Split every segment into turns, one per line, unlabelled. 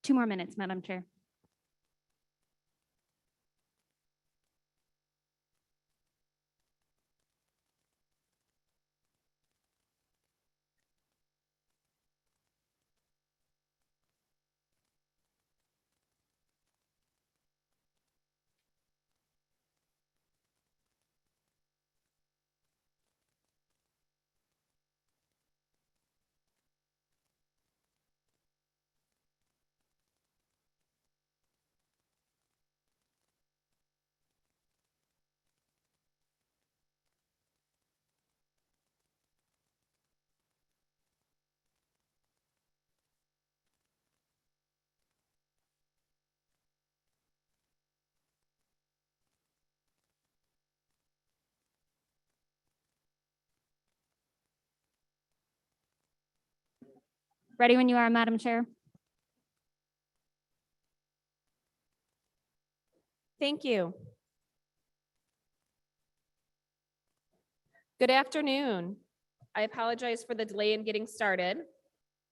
2 more minutes, Madam Chair. Ready when you are, Madam Chair.
Thank you. Good afternoon. I apologize for the delay in getting started.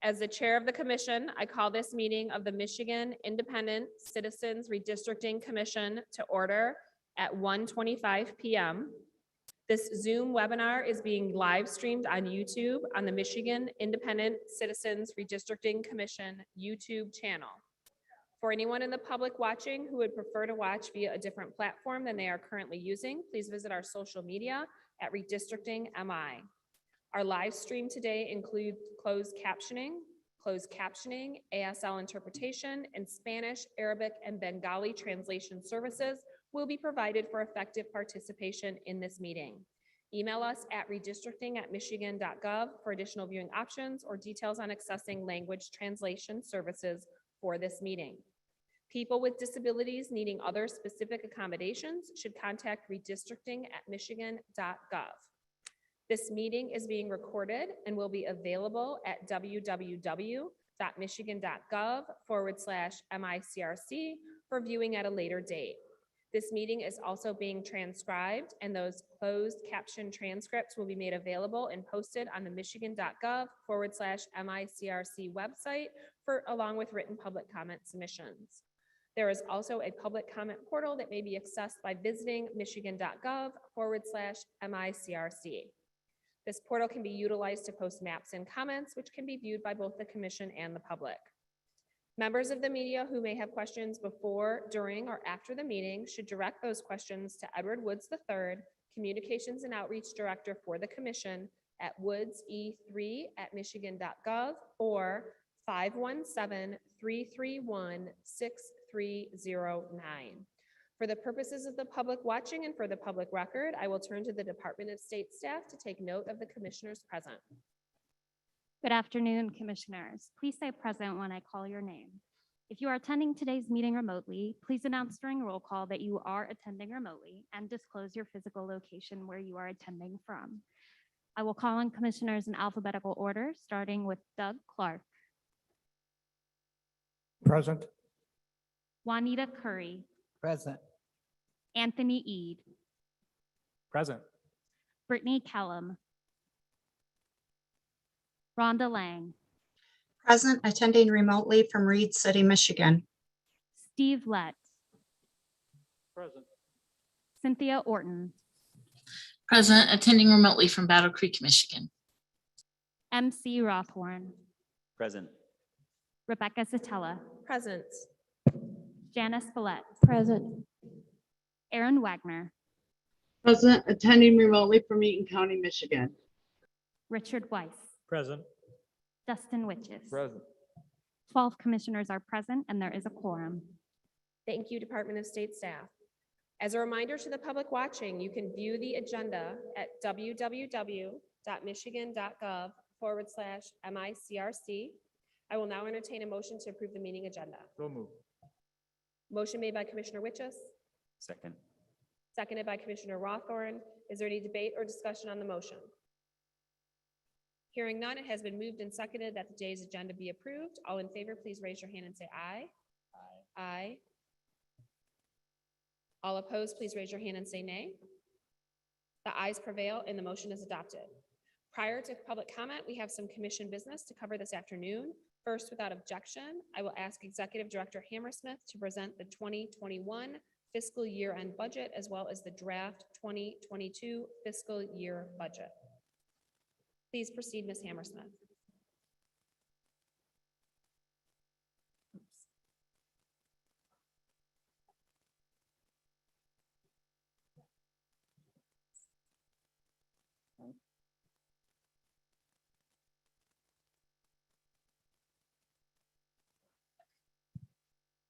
As the chair of the commission, I call this meeting of the Michigan Independent Citizens Redistricting Commission to order at 1:25 p.m. This Zoom webinar is being live streamed on YouTube on the Michigan Independent Citizens Redistricting Commission YouTube channel. For anyone in the public watching who would prefer to watch via a different platform than they are currently using, please visit our social media at Redistricting MI. Our live stream today includes closed captioning, ASL interpretation, and Spanish, Arabic, and Bengali translation services will be provided for effective participation in this meeting. Email us at redistricting@michigan.gov for additional viewing options or details on accessing language translation services for this meeting. People with disabilities needing other specific accommodations should contact redistricting@michigan.gov. This meeting is being recorded and will be available at www.michigan.gov/MICRC for viewing at a later date. This meeting is also being transcribed, and those closed caption transcripts will be made available and posted on the michigan.gov/MICRC website along with written public comment submissions. There is also a public comment portal that may be accessed by visiting michigan.gov/MICRC. This portal can be utilized to post maps and comments, which can be viewed by both the commission and the public. Members of the media who may have questions before, during, or after the meeting should direct those questions to Edward Woods III, Communications and Outreach Director for the Commission at woodse3@michigan.gov or 517-331-6309. For the purposes of the public watching and for the public record, I will turn to the Department of State staff to take note of the commissioners present.
Good afternoon, commissioners. Please say present when I call your name. If you are attending today's meeting remotely, please announce during roll call that you are attending remotely and disclose your physical location where you are attending from. I will call on commissioners in alphabetical order, starting with Doug Clark,
Present.
Juanita Curry,
Present.
Anthony Eade,
Present.
Brittany Kellum, Rhonda Lang,
Present, attending remotely from Reed City, Michigan.
Steve Lett,
Present.
Cynthia Orton,
Present, attending remotely from Battle Creek, Michigan.
MC Rothhorn,
Present.
Rebecca Satella,
Present.
Janice Follett,
Present.
Aaron Wagner,
Present, attending remotely from Eaton County, Michigan.
Richard Weiss,
Present.
Dustin Witches.
Present.
12 commissioners are present and there is a quorum.
Thank you, Department of State staff. As a reminder to the public watching, you can view the agenda at www.michigan.gov/MICRC. I will now entertain a motion to approve the meeting agenda.
So moved.
Motion made by Commissioner Witches,
Second.
seconded by Commissioner Rothorn. Is there any debate or discussion on the motion? Hearing none, it has been moved and seconded that today's agenda be approved. All in favor, please raise your hand and say aye. Aye. Aye. All opposed, please raise your hand and say nay. The ayes prevail and the motion is adopted. Prior to public comment, we have some commission business to cover this afternoon. First, without objection, I will ask Executive Director Hammersmith to present the 2021 fiscal year-end budget as well as the draft 2022 fiscal year budget. Please proceed, Ms. Hammersmith.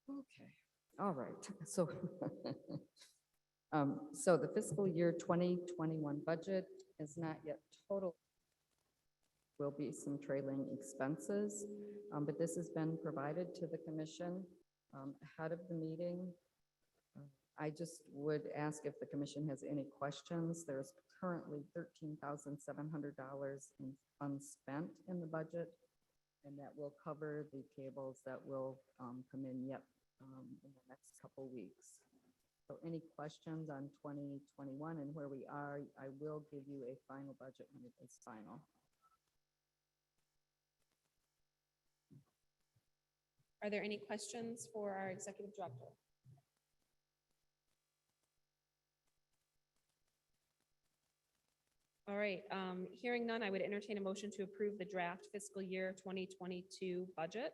Okay, all right, so, so the fiscal year 2021 budget is not yet total. Will be some trailing expenses, but this has been provided to the commission ahead of the meeting. I just would ask if the commission has any questions. There's currently $13,700 unspent in the budget, and that will cover the cables that will come in yet in the next couple weeks. So any questions on 2021 and where we are, I will give you a final budget when it is final.
Are there any questions for our Executive Director? All right, hearing none, I would entertain a motion to approve the draft fiscal year 2022 budget.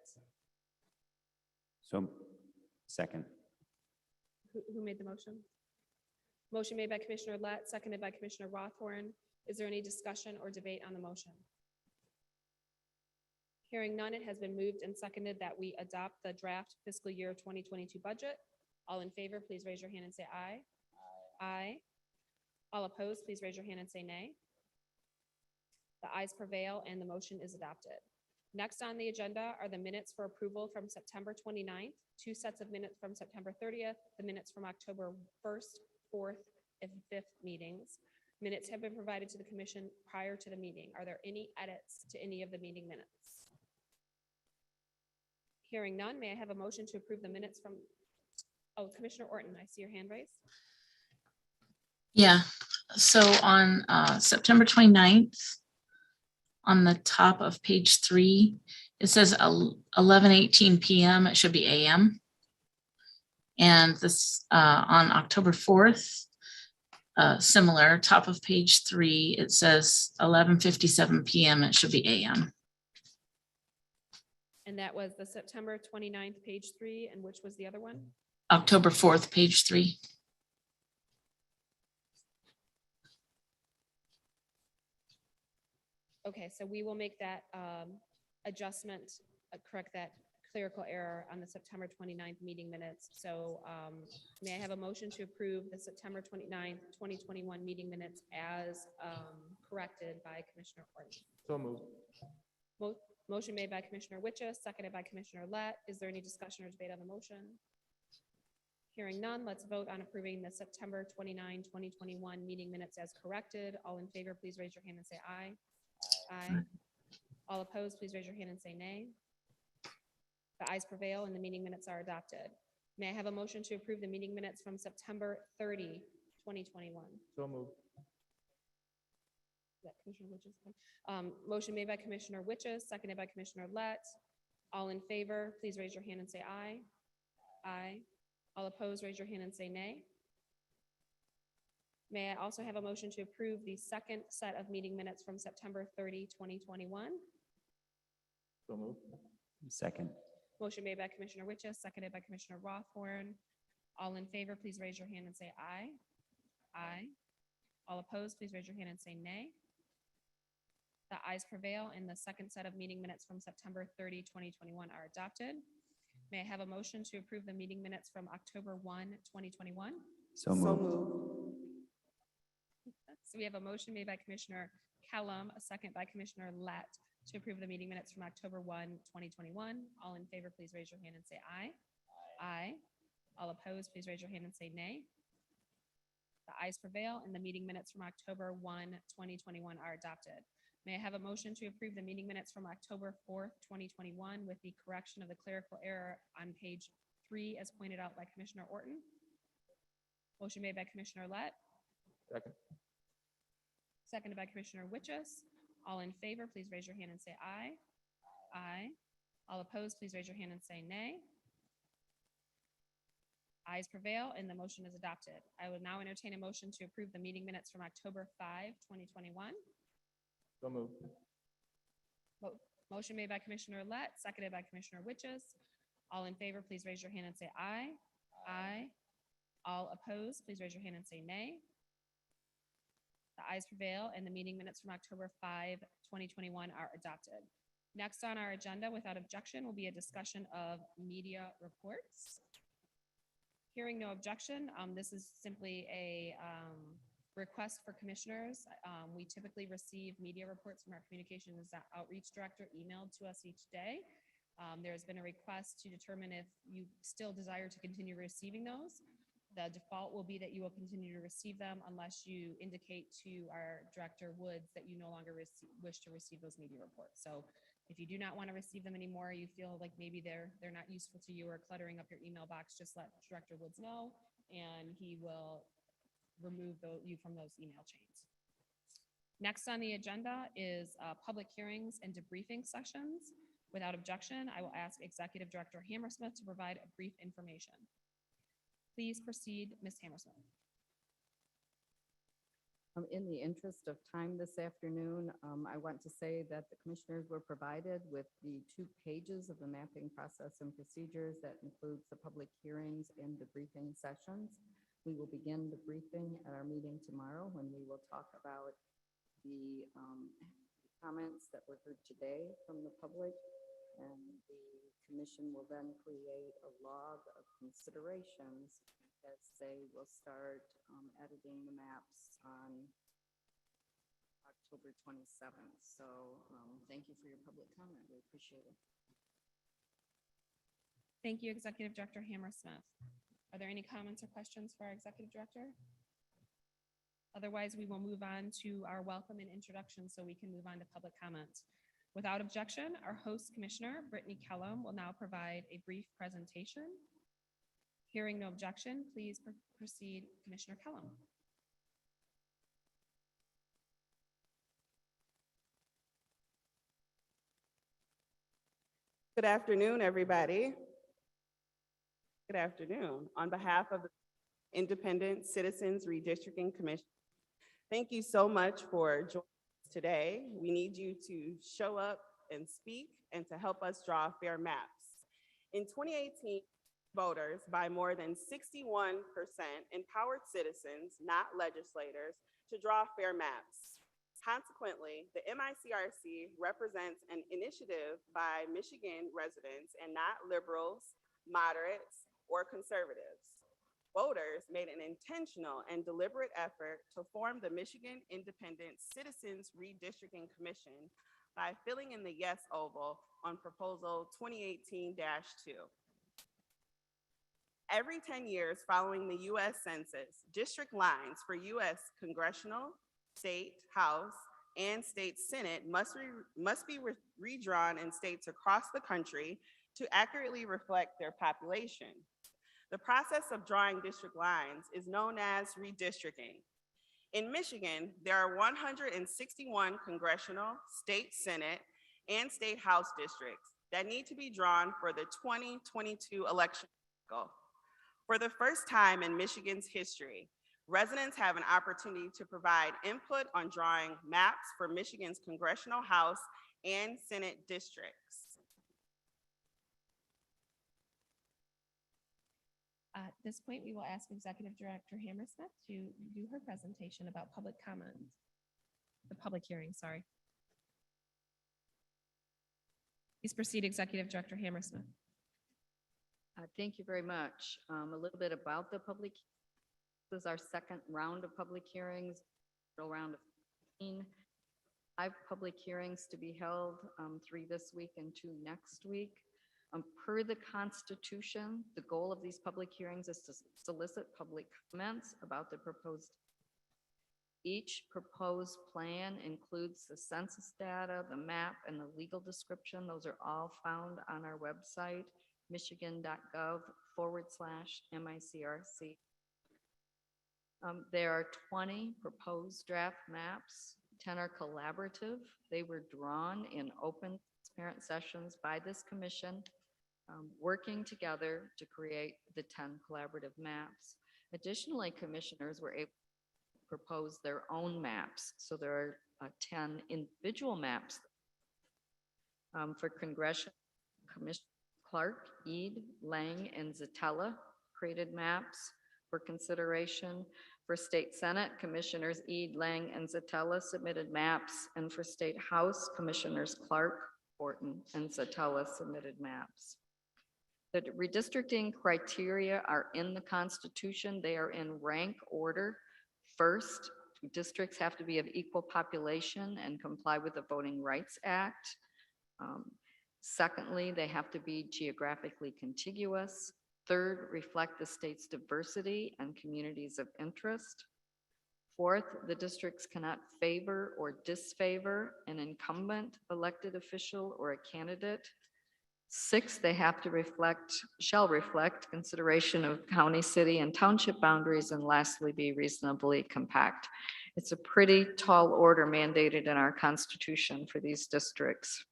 So, second.
Who made the motion? Motion made by Commissioner Lett, seconded by Commissioner Rothorn. Is there any discussion or debate on the motion? Hearing none, it has been moved and seconded that we adopt the draft fiscal year 2022 budget. All in favor, please raise your hand and say aye. Aye. All opposed, please raise your hand and say nay. The ayes prevail and the motion is adopted. Next on the agenda are the minutes for approval from September 29th, 2 sets of minutes from September 30th, the minutes from October 1st, 4th, and 5th meetings. Minutes have been provided to the commission prior to the meeting. Are there any edits to any of the meeting minutes? Hearing none, may I have a motion to approve the minutes from, oh, Commissioner Orton, I see your hand raised.
Yeah, so on September 29th, on the top of page 3, it says 11:18 p.m. It should be a.m. And this on October 4th, similar, top of page 3, it says 11:57 p.m. It should be a.m.
And that was the September 29th, page 3, and which was the other one?
October 4th, page 3.
Okay, so we will make that adjustment, correct that clerical error on the September 29th meeting minutes. So may I have a motion to approve the September 29th, 2021 meeting minutes as corrected by Commissioner Orton?
So moved.
Motion made by Commissioner Witches, seconded by Commissioner Lett. Is there any discussion or debate on the motion? Hearing none, let's vote on approving the September 29, 2021 meeting minutes as corrected. All in favor, please raise your hand and say aye. Aye. All opposed, please raise your hand and say nay. The ayes prevail and the meeting minutes are adopted. May I have a motion to approve the meeting minutes from September 30, 2021?
So moved.
Is that Commissioner Witches? Motion made by Commissioner Witches, seconded by Commissioner Lett. All in favor, please raise your hand and say aye. Aye. All opposed, raise your hand and say nay. May I also have a motion to approve the second set of meeting minutes from September 30, 2021?
So moved.
Second.
Motion made by Commissioner Witches, seconded by Commissioner Rothorn. All in favor, please raise your hand and say aye. Aye. All opposed, please raise your hand and say nay. The ayes prevail and the second set of meeting minutes from September 30, 2021 are adopted. May I have a motion to approve the meeting minutes from October 1, 2021?
So moved.
So we have a motion made by Commissioner Kellum, a second by Commissioner Lett to approve the meeting minutes from October 1, 2021. All in favor, please raise your hand and say aye. Aye. All opposed, please raise your hand and say nay. The ayes prevail and the meeting minutes from October 1, 2021 are adopted. May I have a motion to approve the meeting minutes from October 4th, 2021 with the correction of the clerical error on page 3 as pointed out by Commissioner Orton? Motion made by Commissioner Lett.
Second.
Seconded by Commissioner Witches. All in favor, please raise your hand and say aye. Aye. All opposed, please raise your hand and say nay. Ayes prevail and the motion is adopted. I will now entertain a motion to approve the meeting minutes from October 5, 2021.
So move.
Motion made by Commissioner Lett, seconded by Commissioner Witches. All in favor, please raise your hand and say aye. Aye. All opposed, please raise your hand and say nay. The ayes prevail and the meeting minutes from October 5, 2021 are adopted. Next on our agenda, without objection, will be a discussion of media reports. Hearing no objection, this is simply a request for commissioners. We typically receive media reports from our communications outreach director emailed to us each day. There's been a request to determine if you still desire to continue receiving those. The default will be that you will continue to receive them unless you indicate to our director Woods that you no longer wish to receive those media reports. So if you do not want to receive them anymore, you feel like maybe they're not useful to you or cluttering up your email box, just let Director Woods know and he will remove you from those email chains. Next on the agenda is public hearings and debriefing sessions. Without objection, I will ask Executive Director Hammersmith to provide a brief information. Please proceed, Ms. Hammersmith.
In the interest of time this afternoon, I want to say that the commissioners were provided with the 2 pages of the mapping process and procedures that includes the public hearings and debriefing sessions. We will begin the briefing at our meeting tomorrow when we will talk about the comments that were heard today from the public, and the commission will then create a log of considerations as they will start editing the maps on October 27th. So thank you for your public comment. We appreciate it.
Thank you, Executive Director Hammersmith. Are there any comments or questions for our Executive Director? Otherwise, we will move on to our welcome and introduction so we can move on to public comment. Without objection, our host commissioner, Brittany Kellum, will now provide a brief presentation. Hearing no objection, please proceed, Commissioner Kellum.
Good afternoon, everybody. Good afternoon. On behalf of the Independent Citizens Redistricting Commission, thank you so much for joining us today. We need you to show up and speak and to help us draw fair maps. In 2018, voters by more than 61% empowered citizens, not legislators, to draw fair maps. Consequently, the MICRC represents an initiative by Michigan residents and not liberals, moderates, or conservatives. Voters made an intentional and deliberate effort to form the Michigan Independent Citizens Redistricting Commission by filling in the yes oval on proposal 2018-2. Every 10 years following the U.S. Census, district lines for U.S. congressional, state, House, and state Senate must be redrawn in states across the country to accurately reflect their population. The process of drawing district lines is known as redistricting. In Michigan, there are 161 congressional, state Senate, and state House districts that need to be drawn for the 2022 election cycle. For the first time in Michigan's history, residents have an opportunity to provide input on drawing maps for Michigan's congressional, House, and Senate districts.
At this point, we will ask Executive Director Hammersmith to do her presentation about public comment. The public hearing, sorry. Please proceed, Executive Director Hammersmith.
Thank you very much. A little bit about the public. This is our second round of public hearings, round of 15. 5 public hearings to be held, 3 this week and 2 next week. Per the Constitution, the goal of these public hearings is to solicit public comments about the proposed. Each proposed plan includes the census data, the map, and the legal description. Those are all found on our website, michigan.gov/MICRC. There are 20 proposed draft maps 10 are collaborative. They were drawn in open, transparent sessions by this commission, working together to create the 10 collaborative maps. Additionally, commissioners were able to propose their own maps. So there are 10 individual maps for Congressional Commission. Clark, Eid, Lang, and Zatella created maps for consideration. For State Senate, Commissioners Eid, Lang, and Zatella submitted maps, and for State House, Commissioners Clark, Horton, and Zatella submitted maps. The redistricting criteria are in the Constitution. They are in rank order. First, districts have to be of equal population and comply with the Voting Rights Act. Secondly, they have to be geographically contiguous. Third, reflect the state's diversity and communities of interest. Fourth, the districts cannot favor or disfavor an incumbent elected official or a candidate. Sixth, they have to shall reflect consideration of county, city, and township boundaries, and lastly, be reasonably compact. It's a pretty tall order mandated in our Constitution for these districts.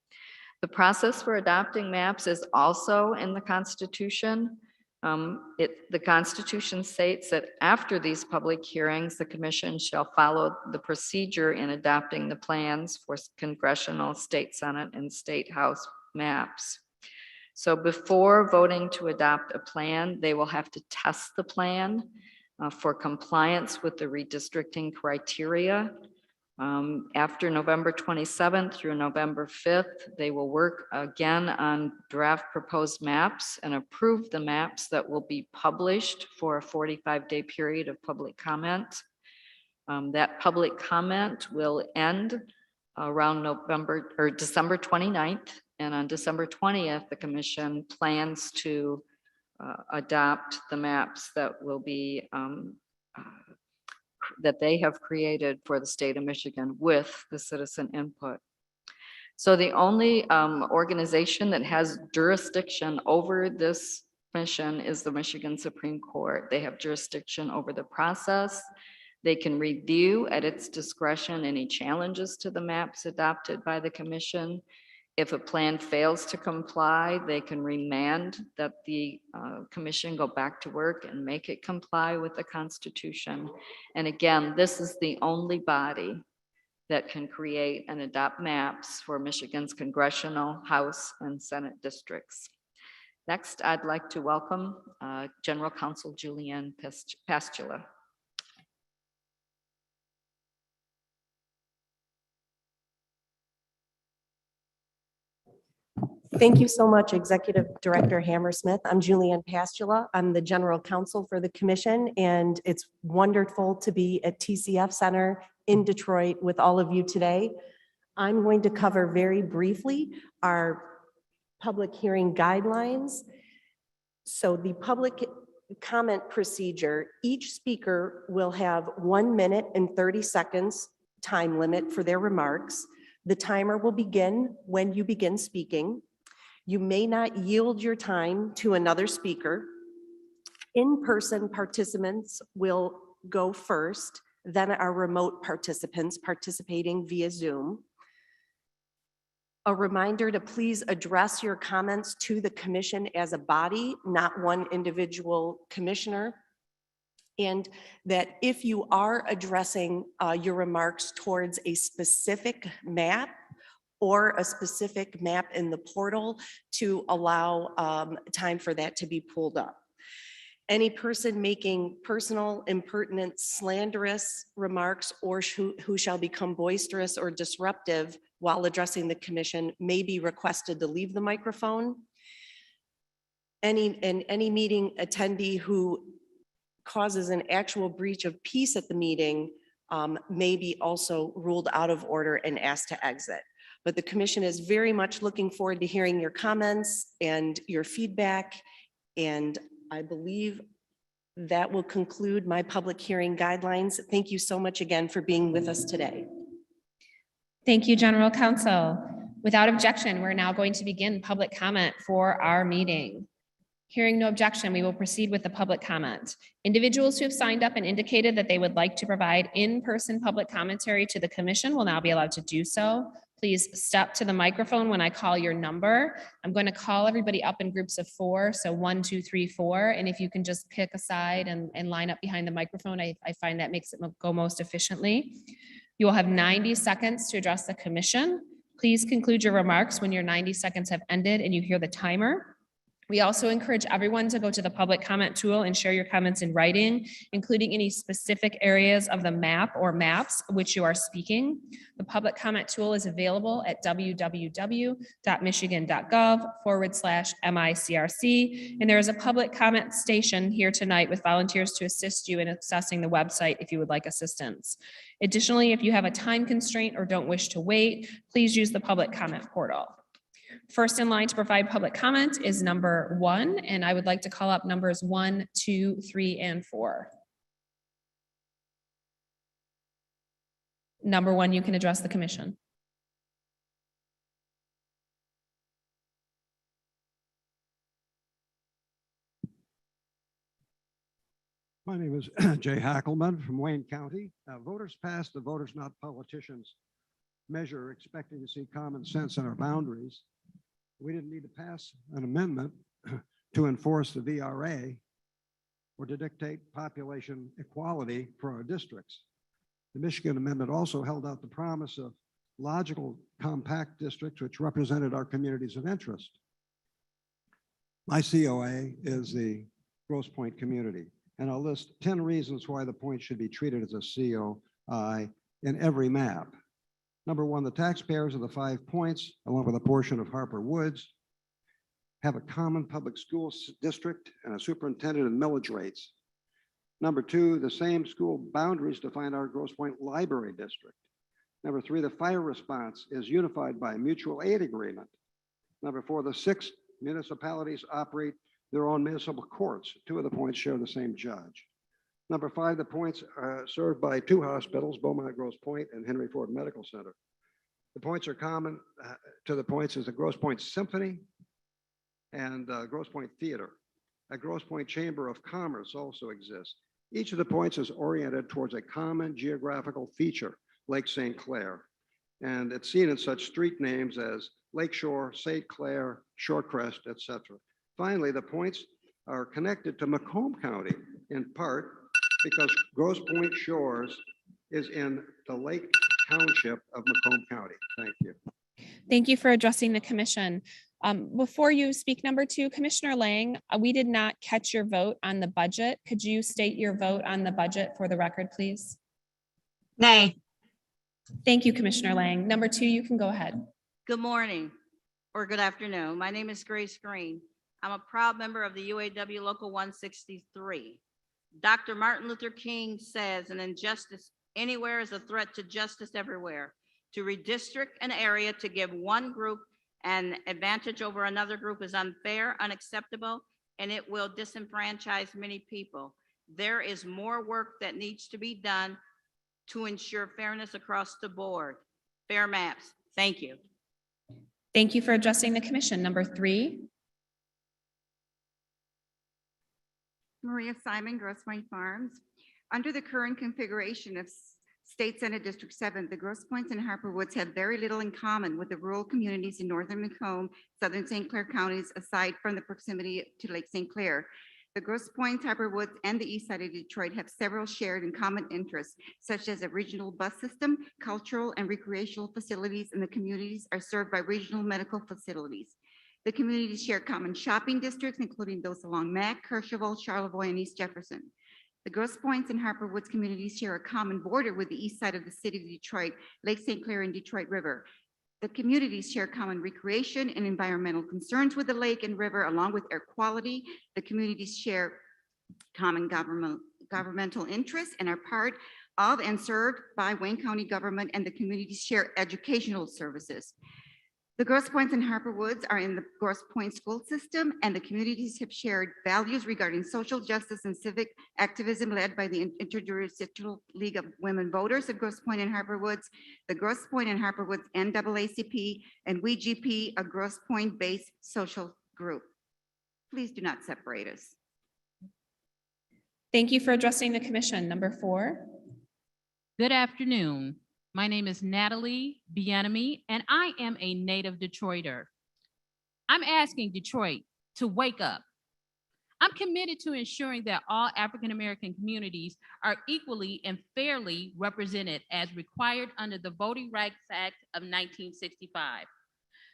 The process for adopting maps is also in the Constitution. The Constitution states that after these public hearings, the commission shall follow the procedure in adopting the plans for congressional, state senate, and state house maps. So before voting to adopt a plan, they will have to test the plan for compliance with the redistricting criteria. After November 27th through November 5th, they will work again on draft proposed maps and approve the maps that will be published for a 45-day period of public comment. That public comment will end around December 29th. And on December 20th, the commission plans to adopt the maps that will be that they have created for the state of Michigan with the citizen input. So the only organization that has jurisdiction over this mission is the Michigan Supreme Court. They have jurisdiction over the process. They can review at its discretion any challenges to the maps adopted by the commission. If a plan fails to comply, they can remand that the commission go back to work and make it comply with the Constitution. And again, this is the only body that can create and adopt maps for Michigan's congressional, House, and Senate districts. Next, I'd like to welcome General Counsel Julianne Pastula.
Thank you so much, Executive Director Hammersmith. I'm Julianne Pastula. I'm the General Counsel for the Commission, and it's wonderful to be at TCF Center in Detroit with all of you today. I'm going to cover very briefly our public hearing guidelines. So the public comment procedure, each speaker will have 1 minute and 30 seconds time limit for their remarks. The timer will begin when you begin speaking. You may not yield your time to another speaker. In-person participants will go first, then our remote participants participating via Zoom. A reminder to please address your comments to the commission as a body, not one individual commissioner. And that if you are addressing your remarks towards a specific map or a specific map in the portal, to allow time for that to be pulled up. Any person making personal, impertinent, slanderous remarks or who shall become boisterous or disruptive while addressing the commission may be requested to leave the microphone. Any meeting attendee who causes an actual breach of peace at the meeting may be also ruled out of order and asked to exit. But the commission is very much looking forward to hearing your comments and your feedback. And I believe that will conclude my public hearing guidelines. Thank you so much again for being with us today.
Thank you, General Counsel. Without objection, we're now going to begin public comment for our meeting. Hearing no objection, we will proceed with the public comment. Individuals who have signed up and indicated that they would like to provide in-person public commentary to the commission will now be allowed to do so. Please step to the microphone when I call your number. I'm going to call everybody up in groups of 4, so 1, 2, 3, 4. And if you can just pick a side and line up behind the microphone, I find that makes it go most efficiently. You will have 90 seconds to address the commission. Please conclude your remarks when your 90 seconds have ended and you hear the timer. We also encourage everyone to go to the public comment tool and share your comments in writing, including any specific areas of the map or maps which you are speaking. The public comment tool is available at www.michigan.gov/MICRC. And there is a public comment station here tonight with volunteers to assist you in accessing the website if you would like assistance. Additionally, if you have a time constraint or don't wish to wait, please use the public comment portal. First in line to provide public comment is number 1, and I would like to call up numbers 1, 2, 3, and 4. Number 1, you can address the commission.
My name is Jay Hackelman from Wayne County. Voters passed the Voters Not Politicians measure expecting to see common sense in our boundaries. We didn't need to pass an amendment to enforce the VRA or to dictate population equality for our districts. The Michigan Amendment also held out the promise of logical compact districts which represented our communities of interest. My COA is the Grosse Pointe community, and I'll list 10 reasons why the point should be treated as a COI in every map. Number 1, the taxpayers of the 5 points, along with a portion of Harper Woods, have a common public school district and a superintendent and millage rates. Number 2, the same school boundaries define our Grosse Pointe Library District. Number 3, the fire response is unified by a mutual aid agreement. Number 4, the 6 municipalities operate their own municipal courts. 2 of the points share the same judge. Number 5, the points are served by 2 hospitals, Beaumont Grosse Pointe and Henry Ford Medical Center. The points are common to the points is the Grosse Pointe Symphony and Grosse Pointe Theater. A Grosse Pointe Chamber of Commerce also exists. Each of the points is oriented towards a common geographical feature, Lake St. Clair. And it's seen in such street names as Lakeshore, St. Clair, Shorecrest, etc. Finally, the points are connected to Macomb County in part because Grosse Pointe Shores is in the Lake Township of Macomb County. Thank you.
Thank you for addressing the commission. Before you speak, number 2, Commissioner Lang, we did not catch your vote on the budget. Could you state your vote on the budget for the record, please?
Nay.
Thank you, Commissioner Lang. Number 2, you can go ahead.
Good morning or good afternoon. My name is Grace Green. I'm a proud member of the UAW Local 163. Dr. Martin Luther King says an injustice anywhere is a threat to justice everywhere. To redistrict an area to give one group an advantage over another group is unfair, unacceptable, and it will disenfranchise many people. There is more work that needs to be done to ensure fairness across the board. Fair maps. Thank you.
Thank you for addressing the commission. Number 3.
Maria Simon, Grosse Pointe Farms. Under the current configuration of State Senate District 7, the Grosse Pointes and Harper Woods have very little in common with the rural communities in northern Macomb, southern St. Clair counties, aside from the proximity to Lake St. Clair. The Grosse Pointes, Harper Woods, and the east side of Detroit have several shared and common interests, such as a regional bus system, cultural and recreational facilities, and the communities are served by regional medical facilities. The communities share common shopping districts, including those along Mack, Kercheval, Charlevoix, and East Jefferson. The Grosse Pointes and Harper Woods communities share a common border with the east side of the city of Detroit, Lake St. Clair, and Detroit River. The communities share common recreation and environmental concerns with the lake and river, along with air quality. The communities share common governmental interests and are part of and served by Wayne County government, and the communities share educational services. The Grosse Pointes and Harper Woods are in the Grosse Pointe school system, and the communities have shared values regarding social justice and civic activism led by the Interjurisdictional League of Women Voters of Grosse Pointe and Harper Woods, the Grosse Pointe and Harper Woods NAACP, and WeGP, a Grosse Pointe-based social group. Please do not separate us.
Thank you for addressing the commission. Number 4.
Good afternoon. My name is Natalie Bienemy, and I am a native Detroiter. I'm asking Detroit to wake up. I'm committed to ensuring that all African-American communities are equally and fairly represented as required under the Voting Rights Act of 1965.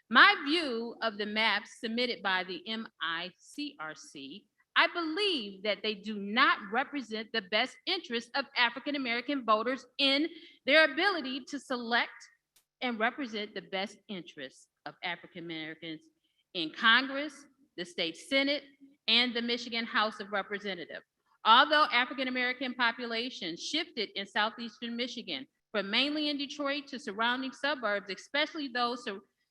My view of the maps submitted by the MICRC, I believe that they do not represent the best interests of African-American voters in their ability to select and represent the best interests of African-Americans in Congress, the state Senate, and the Michigan House of Representatives. Although African-American population shifted in southeastern Michigan from mainly in Detroit to surrounding suburbs, especially those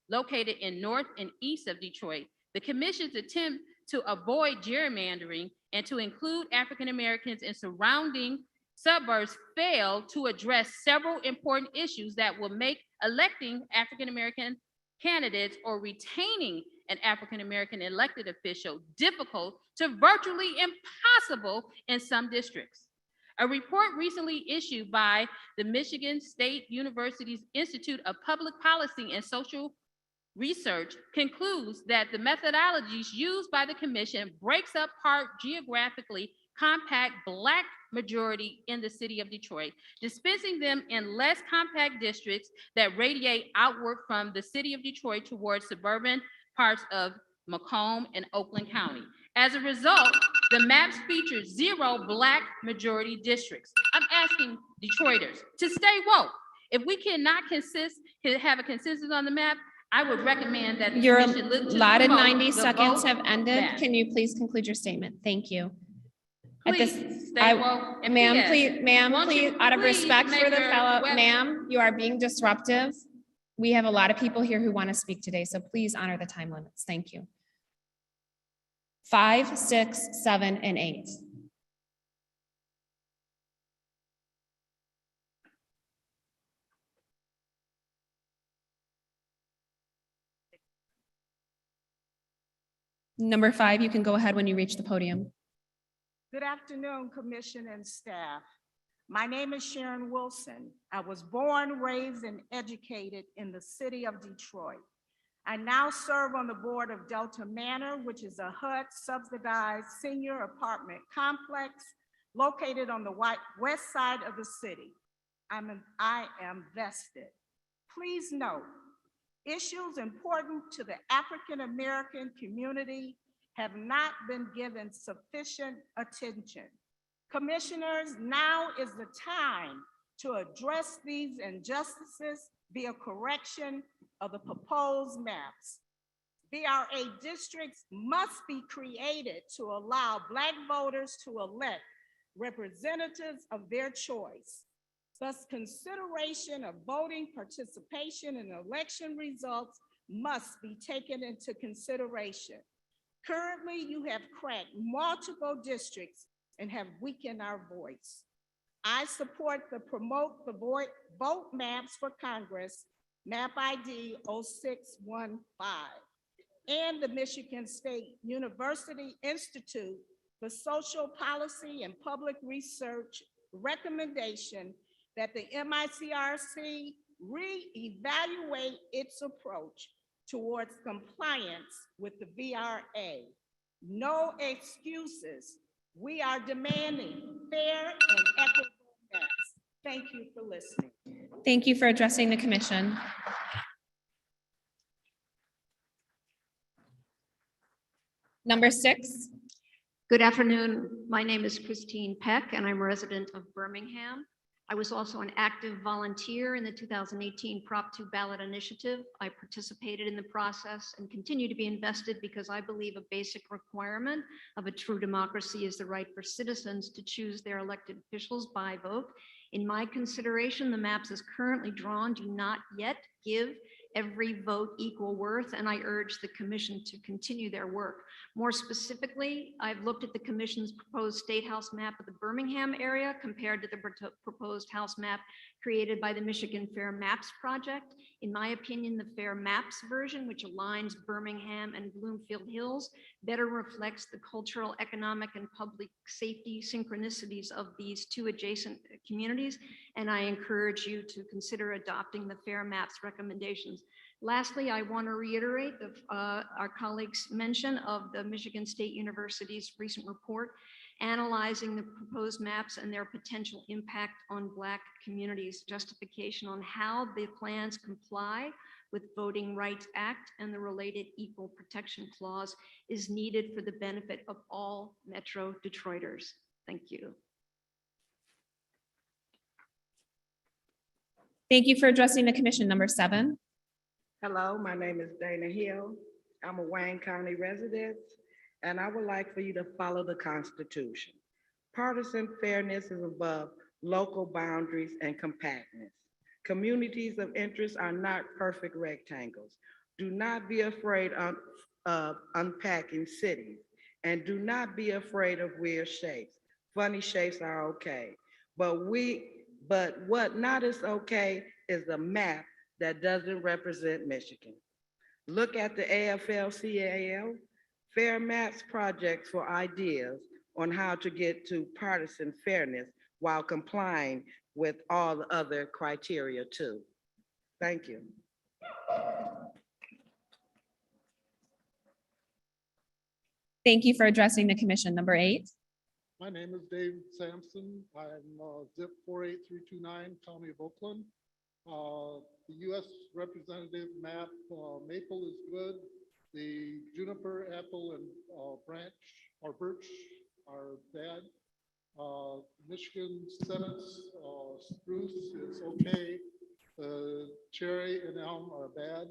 located in north and east of Detroit, the commission's attempt to avoid gerrymandering and to include African-Americans in surrounding suburbs failed to address several important issues that will make electing African-American candidates or retaining an African-American elected official difficult to virtually impossible in some districts. A report recently issued by the Michigan State University's Institute of Public Policy and Social Research concludes that the methodologies used by the commission breaks apart geographically compact Black majority in the city of Detroit, dispensing them in less compact districts that radiate outward from the city of Detroit towards suburban parts of Macomb and Oakland County. As a result, the maps feature 0 Black majority districts. I'm asking Detroiters to stay woke. If we cannot have a consensus on the map, I would recommend that the
Your
commission look to
allotted
promote
90
the
seconds
vote
have ended.
map.
Can you please conclude your statement? Thank you. At this,
Please stay
I-
woke. And
Ma'am,
P.S.,
please,
won't you
please, out of
please
respect
make
for the
your
fellow,
web-
ma'am, you are being disruptive. We have a lot of people here who want to speak today, so please honor the time limits. Thank you. 5, 6, 7, and 8. Number 5, you can go ahead when you reach the podium.
Good afternoon, Commission and staff. My name is Sharon Wilson. I was born, raised, and educated in the city of Detroit. I now serve on the board of Delta Manor, which is a HUD subsidized senior apartment complex located on the west side of the city. I am vested. Please note, issues important to the African-American community have not been given sufficient attention. Commissioners, now is the time to address these injustices via correction of the proposed maps. VRA districts must be created to allow Black voters to elect representatives of their choice. Thus, consideration of voting participation in election results must be taken into consideration. Currently, you have cracked multiple districts and have weakened our voice. I support the Promote the Vote Maps for Congress, map ID 0615, and the Michigan State University Institute for Social Policy and Public Research recommendation that the MICRC reevaluate its approach towards compliance with the VRA. No excuses. We are demanding fair and equitable maps. Thank you for listening.
Thank you for addressing the commission. Number 6.
Good afternoon. My name is Christine Peck, and I'm a resident of Birmingham. I was also an active volunteer in the 2018 Prop 2 ballot initiative. I participated in the process and continue to be invested because I believe a basic requirement of a true democracy is the right for citizens to choose their elected officials by vote. In my consideration, the maps as currently drawn do not yet give every vote equal worth, and I urge the commission to continue their work. More specifically, I've looked at the commission's proposed state house map of the Birmingham area compared to the proposed house map created by the Michigan Fair Maps Project. In my opinion, the Fair Maps version, which aligns Birmingham and Bloomfield Hills, better reflects the cultural, economic, and public safety synchronicities of these two adjacent communities, and I encourage you to consider adopting the Fair Maps recommendations. Lastly, I want to reiterate our colleagues' mention of the Michigan State University's recent report analyzing the proposed maps and their potential impact on Black communities, justification on how the plans comply with Voting Rights Act and the related Equal Protection Clause is needed for the benefit of all Metro Detroiters. Thank you.
Thank you for addressing the commission. Number 7.
Hello, my name is Dana Hill. I'm a Wayne County resident, and I would like for you to follow the Constitution. Partisan fairness is above local boundaries and compactness. Communities of interest are not perfect rectangles. Do not be afraid of unpacking cities, and do not be afraid of weird shapes. Funny shapes are okay, but what not is okay is a map that doesn't represent Michigan. Look at the AFL-CIO Fair Maps projects for ideas on how to get to partisan fairness while complying with all the other criteria too. Thank you.
Thank you for addressing the commission. Number 8.
My name is Dave Sampson. I'm zip 48329, County of Oakland. The U.S. representative map, maple is good. The juniper, apple, and branch or birch are bad. Michigan Senate's spruce is okay. Cherry and elm are bad.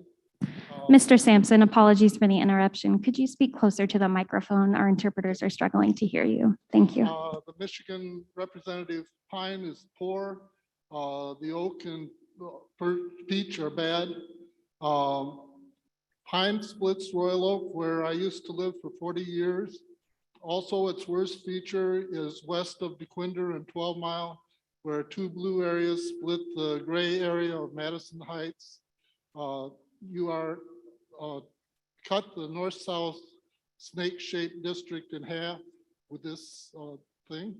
Mr. Sampson, apologies for the interruption. Could you speak closer to the microphone? Our interpreters are struggling to hear you. Thank you.
The Michigan representative pine is poor. The oak and peach are bad. Pine splits Royal Oak, where I used to live for 40 years. Also, its worst feature is west of DeQuinder and 12 Mile, where 2 blue areas split the gray area of Madison Heights. You are cut the north-south snake-shaped district in half with this thing.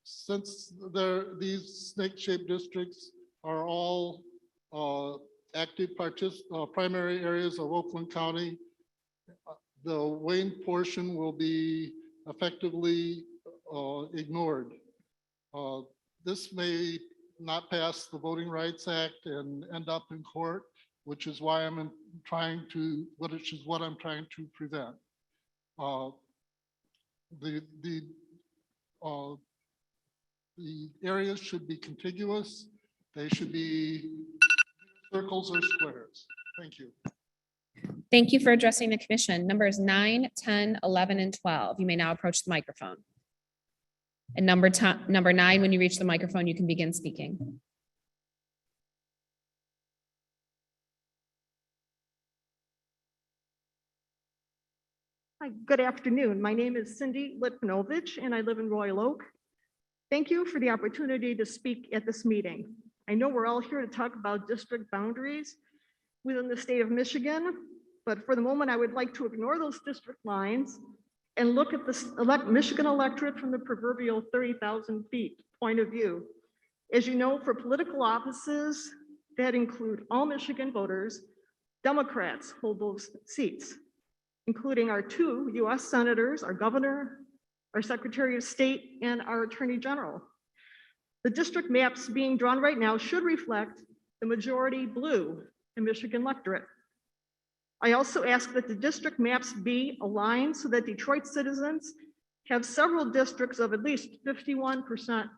Since these snake-shaped districts are all active primary areas of Oakland County, the Wayne portion will be effectively ignored. This may not pass the Voting Rights Act and end up in court, which is why I'm trying to prevent. The areas should be contiguous. They should be circles or squares. Thank you.
Thank you for addressing the commission. Numbers 9, 10, 11, and 12. You may now approach the microphone. And number 9, when you reach the microphone, you can begin speaking.
Hi, good afternoon. My name is Cindy Litvinovich, and I live in Royal Oak. Thank you for the opportunity to speak at this meeting. I know we're all here to talk about district boundaries within the state of Michigan, but for the moment, I would like to ignore those district lines and look at the Michigan electorate from the proverbial 30,000 feet point of view. As you know, for political offices that include all Michigan voters, Democrats hold those seats, including our 2 US senators, our governor, our Secretary of State, and our Attorney General. The district maps being drawn right now should reflect the majority blue in Michigan electorate. I also ask that the district maps be aligned so that Detroit citizens have several districts of at least 51%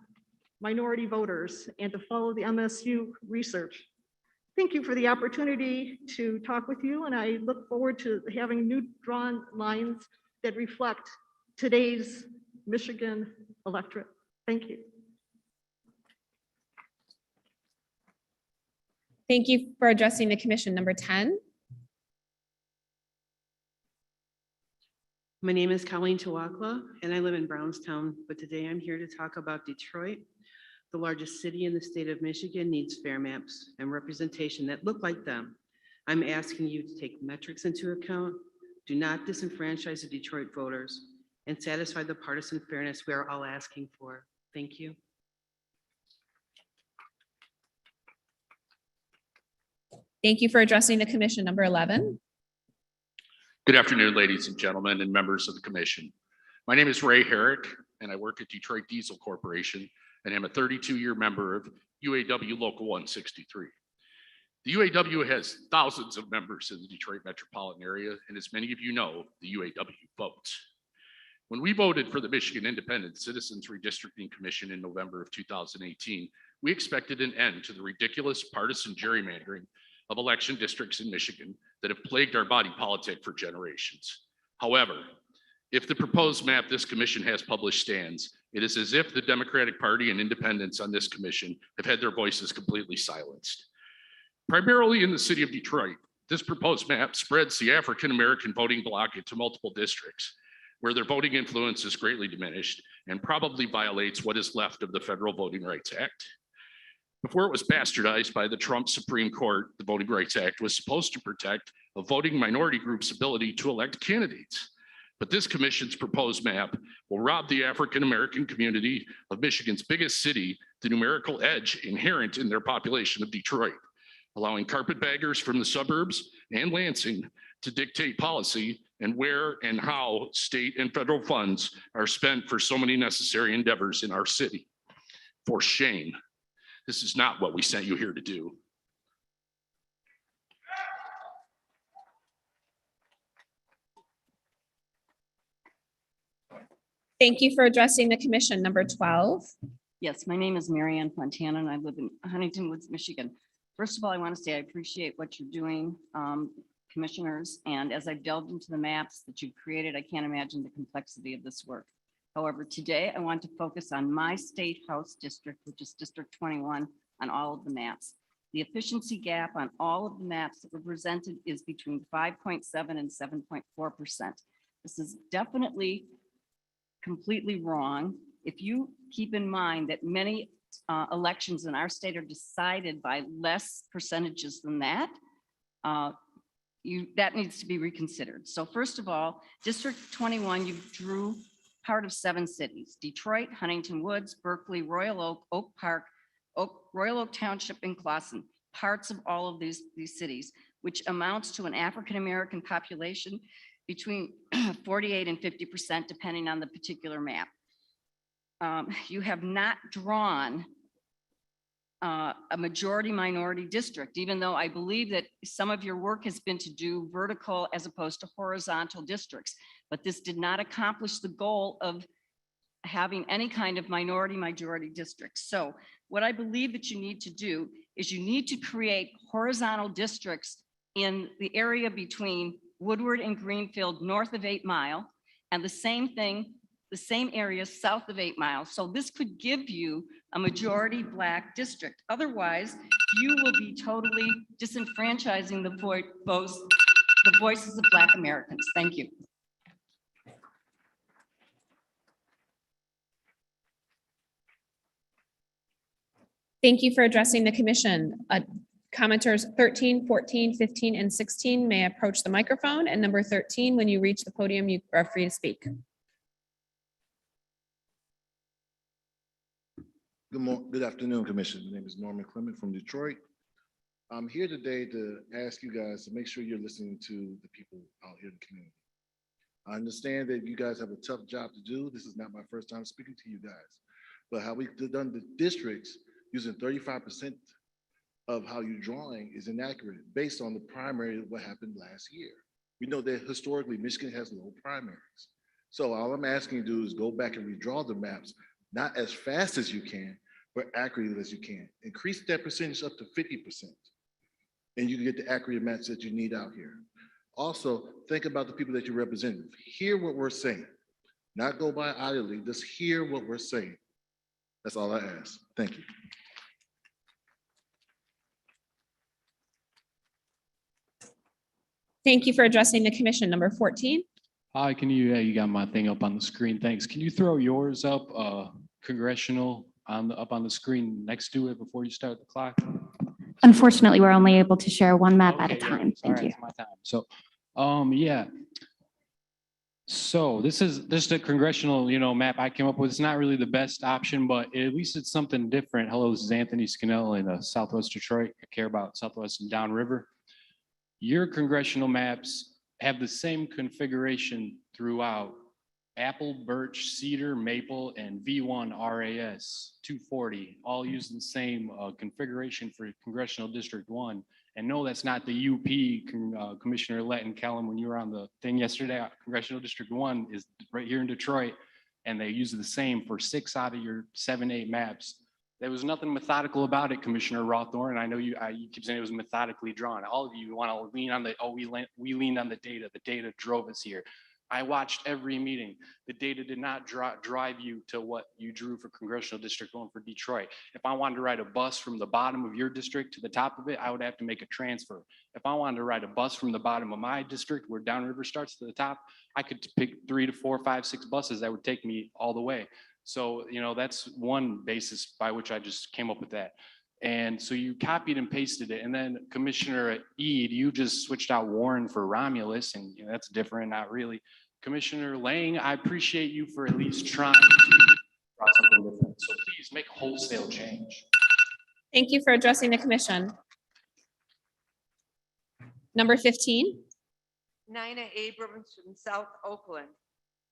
minority voters, and to follow the MSU research. Thank you for the opportunity to talk with you, and I look forward to having new drawn lines that reflect today's Michigan electorate. Thank you.
Thank you for addressing the commission. Number 10.
My name is Colleen Tawakla, and I live in Brownstown, but today I'm here to talk about Detroit. The largest city in the state of Michigan needs fair maps and representation that look like them. I'm asking you to take metrics into account, do not disenfranchise the Detroit voters, and satisfy the partisan fairness we are all asking for. Thank you.
Thank you for addressing the commission. Number 11.
Good afternoon, ladies and gentlemen, and members of the commission. My name is Ray Herrick, and I work at Detroit Diesel Corporation, and I'm a 32-year member of UAW Local 163. The UAW has thousands of members in the Detroit metropolitan area, and as many of you know, the UAW votes. When we voted for the Michigan Independent Citizens Redistricting Commission in November of 2018, we expected an end to the ridiculous partisan gerrymandering of election districts in Michigan that have plagued our body politic for generations. However, if the proposed map this commission has published stands, it is as if the Democratic Party and independents on this commission have had their voices completely silenced. Primarily in the city of Detroit, this proposed map spreads the African-American voting bloc into multiple districts where their voting influence is greatly diminished and probably violates what is left of the Federal Voting Rights Act. Before it was bastardized by the Trump Supreme Court, the Voting Rights Act was supposed to protect a voting minority group's ability to elect candidates. But this commission's proposed map will rob the African-American community of Michigan's biggest city the numerical edge inherent in their population of Detroit, allowing carpetbaggers from the suburbs and Lansing to dictate policy and where and how state and federal funds are spent for so many necessary endeavors in our city. For shame. This is not what we sent you here to do.
Thank you for addressing the commission. Number 12.
Yes, my name is Mary Ann Fontana and I live in Huntington Woods, Michigan. First of all, I want to say I appreciate what you're doing, commissioners. And as I've delved into the maps that you've created, I can't imagine the complexity of this work. However, today I want to focus on my state house district, which is District 21, on all of the maps. The efficiency gap on all of the maps that were presented is between 5.7 and 7.4%. This is definitely completely wrong. If you keep in mind that many elections in our state are decided by less percentages than that, that needs to be reconsidered. So first of all, District 21, you drew part of 7 cities: Detroit, Huntington Woods, Berkeley, Royal Oak, Oak Park, Royal Oak Township, and Clawson, parts of all of these cities, which amounts to an African-American population between 48 and 50%, depending on the particular map. You have not drawn a majority minority district, even though I believe that some of your work has been to do vertical as opposed to horizontal districts, but this did not accomplish the goal of having any kind of minority majority district. So what I believe that you need to do is you need to create horizontal districts in the area between Woodward and Greenfield north of 8 Mile, and the same thing, the same area south of 8 Mile. So this could give you a majority Black district. Otherwise, you will be totally disenfranchising the voices of Black Americans. Thank you.
Thank you for addressing the commission. Commenters 13, 14, 15, and 16 may approach the microphone, and number 13, when you reach the podium, you are free to speak.
Good afternoon, Commission. My name is Norman Clement from Detroit. I'm here today to ask you guys to make sure you're listening to the people out here in the community. I understand that you guys have a tough job to do. This is not my first time speaking to you guys, but how we've done the districts using 35% of how you're drawing is inaccurate based on the primary of what happened last year. We know that historically Michigan has low primaries. So all I'm asking you to do is go back and redraw the maps, not as fast as you can, but accurately as you can. Increase that percentage up to 50%, and you can get the accurate maps that you need out here. Also, think about the people that you represent. Hear what we're saying, not go by idly, just hear what we're saying. That's all I ask. Thank you.
Thank you for addressing the commission. Number 14.
Hi, can you, you got my thing up on the screen, thanks. Can you throw yours up, congressional, up on the screen next to it before you start the clock?
Unfortunately, we're only able to share one map at a
Okay, yeah,
time.
sorry,
Thank you.
it's my time. So, yeah. So this is a congressional, map I came up with. It's not really the best option, but at least it's something different. Hello, this is Anthony Scannell in Southwest Detroit. I care about Southwest and downriver. Your congressional maps have the same configuration throughout: apple, birch, cedar, maple, and V1 RAS 240, all using the same configuration for Congressional District 1. And no, that's not the UP, Commissioner Letton Kellum, when you were on the thing yesterday. Congressional District 1 is right here in Detroit, and they use the same for 6 out of your 7, 8 maps. There was nothing methodical about it, Commissioner Rawthorne. I know you keep saying it was methodically drawn. All of you want to lean on we leaned on the data. The data drove us here. I watched every meeting. The data did not drive you to what you drew for Congressional District 1 for Detroit. If I wanted to ride a bus from the bottom of your district to the top of it, I would have to make a transfer. If I wanted to ride a bus from the bottom of my district where downriver starts to the top, I could pick 3 to 4, 5, 6 buses that would take me all the way. So, that's one basis by which I just came up with that. And so you copied and pasted it. And then Commissioner Eid, you just switched out Warren for Romulus, and that's different, not really. Commissioner Lang, I appreciate you for at least trying to draw something different. So please make a wholesale change.
Thank you for addressing the commission. Number 15.
Nina Abrams from South Oakland.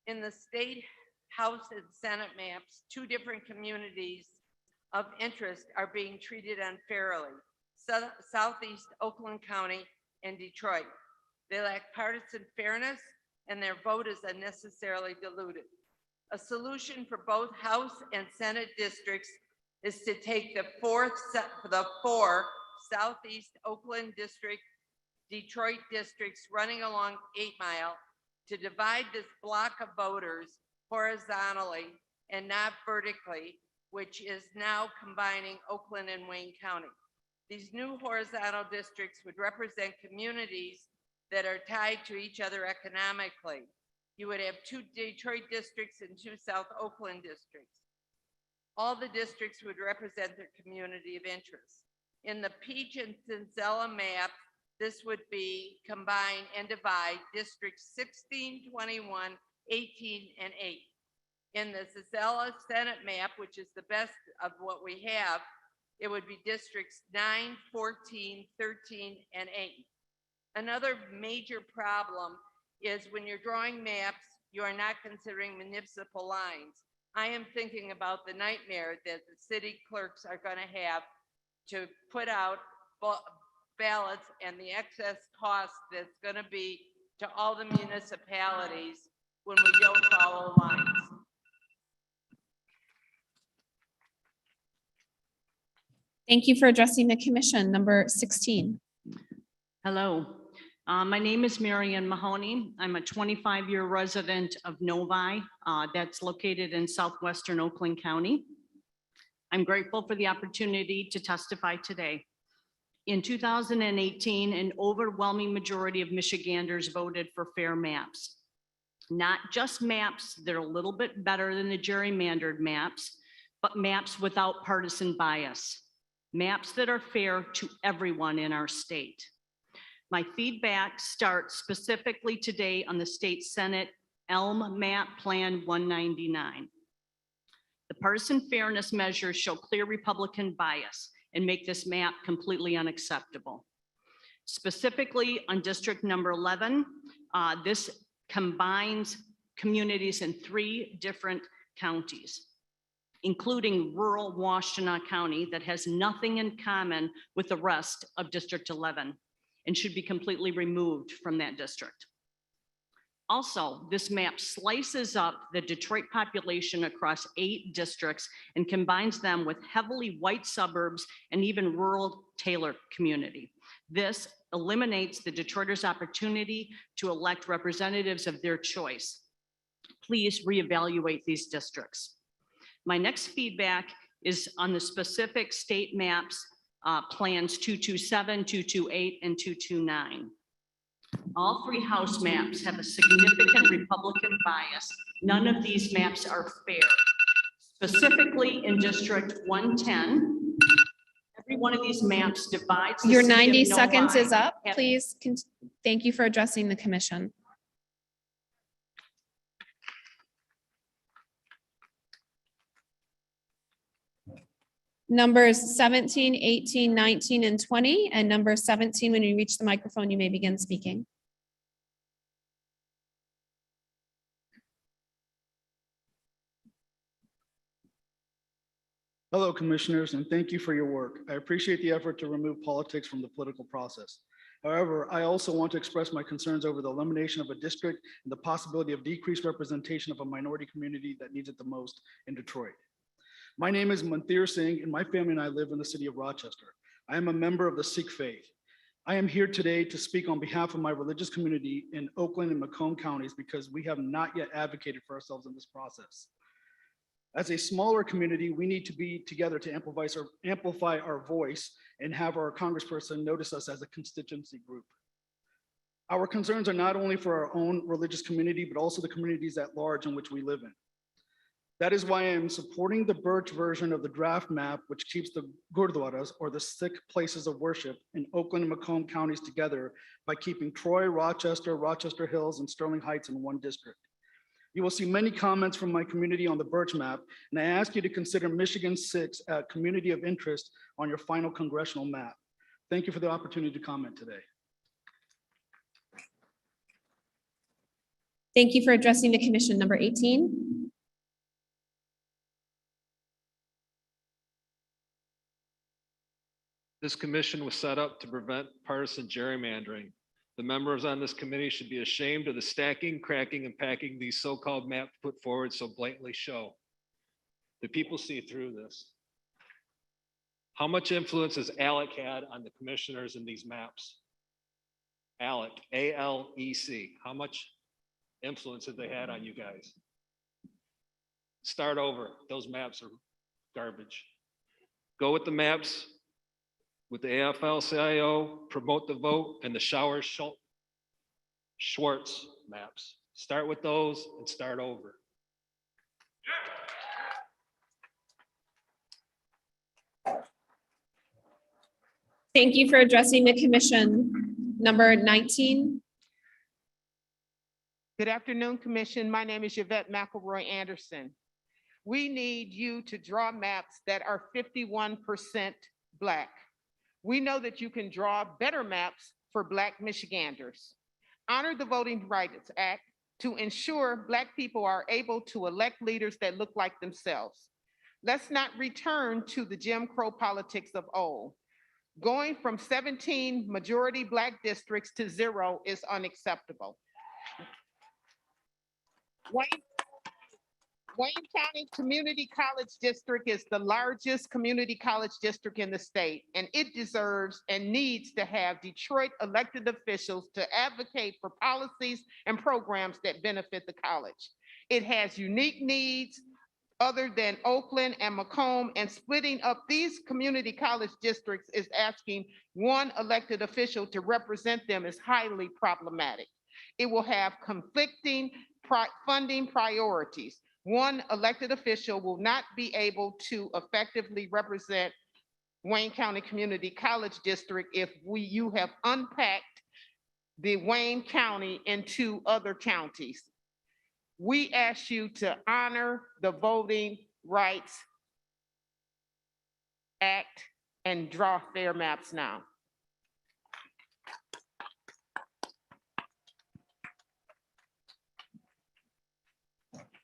In the state House and Senate maps, 2 different communities of interest are being treated unfairly: Southeast Oakland County and Detroit. They lack partisan fairness, and their vote is unnecessarily diluted. A solution for both House and Senate districts is to take the 4 Southeast Oakland District, Detroit districts running along 8 Mile to divide this block of voters horizontally and not vertically, which is now combining Oakland and Wayne County. These new horizontal districts would represent communities that are tied to each other economically. You would have 2 Detroit districts and 2 South Oakland districts. All the districts would represent their community of interest. In the Peach and Cinzella map, this would be combine and divide districts 16, 21, 18, and 8. In the Cinzella Senate map, which is the best of what we have, it would be districts 9, 14, 13, and 8. Another major problem is when you're drawing maps, you are not considering municipal lines. I am thinking about the nightmare that the city clerks are going to have to put out ballots and the excess cost that's going to be to all the municipalities when we don't follow lines.
Thank you for addressing the commission. Number 16.
Hello, my name is Marianne Mahoney. I'm a 25-year resident of Novi, that's located in southwestern Oakland County. I'm grateful for the opportunity to testify today. In 2018, an overwhelming majority of Michiganders voted for fair maps. Not just maps that are a little bit better than the gerrymandered maps, but maps without partisan bias. Maps that are fair to everyone in our state. My feedback starts specifically today on the State Senate Elm Map Plan 199. The partisan fairness measures show clear Republican bias and make this map completely unacceptable. Specifically on District number 11, this combines communities in 3 different counties, including rural Washtenaw County that has nothing in common with the rest of District 11 and should be completely removed from that district. Also, this map slices up the Detroit population across 8 districts and combines them with heavily white suburbs and even rural Taylor community. This eliminates the Detroiters' opportunity to elect representatives of their choice. Please reevaluate these districts. My next feedback is on the specific state maps, plans 227, 228, and 229.
All three House maps have a significant Republican bias. None of these maps are fair. Specifically in District 110, every one of these maps divides. the
Your
city of
90 seconds
Novi.
is up. Please, thank you for addressing the commission. Numbers 17, 18, 19, and 20, and number 17, when you reach the microphone, you may begin speaking.
Hello, Commissioners, and thank you for your work. I appreciate the effort to remove politics from the political process. However, I also want to express my concerns over the elimination of a district and the possibility of decreased representation of a minority community that needs it the most in Detroit. My name is Manthir Singh, and my family and I live in the city of Rochester. I am a member of the Sikh faith. I am here today to speak on behalf of my religious community in Oakland and Macomb counties because we have not yet advocated for ourselves in this process. As a smaller community, we need to be together to amplify our voice and have our congressperson notice us as a constituency group. Our concerns are not only for our own religious community, but also the communities at large in which we live in. That is why I am supporting the Birch version of the draft map, which keeps the gurdwaras, or the Sikh places of worship, in Oakland and Macomb counties together by keeping Troy, Rochester, Rochester Hills, and Sterling Heights in one district. You will see many comments from my community on the Birch map, and I ask you to consider Michigan 6 a community of interest on your final congressional map. Thank you for the opportunity to comment today.
Thank you for addressing the commission. Number 18.
This commission was set up to prevent partisan gerrymandering. The members on this committee should be ashamed of the stacking, cracking, and packing these so-called maps put forward so blatantly show. The people see through this. How much influence has ALEC had on the commissioners in these maps? ALEC, A-L-E-C. How much influence have they had on you guys? Start over. Those maps are garbage. Go with the maps with the AFL-CIO, promote the vote, and the Schwartz maps. Start with those and start over.
Thank you for addressing the commission. Number 19.
Good afternoon, Commission. My name is Yvette McElroy Anderson. We need you to draw maps that are 51% Black. We know that you can draw better maps for Black Michiganders. Honor the Voting Rights Act to ensure Black people are able to elect leaders that look like themselves. Let's not return to the Jim Crow politics of old. Going from 17 majority Black districts to 0 is unacceptable. Wayne County Community College District is the largest community college district in the state, and it deserves and needs to have Detroit elected officials to advocate for policies and programs that benefit the college. It has unique needs other than Oakland and Macomb, and splitting up these community college districts is asking one elected official to represent them is highly problematic. It will have conflicting funding priorities. One elected official will not be able to effectively represent Wayne County Community College District if you have unpacked the Wayne County into other counties. We ask you to honor the Voting Rights Act and draw fair maps now.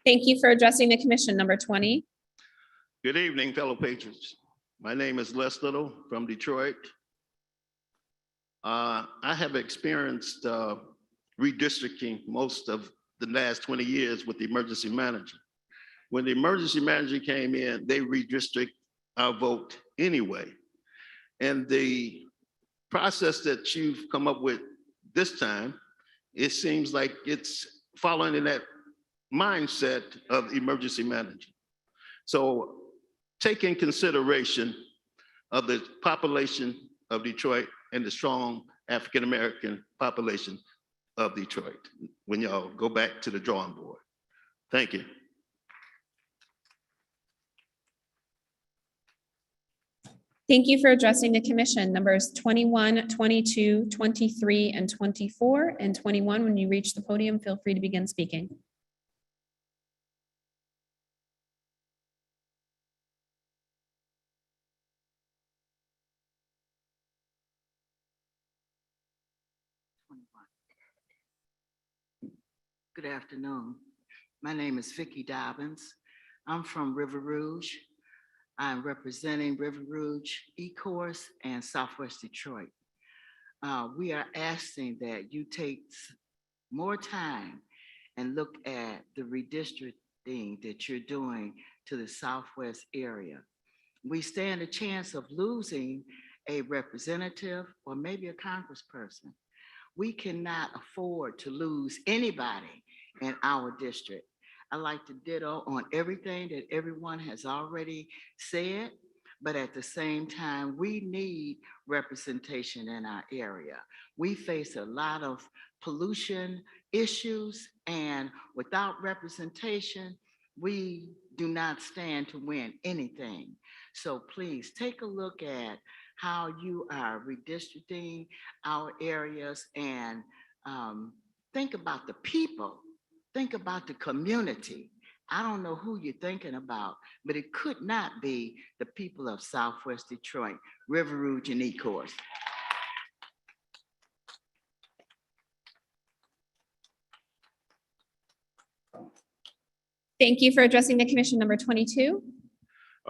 Thank you for addressing the commission. Number 20.
Good evening, fellow patrons. My name is Les Little from Detroit. I have experienced redistricting most of the last 20 years with the emergency manager. When the emergency manager came in, they redistrict our vote anyway. And the process that you've come up with this time, it seems like it's following in that mindset of emergency manager. So take in consideration of the population of Detroit and the strong African-American population. of Detroit, when y'all go back to the drawing board. Thank you.
Thank you for addressing the commission. Numbers 21, 22, 23, and 24, and 21. When you reach the podium, feel free to begin speaking.
Good afternoon. My name is Vicki Dobbins. I'm from River Rouge. I'm representing River Rouge, E-Course, and Southwest Detroit. We are asking that you take more time and look at the redistricting that you're doing to the Southwest area. We stand a chance of losing a representative or maybe a congressperson. We cannot afford to lose anybody in our district. I like to ditto on everything that everyone has already said, but at the same time, we need representation in our area. We face a lot of pollution issues, and without representation, we do not stand to win anything. So please take a look at how you are redistricting our areas, and think about the people, think about the community. I don't know who you're thinking about, but it could not be the people of Southwest Detroit, River Rouge, and E-Course.
Thank you for addressing the commission. Number 22.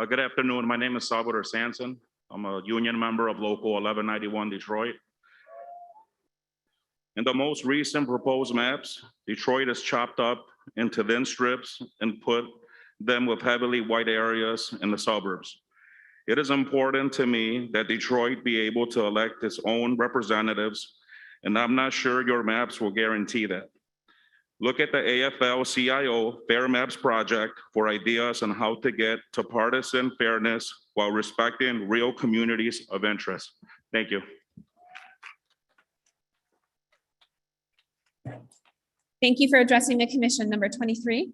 Good afternoon. My name is Salvador Sanson. I'm a union member of Local 1191 Detroit. In the most recent proposed maps, Detroit is chopped up into thin strips and put them with heavily white areas in the suburbs. It is important to me that Detroit be able to elect its own representatives, and I'm not sure your maps will guarantee that. Look at the AFL-CIO Fair Maps project for ideas on how to get to partisan fairness while respecting real communities of interest. Thank you.
Thank you for addressing the commission. Number 23.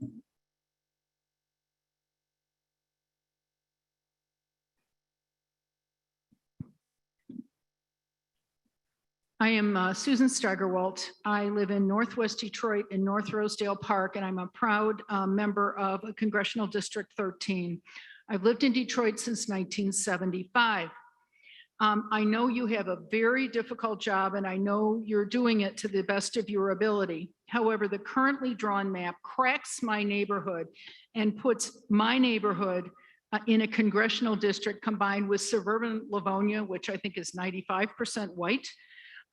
I am Susan Steigerwalt. I live in Northwest Detroit in North Rosedale Park, and I'm a proud member of Congressional District 13. I've lived in Detroit since 1975. I know you have a very difficult job, and I know you're doing it to the best of your ability. However, the currently drawn map cracks my neighborhood and puts my neighborhood in a congressional district combined with suburban Livonia, which I think is 95% white.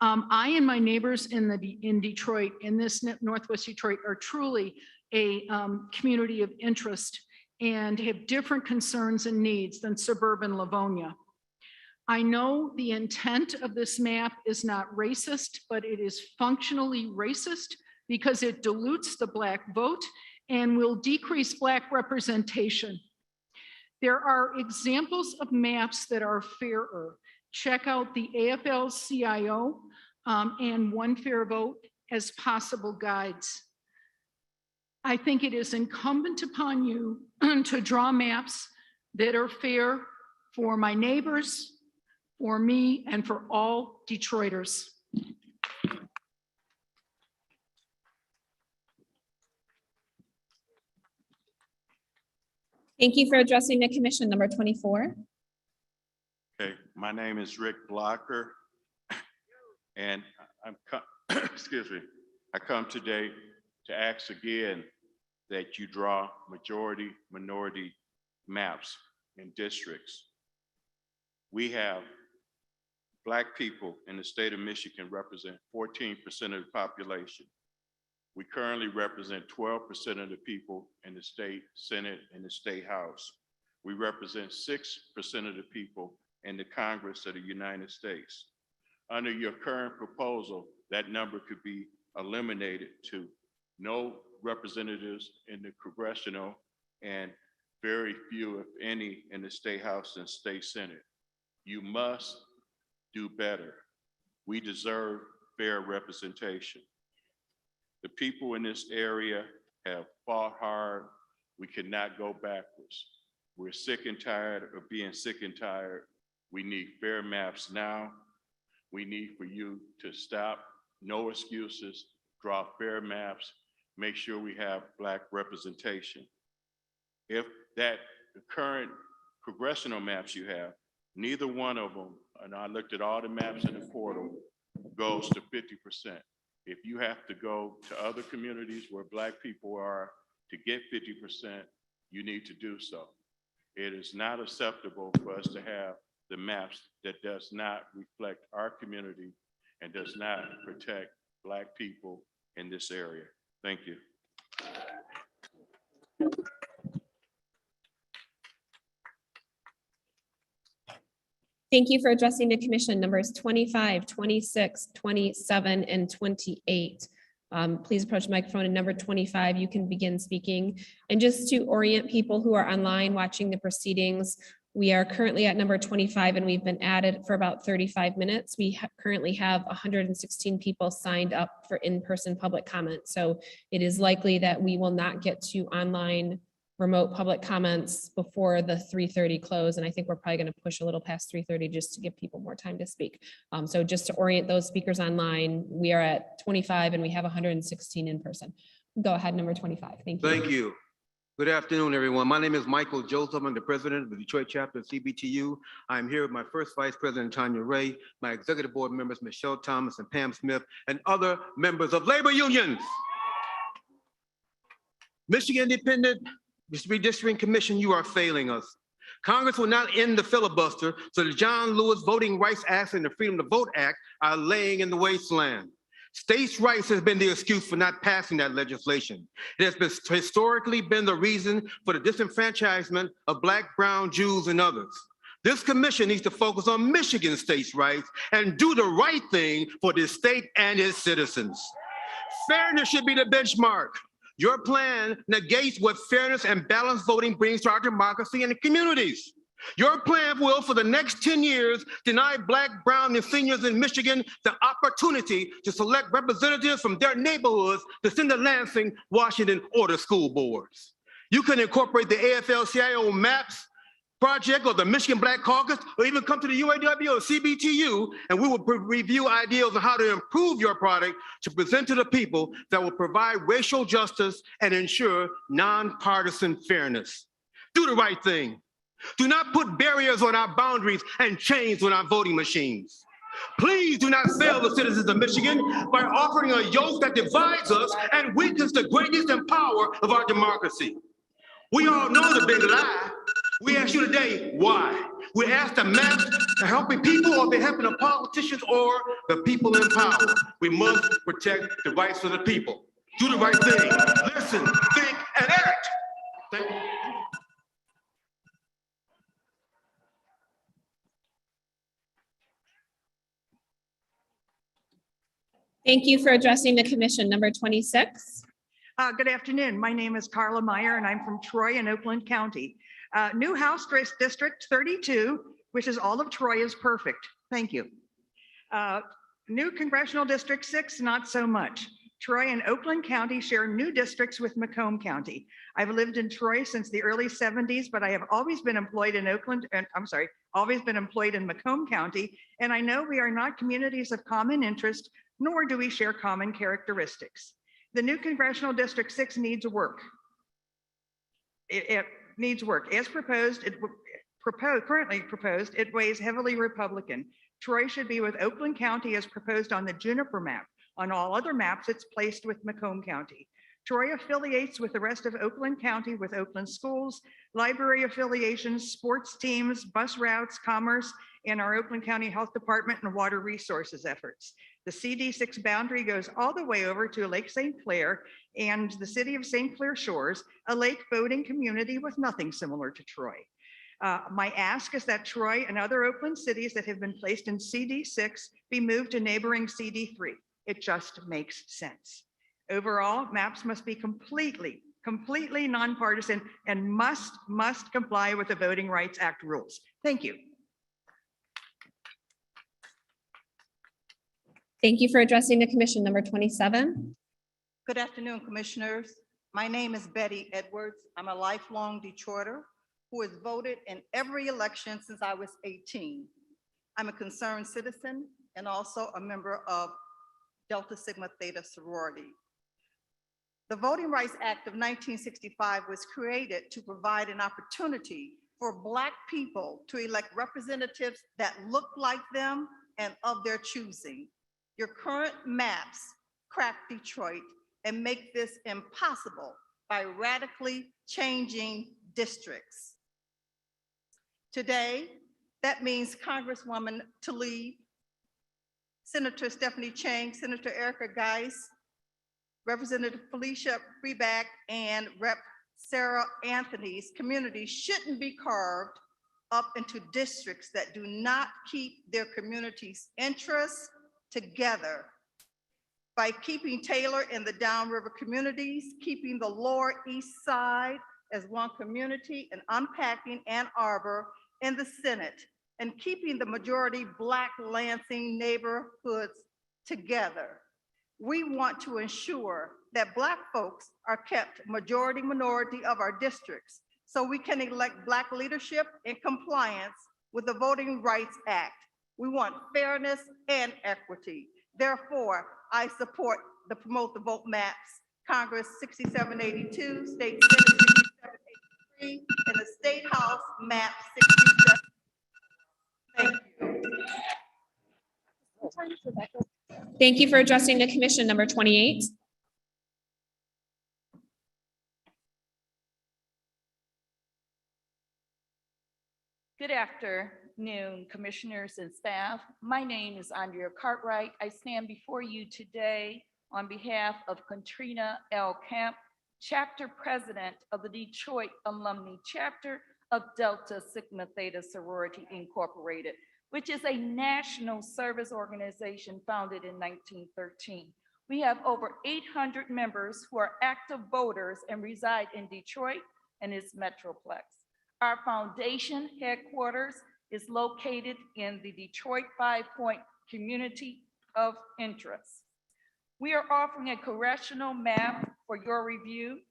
I and my neighbors in Detroit, in this Northwest Detroit, are truly a community of interest and have different concerns and needs than suburban Livonia. I know the intent of this map is not racist, but it is functionally racist because it dilutes the Black vote and will decrease Black representation. There are examples of maps that are fairer. Check out the AFL-CIO and One Fair Vote as possible guides. I think it is incumbent upon you to draw maps that are fair for my neighbors, for me, and for all Detroiters.
Thank you for addressing the commission. Number 24.
Okay, my name is Rick Blocker, and excuse me, I come today to ask again that you draw majority minority maps in districts. We have Black people in the state of Michigan represent 14% of the population. We currently represent 12% of the people in the state Senate and the state House. We represent 6% of the people in the Congress of the United States. Under your current proposal, that number could be eliminated to no representatives in the congressional and very few, if any, in the state House and state Senate. You must do better. We deserve fair representation. The people in this area have fought hard. We cannot go backwards. We're sick and tired of being sick and tired. We need fair maps now. We need for you to stop, no excuses, draw fair maps, make sure we have Black representation. If the current congressional maps you have, neither one of them, and I looked at all the maps in the portal, goes to 50%. If you have to go to other communities where Black people are to get 50%, you need to do so. It is not acceptable for us to have the maps that does not reflect our community and does not protect Black people in this area. Thank you.
Thank you for addressing the commission. Numbers 25, 26, 27, and 28. Please approach the microphone. And number 25, you can begin speaking. And just to orient people who are online watching the proceedings, we are currently at number 25 and we've been added for about 35 minutes. We currently have 116 people signed up for in-person public comment. So it is likely that we will not get to online remote public comments before the 3:30 close. And I think we're probably going to push a little past 3:30 just to give people more time to speak. So just to orient those speakers online, we are at 25 and we have 116 in person. Go ahead, number 25. Thank you.
Thank you. Good afternoon, everyone. My name is Michael Joseph. I'm the president of the Detroit chapter of CBTU. I'm here with my first vice president, Tanya Ray, my executive board members, Michelle Thomas and Pam Smith, and other members of labor unions. Michigan Independent Redistricting Commission, you are failing us. Congress will not end the filibuster, so the John Lewis Voting Rights Act and the Freedom to Vote Act are laying in the wasteland. States' rights has been the excuse for not passing that legislation. It has historically been the reason for the disenfranchisement of Black, Brown, Jews, and others. This commission needs to focus on Michigan states' rights and do the right thing for this state and its citizens. Fairness should be the benchmark. Your plan negates what fairness and balanced voting brings to our democracy and the communities. Your plan will, for the next 10 years, deny Black, Brown, and seniors in Michigan the opportunity to select representatives from their neighborhoods to send to Lansing, Washington, or the school boards. You can incorporate the AFL-CIO MAPS project or the Michigan Black Caucus, or even come to the UAW or CBTU, and we will review ideas on how to improve your product to present to the people that will provide racial justice and ensure nonpartisan fairness. Do the right thing. Do not put barriers on our boundaries and chains on our voting machines. Please do not fail the citizens of Michigan by offering a yoke that divides us and weakens the greatness and power of our democracy. We all know the big lie. We ask you today, why? We ask the maps to helping people on behalf of the politicians or the people in power. We must protect the rights of the people. Do the right thing. Listen, think, and act. Thank you.
Thank you for addressing the commission. Number 26.
Good afternoon. My name is Carla Meyer and I'm from Troy in Oakland County. New House District 32, which is all of Troy, is perfect. Thank you. New Congressional District 6, not so much. Troy and Oakland County share new districts with Macomb County. I've lived in Troy since the early 70s, but I have always been employed in always been employed in Macomb County. And I know we are not communities of common interest, nor do we share common characteristics. The new Congressional District 6 needs work. It needs work. As proposed, currently proposed, it weighs heavily Republican. Troy should be with Oakland County as proposed on the Juniper map. On all other maps, it's placed with Macomb County. Troy affiliates with the rest of Oakland County with Oakland schools, library affiliations, sports teams, bus routes, commerce, and our Oakland County Health Department and water resources efforts. The CD6 boundary goes all the way over to Lake St. Clair and the city of St. Clair Shores, a lake boating community with nothing similar to Troy. My ask is that Troy and other Oakland cities that have been placed in CD6 be moved to neighboring CD3. It just makes sense. Overall, maps must be completely nonpartisan and must comply with the Voting Rights Act rules. Thank you.
Thank you for addressing the commission. Number 27.
Good afternoon, Commissioners. My name is Betty Edwards. I'm a lifelong Detroiter who has voted in every election since I was 18. I'm a concerned citizen and also a member of Delta Sigma Theta sorority. The Voting Rights Act of 1965 was created to provide an opportunity for Black people to elect representatives that look like them and of their choosing. Your current maps crack Detroit and make this impossible by radically changing districts. Today, that means Congresswoman Tlaib, Senator Stephanie Chang, Senator Erica Geis, Representative Felicia Freeback, and Rep. Sarah Anthony's communities shouldn't be carved up into districts that do not keep their communities' interests together. By keeping Taylor and the Downriver communities, keeping the Lower East Side as one community, and unpacking Ann Arbor in the Senate, and keeping the majority Black Lansing neighborhoods together. We want to ensure that Black folks are kept majority minority of our districts so we can elect Black leadership in compliance with the Voting Rights Act. We want fairness and equity. Therefore, I support the Promote the Vote Maps, Congress 6782, State Senate 6783, and the State House Map 67. Thank you.
Thank you for addressing the commission. Number 28.
Good afternoon, commissioners and staff. My name is Andrea Cartwright. I stand before you today on behalf of Katrina L. Camp, chapter president of the Detroit Alumni Chapter of Delta Sigma Theta Sorority Incorporated, which is a national service organization founded in 1913. We have over 800 members who are active voters and reside in Detroit and its metroplex. Our foundation headquarters is located in the Detroit 5 Point community of interest. We are offering a congressional map for your review,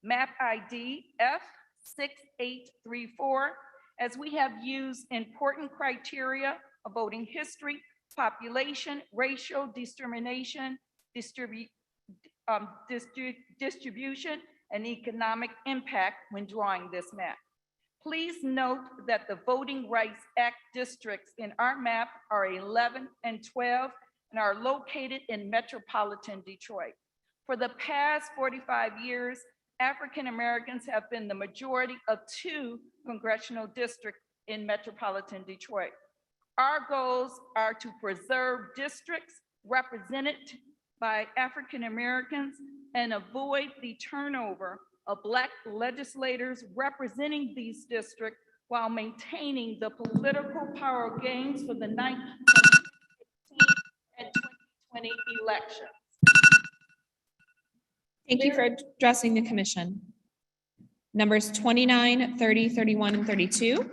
map ID F6834, as we have used important criteria of voting history, population, racial discrimination, distribution, and economic impact when drawing this map. Please note that the Voting Rights Act districts in our map are 11 and 12 and are located in metropolitan Detroit. For the past 45 years, African Americans have been the majority of 2 congressional districts in metropolitan Detroit. Our goals are to preserve districts represented by African Americans and avoid the turnover of Black legislators representing these districts while maintaining the political power gains for the 1916 and 2020 elections.
Thank you for addressing the commission. Numbers 29, 30, 31, and 32.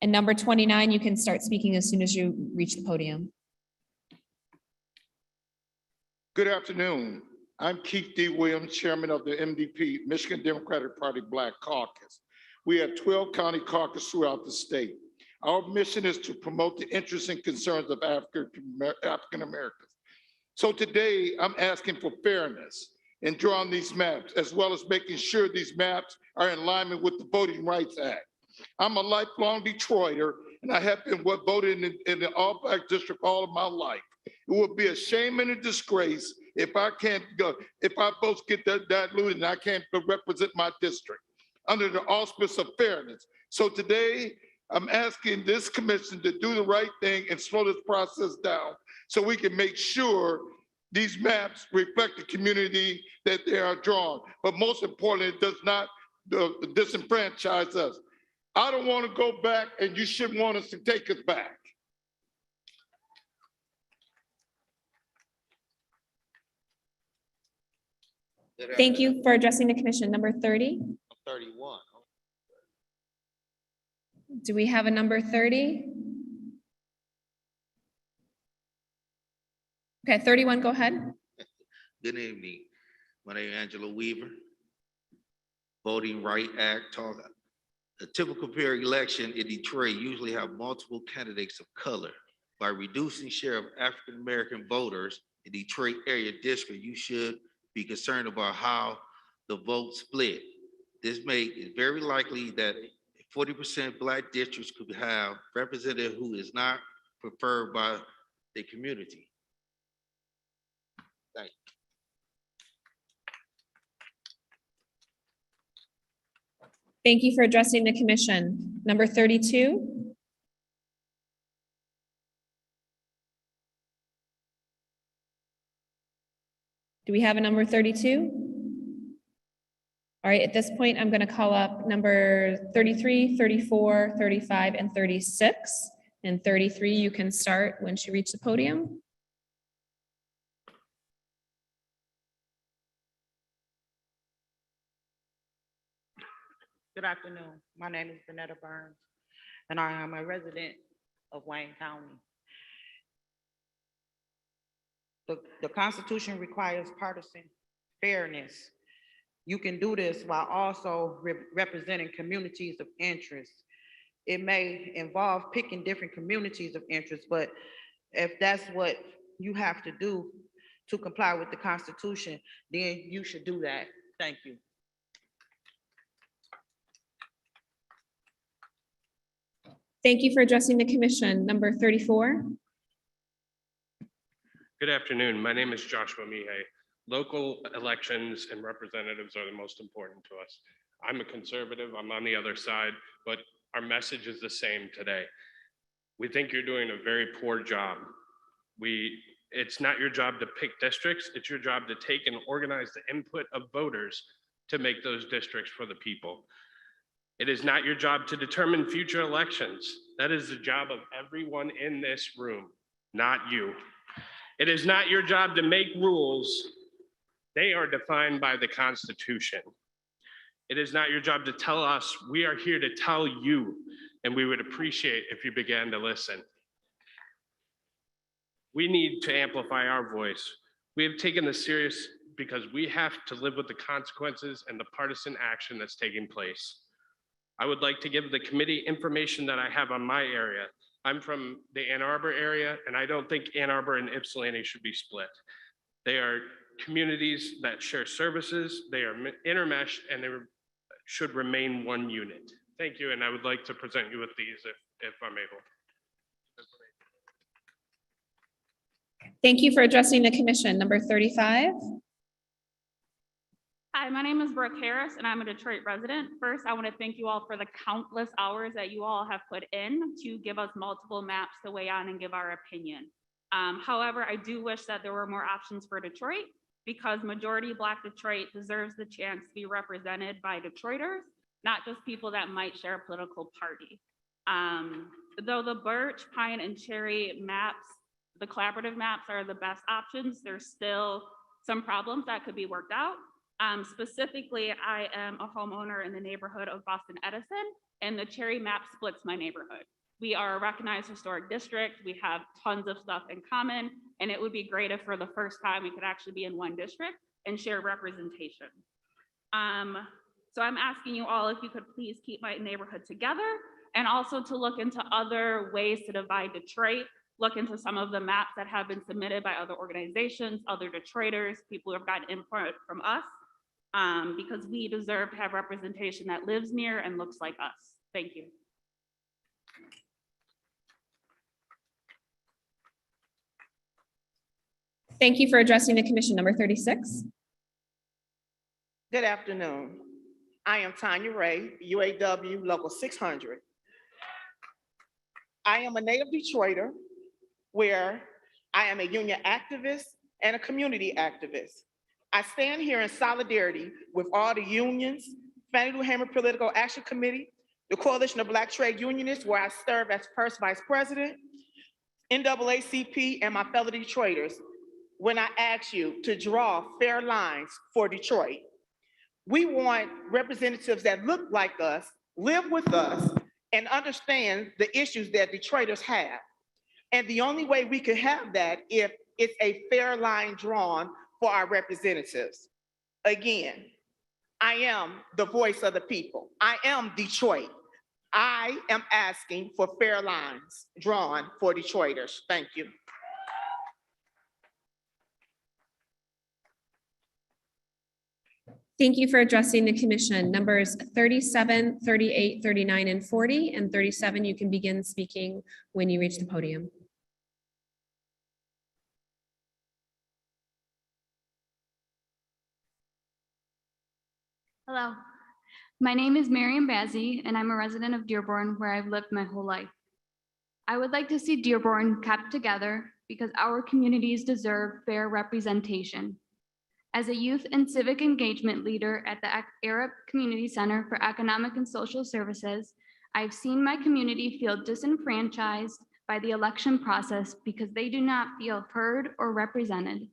And number 29, you can start speaking as soon as you reach the podium.
Good afternoon. I'm Keith D. Williams, Chairman of the MDP, Michigan Democratic Party Black Caucus. We have 12 county caucus throughout the state. Our mission is to promote the interests and concerns of African Americans. So today I'm asking for fairness in drawing these maps, as well as making sure these maps are in alignment with the Voting Rights Act. I'm a lifelong Detroiter, and I have been voted in the all-Black district all of my life. It would be a shame and a disgrace if I can't go, if our votes get diluted and I can't represent my district under the auspice of fairness. So today, I'm asking this commission to do the right thing and slow this process down so we can make sure these maps reflect the community that they are drawn. But most importantly, it does not disenfranchise us. I don't want to go back, and you shouldn't want us to take us back.
Thank you for addressing the commission. Number 30.
31.
Do we have a number 30? Okay, 31, go ahead.
Good evening. My name is Angela Weaver. Voting Right Act talk. A typical pair election in Detroit usually have multiple candidates of color. By reducing share of African-American voters in Detroit area district, you should be concerned about how the vote split. This makes it very likely that 40% Black districts could have representative who is not preferred by the community. Thank you.
Thank you for addressing the commission. Number 32. Do we have a number 32? All right, at this point, I'm going to call up number 33, 34, 35, and 36. And 33, you can start when she reaches the podium.
Good afternoon. My name is Vanetta Burns, and I am a resident of Wayne County. The Constitution requires partisan fairness. You can do this while also representing communities of interest. It may involve picking different communities of interest, but if that's what you have to do to comply with the Constitution, then you should do that. Thank you.
Thank you for addressing the commission. Number 34.
Good afternoon. My name is Joshua Mihai. Local elections and representatives are the most important to us. I'm a conservative, I'm on the other side, but our message is the same today. We think you're doing a very poor job. It's not your job to pick districts, it's your job to take and organize the input of voters to make those districts for the people. It is not your job to determine future elections. That is the job of everyone in this room, not you. It is not your job to make rules. They are defined by the Constitution. It is not your job to tell us. We are here to tell you, and we would appreciate if you began to listen. We need to amplify our voice. We have taken this serious because we have to live with the consequences and the partisan action that's taking place. I would like to give the committee information that I have on my area. I'm from the Ann Arbor area, and I don't think Ann Arbor and Ypsilanti should be split. They are communities that share services, they are intermeshed, and they should remain one unit. Thank you, and I would like to present you with these if I'm able.
Thank you for addressing the commission. Number 35.
Hi, my name is Brooke Harris, and I'm a Detroit resident. First, I want to thank you all for the countless hours that you all have put in to give us multiple maps to weigh on and give our opinion. However, I do wish that there were more options for Detroit because majority Black Detroit deserves the chance to be represented by Detroiters, not just people that might share a political party. Though the Birch, Pine, and Cherry maps, the collaborative maps are the best options, there's still some problems that could be worked out. Specifically, I am a homeowner in the neighborhood of Boston Edison, and the Cherry map splits my neighborhood. We are a recognized historic district. We have tons of stuff in common, and it would be great if for the first time we could actually be in one district and share representation. So I'm asking you all if you could please keep my neighborhood together and also to look into other ways to divide Detroit, look into some of the maps that have been submitted by other organizations, other Detroiters, people who have gotten input from us, because we deserve to have representation that lives near and looks like us. Thank you.
Thank you for addressing the commission. Number 36.
Good afternoon. I am Tanya Ray, UAW Local 600. I am a native Detroiter where I am a union activist and a community activist. I stand here in solidarity with all the unions, Fannie Lou Hamer Political Action Committee, the Coalition of Black Trade Unionists, where I serve as first vice president, NAACP, and my fellow Detroiters, when I ask you to draw fair lines for Detroit. We want representatives that look like us, live with us, and understand the issues that Detroiters have. And the only way we could have that if it's a fair line drawn for our representatives. Again, I am the voice of the people. I am Detroit. I am asking for fair lines drawn for Detroiters. Thank you.
Thank you for addressing the commission. Numbers 37, 38, 39, and 40, and 37, you can begin speaking when you reach the podium.
Hello, my name is Mariam Bazzi, and I'm a resident of Dearborn, where I've lived my whole life. I would like to see Dearborn kept together because our communities deserve fair representation. As a youth and civic engagement leader at the Arab Community Center for Economic and Social Services, I've seen my community feel disenfranchised by the election process because they do not feel heard or represented.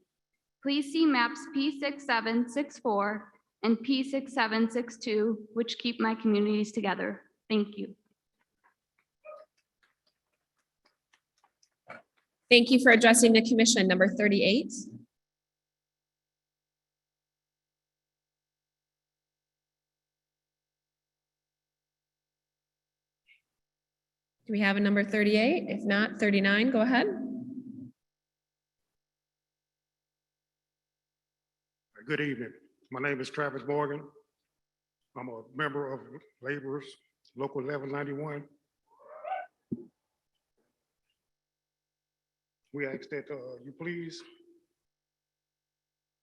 Please see maps P6764 and P6762, which keep my communities together. Thank you.
Thank you for addressing the commission. Number 38. Do we have a number 38? If not, 39, go ahead.
Good evening. My name is Travis Morgan. I'm a member of Laborers, Local 1191. We ask that you please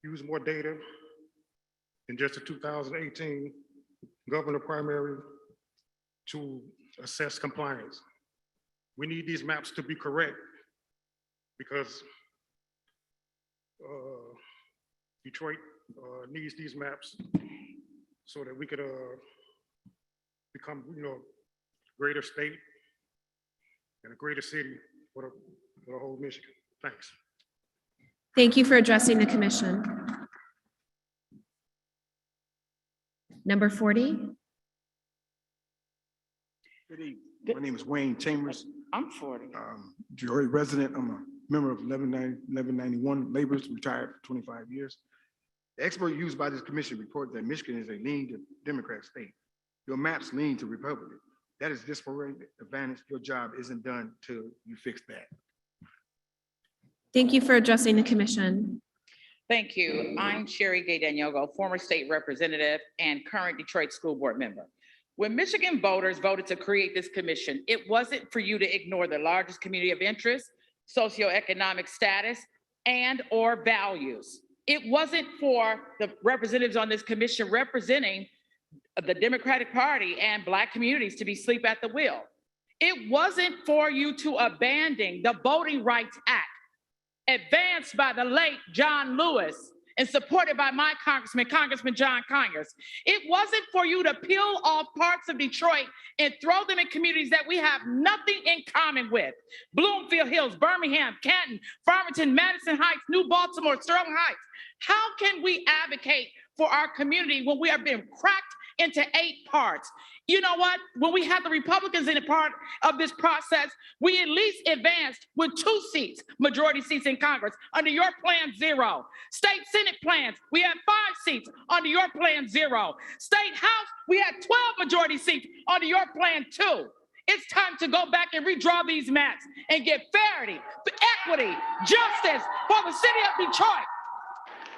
use more data than just the 2018 governor primary to assess compliance. We need these maps to be correct because Detroit needs these maps so that we could become, greater state and a greater city for the whole Michigan. Thanks.
Thank you for addressing the commission. Number 40.
Good evening. My name is Wayne Chambers.
I'm 40.
Detroit resident. I'm a member of 1191 Laborers, retired for 25 years. The expert used by this commission report that Michigan is a lean to Democrat state. Your maps lean to Republican. That is disparate advantage. Your job isn't done till you fix that.
Thank you for addressing the commission.
Thank you. I'm Sherry Gay Danielgo, former state representative and current Detroit school board member. When Michigan voters voted to create this commission, it wasn't for you to ignore the largest community of interest, socioeconomic status, and or values. It wasn't for the representatives on this commission representing the Democratic Party and Black communities to be asleep at the wheel. It wasn't for you to abandon the Voting Rights Act, advanced by the late John Lewis and supported by my Congressman John Conyers. It wasn't for you to peel off parts of Detroit and throw them in communities that we have nothing in common with. Bloomfield Hills, Birmingham, Canton, Farmington, Madison Heights, New Baltimore, Sterling Heights. How can we advocate for our community when we are being cracked into 8 parts? You know what? When we had the Republicans in a part of this process, we at least advanced with 2 seats, majority seats in Congress, under your plan 0. State Senate plans, we had 5 seats under your plan 0. State House, we had 12 majority seats under your plan 2. It's time to go back and redraw these maps and get fairness, equity, justice for the city of Detroit.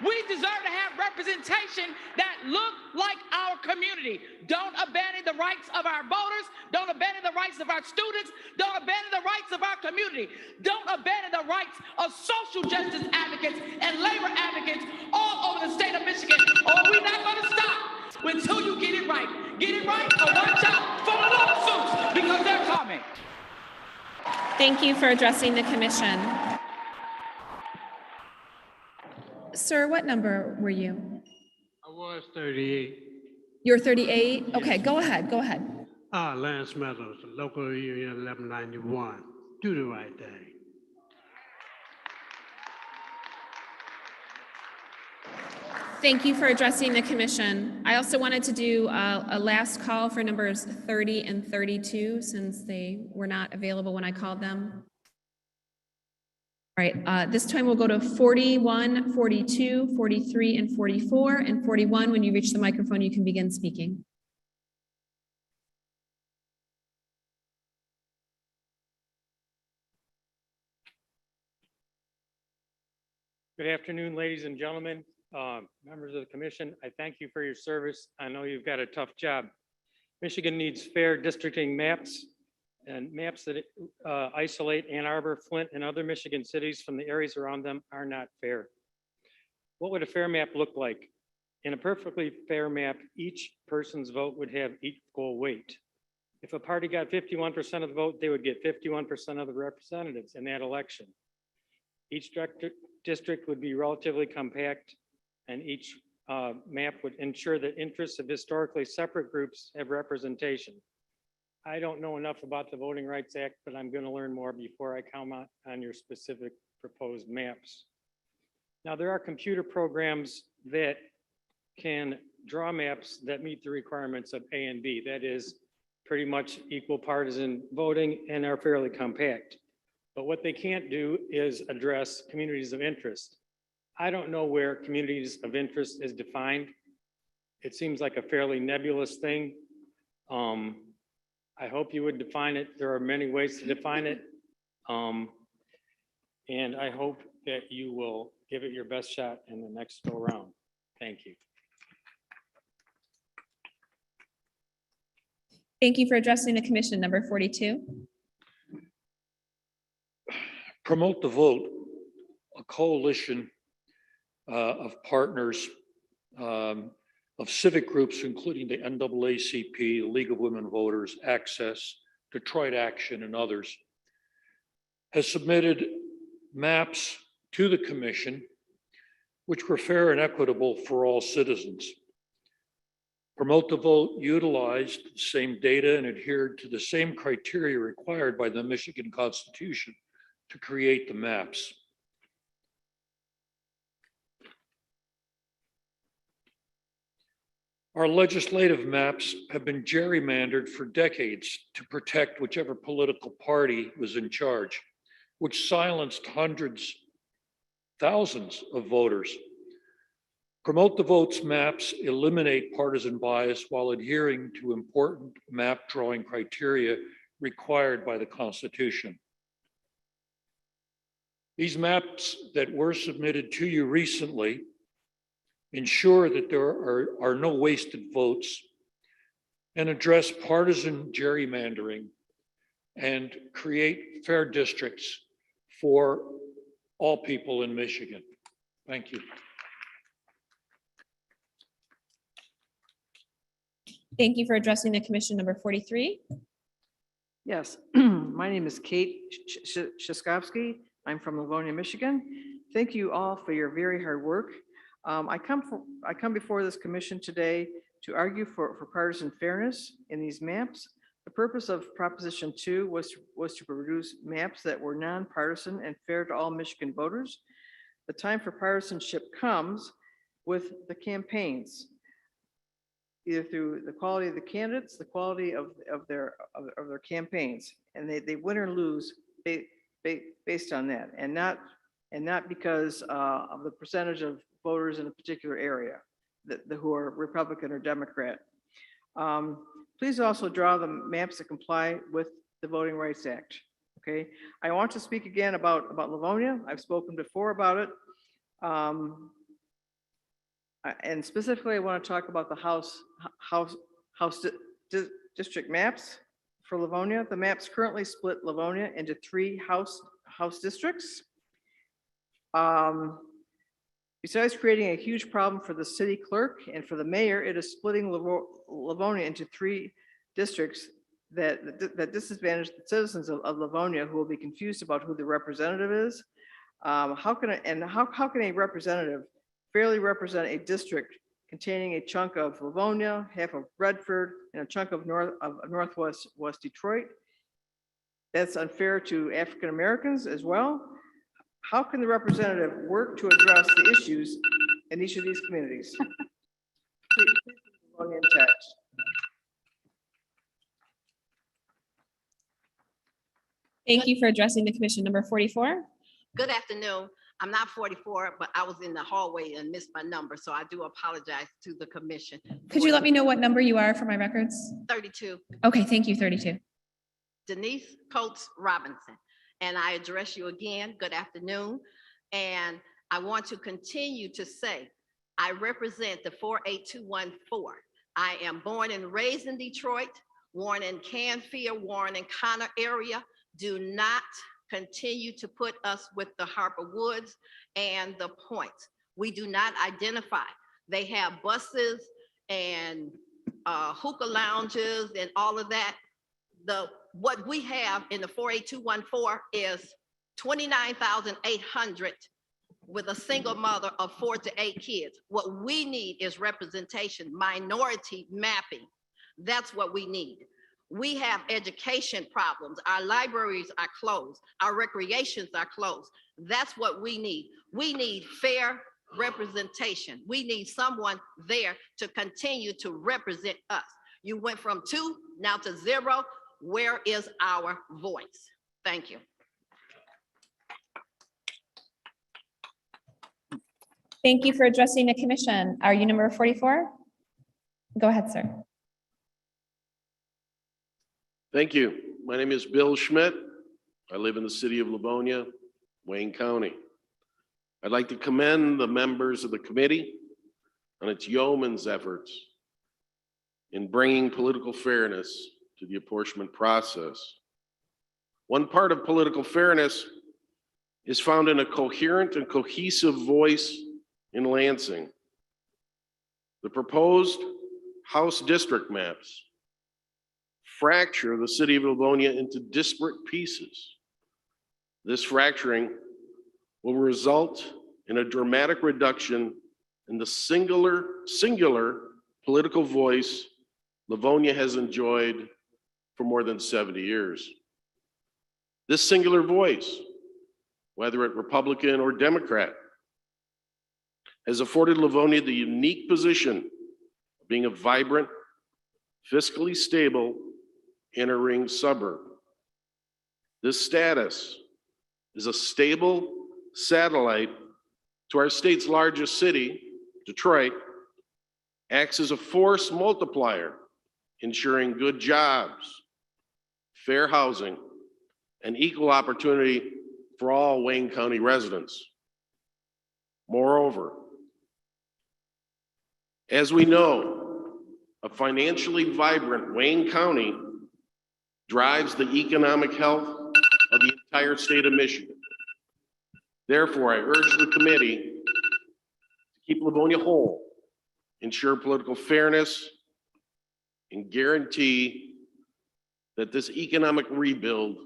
We deserve to have representation that look like our community. Don't abandon the rights of our voters. Don't abandon the rights of our students. Don't abandon the rights of our community. Don't abandon the rights of social justice advocates and labor advocates all over the state of Michigan. Or we're not going to stop until you get it right. Get it right or watch out for the lawsuits because they're coming.
Thank you for addressing the commission. Sir, what number were you?
I was 38.
You're 38? Okay, go ahead, go ahead.
Lance Meadows, local union 1191. Do the right thing.
Thank you for addressing the commission. I also wanted to do a last call for numbers 30 and 32 since they were not available when I called them. All right, this time we'll go to 41, 42, 43, and 44. And 41, when you reach the microphone, you can begin speaking.
Good afternoon, ladies and gentlemen, members of the commission. I thank you for your service. I know you've got a tough job. Michigan needs fair districting maps and maps that isolate Ann Arbor, Flint, and other Michigan cities from the areas around them are not fair. What would a fair map look like? In a perfectly fair map, each person's vote would have equal weight. If a party got 51% of the vote, they would get 51% of the representatives in that election. Each district would be relatively compact, and each map would ensure that interests of historically separate groups have representation. I don't know enough about the Voting Rights Act, but I'm going to learn more before I comment on your specific proposed maps. Now, there are computer programs that can draw maps that meet the requirements of A and B. That is pretty much equal partisan voting and are fairly compact. But what they can't do is address communities of interest. I don't know where communities of interest is defined. It seems like a fairly nebulous thing. I hope you would define it. There are many ways to define it. And I hope that you will give it your best shot in the next go round. Thank you.
Thank you for addressing the commission. Number 42.
Promote the Vote, a coalition of partners of civic groups, including the NAACP, the League of Women Voters, Access, Detroit Action, and others, has submitted maps to the commission which were fair and equitable for all citizens. Promote the Vote utilized the same data and adhered to the same criteria required by the Michigan Constitution to create the maps. Our legislative maps have been gerrymandered for decades to protect whichever political party was in charge, which silenced hundreds, thousands of voters. Promote the Vote's maps eliminate partisan bias while adhering to important map drawing criteria required by the Constitution. These maps that were submitted to you recently ensure that there are no wasted votes and address partisan gerrymandering and create fair districts for all people in Michigan. Thank you.
Thank you for addressing the commission. Number 43.
Yes, my name is Kate Shaskovsky. I'm from Livonia, Michigan. Thank you all for your very hard work. I come before this commission today to argue for partisan fairness in these maps. The purpose of Proposition 2 was to produce maps that were nonpartisan and fair to all Michigan voters. The time for partisanship comes with the campaigns, either through the quality of the candidates, the quality of their campaigns, and they win or lose based on that, and not because of the percentage of voters in a particular area who are Republican or Democrat. Please also draw the maps that comply with the Voting Rights Act. Okay, I want to speak again about Livonia. I've spoken before about it. And specifically, I want to talk about the House district maps for Livonia. The maps currently split Livonia into 3 House districts. Besides creating a huge problem for the city clerk and for the mayor, it is splitting Livonia into 3 districts that disadvantage the citizens of Livonia, who will be confused about who the representative is. How can a representative fairly represent a district containing a chunk of Livonia, half of Redford, and a chunk of Northwest Detroit? That's unfair to African Americans as well. How can the representative work to address the issues in each of these communities? Please, Livonia in text.
Thank you for addressing the commission. Number 44.
Good afternoon. I'm not 44, but I was in the hallway and missed my number, so I do apologize to the commission.
Could you let me know what number you are for my records?
32,
Okay, thank you, 32.
Denise Coates Robinson. And I address you again, good afternoon. And I want to continue to say, I represent the 48214. I am born and raised in Detroit, born in Canfield, Warren and Connor area. Do not continue to put us with the Harper Woods and the Point. We do not identify. They have buses and hookah lounges and all of that. What we have in the 48214 is 29,800 with a single mother of 4 to 8 kids. What we need is representation, minority mapping. That's what we need. We have education problems. Our libraries are closed. Our recreations are closed. That's what we need. We need fair representation. We need someone there to continue to represent us. You went from 2 now to 0. Where is our voice? Thank you.
Thank you for addressing the commission. Are you number 44? Go ahead, sir.
Thank you. My name is Bill Schmidt. I live in the city of Livonia, Wayne County. I'd like to commend the members of the committee on its yeoman's efforts in bringing political fairness to the apportionment process. One part of political fairness is found in a coherent and cohesive voice in Lansing. The proposed House district maps fracture the city of Livonia into disparate pieces. This fracturing will result in a dramatic reduction in the singular political voice Livonia has enjoyed for more than 70 years. This singular voice, whether it Republican or Democrat, has afforded Livonia the unique position of being a vibrant, fiscally stable inner ring suburb. This status is a stable satellite to our state's largest city, Detroit, acts as a force multiplier, ensuring good jobs, fair housing, and equal opportunity for all Wayne County residents. Moreover, as we know, a financially vibrant Wayne County drives the economic health of the entire state of Michigan. Therefore, I urge the committee to keep Livonia whole, ensure political fairness, and guarantee that this economic rebuild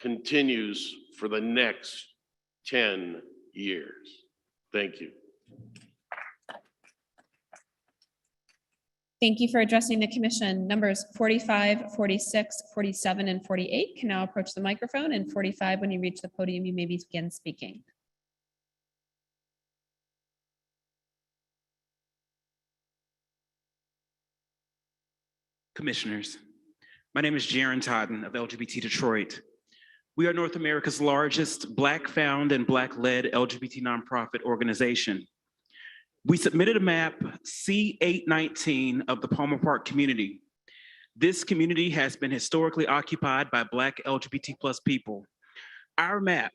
continues for the next 10 years. Thank you.
Thank you for addressing the commission. Numbers 45, 46, 47, and 48 can now approach the microphone, and 45, when you reach the podium, you may begin speaking.
Commissioners, my name is Jaron Totten of LGBT Detroit. We are North America's largest Black-found and Black-led LGBT nonprofit organization. We submitted a map C819 of the Palmer Park community. This community has been historically occupied by Black LGBT+ people. Our map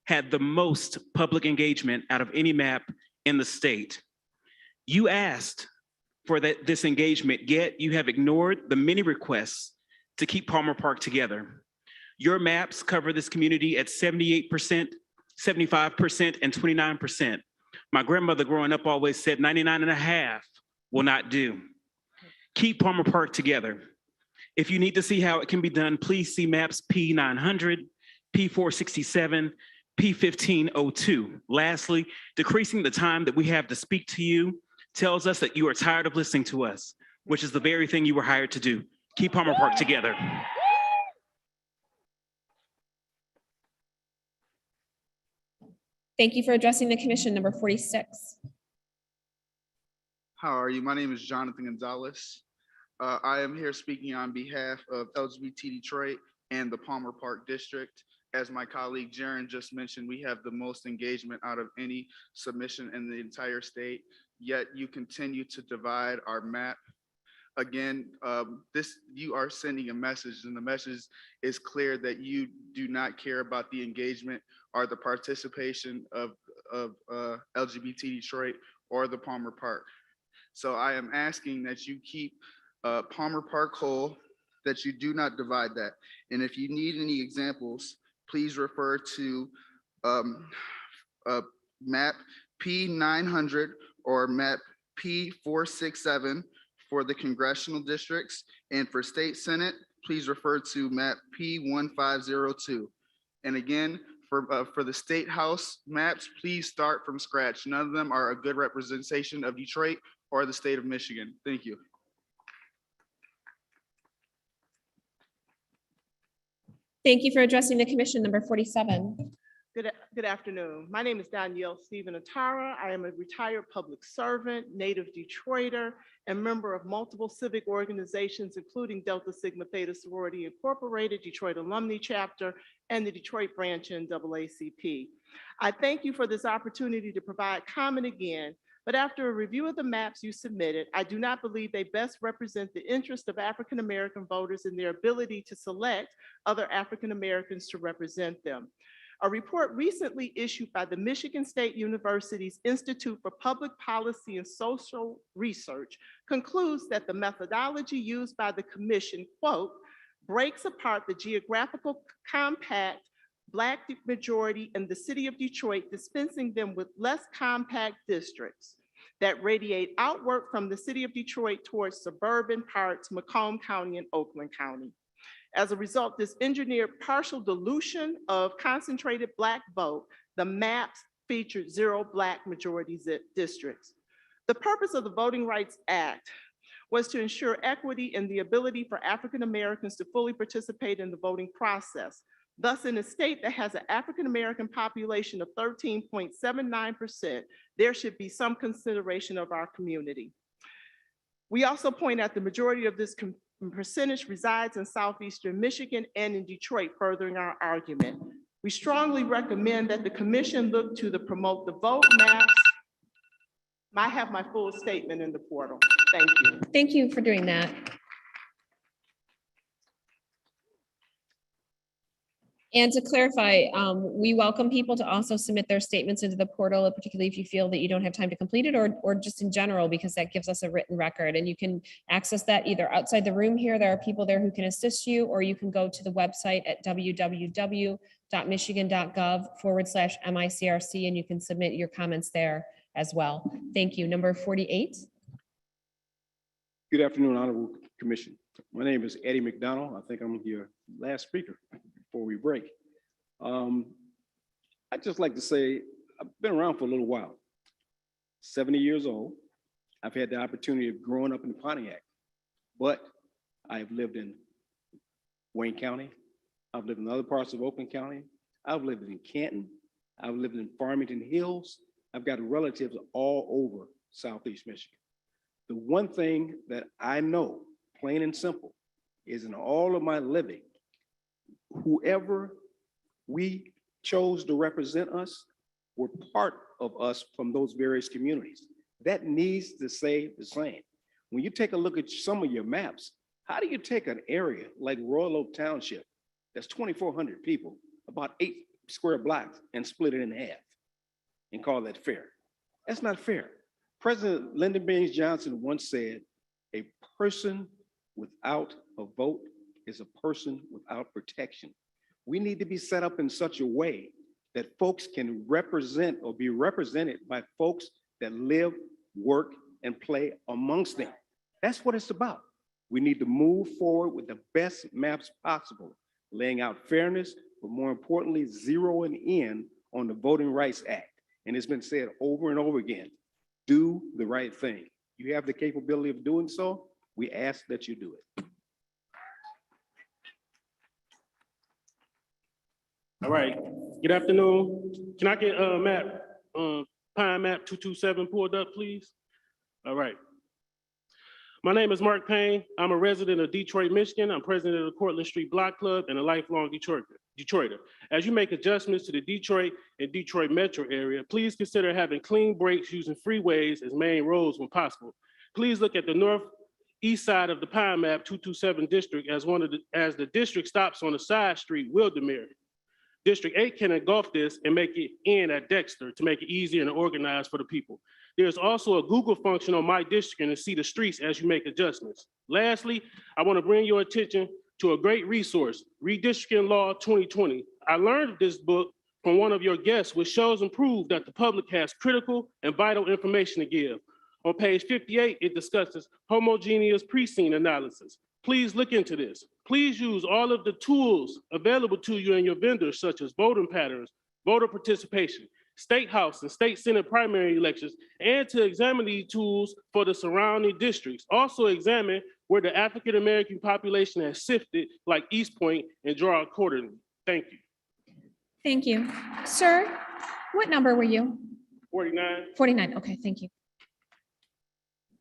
had the most public engagement out of any map in the state. You asked for this engagement, yet you have ignored the many requests to keep Palmer Park together. Your maps cover this community at 78%, 75%, and 29%. My grandmother growing up always said 99.5 will not do. Keep Palmer Park together. If you need to see how it can be done, please see maps P900, P467, P1502. Lastly, decreasing the time that we have to speak to you tells us that you are tired of listening to us, which is the very thing you were hired to do. Keep Palmer Park together.
Thank you for addressing the commission. Number 46.
How are you? My name is Jonathan Gonzalez. I am here speaking on behalf of LGBT Detroit
and the Palmer Park District. As my colleague Jaren just mentioned, we have the most engagement out of any submission in the entire state, yet you continue to divide our map. Again, you are sending a message, and the message is clear that you do not care about the engagement or the participation of LGBT Detroit or the Palmer Park. So I am asking that you keep Palmer Park whole, that you do not divide that. And if you need any examples, please refer to map P900 or map P467 for the congressional districts. And for state senate, please refer to map P1502. And again, for the state house maps, please start from scratch. None of them are a good representation of Detroit or the state of Michigan. Thank you.
Thank you for addressing the commission. Number 47.
Good afternoon. My name is Danielle Stephen Atara. I am a retired public servant, native Detroiter, and member of multiple civic organizations, including Delta Sigma Theta Sorority Incorporated, Detroit Alumni Chapter, and the Detroit branch NAACP. I thank you for this opportunity to provide comment again, but after a review of the maps you submitted, I do not believe they best represent the interest of African American voters and their ability to select other African Americans to represent them. A report recently issued by the Michigan State University's Institute for Public Policy and Social Research concludes that the methodology used by the commission, quote, breaks apart the geographical compact Black majority in the city of Detroit, dispensing them with less compact districts that radiate outward from the city of Detroit towards suburban parts, Macomb County and Oakland County. As a result, this engineered partial dilution of concentrated Black vote, the maps featured 0 Black majority districts. The purpose of the Voting Rights Act was to ensure equity and the ability for African Americans to fully participate in the voting process. Thus, in a state that has an African American population of 13.79%, there should be some consideration of our community. We also point out the majority of this percentage resides in southeastern Michigan and in Detroit, furthering our argument. We strongly recommend that the commission look to promote the vote maps. I have my full statement in the portal. Thank you.
Thank you for doing that. And to clarify, we welcome people to also submit their statements into the portal, particularly if you feel that you don't have time to complete it, or just in general, because that gives us a written record. And you can access that either outside the room here. There are people there who can assist you, or you can go to the website at www.michigan.gov/MICRC, and you can submit your comments there as well. Thank you. Number 48.
Good afternoon, Honorable Commission. My name is Eddie McDonald. I think I'm your last speaker before we break. I'd just like to say, I've been around for a little while, 70 years old. I've had the opportunity of growing up in Pontiac, but I've lived in Wayne County. I've lived in other parts of Oakland County. I've lived in Canton. I've lived in Farmington Hills. I've got relatives all over Southeast Michigan. The one thing that I know, plain and simple, is in all of my living, whoever we chose to represent us were part of us from those various communities. That needs to stay the same. When you take a look at some of your maps, how do you take an area like Royal Oak Township, that's 2,400 people, about 8 square blocks, and split it in half and call that fair? That's not fair. President Lyndon Baines Johnson once said, a person without a vote is a person without protection. We need to be set up in such a way that folks can represent or be represented by folks that live, work, and play amongst them. That's what it's about. We need to move forward with the best maps possible, laying out fairness, but more importantly, zeroing in on the Voting Rights Act. And it's been said over and over again, do the right thing. You have the capability of doing so. We ask that you do it.
All right, good afternoon. Can I get Pine Map 227 pulled up, please? All right. My name is Mark Payne. I'm a resident of Detroit, Michigan. I'm president of the Cortlandt Street Block Club and a lifelong Detroiter. As you make adjustments to the Detroit and Detroit metro area, please consider having clean breaks using freeways as main roads when possible. Please look at the northeast side of the Pine Map 227 district as the district stops on a side street, Wildermere. District 8 can engulf this and make it in at Dexter to make it easier and organized for the people. There's also a Google function on My District to see the streets as you make adjustments. Lastly, I want to bring your attention to a great resource, Redistricting Law 2020. I learned this book from one of your guests, which shows and proves that the public has critical and vital information to give. On page 58, it discusses homogeneous precinct analysis. Please look into this. Please use all of the tools available to you and your vendors, such as voting patterns, voter participation, state house and state senate primary elections, and to examine these tools for the surrounding districts. Also examine where the African-American population has sifted, like East Point, and draw accordingly. Thank you.
Thank you. Sir, what number were you?
49.
49. Okay, thank you.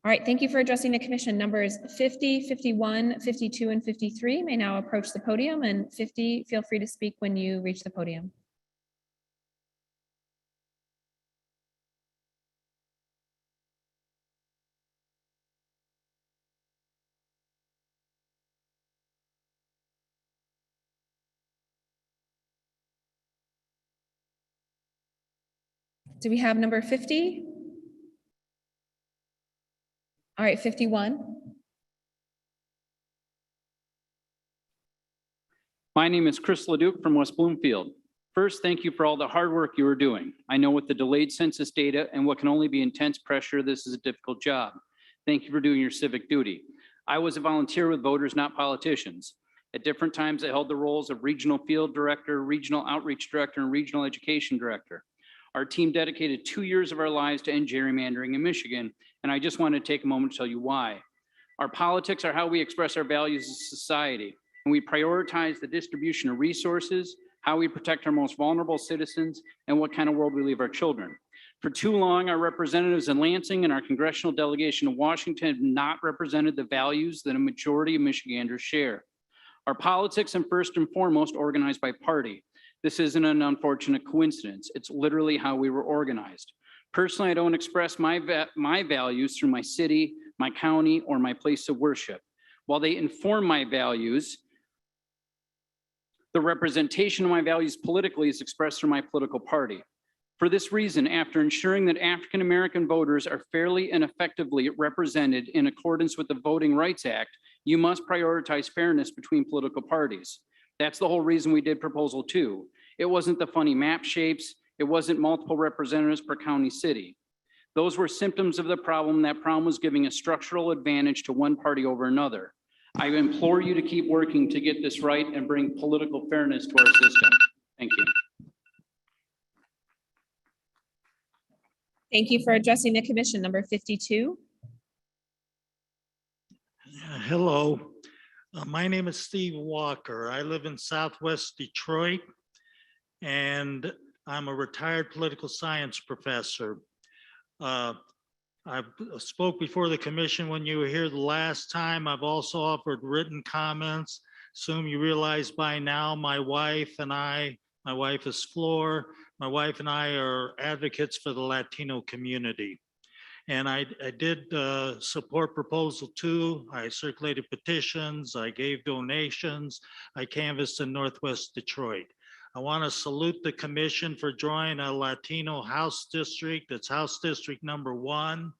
All right, thank you for addressing the commission. Numbers 50, 51, 52, and 53 may now approach the podium, and 50, feel free to speak when you reach the podium. Do we have number 50? All right, 51.
My name is Chris Leduc from West Bloomfield. First, thank you for all the hard work you are doing. I know with the delayed census data and what can only be intense pressure, this is a difficult job. Thank you for doing your civic duty. I was a volunteer with voters, not politicians. At different times, I held the roles of regional field director, regional outreach director, and regional education director. Our team dedicated 2 years of our lives to end gerrymandering in Michigan, and I just want to take a moment to tell you why. Our politics are how we express our values as a society, and we prioritize the distribution of resources, how we protect our most vulnerable citizens, and what kind of world we leave our children. For too long, our representatives in Lansing and our congressional delegation in Washington have not represented the values that a majority of Michiganders share. Our politics are first and foremost organized by party. This isn't an unfortunate coincidence. It's literally how we were organized. Personally, I don't express my values through my city, my county, or my place of worship. While they inform my values, the representation of my values politically is expressed through my political party. For this reason, after ensuring that African-American voters are fairly and effectively represented in accordance with the Voting Rights Act, you must prioritize fairness between political parties. That's the whole reason we did Proposal 2. It wasn't the funny map shapes. It wasn't multiple representatives per county city. Those were symptoms of the problem. That problem was giving a structural advantage to one party over another. I implore you to keep working to get this right and bring political fairness to our system. Thank you.
Thank you for addressing the commission. Number 52.
Hello, my name is Steve Walker. I live in Southwest Detroit, and I'm a retired political science professor. I spoke before the commission when you were here the last time. I've also offered written comments. Assume you realize by now my wife is Floor, my wife and I are advocates for the Latino community. And I did support Proposal 2. I circulated petitions, I gave donations, I canvassed in Northwest Detroit. I want to salute the commission for drawing a Latino House district. That's House District number 1.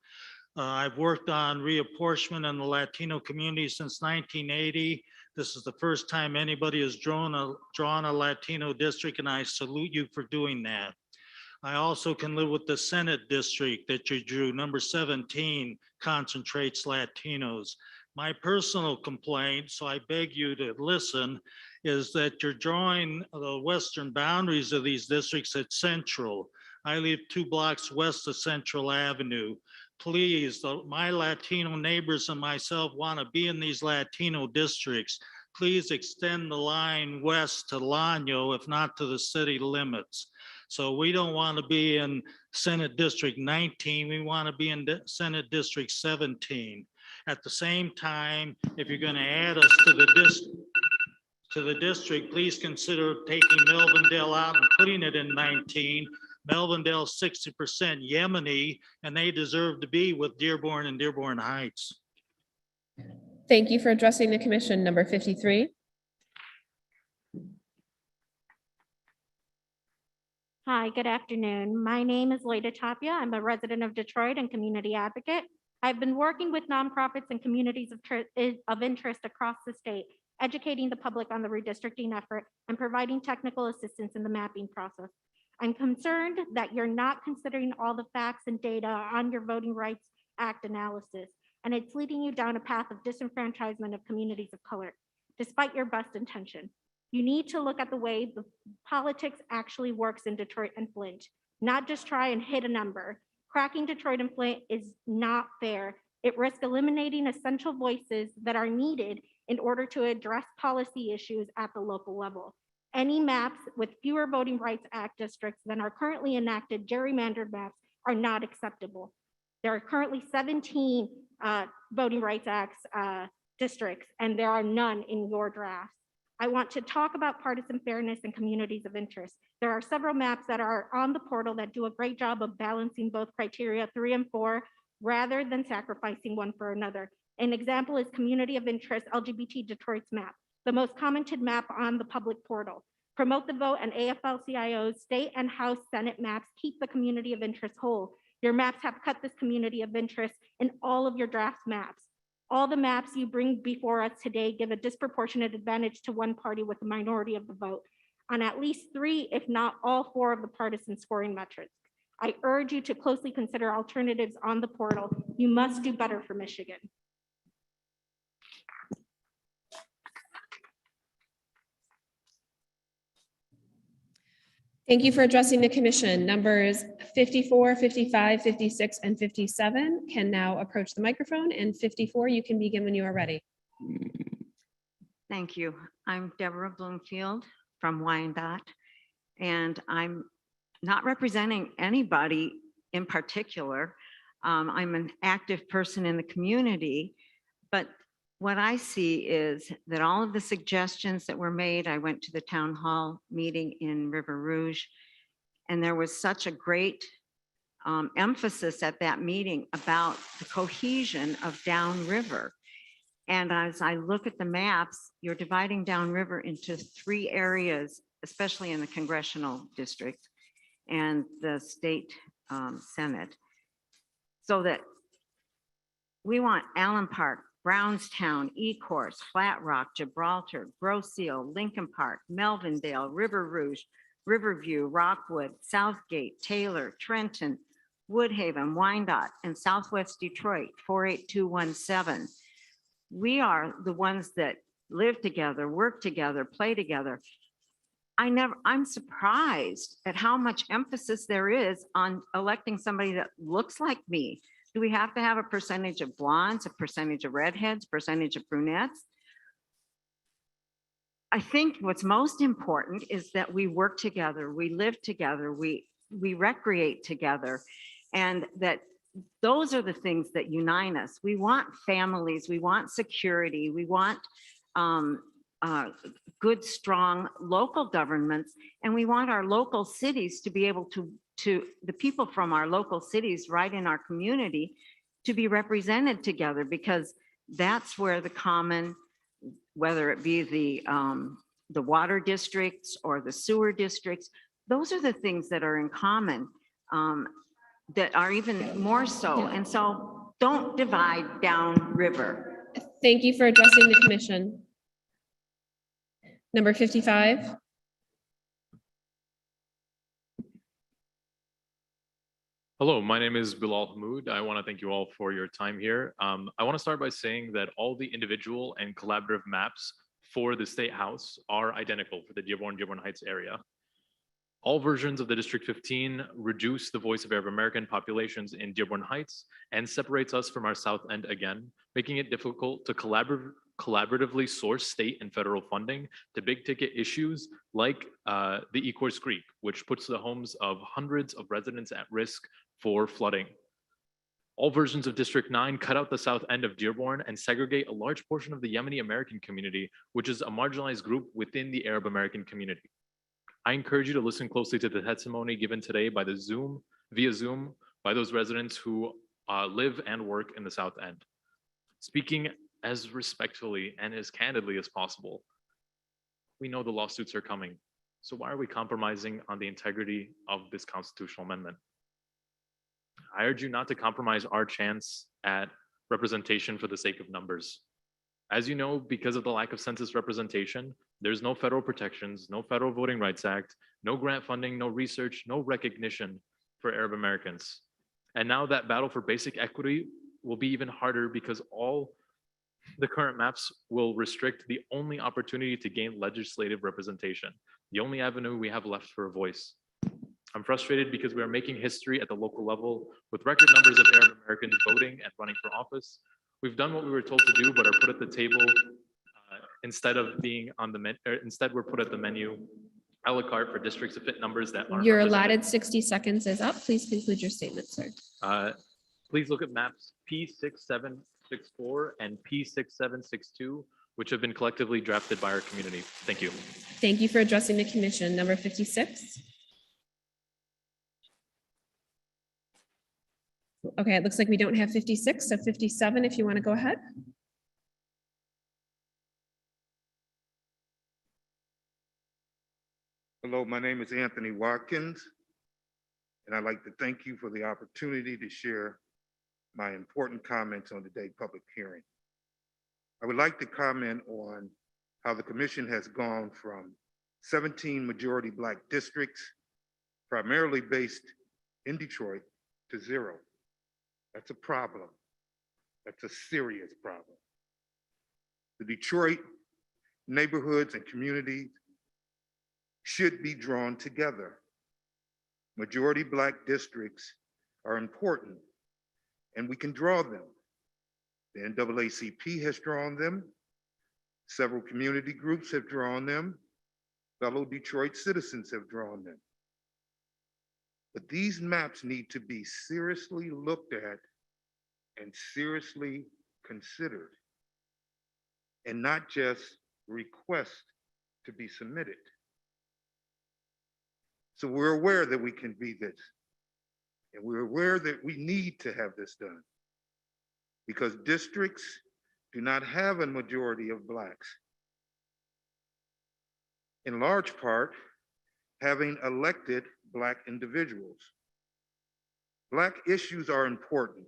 I've worked on reapportionment in the Latino community since 1980. This is the first time anybody has drawn a Latino district, and I salute you for doing that. I also can live with the Senate district that you drew. Number 17 concentrates Latinos. My personal complaint, so I beg you to listen, is that you're drawing the western boundaries of these districts at Central. I live 2 blocks west of Central Avenue. Please, my Latino neighbors and myself want to be in these Latino districts. Please extend the line west to Lano, if not to the city limits. So we don't want to be in Senate District 19, we want to be in Senate District 17. At the same time, if you're going to add us to the district, please consider taking Melvindale out and putting it in 19. Melvindale's 60% Yemeni, and they deserve to be with Dearborn and Dearborn Heights.
Thank you for addressing the commission. Number 53.
Hi, good afternoon. My name is Loida Tapia. I'm a resident of Detroit and community advocate. I've been working with nonprofits and communities of interest across the state, educating the public on the redistricting effort and providing technical assistance in the mapping process. I'm concerned that you're not considering all the facts and data on your Voting Rights Act analysis, and it's leading you down a path of disenfranchisement of communities of color, despite your best intention. You need to look at the way the politics actually works in Detroit and Flint, not just try and hit a number. Cracking Detroit and Flint is not fair. It risks eliminating essential voices that are needed in order to address policy issues at the local level. Any maps with fewer Voting Rights Act districts than are currently enacted gerrymandered maps are not acceptable. There are currently 17 Voting Rights Act districts, and there are none in your drafts. I want to talk about partisan fairness and communities of interest. There are several maps that are on the portal that do a great job of balancing both criteria 3 and 4 rather than sacrificing one for another. An example is Community of Interest LGBT Detroit's map, the most commented map on the public portal. Promote the Vote and AFL-CIO's state and House Senate maps keep the community of interest whole. Your maps have cut this community of interest in all of your draft maps. All the maps you bring before us today give a disproportionate advantage to one party with a minority of the vote on at least 3, if not all 4 of the partisan scoring metrics. I urge you to closely consider alternatives on the portal. You must do better for Michigan.
Thank you for addressing the commission. Numbers 54, 55, 56, and 57 can now approach the microphone, and 54, you can begin when you are ready.
Thank you. I'm Deborah Bloomfield from Wyandotte, and I'm not representing anybody in particular. I'm an active person in the community, but what I see is that all of the suggestions that were made, I went to the town hall meeting in River Rouge, and there was such a great emphasis at that meeting about the cohesion of downriver. And as I look at the maps, you're dividing downriver into 3 areas, especially in the congressional district and the state Senate. So that we want Allen Park, Brownstown, Ecorse, Flat Rock, Gibraltar, Grosse Ile, Lincoln Park, Melvindale, River Rouge, Riverview, Rockwood, Southgate, Taylor, Trenton, Woodhaven, Wyandotte, and Southwest Detroit, 48217. We are the ones that live together, work together, play together. I'm surprised at how much emphasis there is on electing somebody that looks like me. Do we have to have a percentage of blondes, a percentage of redheads, percentage of brunettes? I think what's most important is that we work together, we live together, we recreate together, and that those are the things that unite us. We want families, we want security, we want good, strong local governments, and we want our local cities to be able to the people from our local cities right in our community to be represented together, because that's where the common, whether it be the water districts or the sewer districts, those are the things that are in common, that are even more so. And so don't divide downriver.
Thank you for addressing the commission. Number 55.
Hello, my name is Bilal Hamoud. I want to thank you all for your time here. I want to start by saying that all the individual and collaborative maps for the State House are identical for the Dearborn Heights area. All versions of the District 15 reduce the voice of Arab American populations in Dearborn Heights and separates us from our South End again, making it difficult to collaboratively source state and federal funding to big ticket issues like the Ecorse Creek, which puts the homes of hundreds of residents at risk for flooding. All versions of District 9 cut out the south end of Dearborn and segregate a large portion of the Yemeni American community, which is a marginalized group within the Arab American community. I encourage you to listen closely to the testimony given today via Zoom by those residents who live and work in the south end. Speaking as respectfully and as candidly as possible, we know the lawsuits are coming. So why are we compromising on the integrity of this constitutional amendment? I urge you not to compromise our chance at representation for the sake of numbers. As you know, because of the lack of census representation, there's no federal protections, no federal Voting Rights Act, no grant funding, no research, no recognition for Arab Americans. And now that battle for basic equity will be even harder because all the current maps will restrict the only opportunity to gain legislative representation, the only avenue we have left for a voice. I'm frustrated because we are making history at the local level with record numbers of Arab Americans voting and running for office. We've done what we were told to do, but are put at the table instead of being on the menu. Instead, we're put at the menu a la carte for districts to fit numbers that aren't
Your
represented.
allotted 60 seconds is up. Please conclude your statement, sir.
Please look at maps P6764 and P6762, which have been collectively drafted by our community. Thank you.
Thank you for addressing the commission. Number 56. Okay, it looks like we don't have 56, so 57, if you want to go ahead.
Hello, my name is Anthony Watkins, and I'd like to thank you for the opportunity to share my important comments on today's public hearing. I would like to comment on how the commission has gone from 17 majority Black districts, primarily based in Detroit, to 0. That's a problem. That's a serious problem. The Detroit neighborhoods and communities should be drawn together. Majority Black districts are important, and we can draw them. The NAACP has drawn them. Several community groups have drawn them. Fellow Detroit citizens have drawn them. But these maps need to be seriously looked at and seriously considered, and not just request to be submitted. So we're aware that we can be this, and we're aware that we need to have this done because districts do not have a majority of Blacks. In large part, having elected Black individuals. Black issues are important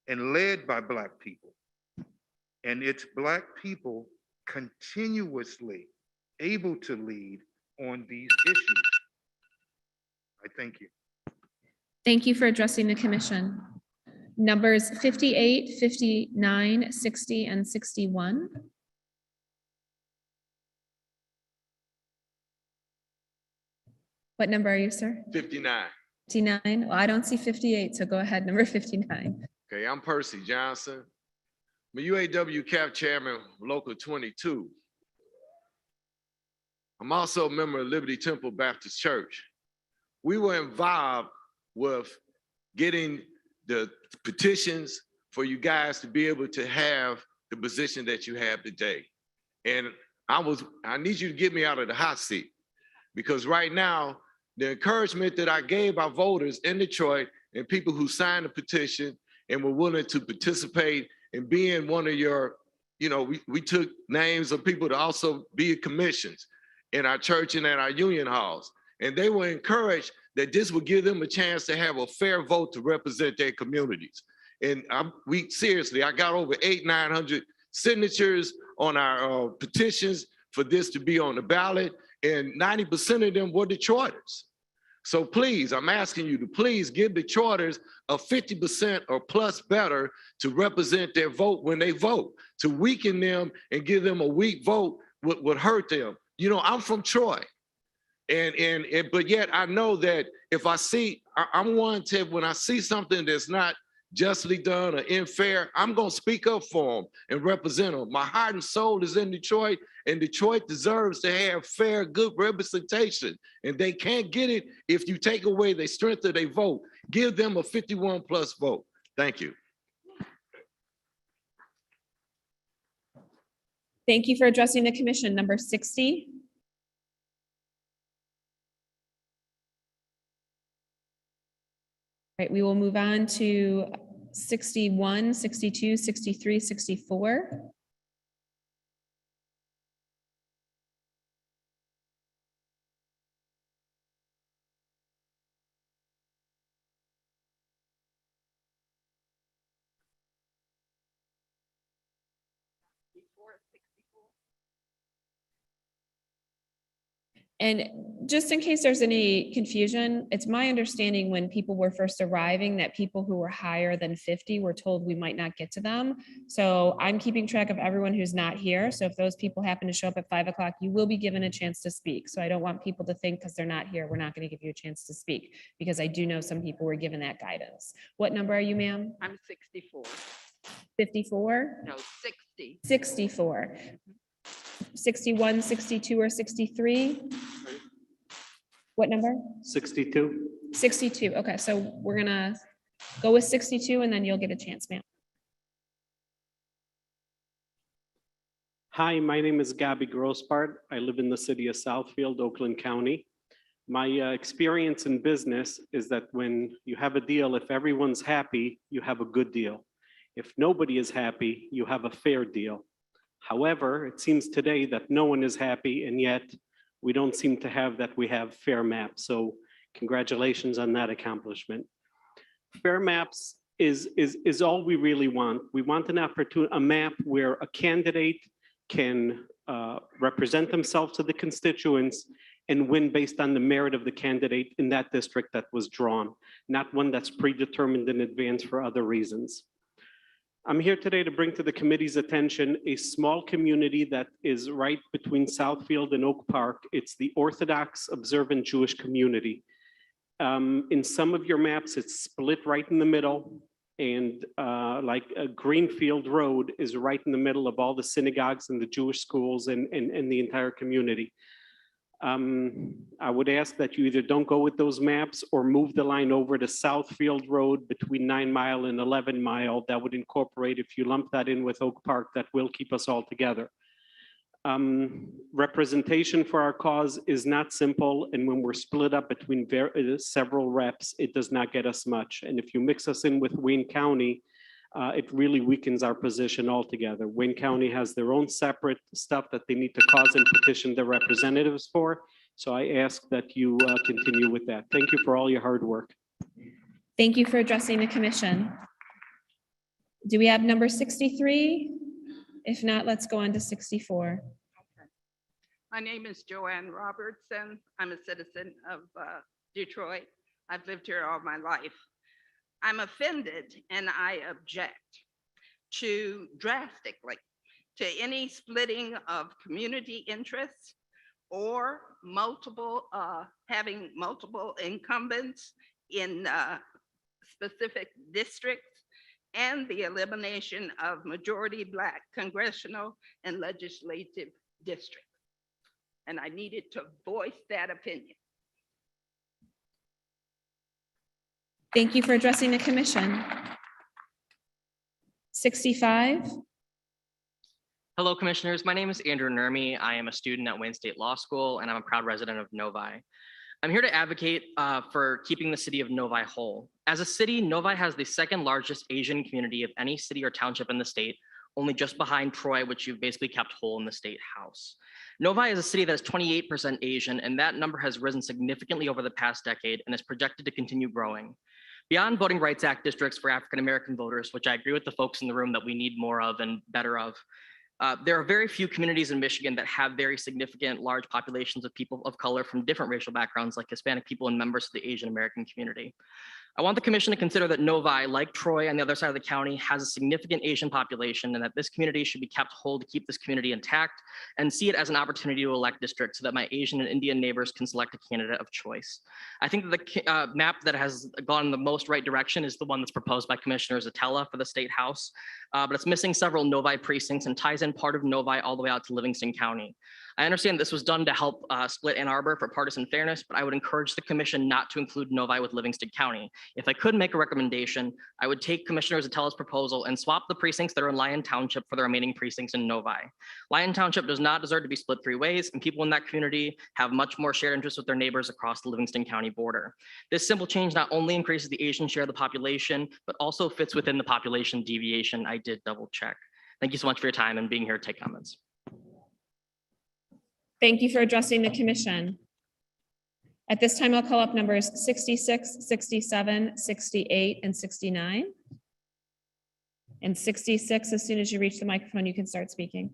and led by Black people. And it's Black people continuously able to lead on these issues. I thank you.
Thank you for addressing the commission. Numbers 58, 59, 60, and 61. What number are you, sir?
59.
59? Well, I don't see 58, so go ahead, number 59.
Okay, I'm Percy Johnson. I'm a UAW CAP chairman, Local 22. I'm also a member of Liberty Temple Baptist Church. We were involved with getting the petitions for you guys to be able to have the position that you have today. And I need you to get me out of the hot seat because right now, the encouragement that I gave our voters in Detroit and people who signed the petition and were willing to participate in being one of your, we took names of people to also be in commissions in our church and at our union halls. And they were encouraged that this would give them a chance to have a fair vote to represent their communities. And I got over 900 signatures on our petitions for this to be on the ballot, and 90% of them were Detroiters. So please, I'm asking you to please give Detroiters a 50% or plus better to represent their vote when they vote. To weaken them and give them a weak vote would hurt them. I'm from Troy. But yet I know that if I see, I'm one to, when I see something that's not justly done or unfair, I'm gonna speak up for them and represent them. My heart and soul is in Detroit, and Detroit deserves to have fair, good representation. And they can't get it if you take away the strength of their vote. Give them a 51+ vote. Thank you.
Thank you for addressing the commission. Number 60. Right, we will move on to 61, 62, 63, 64. And just in case there's any confusion, it's my understanding when people were first arriving that people who were higher than 50 were told we might not get to them. So I'm keeping track of everyone who's not here. So if those people happen to show up at 5 o'clock, you will be given a chance to speak. So I don't want people to think because they're not here, we're not going to give you a chance to speak, because I do know some people were given that guidance. What number are you, ma'am?
I'm 64.
54?
No, 60.
64. 61, 62, or 63? What number?
62.
62. Okay, so we're gonna go with 62 and then you'll get a chance, ma'am.
Hi, my name is Gabby Grosspart. I live in the city of Southfield, Oakland County. My experience in business is that when you have a deal, if everyone's happy, you have a good deal. If nobody is happy, you have a fair deal. However, it seems today that no one is happy, and yet we don't seem to have that we have fair maps. So congratulations on that accomplishment. Fair maps is all we really want. We want an opportunity, a map where a candidate can represent themselves to the constituents and win based on the merit of the candidate in that district that was drawn, not one that's predetermined in advance for other reasons. I'm here today to bring to the committee's attention a small community that is right between Southfield and Oak Park. It's the Orthodox observant Jewish community. In some of your maps, it's split right in the middle, and like Greenfield Road is right in the middle of all the synagogues and the Jewish schools and the entire community. I would ask that you either don't go with those maps or move the line over to Southfield Road between 9 Mile and 11 Mile. That would incorporate, if you lump that in with Oak Park, that will keep us all together. Representation for our cause is not simple, and when we're split up between several reps, it does not get us much. And if you mix us in with Wayne County, it really weakens our position altogether. Wayne County has their own separate stuff that they need to cause and petition their representatives for. So I ask that you continue with that. Thank you for all your hard work.
Thank you for addressing the commission. Do we have number 63? If not, let's go on to 64.
My name is Joanne Robertson. I'm a citizen of Detroit. I've lived here all my life. I'm offended and I object drastically to any splitting of community interests or having multiple incumbents in specific districts, and the elimination of majority Black congressional and legislative districts. And I needed to voice that opinion.
Thank you for addressing the commission. 65.
Hello, commissioners. My name is Andrew Nermi. I am a student at Wayne State Law School, and I'm a proud resident of Novi. I'm here to advocate for keeping the city of Novi whole. As a city, Novi has the second largest Asian community of any city or township in the state, only just behind Troy, which you've basically kept whole in the state house. Novi is a city that is 28% Asian, and that number has risen significantly over the past decade and is projected to continue growing. Beyond Voting Rights Act districts for African-American voters, which I agree with the folks in the room that we need more of and better of, there are very few communities in Michigan that have very significant large populations of people of color from different racial backgrounds, like Hispanic people and members of the Asian American community. I want the commission to consider that Novi, like Troy on the other side of the county, has a significant Asian population, and that this community should be kept whole to keep this community intact, and see it as an opportunity to elect districts so that my Asian and Indian neighbors can select a candidate of choice. I think that the map that has gone the most right direction is the one that's proposed by Commissioner Zatella for the State House, but it's missing several Novi precincts and ties in part of Novi all the way out to Livingston County. I understand this was done to help split Ann Arbor for partisan fairness, but I would encourage the commission not to include Novi with Livingston County. If I could make a recommendation, I would take Commissioner Zatella's proposal and swap the precincts that are in Lyon Township for the remaining precincts in Novi. Lyon Township does not deserve to be split 3 ways, and people in that community have much more shared interests with their neighbors across the Livingston County border. This simple change not only increases the Asian share of the population, but also fits within the population deviation. I did double check. Thank you so much for your time and being here to take comments.
Thank you for addressing the commission. At this time, I'll call up numbers 66, 67, 68, and 69. And 66, as soon as you reach the microphone, you can start speaking.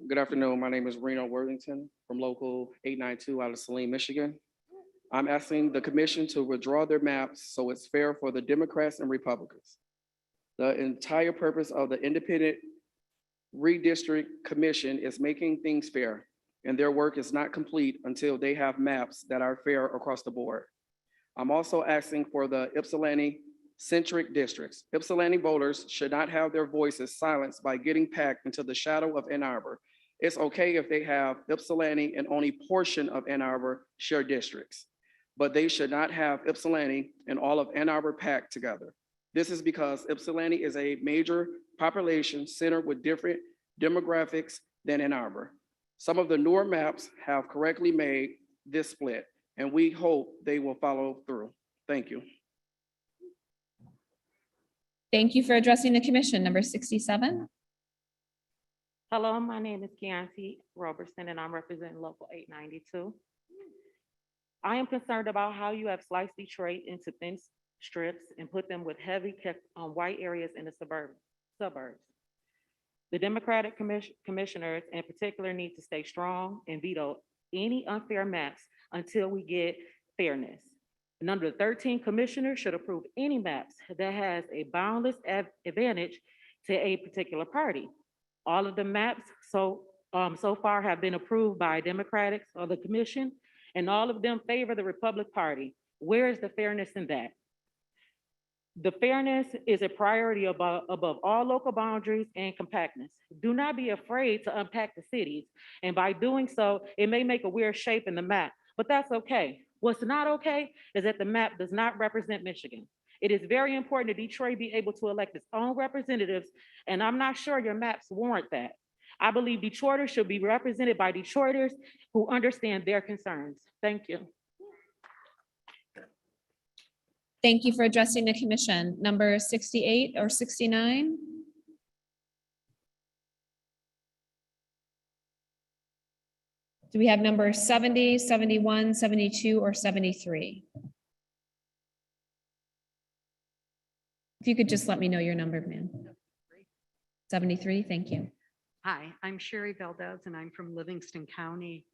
Good afternoon. My name is Reno Worthington from Local 892 out of Saline, Michigan. I'm asking the commission to withdraw their maps so it's fair for the Democrats and Republicans. The entire purpose of the Independent Redistrict Commission is making things fair, and their work is not complete until they have maps that are fair across the board. I'm also asking for the Ypsilanti-centric districts. Ypsilanti voters should not have their voices silenced by getting packed into the shadow of Ann Arbor. It's okay if they have Ypsilanti and only portion of Ann Arbor share districts, but they should not have Ypsilanti and all of Ann Arbor packed together. This is because Ypsilanti is a major population center with different demographics than Ann Arbor. Some of the newer maps have correctly made this split, and we hope they will follow through. Thank you.
Thank you for addressing the commission. Number 67.
Hello, my name is Keontae Robertson, and I'm representing Local 892. I am concerned about how you have sliced Detroit into thin strips and put them with heavy white areas in the suburbs. The Democratic commissioners in particular need to stay strong and veto any unfair maps until we get fairness. None of the 13 commissioners should approve any maps that has a boundless advantage to a particular party. All of the maps so far have been approved by Democrats or the commission, and all of them favor the Republican Party. Where is the fairness in that? The fairness is a priority above all local boundaries and compactness. Do not be afraid to unpack the cities. And by doing so, it may make a weird shape in the map, but that's okay. What's not okay is that the map does not represent Michigan. It is very important that Detroit be able to elect its own representatives, and I'm not sure your maps warrant that. I believe Detroiters should be represented by Detroiters who understand their concerns. Thank you.
Thank you for addressing the commission. Number 68 or 69? Do we have number 70, 71, 72, or 73? If you could just let me know your number, ma'am. 73, thank you.
Hi, I'm Sherry Valdez, and I'm from Livingston County.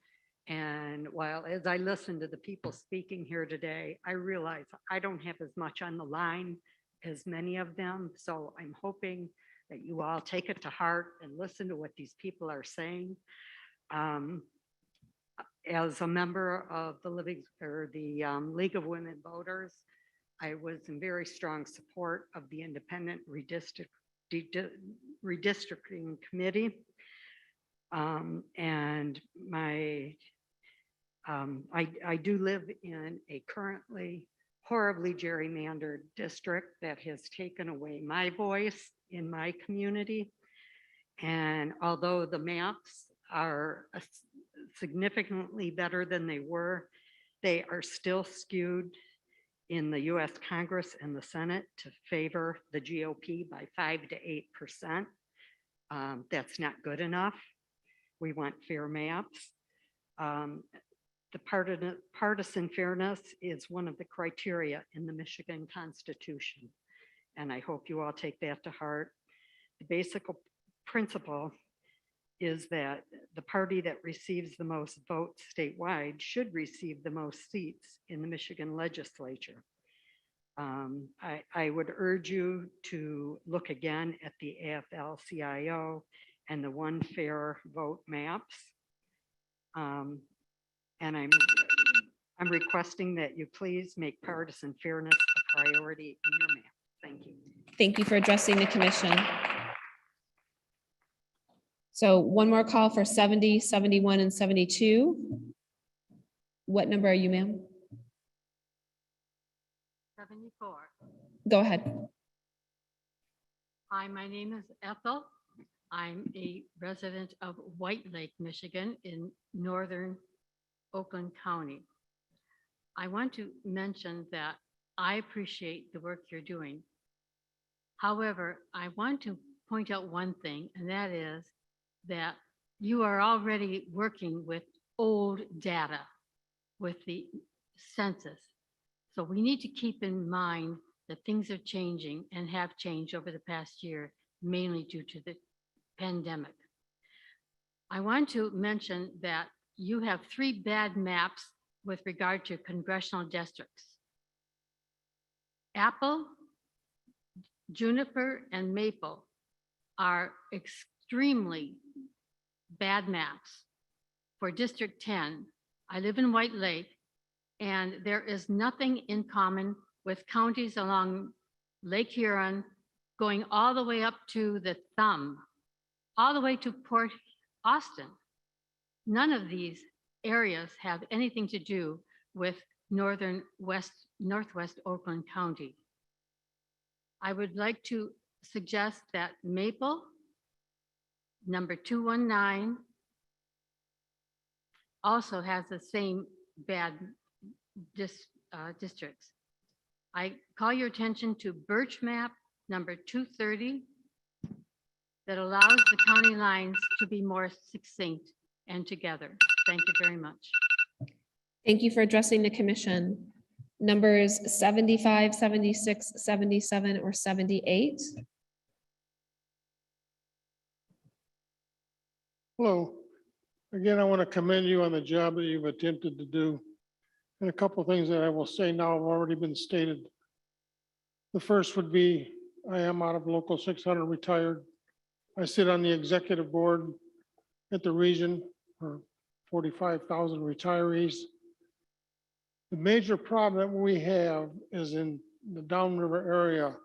And while as I listen to the people speaking here today, I realize I don't have as much on the line as many of them. So I'm hoping that you all take it to heart and listen to what these people are saying. As a member of the League of Women Voters, I was in very strong support of the Independent Redistricting Committee. And I do live in a currently horribly gerrymandered district that has taken away my voice in my community. And although the maps are significantly better than they were, they are still skewed in the US Congress and the Senate to favor the GOP by 5 to 8%. That's not good enough. We want fair maps. The partisan fairness is one of the criteria in the Michigan Constitution, and I hope you all take that to heart. The basic principle is that the party that receives the most votes statewide should receive the most seats in the Michigan legislature. I would urge you to look again at the AFL-CIO and the One Fair Vote maps. And I'm requesting that you please make partisan fairness a priority in your map. Thank you.
Thank you for addressing the commission. So one more call for 70, 71, and 72. What number are you, ma'am?
74.
Go ahead.
Hi, my name is Ethel. I'm a resident of White Lake, Michigan in northern Oakland County. I want to mention that I appreciate the work you're doing. However, I want to point out one thing, and that is that you are already working with old data with the census. So we need to keep in mind that things are changing and have changed over the past year, mainly due to the pandemic. I want to mention that you have 3 bad maps with regard to congressional districts. Apple, Juniper, and Maple are extremely bad maps. For District 10, I live in White Lake, and there is nothing in common with counties along Lake Huron, going all the way up to the Thumb, all the way to Port Austin. None of these areas have anything to do with northwest Oakland County. I would like to suggest that Maple, number 219, also has the same bad districts. I call your attention to Birch map number 230 that allows the county lines to be more succinct and together. Thank you very much.
Thank you for addressing the commission. Numbers 75, 76, 77, or 78.
Hello. Again, I want to commend you on the job that you've attempted to do. And a couple of things that I will say now have already been stated. The first would be, I am out of Local 600 retired. I sit on the executive board at the region for 45,000 retirees. The major problem that we have is in the downriver area.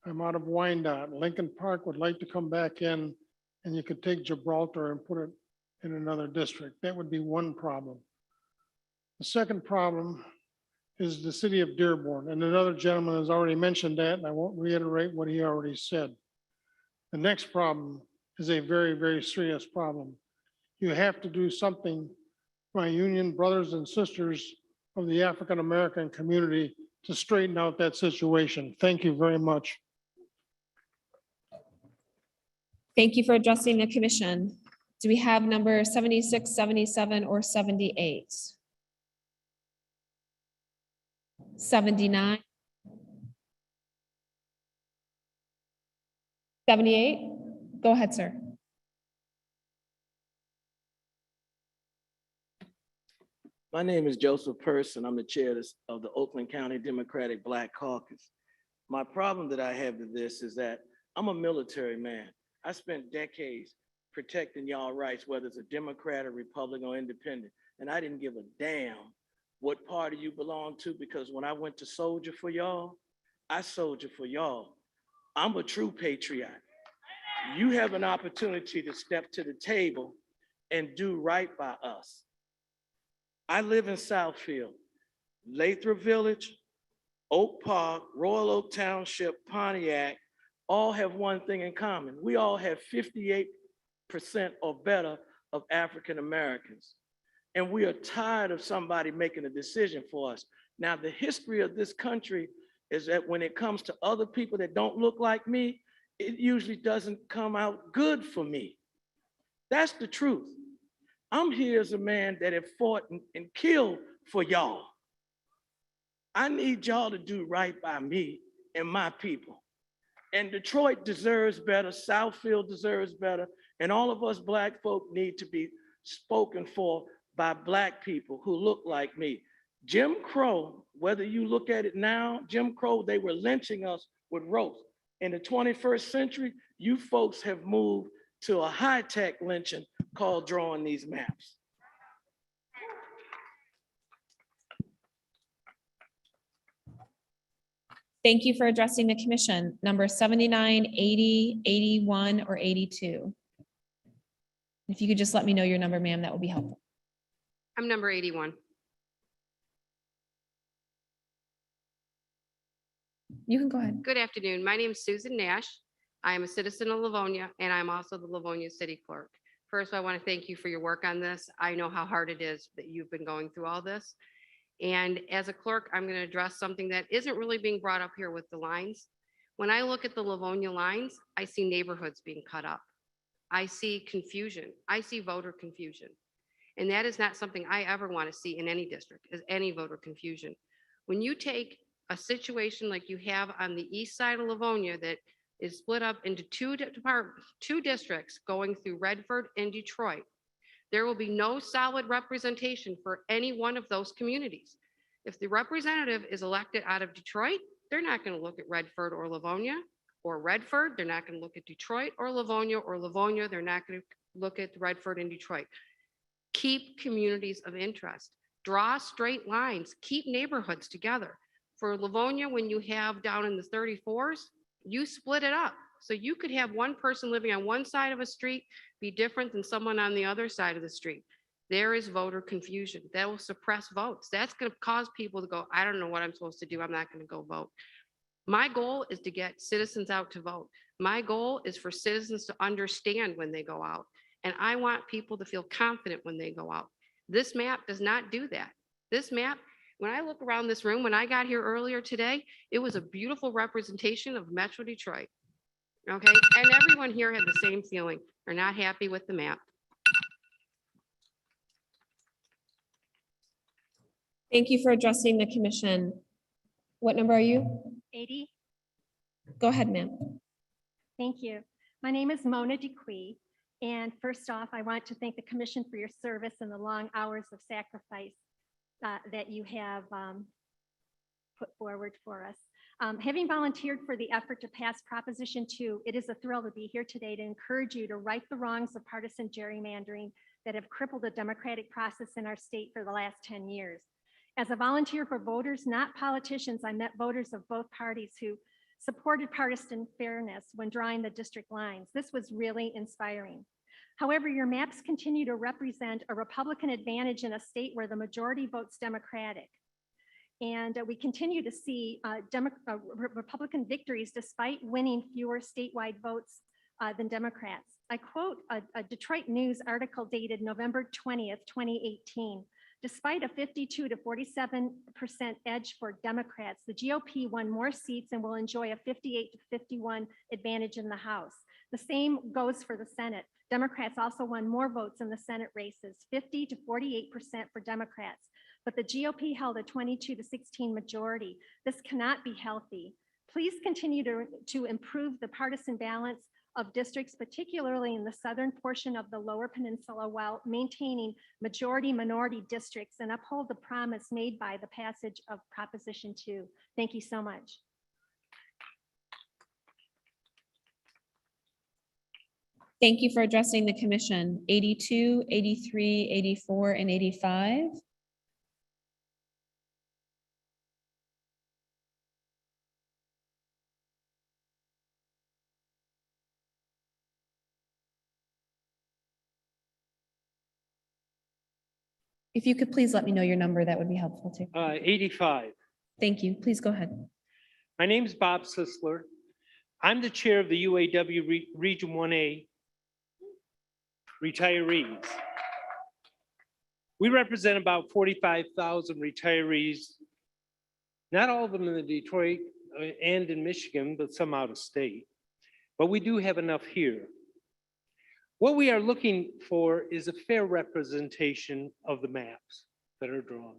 I'm out of Wyandotte. Lincoln Park would like to come back in, and you could take Gibraltar and put it in another district. That would be one problem. The second problem is the city of Dearborn, and another gentleman has already mentioned that, and I won't reiterate what he already said. The next problem is a very, very serious problem. You have to do something, my union brothers and sisters of the African-American community, to straighten out that situation. Thank you very much.
Thank you for addressing the commission. Do we have number 76, 77, or 78? 79? 78? Go ahead, sir.
My name is Joseph Purse, and I'm the chair of the Oakland County Democratic Black Caucus. My problem that I have with this is that I'm a military man. I spent decades protecting y'all rights, whether it's a Democrat or Republican or independent, and I didn't give a damn what party you belong to, because when I went to soldier for y'all, I soldiered for y'all. I'm a true patriot. You have an opportunity to step to the table and do right by us. I live in Southfield, Lathrop Village, Oak Park, Royal Oak Township, Pontiac, all have one thing in common. We all have 58% or better of African Americans. And we are tired of somebody making a decision for us. Now, the history of this country is that when it comes to other people that don't look like me, it usually doesn't come out good for me. That's the truth. I'm here as a man that have fought and killed for y'all. I need y'all to do right by me and my people. And Detroit deserves better, Southfield deserves better, and all of us Black folk need to be spoken for by Black people who look like me. Jim Crow, whether you look at it now, Jim Crow, they were lynching us with ropes. In the 21st century, you folks have moved to a high-tech lynching called drawing these maps.
Thank you for addressing the commission. Number 79, 80, 81, or 82. If you could just let me know your number, ma'am, that would be helpful.
I'm number 81.
You can go ahead.
Good afternoon. My name is Susan Nash. I am a citizen of Livonia, and I'm also the Livonia City Clerk. First, I want to thank you for your work on this. I know how hard it is that you've been going through all this. And as a clerk, I'm going to address something that isn't really being brought up here with the lines. When I look at the Livonia lines, I see neighborhoods being cut up. I see confusion. I see voter confusion. And that is not something I ever want to see in any district, is any voter confusion. When you take a situation like you have on the east side of Livonia that is split up into two districts going through Redford and Detroit, there will be no solid representation for any one of those communities. If the representative is elected out of Detroit, they're not going to look at Redford or Livonia, or Redford, they're not going to look at Detroit or Livonia, they're not going to look at Redford and Detroit. Keep communities of interest, draw straight lines, keep neighborhoods together. For Livonia, when you have down in the 34s, you split it up. So you could have one person living on one side of a street be different than someone on the other side of the street. There is voter confusion. That will suppress votes. That's going to cause people to go, I don't know what I'm supposed to do. I'm not going to go vote. My goal is to get citizens out to vote. My goal is for citizens to understand when they go out. And I want people to feel confident when they go out. This map does not do that. This map, when I look around this room, when I got here earlier today, it was a beautiful representation of Metro Detroit. Okay, and everyone here had the same feeling. They're not happy with the map.
Thank you for addressing the commission. What number are you?
80.
Go ahead, ma'am.
Thank you. My name is Mona DeQuee. And first off, I want to thank the commission for your service and the long hours of sacrifice that you have put forward for us. Having volunteered for the effort to pass Proposition 2, it is a thrill to be here today to encourage you to right the wrongs of partisan gerrymandering that have crippled the democratic process in our state for the last 10 years. As a volunteer for voters, not politicians, I met voters of both parties who supported partisan fairness when drawing the district lines. This was really inspiring. However, your maps continue to represent a Republican advantage in a state where the majority votes Democratic. And we continue to see Republican victories despite winning fewer statewide votes than Democrats. I quote a Detroit News article dated November 20th, 2018. Despite a 52 to 47% edge for Democrats, the GOP won more seats and will enjoy a 58 to 51 advantage in the House. The same goes for the Senate. Democrats also won more votes in the Senate races, 50 to 48% for Democrats, but the GOP held a 22 to 16 majority. This cannot be healthy. Please continue to improve the partisan balance of districts, particularly in the southern portion of the Lower Peninsula, while maintaining majority-minority districts, and uphold the promise made by the passage of Proposition 2. Thank you so much.
Thank you for addressing the commission. 82, 83, 84, and 85. If you could please let me know your number, that would be helpful too.
85.
Thank you. Please go ahead.
My name is Bob Sisler. I'm the chair of the UAW Region 1A retirees. We represent about 45,000 retirees, not all of them in the Detroit and in Michigan, but some out of state. But we do have enough here. What we are looking for is a fair representation of the maps that are drawn.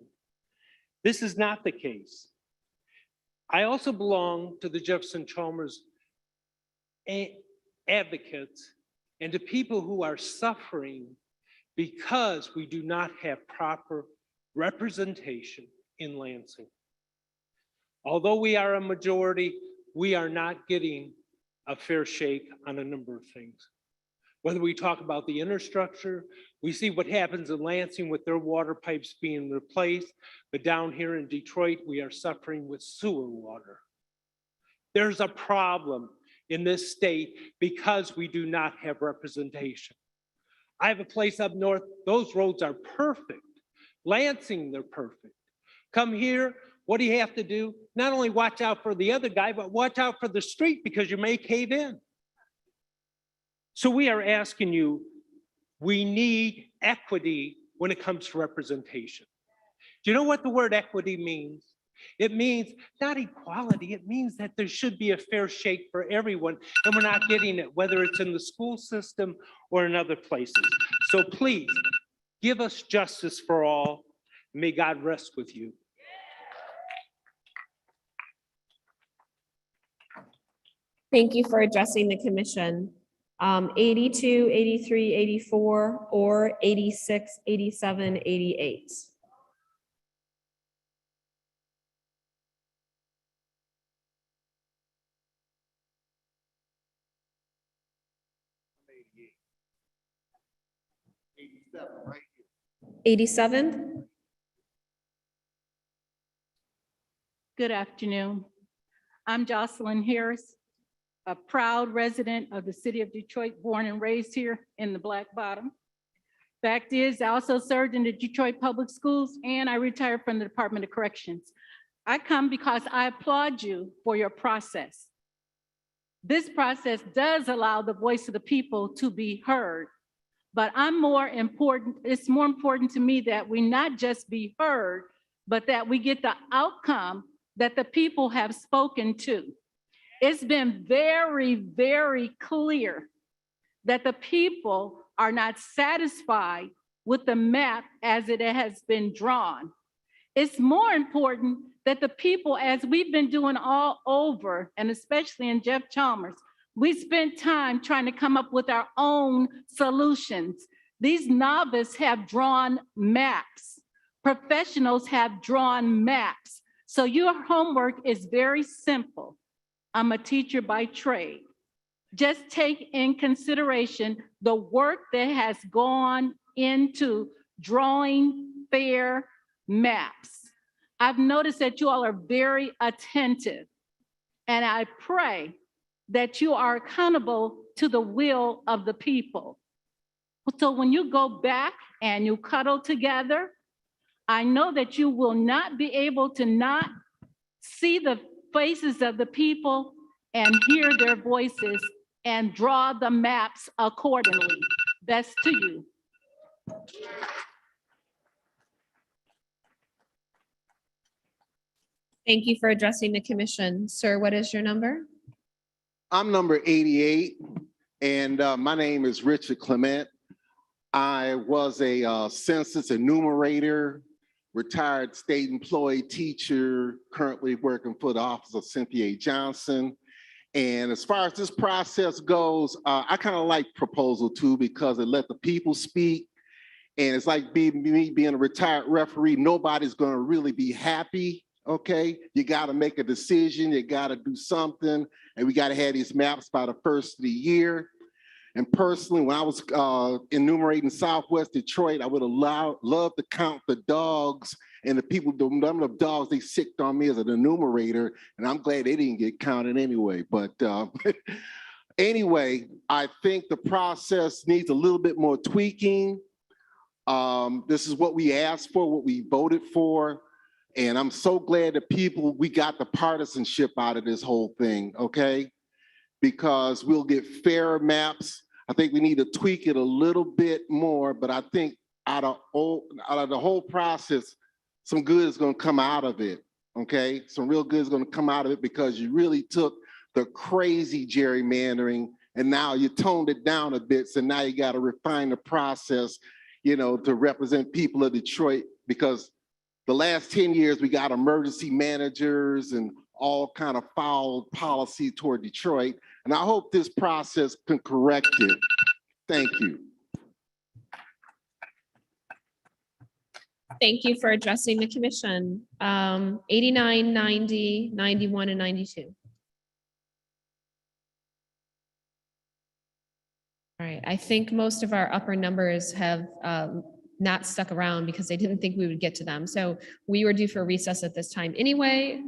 This is not the case. I also belong to the Jefferson Chalmers advocates and to people who are suffering because we do not have proper representation in Lansing. Although we are a majority, we are not getting a fair shake on a number of things. Whether we talk about the infrastructure, we see what happens in Lansing with their water pipes being replaced, but down here in Detroit, we are suffering with sewer water. There's a problem in this state because we do not have representation.
I have a place up north, those roads are perfect. Lansing, they're perfect. Come here, what do you have to do? Not only watch out for the other guy, but watch out for the street because you may cave in. So we are asking you, we need equity when it comes to representation. Do you know what the word equity means? It means not equality, it means that there should be a fair shake for everyone, and we're not getting it, whether it's in the school system or in other places. So please, give us justice for all. May God rest with you.
Thank you for addressing the commission. 82, 83, 84, or 86, 87, 88.
Right.
87?
Good afternoon. I'm Jocelyn Harris, a proud resident of the city of Detroit, born and raised here in the Black Bottom. Fact is, I also served in the Detroit Public Schools and I retired from the Department of Corrections. I come because I applaud you for your process. This process does allow the voice of the people to be heard, but it's more important to me that we not just be heard, but that we get the outcome that the people have spoken to. It's been very, very clear that the people are not satisfied with the map as it has been drawn. It's more important that the people, as we've been doing all over, and especially in Jeff Chalmers, we spent time trying to come up with our own solutions. These novices have drawn maps. Professionals have drawn maps. So your homework is very simple. I'm a teacher by trade. Just take in consideration the work that has gone into drawing fair maps. I've noticed that you all are very attentive, and I pray that you are accountable to the will of the people. So when you go back and you cuddle together, I know that you will not be able to not see the faces of the people and hear their voices and draw the maps accordingly. Best to you.
Thank you for addressing the commission. Sir, what is your number?
I'm number 88, and my name is Richard Clement. I was a census enumerator, retired state employee teacher, currently working for the office of Cynthia A. Johnson. And as far as this process goes, I kind of like proposal 2 because it let the people speak. And it's like me being a retired referee, nobody's gonna really be happy, okay? You gotta make a decision, you gotta do something, and we gotta have these maps by the first of the year. And personally, when I was enumerating Southwest Detroit, I would have loved to count the dogs and the people, the number of dogs they sicked on me as an enumerator, and I'm glad they didn't get counted anyway. But anyway, I think the process needs a little bit more tweaking. This is what we asked for, what we voted for, and I'm so glad that we got the partisanship out of this whole thing, okay? Because we'll get fairer maps. I think we need to tweak it a little bit more, but I think out of the whole process, some good is gonna come out of it, okay? Some real good is gonna come out of it because you really took the crazy gerrymandering and now you toned it down a bit, so now you gotta refine the process, you know, to represent people of Detroit, because the last 10 years we got emergency managers and all kind of foul policy toward Detroit. And I hope this process can correct it. Thank you.
Thank you for addressing the commission. 89, 90, 91, and 92. All right, I think most of our upper numbers have not stuck around because they didn't think we would get to them. So we were due for a recess at this time anyway.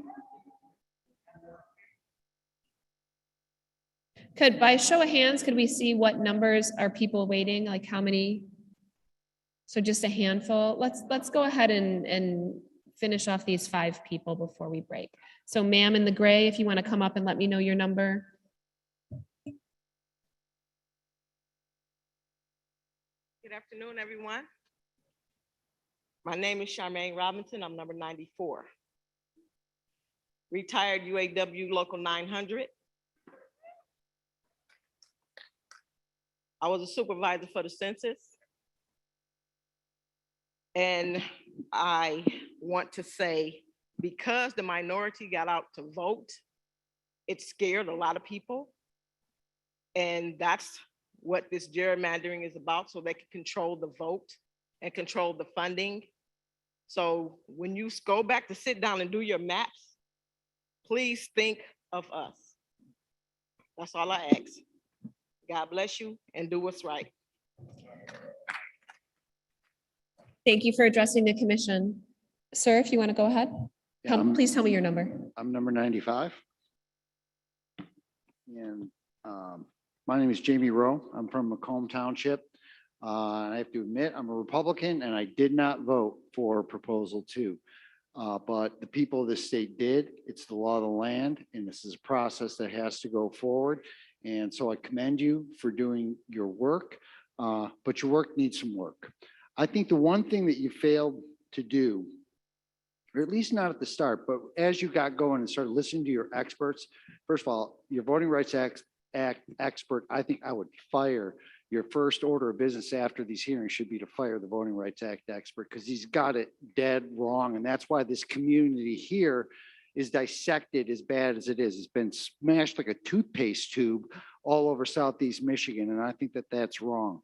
Could, by show of hands, could we see what numbers are people waiting, like how many? So just a handful. Let's go ahead and finish off these 5 people before we break. So ma'am in the gray, if you want to come up and let me know your number.
Good afternoon, everyone. My name is Charmaine Robinson. I'm number 94. Retired UAW Local 900. I was a supervisor for the census. And I want to say, because the minority got out to vote, it scared a lot of people. And that's what this gerrymandering is about, so they can control the vote and control the funding. So when you go back to sit down and do your maps, please think of us. That's all I ask. God bless you and do what's right.
Thank you for addressing the commission. Sir, if you want to go ahead, please tell me your number.
I'm number 95. And my name is Jamie Rowe. I'm from Macomb Township. And I have to admit, I'm a Republican and I did not vote for proposal 2. But the people of this state did. It's the law of the land, and this is a process that has to go forward. And so I commend you for doing your work, but your work needs some work. I think the one thing that you failed to do, or at least not at the start, but as you got going and started listening to your experts, first of all, your Voting Rights Act expert, I think I would fire. Your first order of business after these hearings should be to fire the Voting Rights Act expert, because he's got it dead wrong. And that's why this community here is dissected as bad as it is. It's been smashed like a toothpaste tube all over Southeast Michigan. And I think that that's wrong.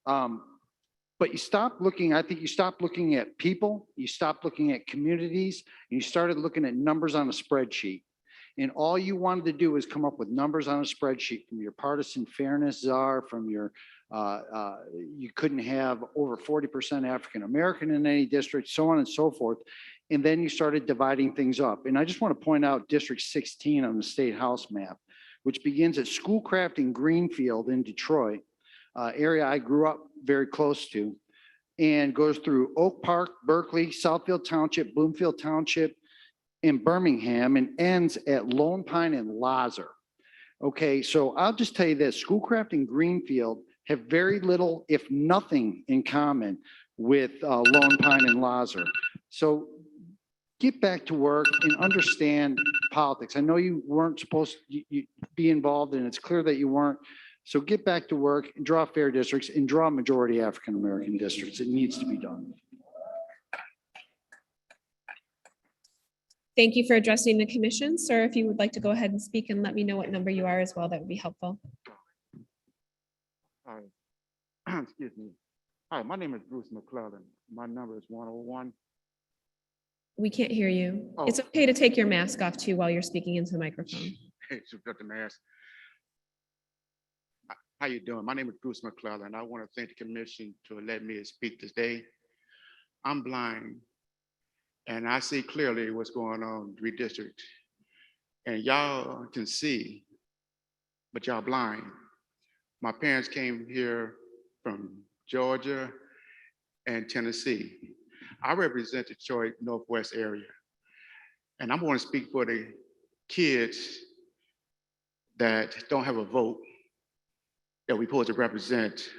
But you stopped looking, I think you stopped looking at people, you stopped looking at communities, and you started looking at numbers on a spreadsheet. And all you wanted to do was come up with numbers on a spreadsheet from your partisan fairness czar, from your, you couldn't have over 40% African-American in any district, so on and so forth. And then you started dividing things up. And I just want to point out District 16 on the State House map, which begins at Schoolcraft in Greenfield in Detroit, area I grew up very close to, and goes through Oak Park, Berkeley, Southfield Township, Bloomfield Township, in Birmingham, and ends at Lone Pine and Lazar. Okay, so I'll just tell you this, Schoolcraft and Greenfield have very little, if nothing, in common with Lone Pine and Lazar. So get back to work and understand politics. I know you weren't supposed to be involved, and it's clear that you weren't. So get back to work and draw fair districts and draw majority African-American districts. It needs to be done.
Thank you for addressing the commission. Sir, if you would like to go ahead and speak and let me know what number you are as well, that would be helpful.
Hi. Excuse me. Hi, my name is Bruce McClellan. My number is 101.
We can't hear you.
Oh.
It's okay to take your mask off too while you're speaking into the microphone.
Hey, got the mask. How you doing? My name is Bruce McClellan. I want to thank the commission to let me speak today. I'm blind, and I see clearly what's going on in redistrict. And y'all can see, but y'all blind. My parents came here from Georgia and Tennessee. I represent Detroit Northwest area. And I'm going to speak for the kids that don't have a vote, that we're supposed to represent.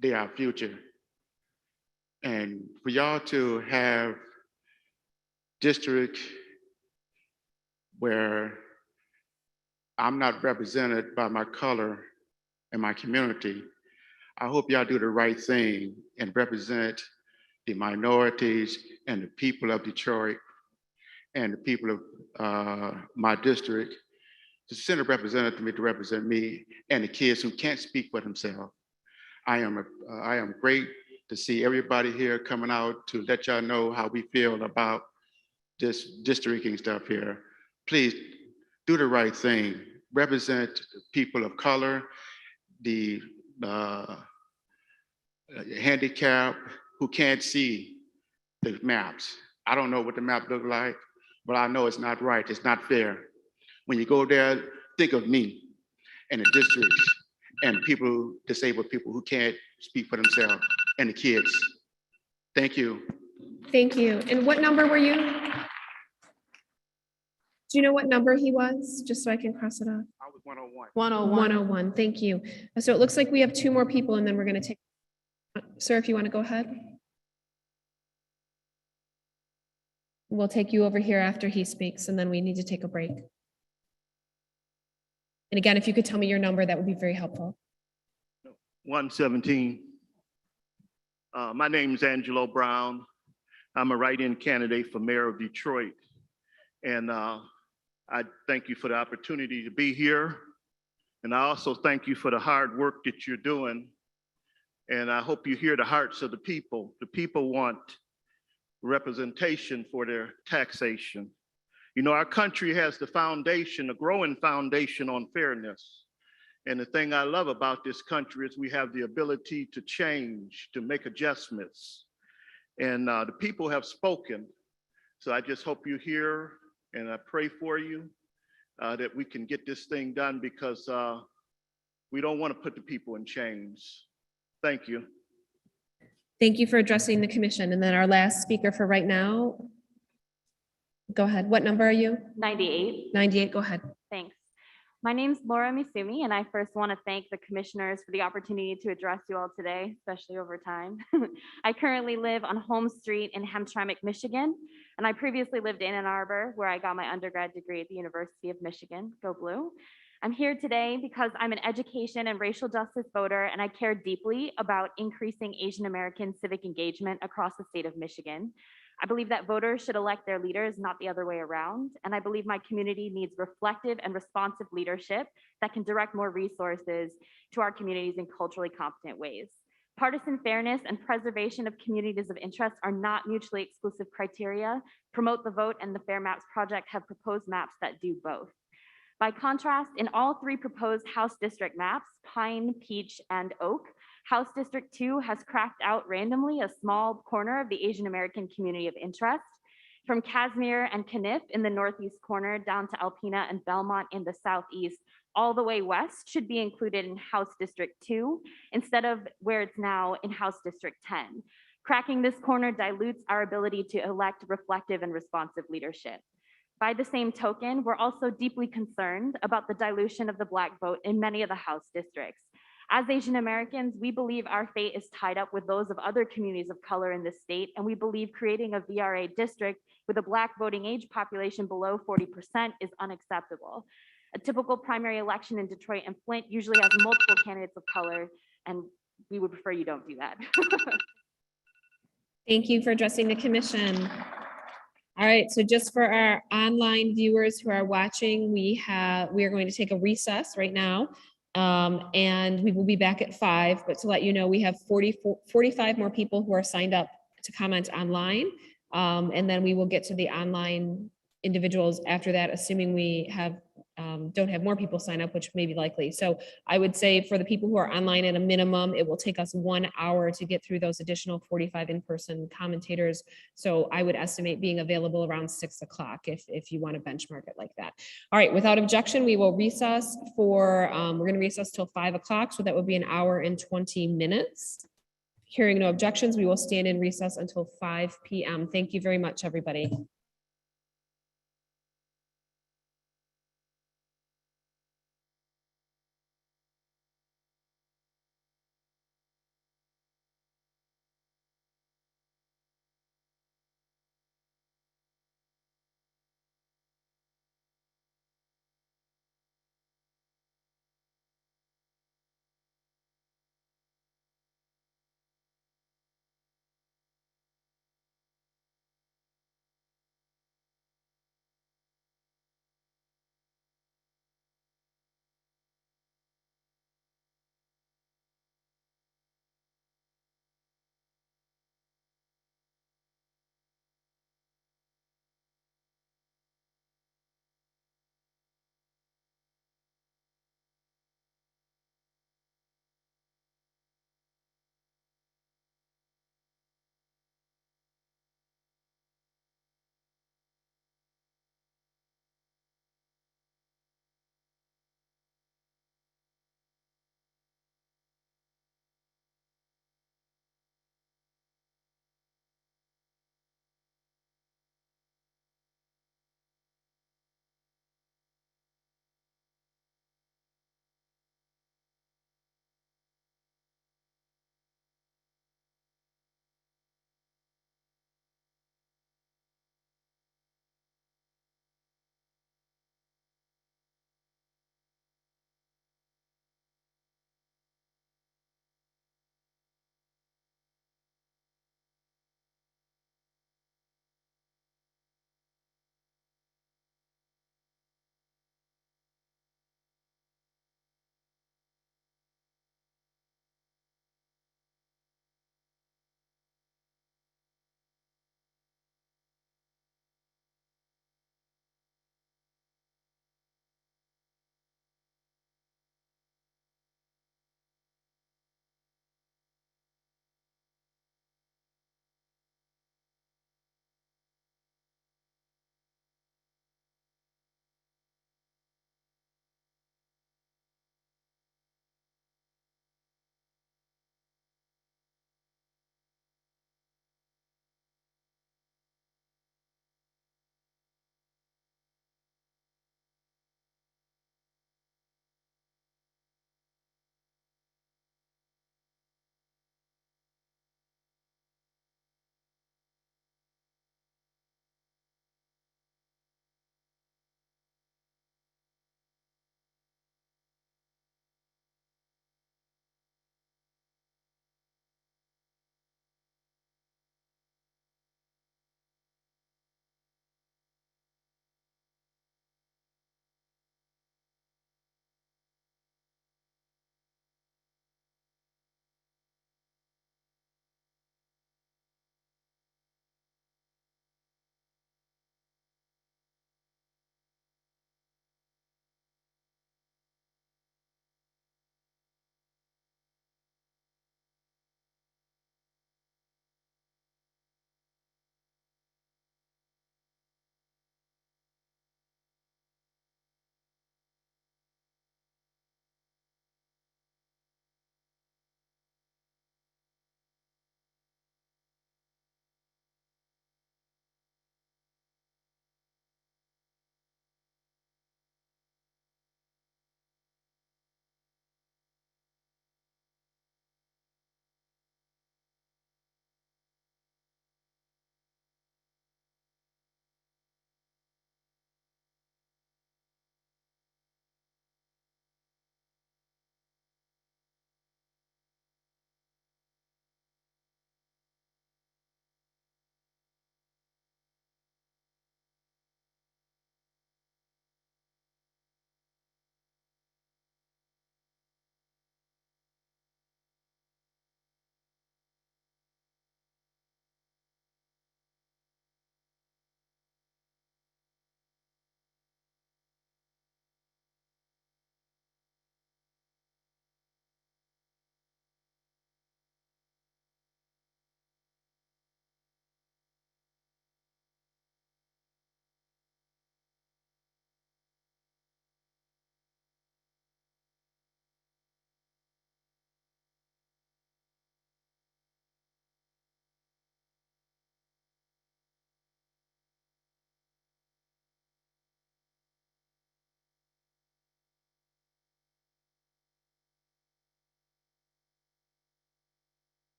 They are our future. And for y'all to have district where I'm not represented by my color and my community, I hope y'all do the right thing and represent the minorities and the people of Detroit and the people of my district, to send a representative to represent me and the kids who can't speak for themselves. I am great to see everybody here coming out to let y'all know how we feel about this districting stuff here. Please do the right thing. Represent people of color, the handicapped who can't see the maps. I don't know what the map look like, but I know it's not right. It's not fair. When you go there, think of me. and the districts and people, disabled people who can't speak for themselves and the kids. Thank you.
Thank you. And what number were you? Do you know what number he was, just so I can cross it off?
I was 101.
101, thank you. So it looks like we have two more people and then we're gonna take, sir, if you wanna go ahead. We'll take you over here after he speaks and then we need to take a break. And again, if you could tell me your number, that would be very helpful.
117. My name is Angelo Brown. I'm a write-in candidate for mayor of Detroit. And I thank you for the opportunity to be here. And I also thank you for the hard work that you're doing. And I hope you hear the hearts of the people. The people want representation for their taxation. You know, our country has the foundation, a growing foundation on fairness. And the thing I love about this country is we have the ability to change, to make adjustments. And the people have spoken. So I just hope you hear, and I pray for you that we can get this thing done, because we don't want to put the people in chains. Thank you.
Thank you for addressing the commission. And then our last speaker for right now. Go ahead. What number are you?
98.
98, go ahead.
Thanks. My name's Laura Misumi, and I first want to thank the commissioners for the opportunity to address you all today, especially over time. I currently live on Holmes Street in Hamtramck, Michigan, and I previously lived in Ann Arbor, where I got my undergrad degree at the University of Michigan. Go Blue. I'm here today because I'm an education and racial justice voter, and I care deeply about increasing Asian American civic engagement across the state of Michigan. I believe that voters should elect their leaders, not the other way around. And I believe my community needs reflective and responsive leadership that can direct more resources to our communities in culturally competent ways. Partisan fairness and preservation of communities of interest are not mutually exclusive criteria. Promote the Vote and the Fair Maps Project have proposed maps that do both. By contrast, in all three proposed House district maps, Pine, Peach, and Oak, House District 2 has cracked out randomly a small corner of the Asian American community of interest. From Casimir and Kniff in the northeast corner down to Alpena and Belmont in the southeast, all the way west should be included in House District 2 instead of where it's now in House District 10. Cracking this corner dilutes our ability to elect reflective and responsive leadership. By the same token, we're also deeply concerned about the dilution of the Black vote in many of the House districts. As Asian Americans, we believe our fate is tied up with those of other communities of color in this state, and we believe creating a VRA district with a Black voting age population below 40% is unacceptable. A typical primary election in Detroit and Flint usually has multiple candidates of color, and we would prefer you don't do that.
Thank you for addressing the commission. All right, so just for our online viewers who are watching, we are going to take a recess right now. And we will be back at 5, but to let you know, we have 45 more people who are signed up to comment online. And then we will get to the online individuals after that, assuming we don't have more people sign up, which may be likely. So I would say for the people who are online at a minimum, it will take us 1 hour to get through those additional 45 in-person commentators. So I would estimate being available around 6 o'clock if you want to benchmark it like that. All right, without objection, we will recess we're going to recess till 5 o'clock. So that would be 1 hour and 20 minutes. Hearing no objections, we will stand in recess until 5 p.m. Thank you very much, everybody.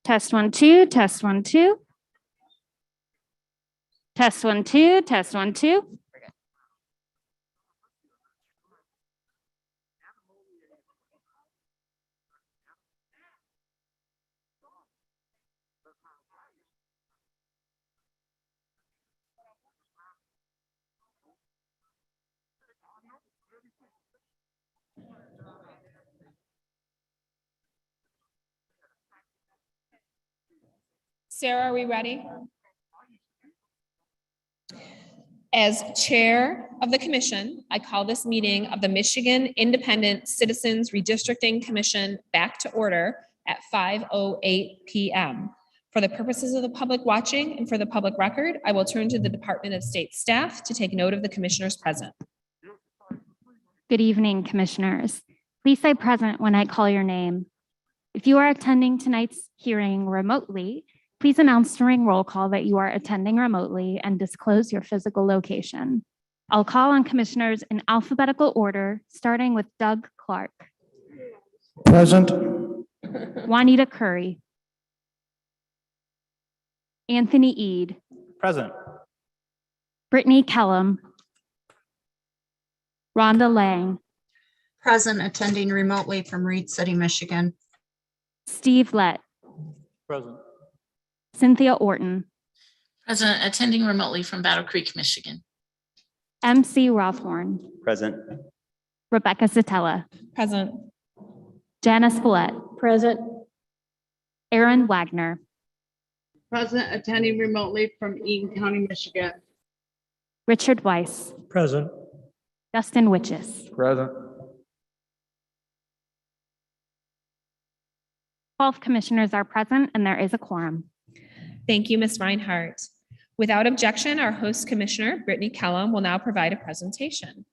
Test 1, 2, test 1, 2. Test 1, 2, test 1, 2.
Sarah, are we ready? As chair of the commission, I call this meeting of the Michigan Independent Citizens Redistricting Commission back to order at 5:08 p.m. For the purposes of the public watching and for the public record, I will turn to the Department of State staff to take note of the commissioners present.
Good evening, commissioners. Please say present when I call your name. If you are attending tonight's hearing remotely, please announce during roll call that you are attending remotely and disclose your physical location. I'll call on commissioners in alphabetical order, starting with Doug Clark.
Present.
Juanita Curry. Anthony Eade.
Present.
Brittany Kellum. Rhonda Lang.
Present, attending remotely from Reed City, Michigan.
Steve Lett.
Present.
Cynthia Orton.
Present, attending remotely from Battle Creek, Michigan.
MC Rothhorn.
Present.
Rebecca Satella.
Present.
Janice Follett.
Present.
Aaron Wagner.
Present, attending remotely from Eaton County, Michigan.
Richard Weiss.
Present.
Justin Witches.
Present.
12 commissioners are present and there is a quorum.
Thank you, Ms. Reinhardt. Without objection, our host commissioner, Brittany Kellum, will now provide a presentation.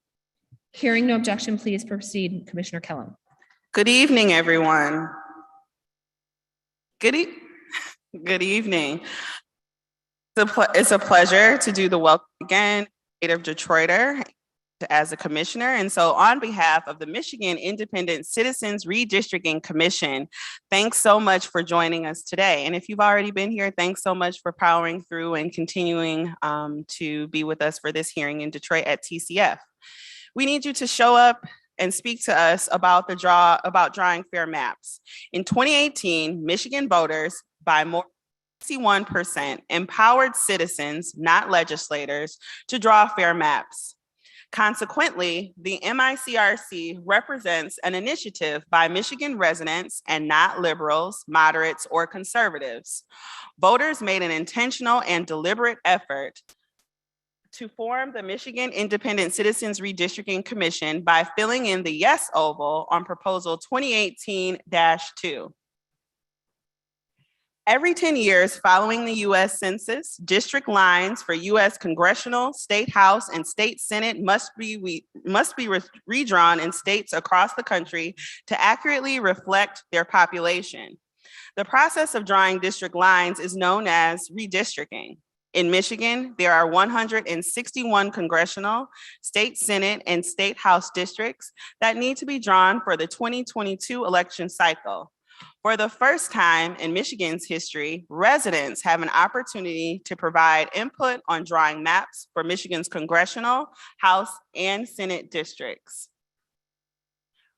Hearing no objection, please proceed, Commissioner Kellum.
Good evening, everyone. Good evening. It's a pleasure to do the welcome again, native Detroiter, as a commissioner. And so on behalf of the Michigan Independent Citizens Redistricting Commission, thanks so much for joining us today. And if you've already been here, thanks so much for powering through and continuing to be with us for this hearing in Detroit at TCF. We need you to show up and speak to us about drawing fair maps. In 2018, Michigan voters by more than 61% empowered citizens, not legislators, to draw fair maps. Consequently, the MICRC represents an initiative by Michigan residents and not liberals, moderates, or conservatives. Voters made an intentional and deliberate effort to form the Michigan Independent Citizens Redistricting Commission by filling in the yes oval on proposal 2018-2. Every 10 years following the US Census, district lines for US Congressional, State House, and State Senate must be redrawn in states across the country to accurately reflect their population. The process of drawing district lines is known as redistricting. In Michigan, there are 161 congressional, state Senate, and state House districts that need to be drawn for the 2022 election cycle. For the first time in Michigan's history, residents have an opportunity to provide input on drawing maps for Michigan's congressional, House, and Senate districts.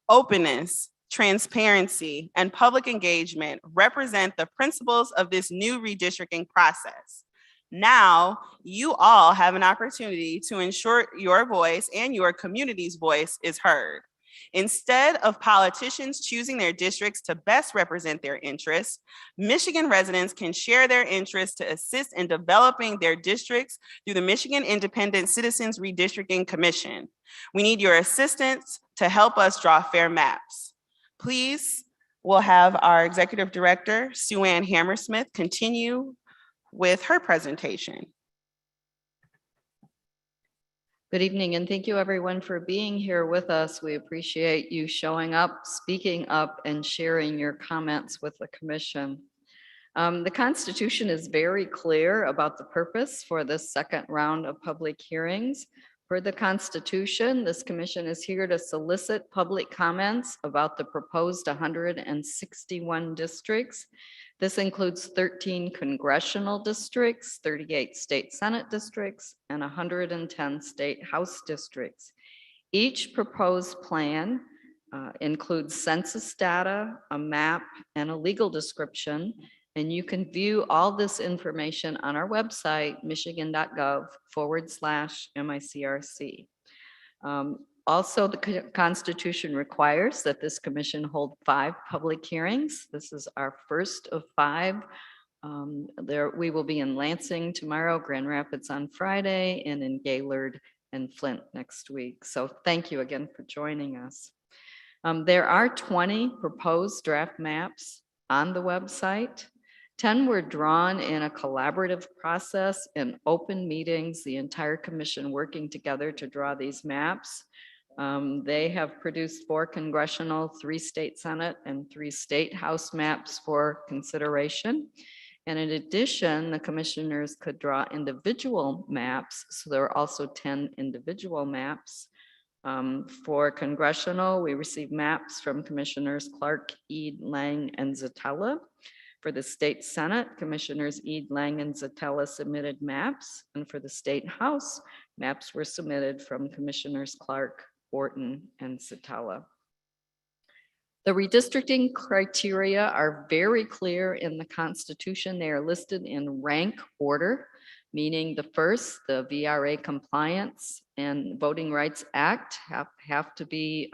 Openness, transparency, and public engagement represent the principles of this new redistricting process. Now, you all have an opportunity to ensure your voice and your community's voice is heard. Instead of politicians choosing their districts to best represent their interests, Michigan residents can share their interests to assist in developing their districts through the Michigan Independent Citizens Redistricting Commission. We need your assistance to help us draw fair maps. Please, we'll have our Executive Director, Sue Ann Hammersmith, continue with her presentation.
Good evening, and thank you everyone for being here with us. We appreciate you showing up, speaking up, and sharing your comments with the commission. The Constitution is very clear about the purpose for this second round of public hearings. Per the Constitution, this commission is here to solicit public comments about the proposed 161 districts This includes 13 congressional districts, 38 state Senate districts, and 110 state House districts. Each proposed plan includes census data, a map, and a legal description. And you can view all this information on our website, michigan.gov/MICRC. Also, the Constitution requires that this commission hold 5 public hearings. This is our first of 5. We will be in Lansing tomorrow, Grand Rapids on Friday, and in Gaylord and Flint next week. So thank you again for joining us. There are 20 proposed draft maps on the website. 10 were drawn in a collaborative process in open meetings, the entire commission working together to draw these maps. They have produced 4 congressional, 3 state Senate, and 3 state House maps for consideration. And in addition, the commissioners could draw individual maps. So there are also 10 individual maps. For congressional, we received maps from Commissioners Clark, Eid, Lang, and Zatella. For the state Senate, Commissioners Eid, Lang, and Zatella submitted maps. And for the state House, maps were submitted from Commissioners Clark, Orton, and Zatella. The redistricting criteria are very clear in the Constitution. They are listed in rank order, meaning the first, the VRA compliance and Voting Rights Act have to be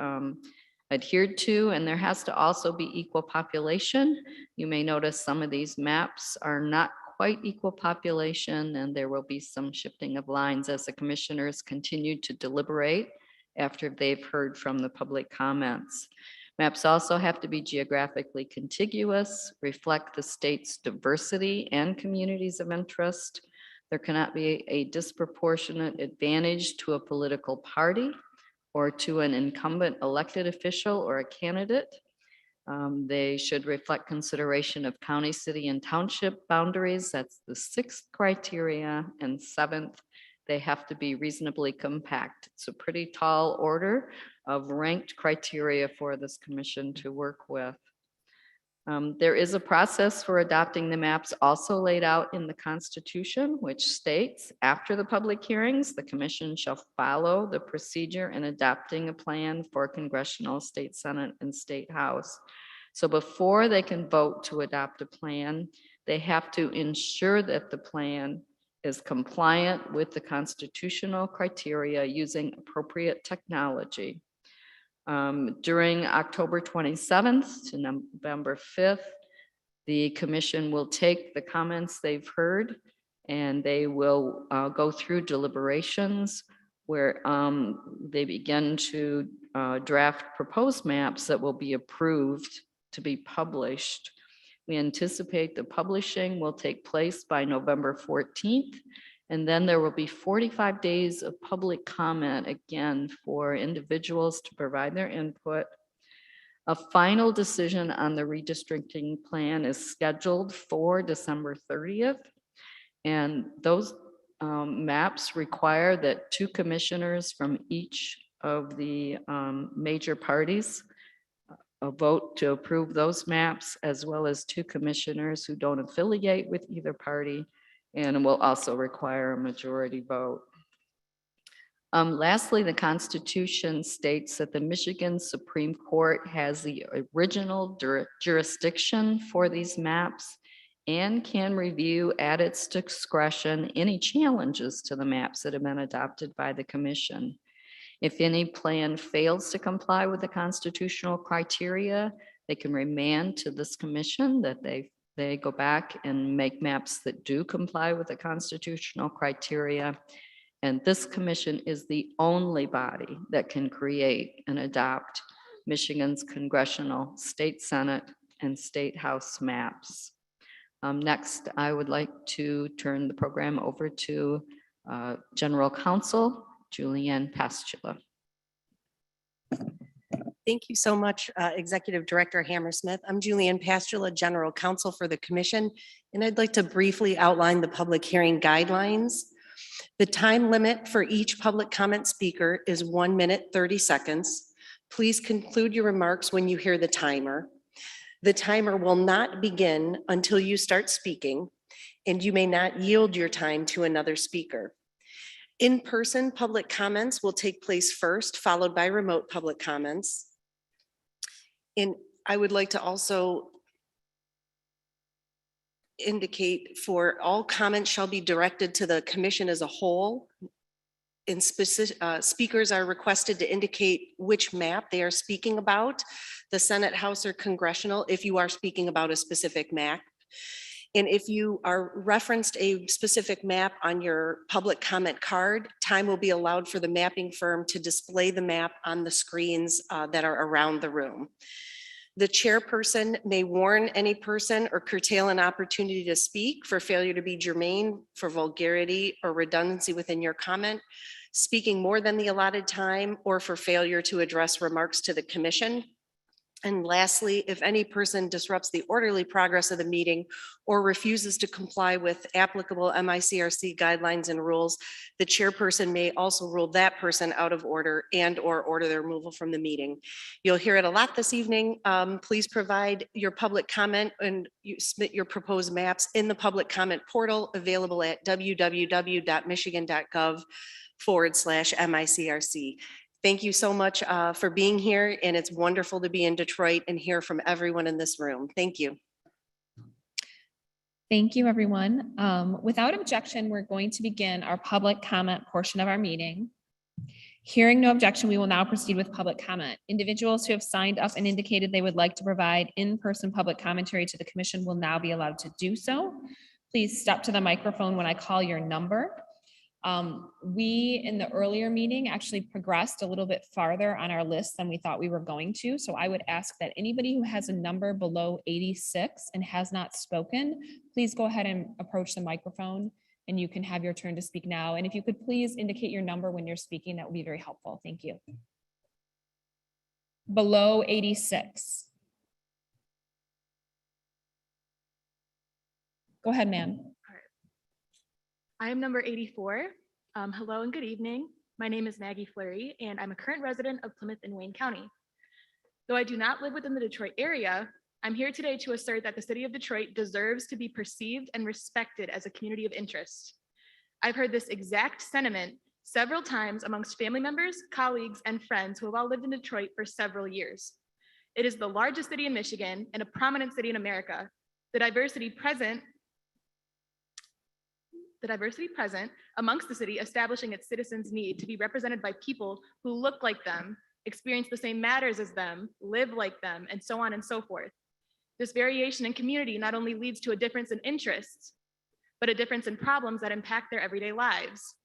adhered to, and there has to also be equal population. You may notice some of these maps are not quite equal population, and there will be some shifting of lines as the commissioners continue to deliberate after they've heard from the public comments. Maps also have to be geographically contiguous, reflect the state's diversity and communities of interest. There cannot be a disproportionate advantage to a political party or to an incumbent elected official or a candidate. They should reflect consideration of county, city, and township boundaries. That's the 6th criteria. And 7th, they have to be reasonably compact. It's a pretty tall order of ranked criteria for this commission to work with. There is a process for adopting the maps also laid out in the Constitution, which states after the public hearings, the commission shall follow the procedure in adopting a plan for congressional, state Senate, and state House. So before they can vote to adopt a plan, they have to ensure that the plan is compliant with the constitutional criteria using appropriate technology. During October 27th to November 5th, the commission will take the comments they've heard and they will go through deliberations where they begin to draft proposed maps that will be approved to be published. We anticipate the publishing will take place by November 14th. And then there will be 45 days of public comment again for individuals to provide their input. A final decision on the redistricting plan is scheduled for December 30th. And those maps require that 2 commissioners from each of the major parties vote to approve those maps, as well as 2 commissioners who don't affiliate with either party, and will also require a majority vote. Lastly, the Constitution states that the Michigan Supreme Court has the original jurisdiction for these maps and can review at its discretion any challenges to the maps that have been adopted by the commission. If any plan fails to comply with the constitutional criteria, they can remand to this commission that they go back and make maps that do comply with the constitutional criteria. And this commission is the only body that can create and adopt Michigan's congressional, state Senate, and state House maps. Next, I would like to turn the program over to General Counsel Julianne Pastula.
Thank you so much, Executive Director Hammersmith. I'm Julianne Pastula, General Counsel for the Commission, and I'd like to briefly outline the public hearing guidelines. The time limit for each public comment speaker is 1 minute, 30 seconds. Please conclude your remarks when you hear the timer. The timer will not begin until you start speaking, and you may not yield your time to another speaker. In-person public comments will take place first, followed by remote public comments. And I would like to also indicate for all comments shall be directed to the commission as a whole. And speakers are requested to indicate which map they are speaking about, the Senate, House, or congressional, if you are speaking about a specific map. And if you are referenced a specific map on your public comment card, time will be allowed for the mapping firm to display the map on the screens that are around the room. The chairperson may warn any person or curtail an opportunity to speak for failure to be germane, for vulgarity or redundancy within your comment, speaking more than the allotted time, or for failure to address remarks to the commission. And lastly, if any person disrupts the orderly progress of the meeting or refuses to comply with applicable MICRC guidelines and rules, the chairperson may also rule that person out of order and/or order their removal from the meeting. You'll hear it a lot this evening. Please provide your public comment and you submit your proposed maps in the public comment portal available at www.michigan.gov/MICRC. Thank you so much for being here, and it's wonderful to be in Detroit and hear from everyone in this room. Thank you.
Thank you, everyone. Without objection, we're going to begin our public comment portion of our meeting. Hearing no objection, we will now proceed with public comment. Individuals who have signed up and indicated they would like to provide in-person public commentary to the commission will now be allowed to do so. Please step to the microphone when I call your number. We, in the earlier meeting, actually progressed a little bit farther on our list than we thought we were going to. So I would ask that anybody who has a number below 86 and has not spoken, please go ahead and approach the microphone and you can have your turn to speak now. And if you could please indicate your number when you're speaking, that would be very helpful. Thank you. Below 86. Go ahead, ma'am.
I am number 84. Hello and good evening. My name is Maggie Fleury, and I'm a current resident of Plymouth in Wayne County. Though I do not live within the Detroit area, I'm here today to assert that the city of Detroit deserves to be perceived and respected as a community of interest. I've heard this exact sentiment several times amongst family members, colleagues, and friends who have all lived in Detroit for several years. It is the largest city in Michigan and a prominent city in America. The diversity present amongst the city, establishing its citizens' need to be represented by people who look like them, experience the same matters as them, live like them, and so on and so forth. This variation in community not only leads to a difference in interests, but a difference in problems that impact their everyday lives.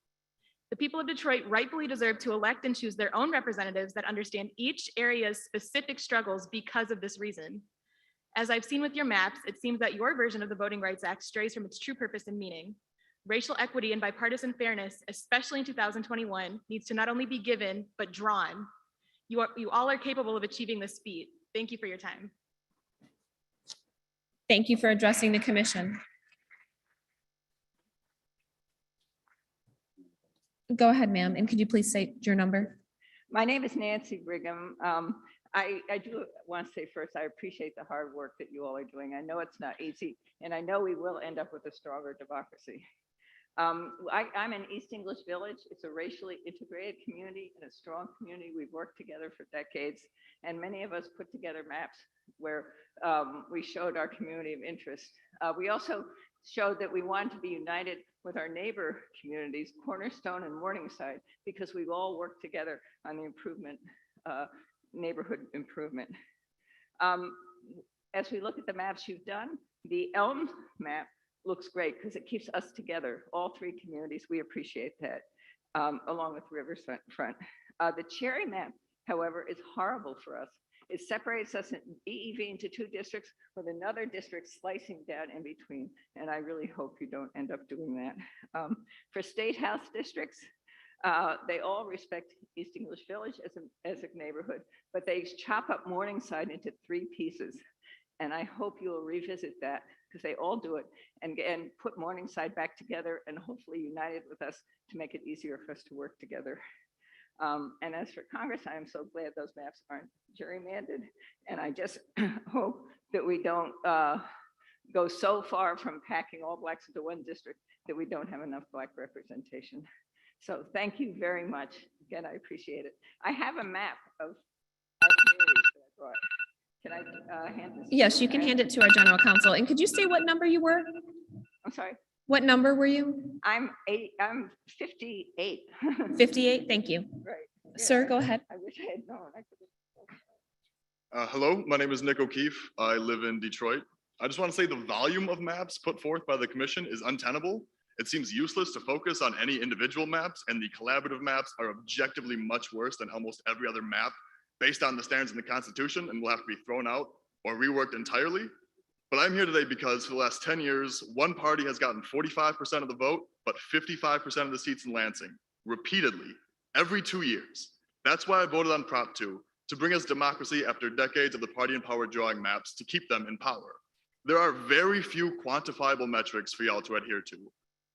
The people of Detroit rightfully deserve to elect and choose their own representatives that understand each area's specific struggles because of this reason. As I've seen with your maps, it seems that your version of the Voting Rights Act strays from its true purpose and meaning. Racial equity and bipartisan fairness, especially in 2021, needs to not only be given, but drawn. You all are capable of achieving this feat. Thank you for your time.
Thank you for addressing the commission. Go ahead, ma'am, and could you please say your number?
My name is Nancy Brigham. I do want to say first, I appreciate the hard work that you all are doing. I know it's not easy, and I know we will end up with a stronger democracy. I'm in East English Village. It's a racially integrated community and a strong community. We've worked together for decades, and many of us put together maps where we showed our community of interest. We also showed that we wanted to be united with our neighbor communities, Cornerstone and Morningside, because we've all worked together on the improvement, neighborhood improvement. As we look at the maps you've done, the Elm map looks great because it keeps us together, all three communities. We appreciate that, along with Riverfront. The Cherry map, however, is horrible for us. It separates us in EEV into two districts with another district slicing down in between. And I really hope you don't end up doing that. For State House districts, they all respect East English Village as a neighborhood, but they chop up Morningside into three pieces. And I hope you will revisit that because they all do it and put Morningside back together and hopefully united with us to make it easier for us to work together. And as for Congress, I am so glad those maps aren't gerrymandered. And I just hope that we don't go so far from packing all Blacks into one district that we don't have enough Black representation. So thank you very much. Again, I appreciate it. I have a map of our communities that I brought. Can I hand this?
Yes, you can hand it to our general counsel. And could you say what number you were?
I'm sorry.
What number were you?
I'm 58.
58, thank you.
Right.
Sir, go ahead.
I wish I had known.
Hello, my name is Nick O'Keefe. I live in Detroit. I just want to say the volume of maps put forth by the commission is untenable. It seems useless to focus on any individual maps, and the collaborative maps are objectively much worse than almost every other map based on the standards in the Constitution and will have to be thrown out or reworked entirely. But I'm here today because for the last 10 years, one party has gotten 45% of the vote, but 55% of the seats in Lansing, repeatedly, every 2 years. That's why I voted on Prop 2, to bring us democracy after decades of the party in power drawing maps to keep them in power. There are very few quantifiable metrics for y'all to adhere to,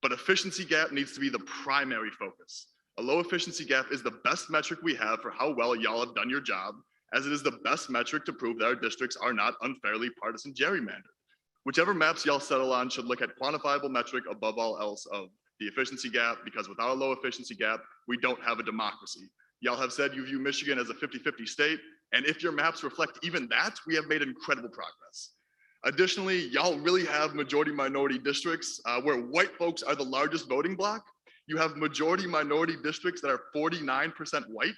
but efficiency gap needs to be the primary focus. A low efficiency gap is the best metric we have for how well y'all have done your job, as it is the best metric to prove that our districts are not unfairly partisan gerrymandered. Whichever maps y'all settle on should look at quantifiable metric above all else of the efficiency gap, because without a low efficiency gap, we don't have a democracy. Y'all have said you view Michigan as a 50-50 state, and if your maps reflect even that, we have made incredible progress. Additionally, y'all really have majority minority districts where white folks are the largest voting bloc. You have majority minority districts that are 49% white.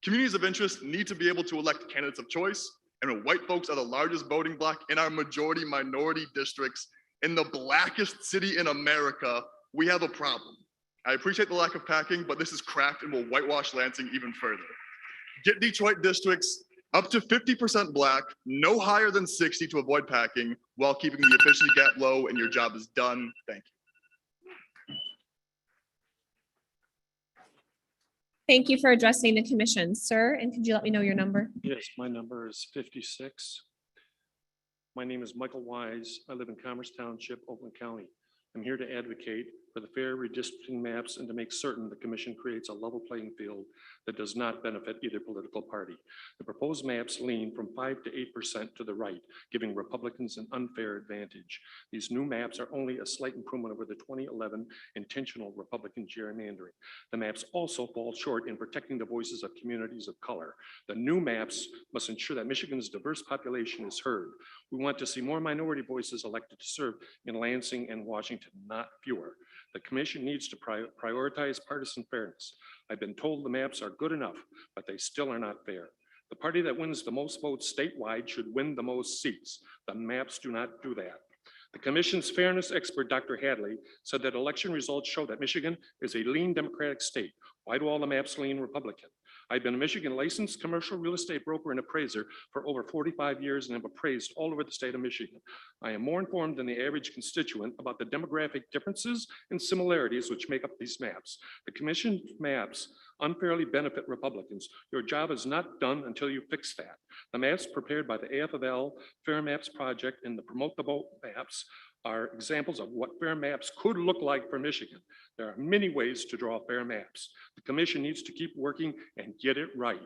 Communities of interest need to be able to elect candidates of choice, and when white folks are the largest voting bloc in our majority minority districts in the blackest city in America, we have a problem. I appreciate the lack of packing, but this is cracked and will whitewash Lansing even further. Get Detroit districts up to 50% Black, no higher than 60 to avoid packing, while keeping the efficiency gap low, and your job is done. Thank you.
Thank you for addressing the commission, sir. And could you let me know your number?
Yes, my number is 56. My name is Michael Wise. I live in Commerce Township, Oakland County. I'm here to advocate for the fair redistricting maps and to make certain the commission creates a level playing field that does not benefit either political party. The proposed maps lean from 5 to 8% to the right, giving Republicans an unfair advantage. These new maps are only a slight improvement over the 2011 intentional Republican gerrymandering. The maps also fall short in protecting the voices of communities of color. The new maps must ensure that Michigan's diverse population is heard. We want to see more minority voices elected to serve in Lansing and Washington, not fewer. The commission needs to prioritize partisan fairness. I've been told the maps are good enough, but they still are not fair. The party that wins the most votes statewide should win the most seats. The maps do not do that. The commission's fairness expert, Dr. Hadley, said that election results show that Michigan is a lean Democratic state. Why do all the maps lean Republican? I've been a Michigan licensed commercial real estate broker and appraiser for over 45 years and have appraised all over the state of Michigan. I am more informed than the average constituent about the demographic differences and similarities which make up these maps. The commission maps unfairly benefit Republicans. Your job is not done until you fix that. The maps prepared by the AFL Fair Maps Project and the Promote the Vote maps are examples of what fair maps could look like for Michigan. There are many ways to draw fair maps. The commission needs to keep working and get it right.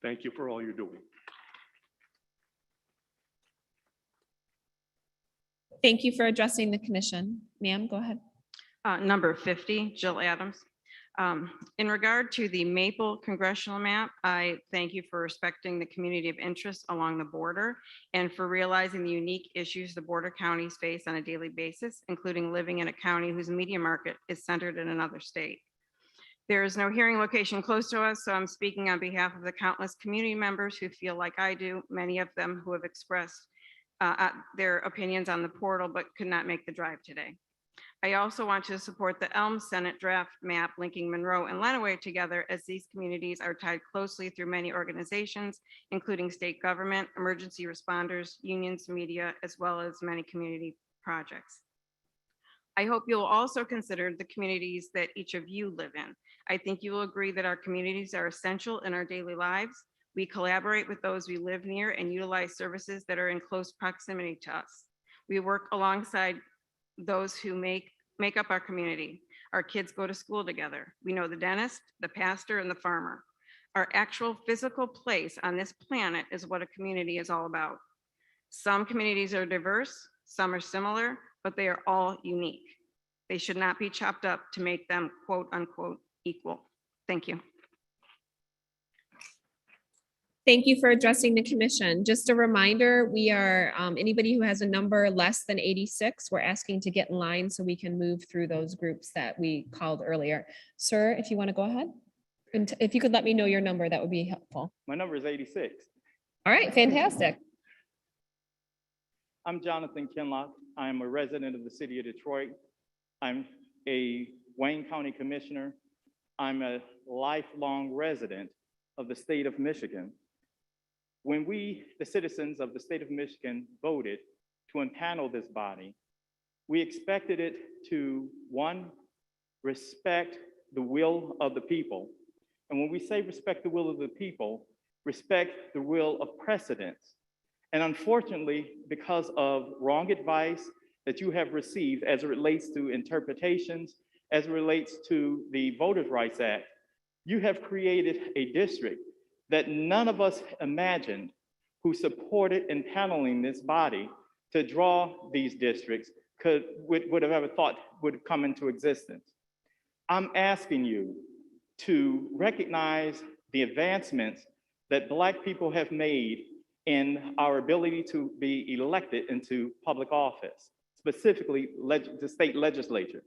Thank you for all you're doing.
Thank you for addressing the commission. Ma'am, go ahead.
Number 50, Jill Adams. In regard to the Maple congressional map, I thank you for respecting the community of interest along the border and for realizing the unique issues the border counties face on a daily basis, including living in a county whose media market is centered in another state. There is no hearing location close to us, so I'm speaking on behalf of the countless community members who feel like I do, many of them who have expressed their opinions on the portal but could not make the drive today. I also want to support the Elm Senate draft map linking Monroe and Lenawee together, as these communities are tied closely through many organizations, including state government, emergency responders, unions, media, as well as many community projects. I hope you'll also consider the communities that each of you live in. I think you will agree that our communities are essential in our daily lives. We collaborate with those we live near and utilize services that are in close proximity to us. We work alongside those who make up our community. Our kids go to school together. We know the dentist, the pastor, and the farmer. Our actual physical place on this planet is what a community is all about. Some communities are diverse, some are similar, but they are all unique. They should not be chopped up to make them quote unquote equal. Thank you.
Thank you for addressing the commission. Just a reminder, we are, anybody who has a number less than 86, we're asking to get in line so we can move through those groups that we called earlier. Sir, if you want to go ahead, and if you could let me know your number, that would be helpful.
My number is 86.
All right, fantastic.
I'm Jonathan Kinlock. I'm a resident of the city of Detroit. I'm a Wayne County Commissioner. I'm a lifelong resident of the state of Michigan. When we, the citizens of the state of Michigan, voted to impanel this body, we expected it to, one, respect the will of the people. And when we say respect the will of the people, respect the will of precedents. And unfortunately, because of wrong advice that you have received as it relates to interpretations, as it relates to the Voters' Rights Act, you have created a district that none of us imagined who supported impaneling this body to draw these districts would have ever thought would come into existence. I'm asking you to recognize the advancements that Black people have made in our ability to be elected into public office, specifically the state legislature.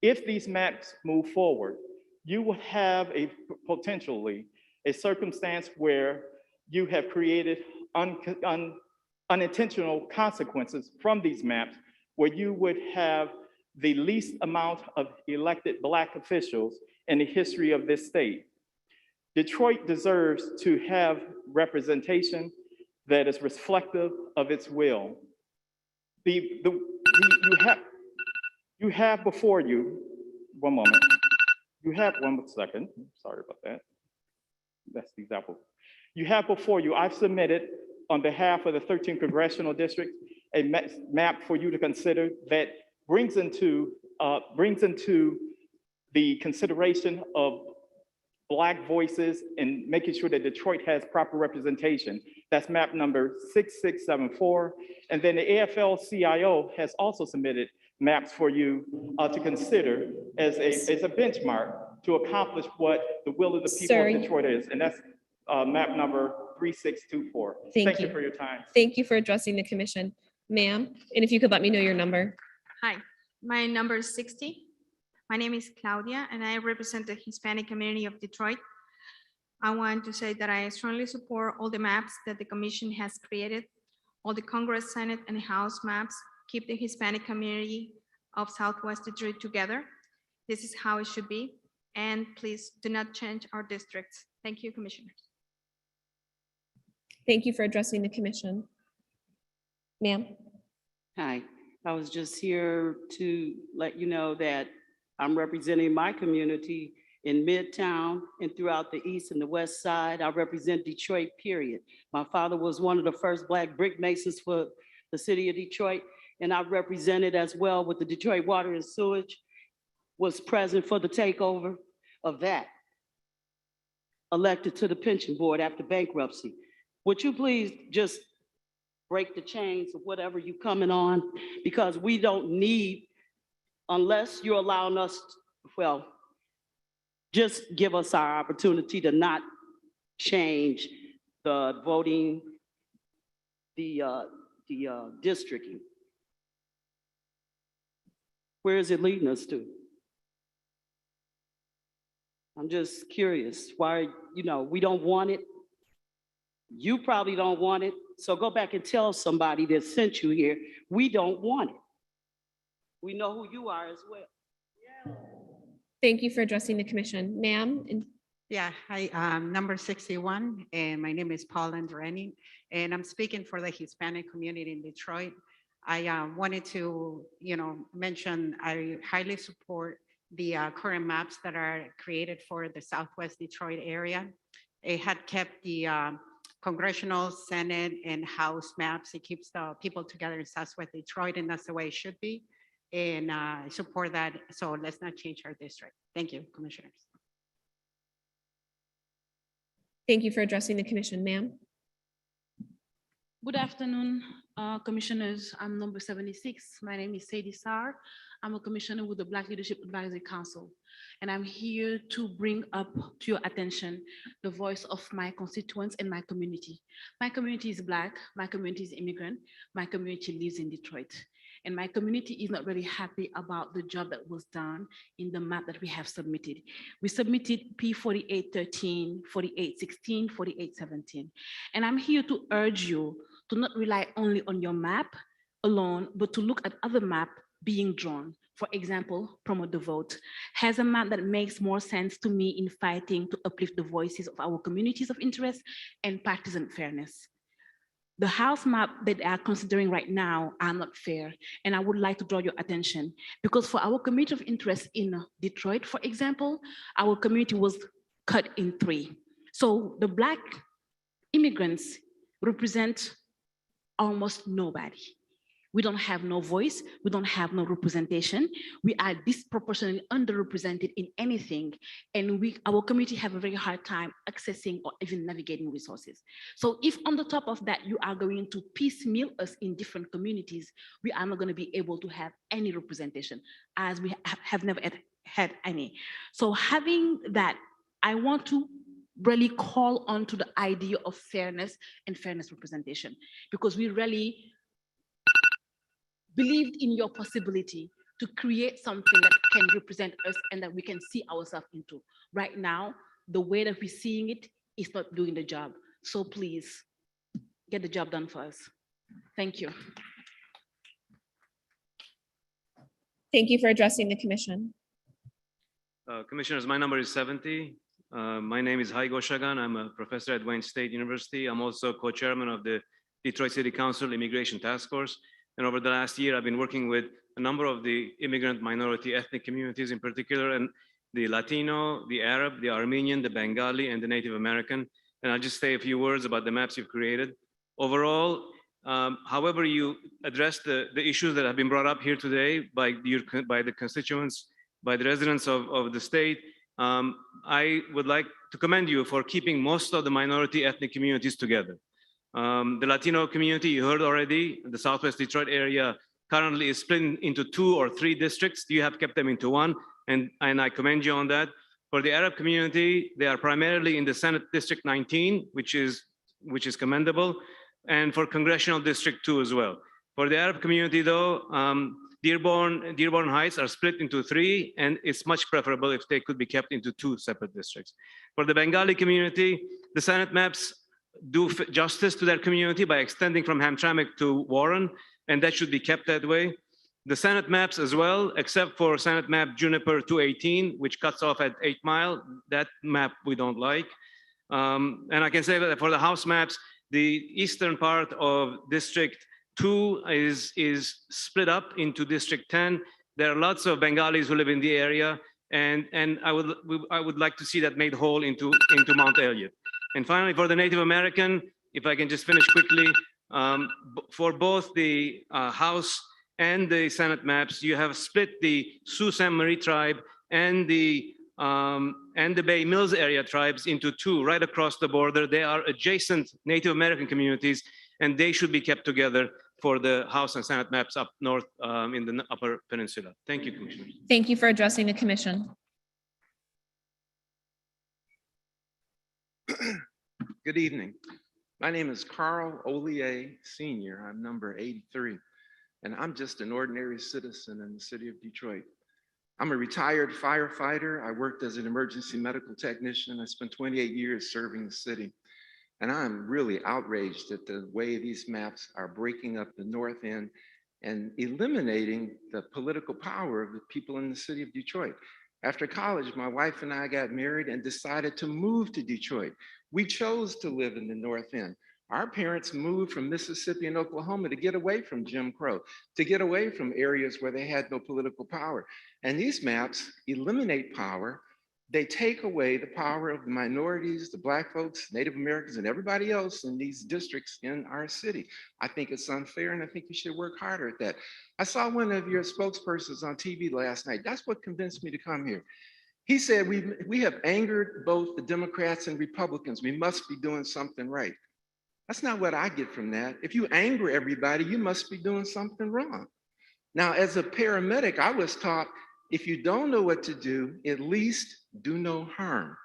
If these maps move forward, you will have potentially a circumstance where you have created unintentional consequences from these maps, where you would have the least amount of elected Black officials in the history of this state. Detroit deserves to have representation that is reflective of its will. You have before you, one moment. You have, one second, sorry about that. That's the example. You have before you, I've submitted on behalf of the 13th Congressional District, a map for you to consider that brings into the consideration of Black voices and making sure that Detroit has proper representation. That's map number 6674. And then the AFL-CIO has also submitted maps for you to consider as a benchmark to accomplish what the will of the people
Sir,
of Detroit is. And that's map number 3624.
Thank
you
you
for your time.
Thank you for addressing the commission. Ma'am, and if you could let me know your number.
Hi, my number is 60. My name is Claudia, and I represent the Hispanic community of Detroit. I want to say that I strongly support all the maps that the commission has created. All the Congress, Senate, and House maps keep the Hispanic community of Southwest Detroit together. This is how it should be. And please do not change our districts. Thank you, commissioners.
Thank you for addressing the commission. Ma'am.
Hi, I was just here to let you know that I'm representing my community in Midtown and throughout the East and the West Side. I represent Detroit, period. My father was one of the first Black brick masons for the city of Detroit, and I represented as well with the Detroit Water and Sewage, was present for the takeover of that. Elected to the pension board after bankruptcy. Would you please just break the chains of whatever you coming on? Because we don't need, unless you're allowing us, well, just give us our opportunity to not change the voting, the districting. Where is it leading us to? I'm just curious why, we don't want it. You probably don't want it. So go back and tell somebody that sent you here, we don't want it. We know who you are as well.
Thank you for addressing the commission. Ma'am.
Yeah, hi, number 61, and my name is Paul Andreni, and I'm speaking for the Hispanic community in Detroit. I wanted to, mention I highly support the current maps that are created for the Southwest Detroit area. It had kept the congressional, Senate, and House maps. It keeps the people together in Southwest Detroit, and that's the way it should be. And I support that. So let's not change our district. Thank you, commissioners.
Thank you for addressing the commission, ma'am.
Good afternoon, commissioners. I'm number 76. My name is Sadie Sarr. I'm a commissioner with the Black Leadership Advisory Council. And I'm here to bring up to your attention the voice of my constituents and my community. My community is Black, my community is immigrant, my community lives in Detroit. And my community is not really happy about the job that was done in the map that we have submitted. We submitted P4813, 4816, 4817. And I'm here to urge you to not rely only on your map alone, but to look at other maps being drawn. For example, Promote the Vote has a map that makes more sense to me in fighting to uplift the voices of our communities of interest and partisan fairness. The house map that they are considering right now are not fair. And I would like to draw your attention because for our community of interest in Detroit, for example, our community was cut in 3. So the Black immigrants represent almost nobody. We don't have no voice, we don't have no representation. We are disproportionately underrepresented in anything. And our community have a very hard time accessing or even navigating resources. So if on the top of that, you are going to piecemeal us in different communities, we are not going to be able to have any representation as we have never had any. So having that, I want to really call on to the idea of fairness and fairness representation because we really believed in your possibility to create something that can represent us and that we can see ourselves into. Right now, the way that we're seeing it is not doing the job. So please get the job done for us. Thank you.
Thank you for addressing the commission.
Commissioners, my number is 70. My name is Hai Goshagan. I'm a professor at Wayne State University. I'm also co-chairman of the Detroit City Council Immigration Task Force. And over the last year, I've been working with a number of the immigrant minority ethnic communities in particular, and the Latino, the Arab, the Armenian, the Bengali, and the Native American. And I'll just say a few words about the maps you've created. Overall, however you address the issues that have been brought up here today by the constituents, by the residents of the state, I would like to commend you for keeping most of the minority ethnic communities together. The Latino community, you heard already, the Southwest Detroit area currently is split into 2 or 3 districts. You have kept them into 1, and I commend you on that. For the Arab community, they are primarily in the Senate District 19, which is commendable, and for Congressional District 2 as well. For the Arab community though, Dearborn Heights are split into 3, and it's much preferable if they could be kept into 2 separate districts. For the Bengali community, the Senate maps do justice to their community by extending from Hamtramck to Warren, and that should be kept that way. The Senate maps as well, except for Senate map Juniper 218, which cuts off at 8 Mile, that map we don't like. And I can say that for the House maps, the eastern part of District 2 is split up into District 10. There are lots of Bengalis who live in the area, and I would like to see that made whole into Mount Elliott. And finally, for the Native American, if I can just finish quickly, for both the House and the Senate maps, you have split the Sault Ste. Marie tribe and the Bay Mills area tribes into 2 right across the border. They are adjacent Native American communities, and they should be kept together for the House and Senate maps up north in the Upper Peninsula. Thank you, Commissioner.
Thank you for addressing the commission.
Good evening. My name is Carl Olier Sr. I'm number 83, and I'm just an ordinary citizen in the city of Detroit. I'm a retired firefighter. I worked as an emergency medical technician. I spent 28 years serving the city, and I'm really outraged at the way these maps are breaking up the north end and eliminating the political power of the people in the city of Detroit. After college, my wife and I got married and decided to move to Detroit. We chose to live in the North End. Our parents moved from Mississippi and Oklahoma to get away from Jim Crow, to get away from areas where they had no political power. And these maps eliminate power. They take away the power of the minorities, the Black folks, Native Americans, and everybody else in these districts in our city. I think it's unfair, and I think you should work harder at that. I saw one of your spokespersons on TV last night. That's what convinced me to come here. He said, we have angered both the Democrats and Republicans. We must be doing something right. That's not what I get from that. If you anger everybody, you must be doing something wrong. Now, as a paramedic, I was taught if you don't know what to do, at least do no harm.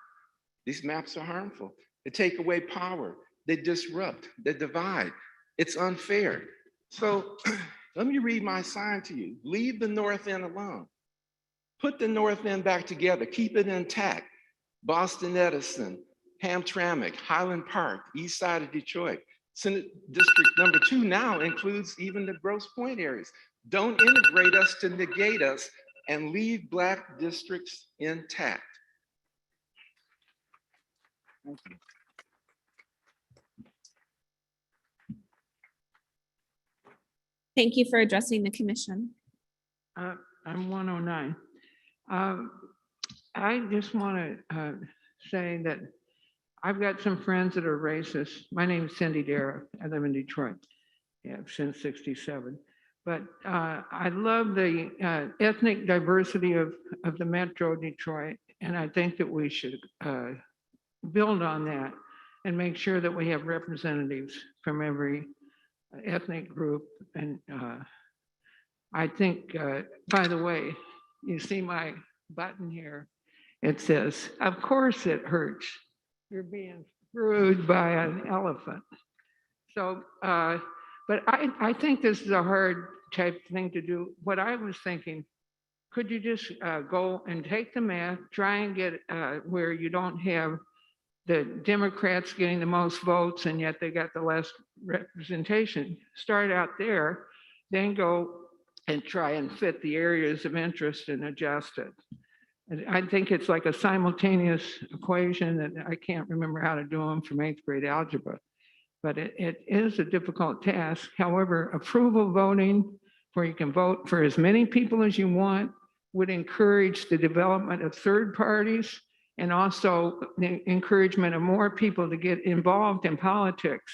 These maps are harmful. They take away power. They disrupt. They divide. It's unfair. So let me read my sign to you. Leave the north end alone. Put the north end back together. Keep it intact. Boston Edison, Hamtramck, Highland Park, east side of Detroit. Senate District number 2 now includes even the Grosse Pointe areas. Don't integrate us to negate us and leave Black districts intact. Thank you.
Thank you for addressing the commission.
I'm 109. I just want to say that I've got some friends that are racist. My name is Cindy Dara. I live in Detroit. Yeah, since '67. But I love the ethnic diversity of the Metro Detroit, and I think that we should build on that and make sure that we have representatives from every ethnic group. And I think, by the way, you see my button here. It says, "Of course it hurts. You're being screwed by an elephant." So, but I think this is a hard type thing to do. What I was thinking, could you just go and take the math, try and get where you don't have the Democrats getting the most votes and yet they got the less representation. Start out there, then go and try and fit the areas of interest and adjust it. And I think it's like a simultaneous equation that I can't remember how to do them from 8th grade algebra. But it is a difficult task. However, approval voting, where you can vote for as many people as you want, would encourage the development of third parties and also the encouragement of more people to get involved in politics.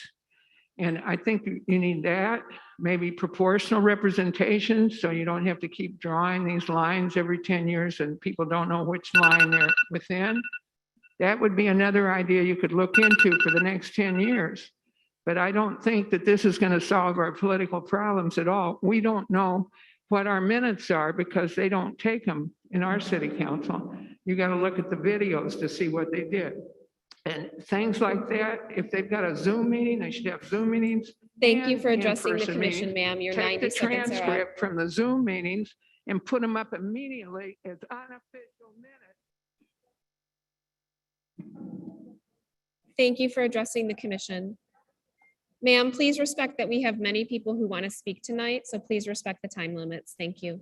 And I think you need that, maybe proportional representation, so you don't have to keep drawing these lines every 10 years and people don't know which line they're within. That would be another idea you could look into for the next 10 years. But I don't think that this is going to solve our political problems at all. We don't know what our minutes are because they don't take them in our city council. You got to look at the videos to see what they did. And things like that, if they've got a Zoom meeting, they should have Zoom meetings.
Thank you for
and
addressing the
in-person
commission,
meetings.
ma'am. Your
Take
90
the
seconds are up.
transcript from the Zoom meetings and put them up immediately as unofficial minutes.
Thank you for addressing the commission. Ma'am, please respect that we have many people who want to speak tonight, so please respect the time limits. Thank you.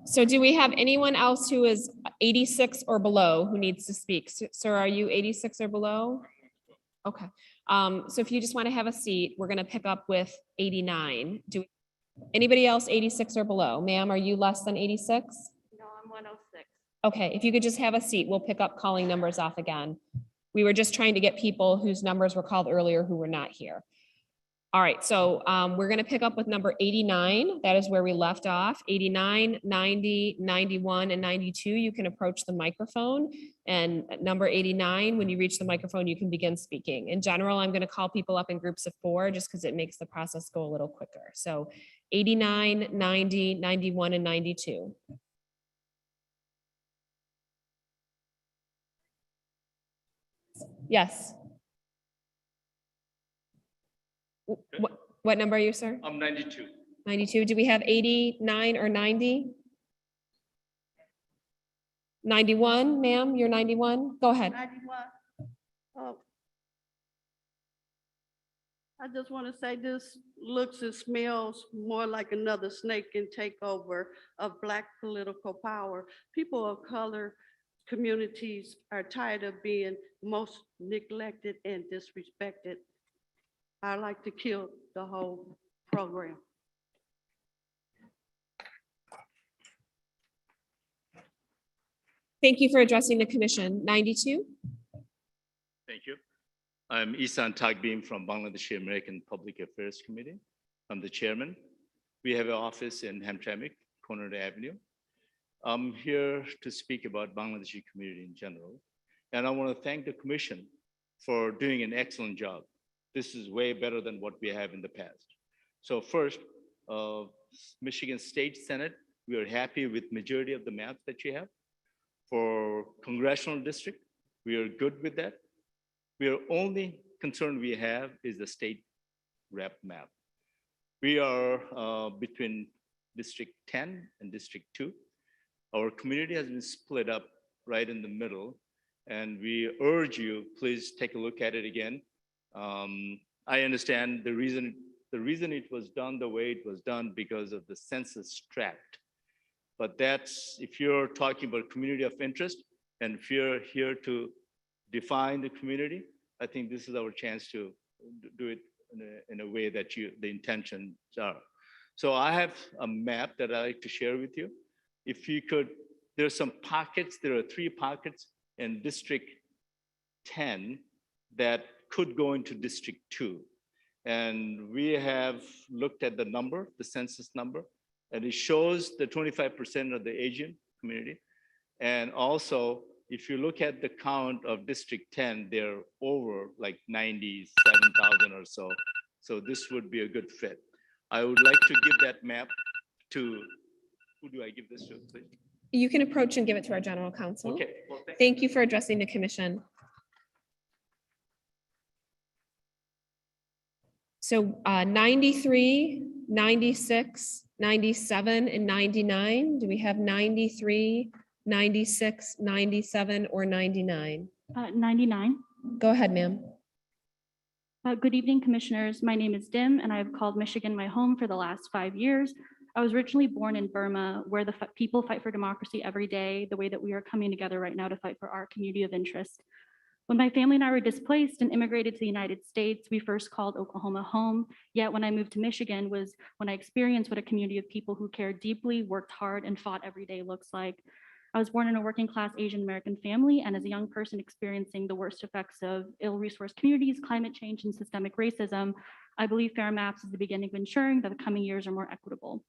So do we have anyone else who is 86 or below who needs to speak? Sir, are you 86 or below? Okay. So if you just want to have a seat, we're going to pick up with 89. Anybody else 86 or below? Ma'am, are you less than 86?
No, I'm 106.
Okay, if you could just have a seat, we'll pick up calling numbers off again. We were just trying to get people whose numbers were called earlier who were not here. All right, so we're going to pick up with number 89. That is where we left off. 89, 90, 91, and 92. You can approach the microphone. And at number 89, when you reach the microphone, you can begin speaking. In general, I'm going to call people up in groups of 4 just because it makes the process go a little quicker. So 89, 90, 91, and 92. Yes. What number are you, sir?
I'm 92.
92. Do we have 89 or 90? 91, ma'am, you're 91? Go ahead.
91. Oh. I just want to say this looks and smells more like another snake and takeover of Black political power. People of color communities are tired of being most neglected and disrespected. I like to kill the whole program.
Thank you for addressing the commission. 92.
Thank you. I'm Ihsan Takbim from Bangladesh American Public Affairs Committee. I'm the chairman. We have an office in Hamtramck, Conrad Avenue. I'm here to speak about Bangladeshi community in general. And I want to thank the commission for doing an excellent job. This is way better than what we have in the past. So first, Michigan State Senate, we are happy with majority of the maps that you have. For congressional district, we are good with that. We are only concern we have is the state rep map. We are between District 10 and District 2. Our community has been split up right in the middle, and we urge you, please take a look at it again. I understand the reason it was done the way it was done because of the census tract. But that's, if you're talking about community of interest, and if you're here to define the community, I think this is our chance to do it in a way that the intentions are. So I have a map that I'd like to share with you. If you could, there's some pockets, there are 3 pockets in District 10 that could go into District 2. And we have looked at the number, the census number, and it shows the 25% of the Asian community. And also, if you look at the count of District 10, they're over like 97,000 or so. So this would be a good fit. I would like to give that map to, who do I give this to, please?
You can approach and give it to our general counsel.
Okay. Well,
Thank you for addressing the commission. So 93, 96, 97, and 99. Do we have 93, 96, 97, or 99?
99.
Go ahead, ma'am.
Good evening, commissioners. My name is Dim, and I've called Michigan my home for the last 5 years. I was originally born in Burma, where the people fight for democracy every day, the way that we are coming together right now to fight for our community of interest. When my family and I were displaced and immigrated to the United States, we first called Oklahoma home. Yet when I moved to Michigan was when I experienced what a community of people who care deeply, worked hard, and fought every day looks like. I was born in a working class Asian American family, and as a young person experiencing the worst effects of ill-resourced communities, climate change, and systemic racism, I believe fair maps is the beginning of ensuring that the coming years are more equitable.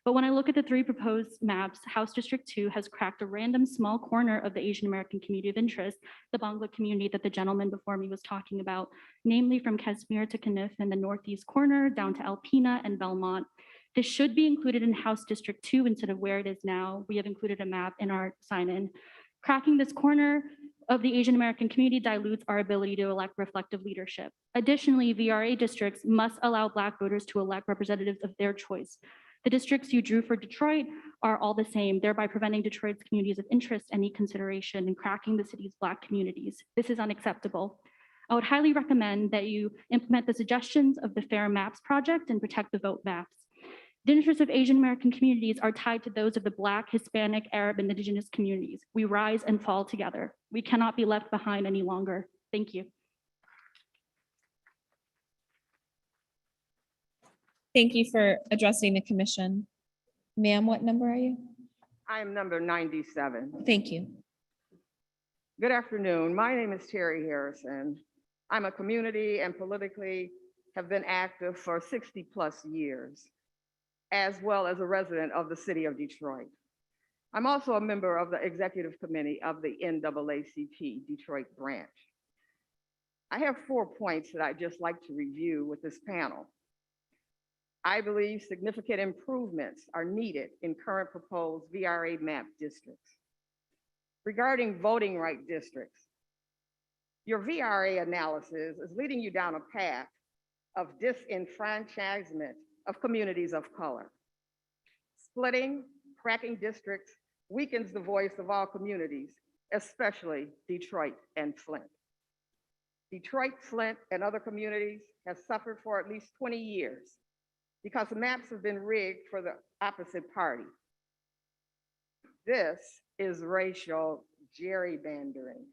But when I look at the 3 proposed maps, House District 2 has cracked a random small corner of the Asian American community of interest, the Bangla community that the gentleman before me was talking about, namely from Kashmir to Kaniff in the northeast corner down to Alpena and Belmont. This should be included in House District 2 instead of where it is now. We have included a map in our sign-in. Cracking this corner of the Asian American community dilutes our ability to elect reflective leadership. Additionally, VRA districts must allow Black voters to elect representatives of their choice. The districts you drew for Detroit are all the same, thereby preventing Detroit's communities of interest any consideration in cracking the city's Black communities. This is unacceptable. I would highly recommend that you implement the suggestions of the Fair Maps Project and protect the vote maps. The interests of Asian American communities are tied to those of the Black, Hispanic, Arab, and Indigenous communities. We rise and fall together. We cannot be left behind any longer. Thank you.
Thank you for addressing the commission. Ma'am, what number are you?
I am number 97.
Thank you.
Good afternoon. My name is Terry Harrison. I'm a community and politically have been active for 60+ years, as well as a resident of the city of Detroit. I'm also a member of the executive committee of the NAACP Detroit branch. I have 4 points that I'd just like to review with this panel. I believe significant improvements are needed in current proposed VRA map districts. Regarding voting right districts, your VRA analysis is leading you down a path of disenfranchisement of communities of color. Splitting, cracking districts weakens the voice of all communities, especially Detroit and Flint. Detroit, Flint, and other communities have suffered for at least 20 years because the maps have been rigged for the opposite party. This is racial gerrymandering.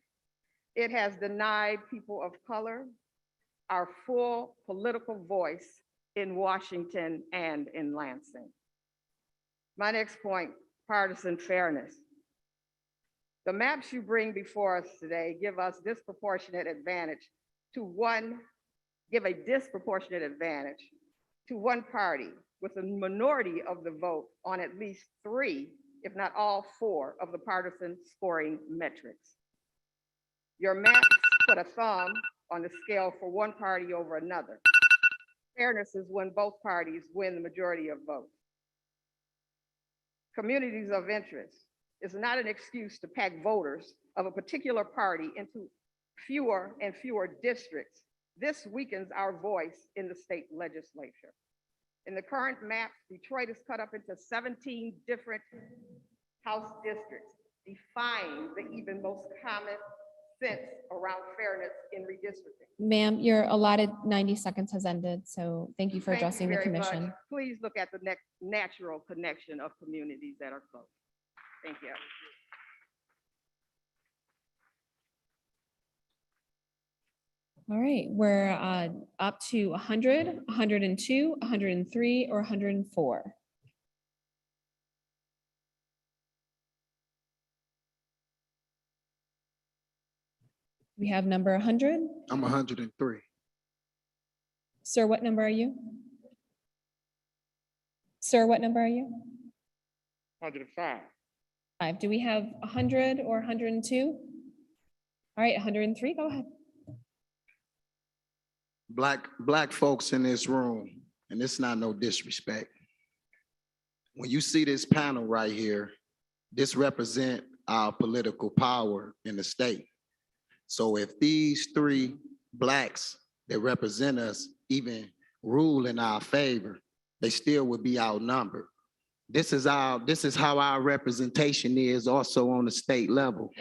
It has denied people of color our full political voice in Washington and in Lansing. My next point, partisan fairness. The maps you bring before us today give a disproportionate advantage to one party with a minority of the vote on at least 3, if not all four of the partisan scoring metrics. Your maps put a thumb on the scale for one party over another. Fairness is when both parties win the majority of votes. Communities of interest is not an excuse to pack voters of a particular party into fewer and fewer districts. This weakens our voice in the state legislature. In the current map, Detroit is cut up into 17 different House districts, defying the even most common sense around fairness in redistricting.
Ma'am, your allotted 90 seconds has ended, so thank you for
Thank you
addressing the
very much.
commission.
Please look at the natural connection of communities that are close. Thank you.
All right, we're up to 100, 102, 103, or 104. We have number 100.
I'm 103.
Sir, what number are you? Sir, what number are you?
105.
5. Do we have 100 or 102? All right, 103, go ahead.
Black folks in this room, and it's not no disrespect. When you see this panel right here, this represent our political power in the state. So if these three Blacks that represent us even rule in our favor, they still would be outnumbered. This is how our representation is also on the state level.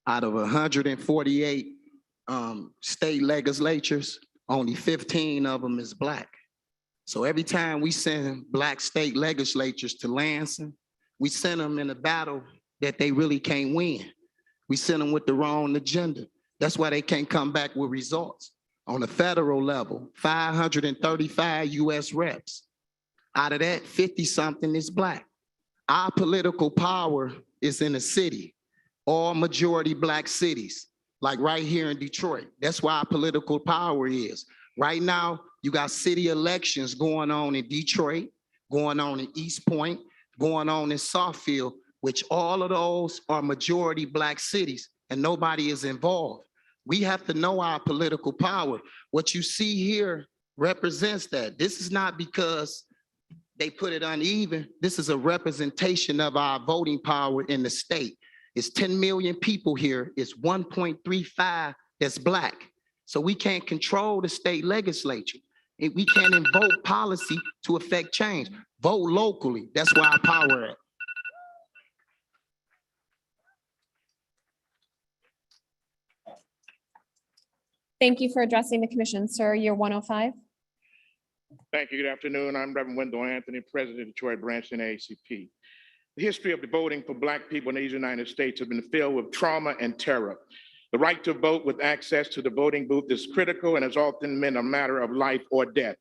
Out of 148 state legislatures, only 15 of them is Black. So every time we send Black state legislatures to Lansing, we send them in a battle that they really can't win. We send them with the wrong agenda. That's why they can't come back with results. On the federal level, 535 US reps. Out of that, 50-something is Black. Our political power is in the city, all majority Black cities, like right here in Detroit. That's where our political power is. Right now, you got city elections going on in Detroit, going on in East Point, going on in Southfield, which all of those are majority Black cities and nobody is involved. We have to know our political power. What you see here represents that. This is not because they put it uneven. This is a representation of our voting power in the state. It's 10 million people here. It's 1.35 that's Black. So we can't control the state legislature. We can't invoke policy to affect change. Vote locally. That's where our power at.
Thank you for addressing the commission. Sir, you're 105.
Thank you. Good afternoon. I'm Reverend Wendell Anthony, President of Detroit Branch in ACP. The history of the voting for Black people in these United States has been filled with trauma and terror. The right to vote with access to the voting booth is critical and has often been a matter of life or death.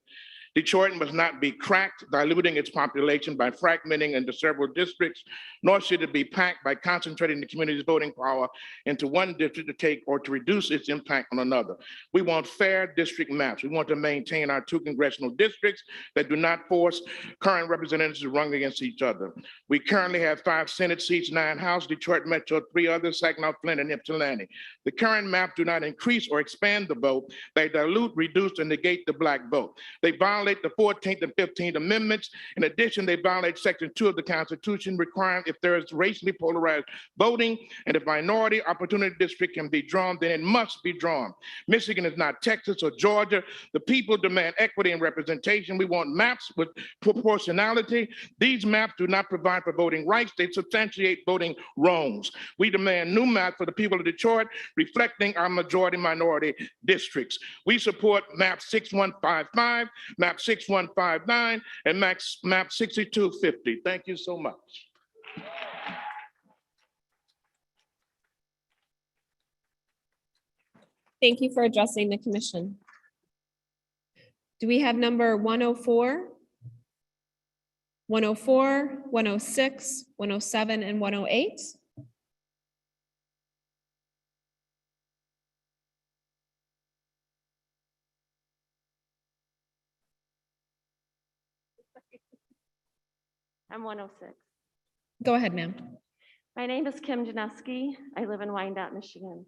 Detroit must not be cracked, diluting its population by fragmenting into several districts, nor should it be packed by concentrating the community's voting power into one district to take or to reduce its impact on another. We want fair district maps. We want to maintain our 2 congressional districts that do not force current representatives to run against each other. We currently have 5 Senate seats, 9 House, Detroit Metro, 3 others, Saginaw, Flint, and Ypsilanti. The current map do not increase or expand the vote. They dilute, reduce, and negate the Black vote. They violate the 14th and 15th Amendments. In addition, they violate Section 2 of the Constitution, requiring if there is racially polarized voting and if minority opportunity district can be drawn, then it must be drawn. Michigan is not Texas or Georgia. The people demand equity and representation. We want maps with proportionality. These maps do not provide for voting rights. They substantiate voting wrongs. We demand new maps for the people of Detroit, reflecting our majority minority districts. We support map 6155, map 6159, and map 6250. Thank you so much.
Thank you for addressing the commission. Do we have number 104, 104, 106, 107, and 108?
I'm 106.
Go ahead, ma'am.
My name is Kim Janeski. I live in Wyandotte, Michigan.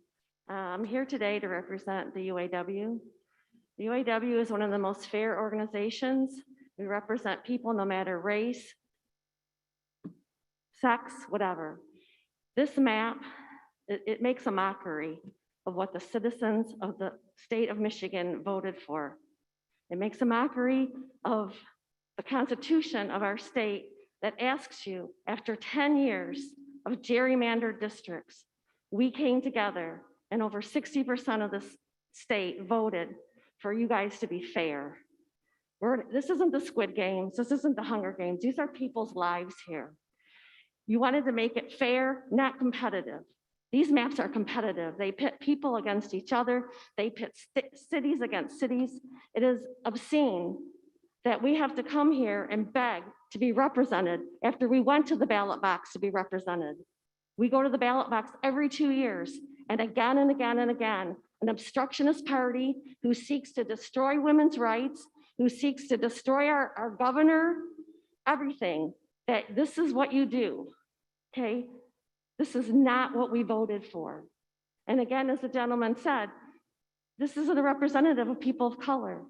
I'm here today to represent the UAW. The UAW is one of the most fair organizations. We represent people no matter race, sex, whatever. This map, it makes a mockery of what the citizens of the state of Michigan voted for. It makes a mockery of the Constitution of our state that asks you, after 10 years of gerrymandered districts, we came together and over 60% of the state voted for you guys to be fair. This isn't the Squid Games. This isn't the Hunger Games. These are people's lives here. You wanted to make it fair, not competitive. These maps are competitive. They pit people against each other. They pit cities against cities. It is obscene that we have to come here and beg to be represented after we went to the ballot box to be represented. We go to the ballot box every 2 years, and again and again and again, an obstructionist party who seeks to destroy women's rights, who seeks to destroy our governor, everything, that this is what you do, okay? This is not what we voted for. And again, as the gentleman said, this isn't a representative of people of color.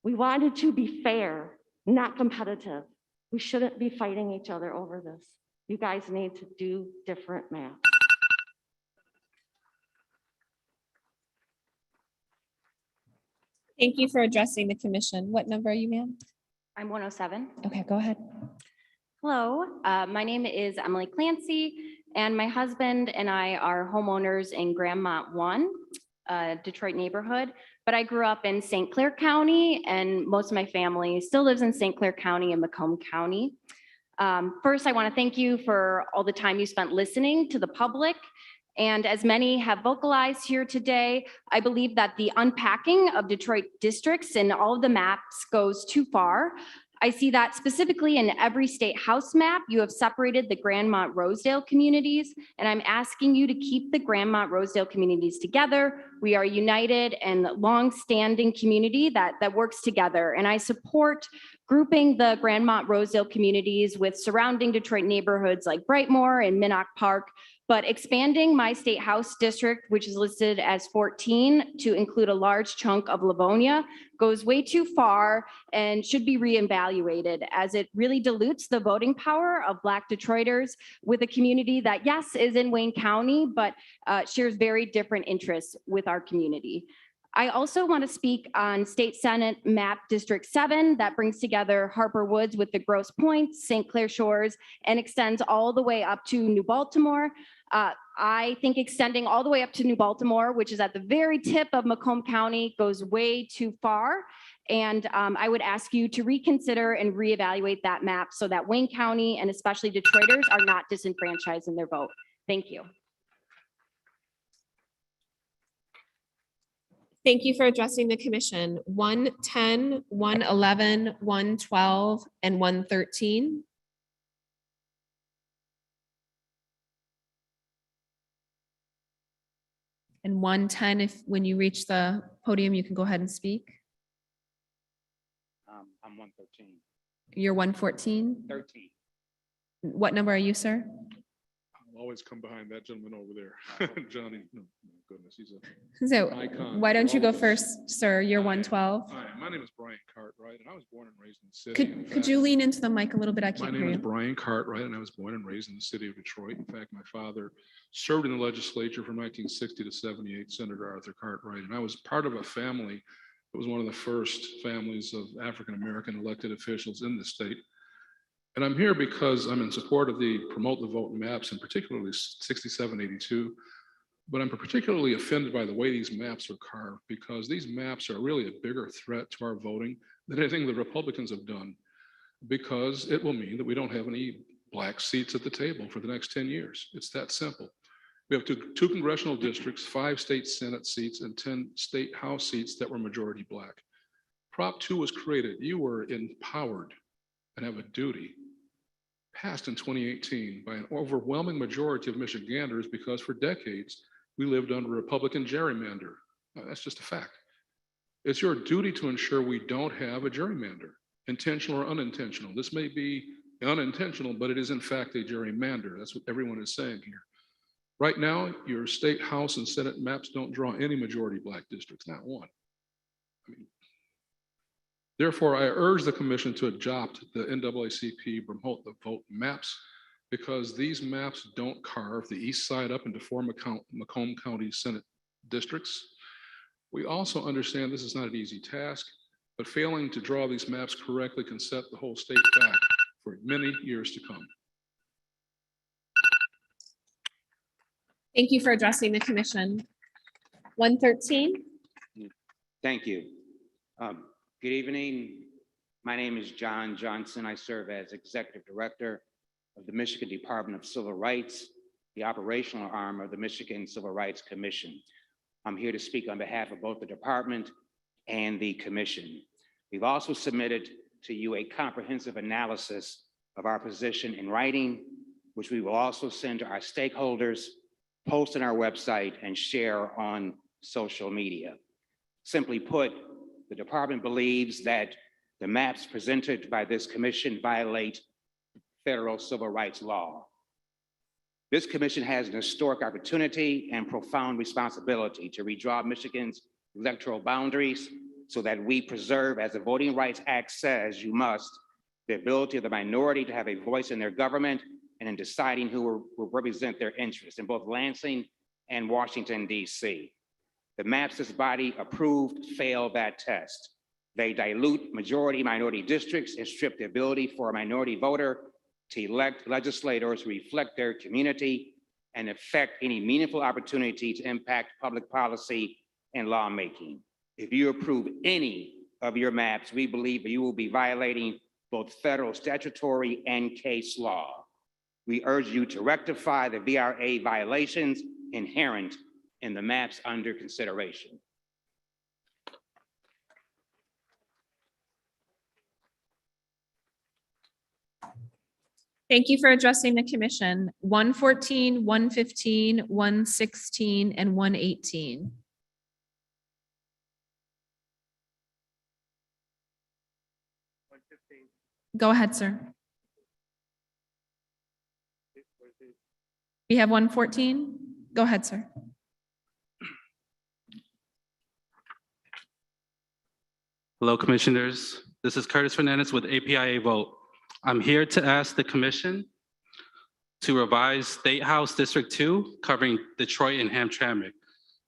We wanted to be fair, not competitive. We shouldn't be fighting each other over this. You guys need to do different math.
Thank you for addressing the commission. What number are you, ma'am?
I'm 107.
Okay, go ahead.
Hello, my name is Emily Clancy, and my husband and I are homeowners in Grandmont 1, Detroit neighborhood, but I grew up in St. Clair County, and most of my family still lives in St. Clair County and Macomb County. First, I want to thank you for all the time you spent listening to the public. And as many have vocalized here today, I believe that the unpacking of Detroit districts and all of the maps goes too far. I see that specifically in every state house map, you have separated the Grandmont Rosedale communities, and I'm asking you to keep the Grandmont Rosedale communities together. We are united and long-standing community that works together, and I support grouping the Grandmont Rosedale communities with surrounding Detroit neighborhoods like Brightmoor and Minnock Park, but expanding my state house district, which is listed as 14, to include a large chunk of Livonia goes way too far and should be reevaluated, as it really dilutes the voting power of Black Detroiters with a community that, yes, is in Wayne County, but shares very different interests with our community. I also want to speak on State Senate Map District 7 that brings together Harper Woods with the Grosse Pointes, St. Clair Shores, and extends all the way up to New Baltimore. I think extending all the way up to New Baltimore, which is at the very tip of Macomb County, goes way too far. And I would ask you to reconsider and reevaluate that map so that Wayne County and especially Detroiters are not disenfranchised in their vote. Thank you.
Thank you for addressing the commission. 110, 111, 112, and 113. And 110, if when you reach the podium, you can go ahead and speak.
I'm 113.
You're 114?
13.
What number are you, sir?
I'll always come behind that gentleman over there. Johnny, oh my goodness, he's a
So
icon
why don't
for
you
all
go
of us.
first, sir? You're 112.
Hi, my name is Brian Cartwright, and I was born and raised in the city. In
Could
fact,
you lean into the mic a little bit? I
my
can't
name
hear
is
you.
Brian Cartwright, and I was born and raised in the city of Detroit. In fact, my father served in the legislature from 1960 to 78, Senator Arthur Cartwright, and I was part of a family that was one of the first families of African-American elected officials in the state. And I'm here because I'm in support of the Promote the Vote maps, and particularly 6782. But I'm particularly offended by the way these maps are carved, because these maps are really a bigger threat to our voting than anything the Republicans have done, because it will mean that we don't have any Black seats at the table for the next 10 years. It's that simple. We have two congressional districts, 5 state Senate seats, and 10 state House seats that were majority Black. Prop 2 was created. You were empowered and have a duty, passed in 2018 by an overwhelming majority of Michiganders, because for decades we lived under Republican gerrymander. That's just a fact. It's your duty to ensure we don't have a gerrymander, intentional or unintentional. This may be
unintentional, but it is in fact a gerrymander. That's what everyone is saying here. Right now, your state house and Senate maps don't draw any majority black districts, not one. I mean, therefore, I urge the commission to adopt the NAACP remote the vote maps because these maps don't carve the east side up into 4 Macomb County Senate districts. We also understand this is not an easy task, but failing to draw these maps correctly can set the whole state back for many years to come.
Thank you for addressing the commission. 113.
Thank you. Good evening. My name is John Johnson. I serve as Executive Director of the Michigan Department of Civil Rights, the operational arm of the Michigan Civil Rights Commission. I'm here to speak on behalf of both the department and the commission. We've also submitted to you a comprehensive analysis of our position in writing, which we will also send to our stakeholders, post on our website, and share on social media. Simply put, the department believes that the maps presented by this commission violate federal civil rights law. This commission has an historic opportunity and profound responsibility to redraw Michigan's electoral boundaries so that we preserve, as the Voting Rights Act says you must, the ability of the minority to have a voice in their government and in deciding who will represent their interests in both Lansing and Washington, D.C. The maps this body approved fail that test. They dilute majority-minority districts and strip the ability for a minority voter to elect legislators who reflect their community and affect any meaningful opportunity to impact public policy and lawmaking. If you approve any of your maps, we believe that you will be violating both federal statutory and case law. We urge you to rectify the VRA violations inherent in the maps under consideration.
Thank you for addressing the commission. 114, 115, 116, and 118. Go ahead, sir. We have 114. Go ahead, sir.
Hello, commissioners. This is Curtis Fernandez with APIA Vote. I'm here to ask the commission to revise State House District 2 covering Detroit and Hamtramck.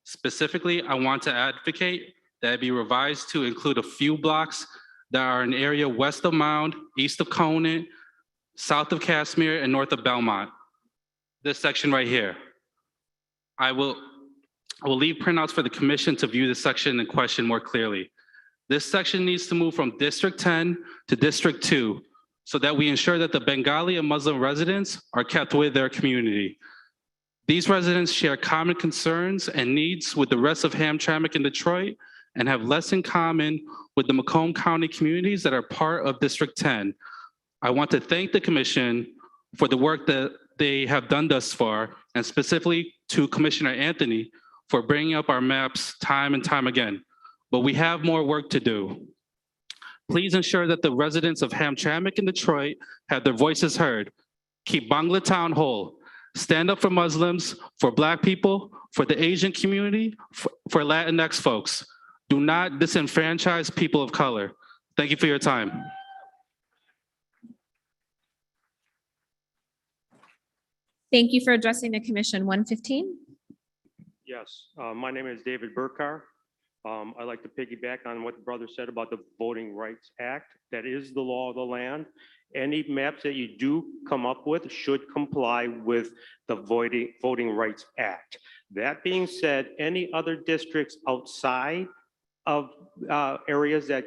Specifically, I want to advocate that it be revised to include a few blocks that are an area west of Mound, east of Conant, south of Casimir, and north of Belmont. This section right here. I will leave printouts for the commission to view this section in question more clearly. This section needs to move from District 10 to District 2 so that we ensure that the Bengali and Muslim residents are kept with their community. These residents share common concerns and needs with the rest of Hamtramck and Detroit and have less in common with the Macomb County communities that are part of District 10. I want to thank the commission for the work that they have done thus far, and specifically to Commissioner Anthony for bringing up our maps time and time again. But we have more work to do. Please ensure that the residents of Hamtramck and Detroit have their voices heard. Keep Bangla Town whole. Stand up for Muslims, for Black people, for the Asian community, for Latinx folks. Do not disenfranchise people of color. Thank you for your time.
Thank you for addressing the commission. 115.
Yes, my name is David Burkar. I'd like to piggyback on what the brother said about the Voting Rights Act. That is the law of the land. Any maps that you do come up with should comply with the Voting Rights Act. That being said, any other districts outside of areas that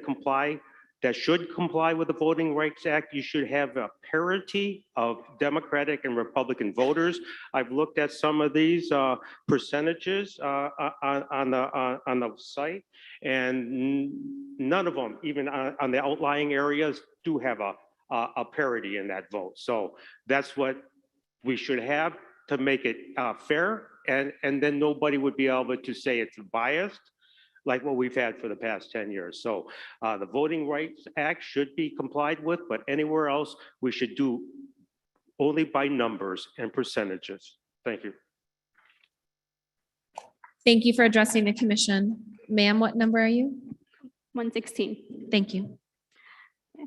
should comply with the Voting Rights Act, you should have a parity of Democratic and Republican voters. I've looked at some of these percentages on the site, and none of them, even on the outlying areas, do have a parity in that vote. So that's what we should have to make it fair, and then nobody would be able to say it's biased.
like what we've had for the past 10 years. So the Voting Rights Act should be complied with, but anywhere else, we should do only by numbers and percentages. Thank you.
Thank you for addressing the commission. Ma'am, what number are you?
116.
Thank you.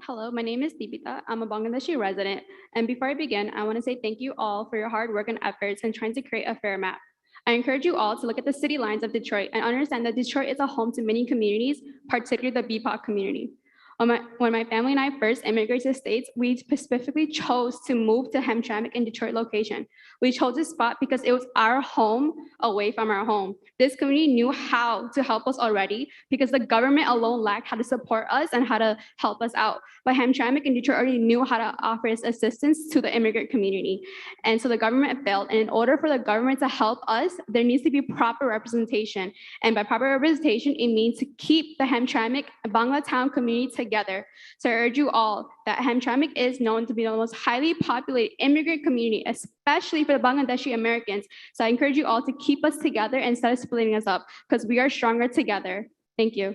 Hello, my name is Deepika. I'm a Bangladeshi resident. And before I begin, I want to say thank you all for your hard work and efforts in trying to create a fair map. I encourage you all to look at the city lines of Detroit and understand that Detroit is a home to many communities, particularly the BIPOC community. When my family and I first immigrated to the States, we specifically chose to move to Hamtramck in Detroit location. We chose this spot because it was our home away from our home. This community knew how to help us already because the government alone lacked how to support us and how to help us out. But Hamtramck and Detroit already knew how to offer its assistance to the immigrant community. And so the government failed. And in order for the government to help us, there needs to be proper representation. And by proper representation, it means to keep the Hamtramck Bangla town community together. So I urge you all that Hamtramck is known to be the most highly populated immigrant community, especially for the Bangladeshi Americans. So I encourage you all to keep us together instead of splitting us up because we are stronger together. Thank you.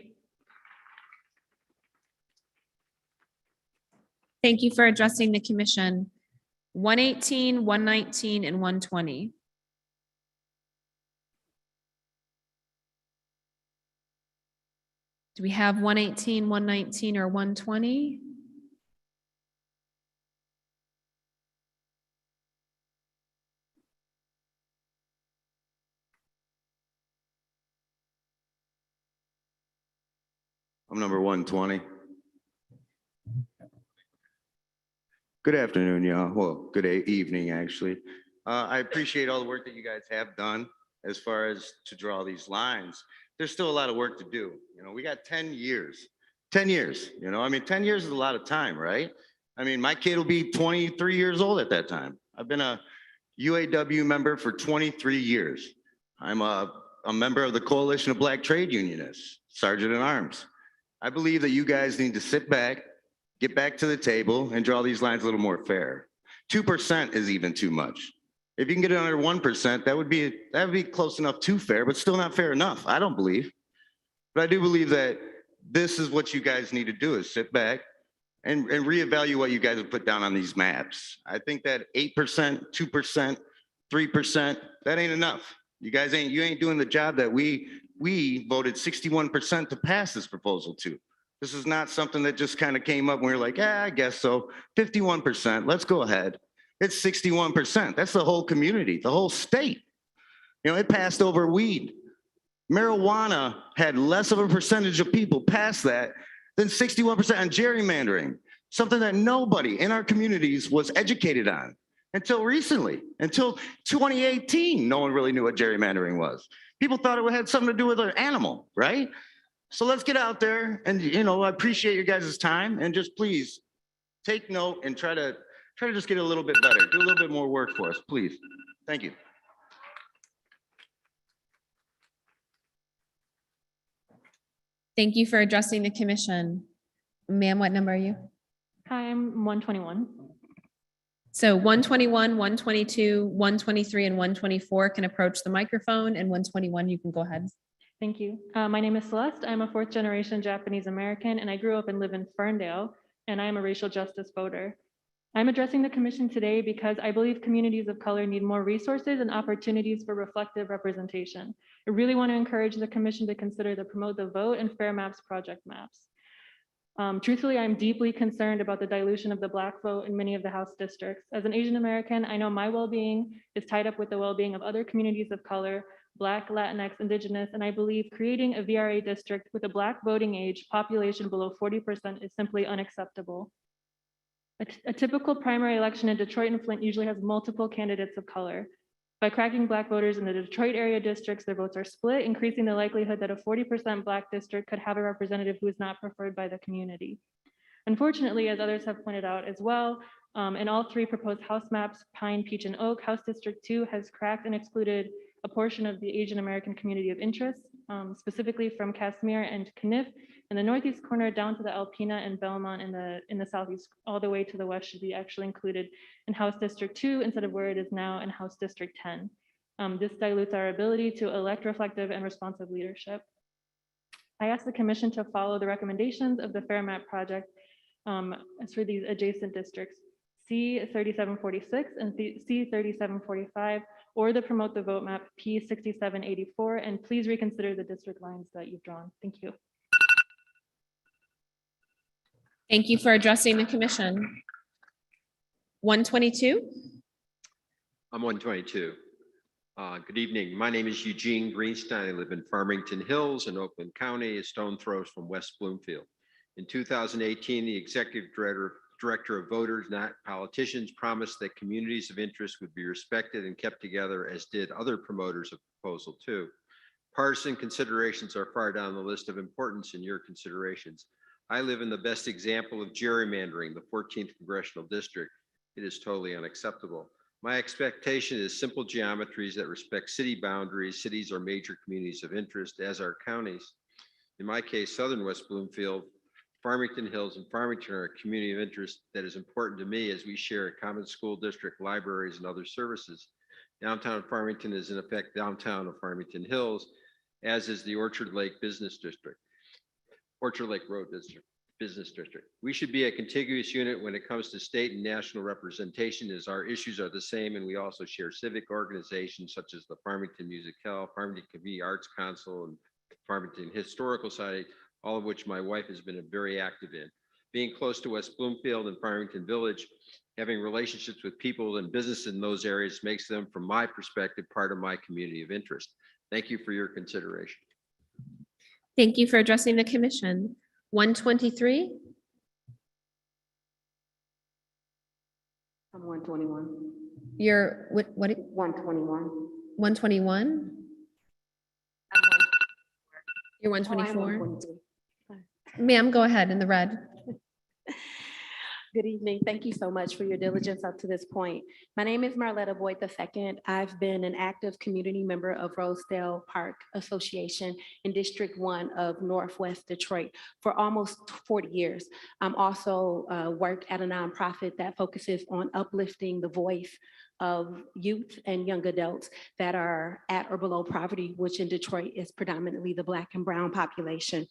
Thank you for addressing the commission. 118, 119, and 120. Do we have 118, 119, or 120?
I'm number 120. Good afternoon, y'all. Well, good evening, actually. I appreciate all the work that you guys have done as far as to draw these lines. There's still a lot of work to do. You know, we got 10 years. 10 years, you know, I mean, 10 years is a lot of time, right? I mean, my kid will be 23 years old at that time. I've been a UAW member for 23 years. I'm a member of the Coalition of Black Trade Unionists, Sergeant at Arms. I believe that you guys need to sit back, get back to the table and draw these lines a little more fair. 2% is even too much. If you can get it under 1%, that would be close enough to fair, but still not fair enough, I don't believe. But I do believe that this is what you guys need to do is sit back and reevaluate what you guys have put down on these maps. I think that 8%, 2%, 3%, that ain't enough. You ain't doing the job that we voted 61% to pass this proposal to. This is not something that just kind of came up and we were like, yeah, I guess so. 51%, let's go ahead. It's 61%. That's the whole community, the whole state. You know, it passed over weed. Marijuana had less of a percentage of people pass that than 61% on gerrymandering, something that nobody in our communities was educated on until recently. Until 2018, no one really knew what gerrymandering was. People thought it had something to do with an animal, right? So let's get out there and, you know, I appreciate your guys' time and just please take note and try to just get a little bit better. Do a little bit more work for us, please. Thank you.
Thank you for addressing the commission. Ma'am, what number are you?
Hi, I'm 121.
So 121, 122, 123, and 124 can approach the microphone, and 121, you can go ahead.
Thank you. My name is Celeste. I'm a fourth generation Japanese American, and I grew up and live in Ferndale, and I am a racial justice voter. I'm addressing the commission today because I believe communities of color need more resources and opportunities for reflective representation. I really want to encourage the commission to consider the Promote the Vote and Fair Maps project maps. Truthfully, I'm deeply concerned about the dilution of the Black vote in many of the House districts. As an Asian American, I know my well-being is tied up with the well-being of other communities of color, Black, Latinx, Indigenous, and I believe creating a VRA district with a Black voting age population below 40% is simply unacceptable. A typical primary election in Detroit and Flint usually has multiple candidates of color. By cracking Black voters in the Detroit area districts, their votes are split, increasing the likelihood that a 40% Black district could have a representative who is not preferred by the community. Unfortunately, as others have pointed out as well, in all three proposed House maps, Pine, Peach, and Oak, House District 2 has cracked and excluded a portion of the Asian American community of interest, specifically from Casimir and Kniff in the northeast corner down to the Alpena and Belmont in the southeast, all the way to the west should be actually included in House District 2 instead of where it is now in House District 10. This dilutes our ability to elect reflective and responsive leadership.
I ask the commission to follow the recommendations of the Fair Map project as for these adjacent districts, C 3746 and C 3745, or the Promote the Vote map P 6784, and please reconsider the district lines that you've drawn. Thank you.
Thank you for addressing the commission. 122.
I'm 122. Good evening. My name is Eugene Greenstein. I live in Farmington Hills in Oakland County, a stone throws from West Bloomfield. In 2018, the executive director of Voters, Not Politicians, promised that communities of interest would be respected and kept together, as did other promoters of Proposal 2. Partisan considerations are far down the list of importance in your considerations. I live in the best example of gerrymandering, the 14th Congressional District. It is totally unacceptable. My expectation is simple geometries that respect city boundaries. Cities are major communities of interest, as are counties. In my case, Southern West Bloomfield, Farmington Hills, and Farmington are a community of interest that is important to me, as we share a common school district, libraries, and other services. Downtown Farmington is in effect downtown of Farmington Hills, as is the Orchard Lake Business District, Orchard Lake Road District. Business district. We should be a contiguous unit when it comes to state and national representation, as our issues are the same, and we also share civic organizations such as the Farmington Music Hall, Farmington Community Arts Council, and Farmington Historical Society, all of which my wife has been very active in. Being close to West Bloomfield and Farmington Village, having relationships with people and business in those areas makes them, from my perspective, part of my community of interest. Thank you for your consideration.
Thank you for addressing the commission. 123.
I'm 121.
You're what?
121.
121. You're
Oh, I am
124.
123.
Ma'am, go ahead in the red.
Good evening. Thank you so much for your diligence up to this point. My name is Marletta Boyd II. I've been an active community member of Rosedale Park Association in District 1 of Northwest Detroit for almost 40 years. I'm also worked at a nonprofit that focuses on uplifting the voice of youth and young adults that are at or below poverty, which in Detroit is predominantly the Black and Brown population.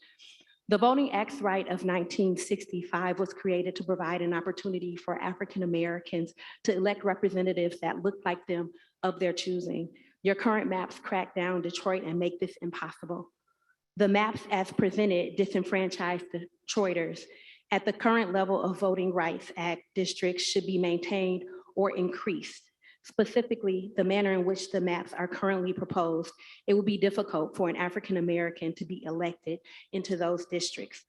The Voting Acts Right of 1965 was created to provide an opportunity for African Americans to elect representatives that look like them of their choosing. Your current maps crack down Detroit and make this impossible. The maps as presented disenfranchise Detroiters. At the current level of Voting Rights Act, districts should be maintained or increased. Specifically, the manner in which the maps are currently proposed, it would be difficult for an African American to be elected into those districts.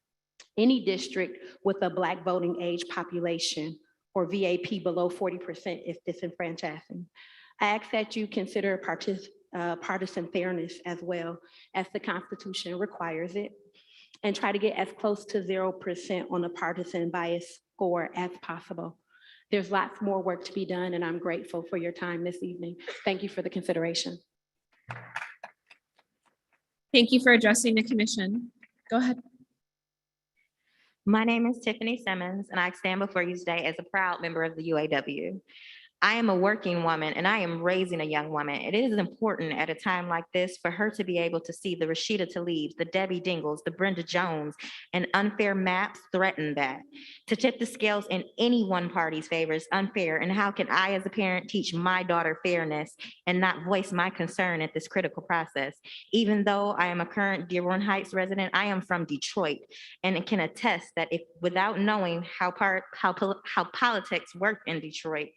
Any district with a Black voting age population or VAP below 40% is disenfranchising. I ask that you consider partisan fairness as well, as the Constitution requires it, and try to get as close to 0% on a partisan bias score as possible. There's lots more work to be done, and I'm grateful for your time this evening. Thank you for the consideration.
Thank you for addressing the commission. Go ahead.
My name is Tiffany Simmons, and I stand before you today as a proud member of the UAW. I am a working woman and I am raising a young woman. It is important at a time like this for her to be able to see the Rashida Tlaibs, the Debbie Dingles, the Brenda Jones, and unfair maps threaten that. To tip the scales in any one party's favor is unfair. And how can I as a parent teach my daughter fairness and not voice my concern at this critical process? Even though I am a current Dearborn Heights resident, I am from Detroit and can attest that if without knowing how politics work in Detroit,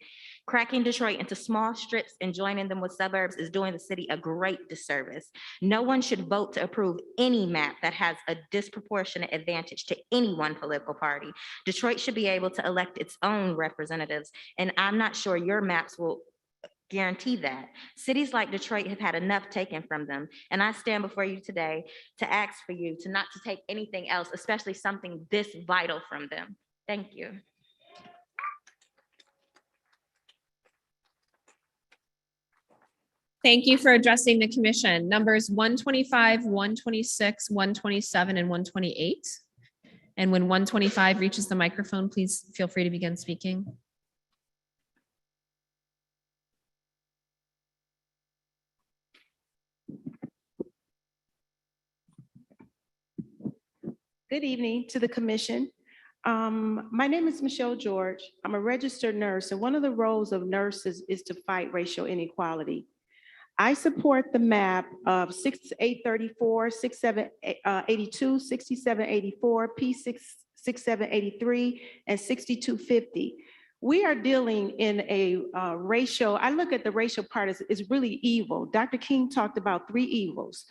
cracking Detroit into small strips and joining them with suburbs is doing the city a great disservice. No one should vote to approve any map that has a disproportionate advantage to any one political party. Detroit should be able to elect its own representatives, and I'm not sure your maps will guarantee that. Cities like Detroit have had enough taken from them, and I stand before you today to ask for you to not to take anything else, especially something this vital from them. Thank you.
Thank you for addressing the commission. Numbers 125, 126, 127, and 128. And when 125 reaches the microphone, please feel free to begin speaking.
Good evening to the commission. My name is Michelle George. I'm a registered nurse, and one of the roles of nurses is to fight racial inequality. I support the map of 6834, 6782, 6784, P6783, and 6250. We are dealing in a racial, I look at the racial part as really evil. Dr. King talked about 3 evils: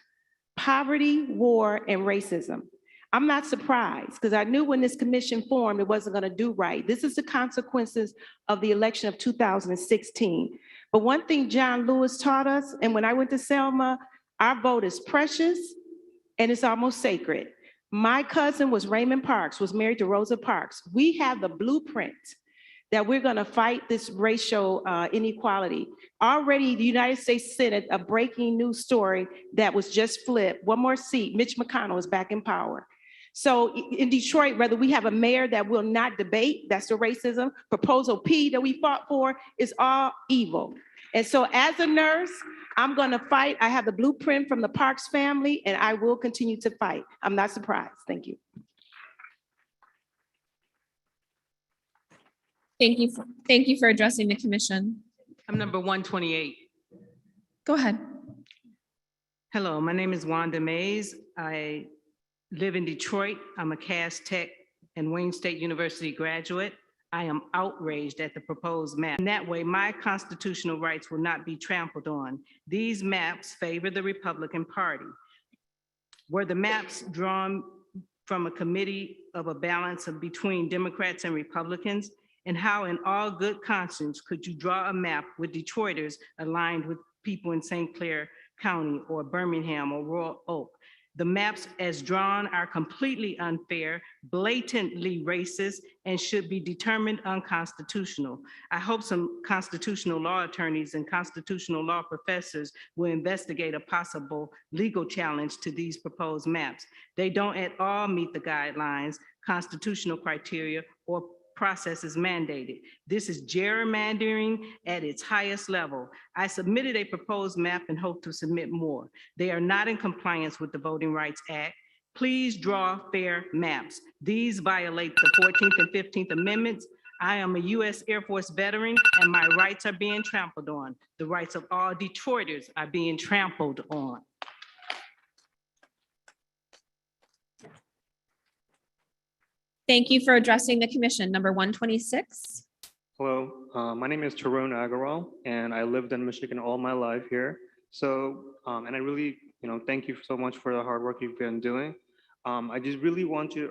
poverty, war, and racism. I'm not surprised because I knew when this commission formed, it wasn't going to do right. This is the consequences of the election of 2016. But one thing John Lewis taught us, and when I went to Selma, our vote is precious and it's almost sacred. My cousin was Raymond Parks, was married to Rosa Parks. We have the blueprint that we're going to fight this racial inequality. Already, the United States Senate, a breaking news story that was just flipped. One more seat, Mitch McConnell is back in power. So in Detroit, whether we have a mayor that will not debate, that's the racism. Proposal P that we fought for is all evil. And so as a nurse, I'm going to fight. I have the blueprint from the Parks family, and I will continue to fight. I'm not surprised. Thank you.
Thank you for addressing the commission.
I'm number 128.
Go ahead.
Hello, my name is Wanda Mays. I live in Detroit. I'm a Cass Tech and Wayne State University graduate. I am outraged at the proposed map. In that way, my constitutional rights will not be trampled on. These maps favor the Republican Party. Were the maps drawn from a committee of a balance of between Democrats and Republicans? And how in all good conscience could you draw a map with Detroiters aligned with people in St. Clair County or Birmingham or Royal Oak? The maps as drawn are completely unfair, blatantly racist, and should be determined unconstitutional. I hope some constitutional law attorneys and constitutional law professors will investigate a possible legal challenge to these proposed maps. They don't at all meet the guidelines, constitutional criteria, or processes mandated. This is gerrymandering at its highest level. I submitted a proposed map and hope to submit more. They are not in compliance with the Voting Rights Act. Please draw fair maps. These violate the 14th and 15th Amendments. I am a U.S. Air Force veteran and my rights are being trampled on. The rights of all Detroiters are being trampled on.
Thank you for addressing the commission. Number 126.
Hello, my name is Tarun Agarwal, and I lived in Michigan all my life here. So, and I really, thank you so much for the hard work you've been doing. I just really want to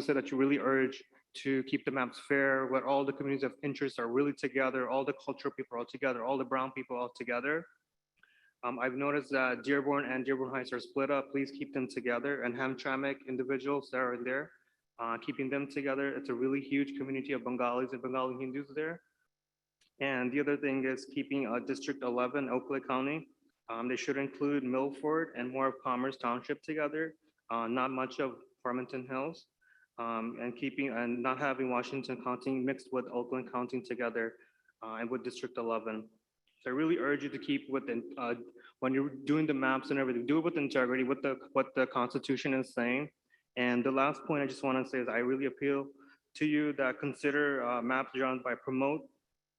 say that you really urge to keep the maps fair, where all the communities of interest are really together, all the cultural people are together, all the brown people are together. I've noticed that Dearborn and Dearborn Heights are split up. Please keep them together, and Hamtramck individuals that are in there, keeping them together. It's a really huge community of Bengalis and Bengali Hindus there. And the other thing is keeping District 11, Oakland County. They should include Milford and more of Commerce Township together, not much of Farmington Hills, and not having Washington County mixed with Oakland County together and with District 11. So I really urge you to keep within, when you're doing the maps and everything, do it with integrity, with what the Constitution is saying. And the last point I just want to say is I really appeal to you that consider maps drawn by Promote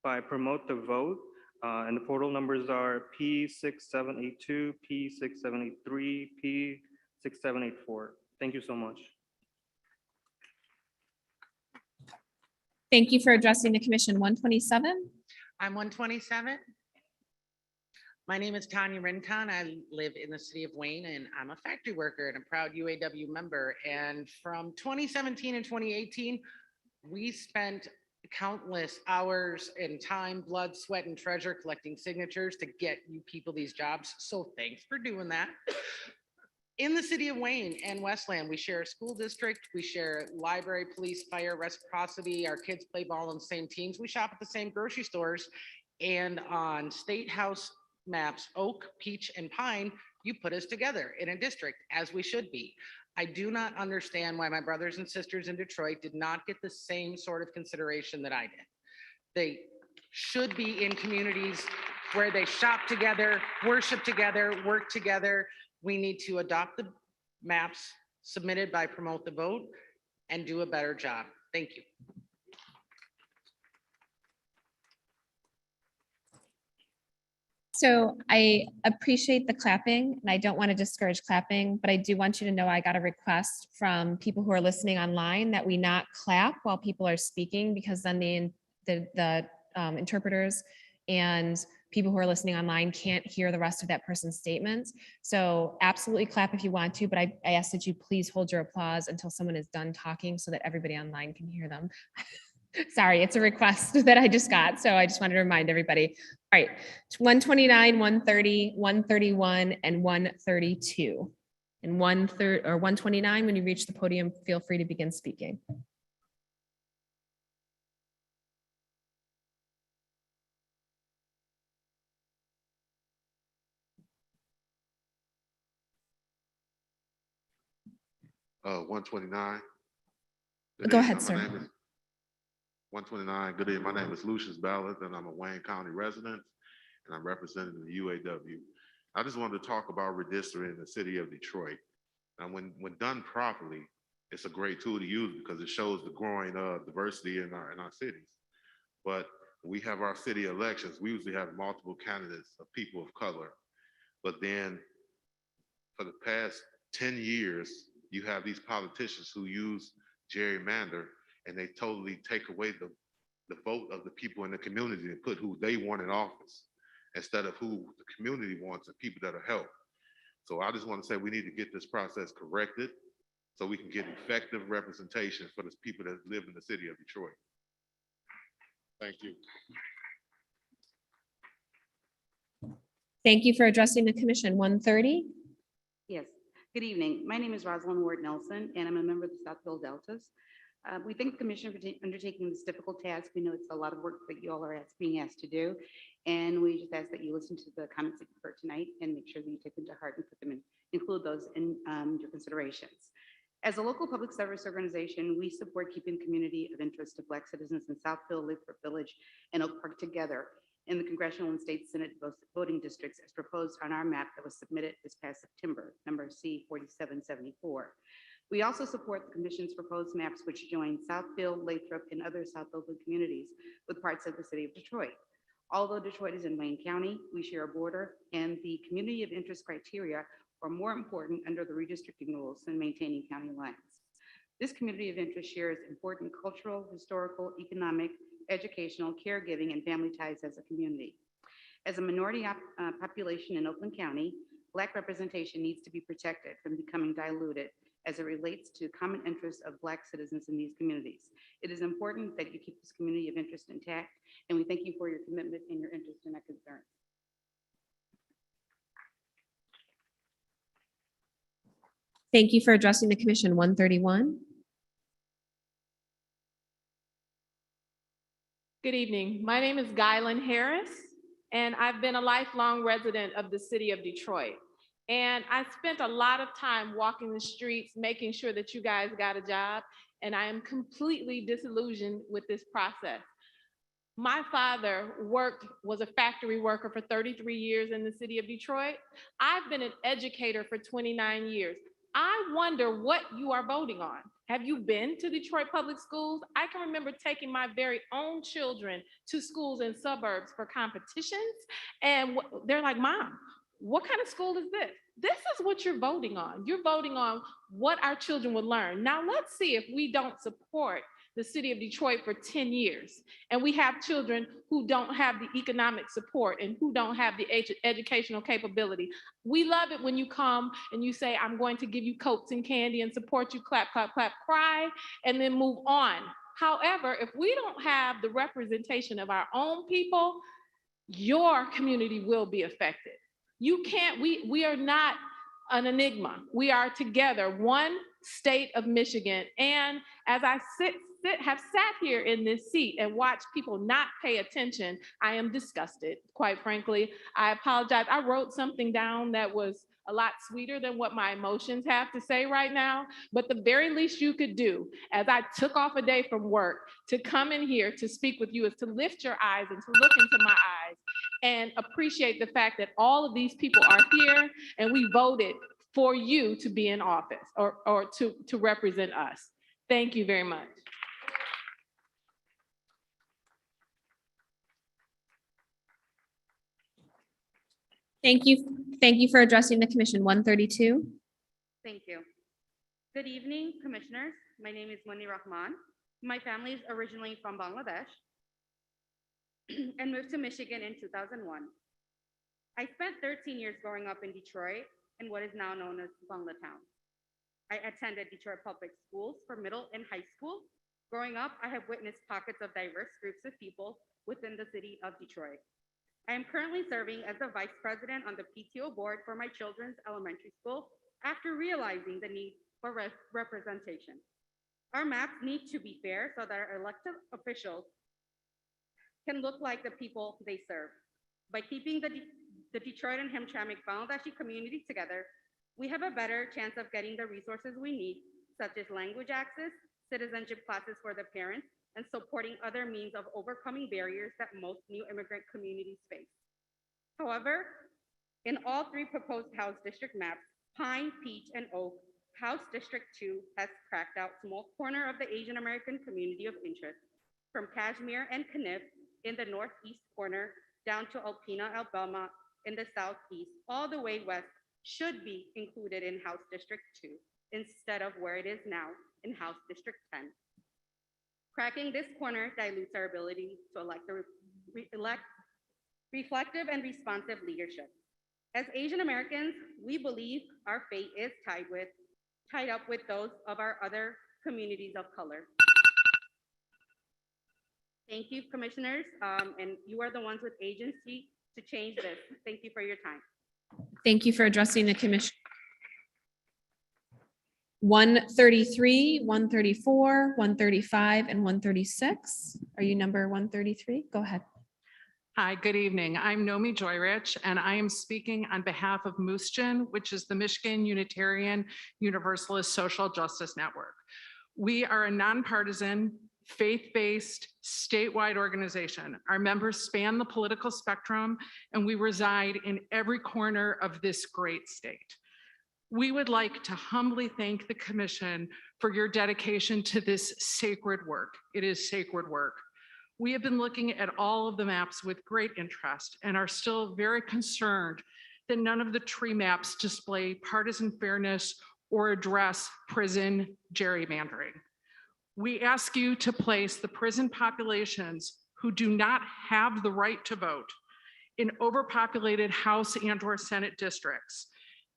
the Vote. And the portal numbers are P6782, P6783, P6784. Thank you so much.
Thank you for addressing the commission. 127.
I'm 127. My name is Tanya Rincon. I live in the city of Wayne, and I'm a factory worker and a proud UAW member. And from 2017 and 2018, we spent countless hours and time, blood, sweat, and treasure collecting signatures to get you people these jobs. So thanks for doing that. In the city of Wayne and Westland, we share a school district, we share library, police, fire, reciprocity. Our kids play ball on the same teams. We shop at the same grocery stores. And on State House maps, Oak, Peach, and Pine, you put us together in a district, as we should be. I do not understand why my brothers and sisters in Detroit did not get the same sort of consideration that I did. They should be in communities where they shop together, worship together, work together. We need to adopt the maps submitted by Promote the Vote and do a better job. Thank you.
So I appreciate the clapping and I don't want to discourage clapping, but I do want you to know I got a request from people who are listening online that we not clap while people are speaking, because then the interpreters and people who are listening online can't hear the rest of that person's statements. So absolutely clap if you want to, but I ask that you please hold your applause until someone is done talking so that everybody online can hear them. Sorry, it's a request that I just got, so I just wanted to remind everybody. All right, 129, 130, 131, and 132. And 129, when you reach the podium, feel free to begin speaking.
One twenty-nine.
Go ahead, sir.
129, good evening. My name is Lucius Ballard, and I'm a Wayne County resident, and I'm representing the UAW. I just wanted to talk about redistricting in the city of Detroit. And when done properly, it's a great tool to use because it shows the growing diversity in our cities. But we have our city elections. We usually have multiple candidates of people of color. But then for the past 10 years, you have these politicians who use gerrymander, and they totally take away the vote of the people in the community and put who they want in office instead of who the community wants and people that'll help. So I just want to say we need to get this process corrected so we can get effective representation for the people that live in the city of Detroit. Thank you.
Thank you for addressing the commission. 130.
Yes, good evening. My name is Rosalind Ward Nelson, and I'm a member of the Southfield Deltas. We thank the commission for undertaking this difficult task. We know it's a lot of work that you all are being asked to do. And we just ask that you listen to the comments that you heard tonight and make sure that you take them to heart and put them in, include those in your considerations. As a local public service organization, we support keeping the community of interest of Black citizens in Southfield, Lathrop Village, and Oak Park together in the congressional and state Senate voting districts as proposed on our map that was submitted this past September, number C4774. We also support the commission's proposed maps, which join Southfield, Lathrop, and other South Oakland communities with parts of the city of Detroit. Although Detroit is in Wayne County, we share a border, and the community of interest criteria are more important under the redistricting rules than maintaining county lines. This community of interest shares important cultural, historical, economic, educational, caregiving, and family ties as a community. As a minority population in Oakland County, Black representation needs to be protected from becoming diluted as it relates to common interests of Black citizens in these communities. It is important that you keep this community of interest intact, and we thank you for your commitment and your interest in our concerns.
Thank you for addressing the commission. 131.
Good evening. My name is Guylan Harris, and I've been a lifelong resident of the city of Detroit. And I spent a lot of time walking the streets, making sure that you guys got a job, and I am completely disillusioned with this process. My father was a factory worker for 33 years in the city of Detroit. I've been an educator for 29 years. I wonder what you are voting on. Have you been to Detroit Public Schools? I can remember taking my very own children to schools in suburbs for competitions, and they're like, Mom, what kind of school is this? This is what you're voting on. You're voting on what our children would learn. Now let's see if we don't support the city of Detroit for 10 years, and we have children who don't have the economic support and who don't have the educational capability. We love it when you come and you say, I'm going to give you coats and candy and support you, clap, clap, clap, cry, and then move on. However, if we don't have the representation of our own people, your community will be affected. You can't, we are not an enigma. We are together, one state of Michigan. And as I have sat here in this seat and watched people not pay attention, I am disgusted, quite frankly. I apologize. I wrote something down that was a lot sweeter than what my emotions have to say right now. But the very least you could do, as I took off a day from work to come in here to speak with you, is to lift your eyes and to look into my eyes and appreciate the fact that all of these people are here and we voted for you to be in office or to represent us. Thank you very much.
Thank you. Thank you for addressing the commission. 132.
Thank you. Good evening, commissioners. My name is Muni Rahman. My family is originally from Bangladesh and moved to Michigan in 2001. I spent 13 years growing up in Detroit in what is now known as Banglatown. I attended Detroit public schools for middle and high school. Growing up, I have witnessed pockets of diverse groups of people within the city of Detroit. I am currently serving as the vice president on the PTO board for my children's elementary school after realizing the need for representation. Our maps need to be fair so that our elected officials can look like the people they serve. By keeping the Detroit and Hamtramck Bangladeshi community together, we have a better chance of getting the resources we need, such as language access, citizenship classes for the parents, and supporting other means of overcoming barriers that most new immigrant communities face. However, in all three proposed House district maps, Pine, Peach, and Oak, House District 2 has cracked out small corner of the Asian American community of interest, from Kashmir and Kniff in the northeast corner down to Alpena, Alabama in the southeast, all the way west should be included in House District 2 instead of where it is now in House District 10. Cracking this corner dilutes our ability to elect reflective and responsive leadership. As Asian Americans, we believe our fate is tied up with those of our other communities of color. Thank you, commissioners, and you are the ones with agency to change this. Thank you for your time.
Thank you for addressing the commission. 133, 134, 135, and 136. Are you number 133? Go ahead.
Hi, good evening. I'm Nomi Joyrich, and I am speaking on behalf of MUSGEN, which is the Michigan Unitarian Universalist Social Justice Network. We are a nonpartisan, faith-based, statewide organization. Our members span the political spectrum, and we reside in every corner of this great state. We would like to humbly thank the commission for your dedication to this sacred work. It is sacred work. We have been looking at all of the maps with great interest and are still very concerned that none of the tree maps display partisan fairness or address prison gerrymandering. We ask you to place the prison populations who do not have the right to vote in overpopulated House and/or Senate districts.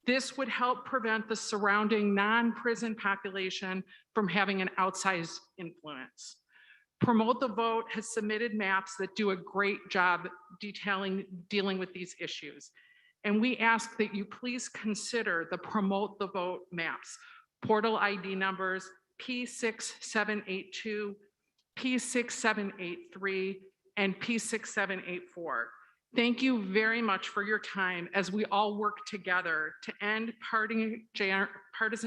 This would help prevent the surrounding non-prison population from having an outsized influence. Promote the Vote has submitted maps that do a great job dealing with these issues. And we ask that you please consider the Promote the Vote maps, portal ID numbers P6782, P6783, and P6784. Thank you very much for your time as we all work together to end partisan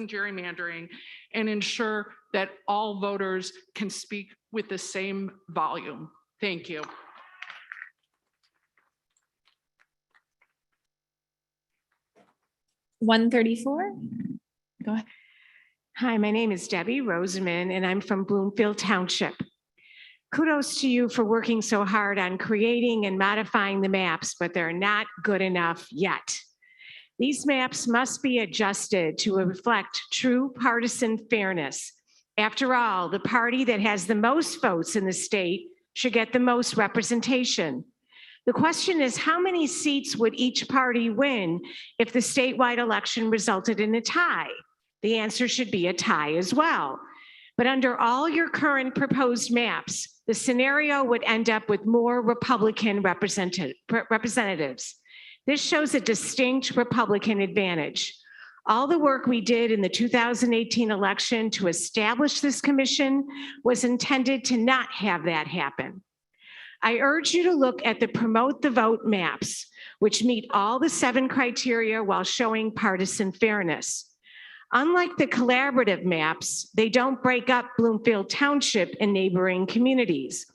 gerrymandering and ensure that all voters can speak with the same volume. Thank you.
$134. Go ahead.
Hi, my name is Debbie Roseman, and I'm from Bloomfield Township. Kudos to you for working so hard on creating and modifying the maps, but they're not good enough yet. These maps must be adjusted to reflect true partisan fairness. After all, the party that has the most votes in the state should get the most representation. The question is, how many seats would each party win if the statewide election resulted in a tie? The answer should be a tie as well. But under all your current proposed maps, the scenario would end up with more Republican representatives. This shows a distinct Republican advantage. All the work we did in the 2018 election to establish this commission was intended to not have that happen. I urge you to look at the Promote the Vote maps, which meet all the 7 criteria while showing partisan fairness. Unlike the collaborative maps, they don't break up Bloomfield Township and neighboring communities.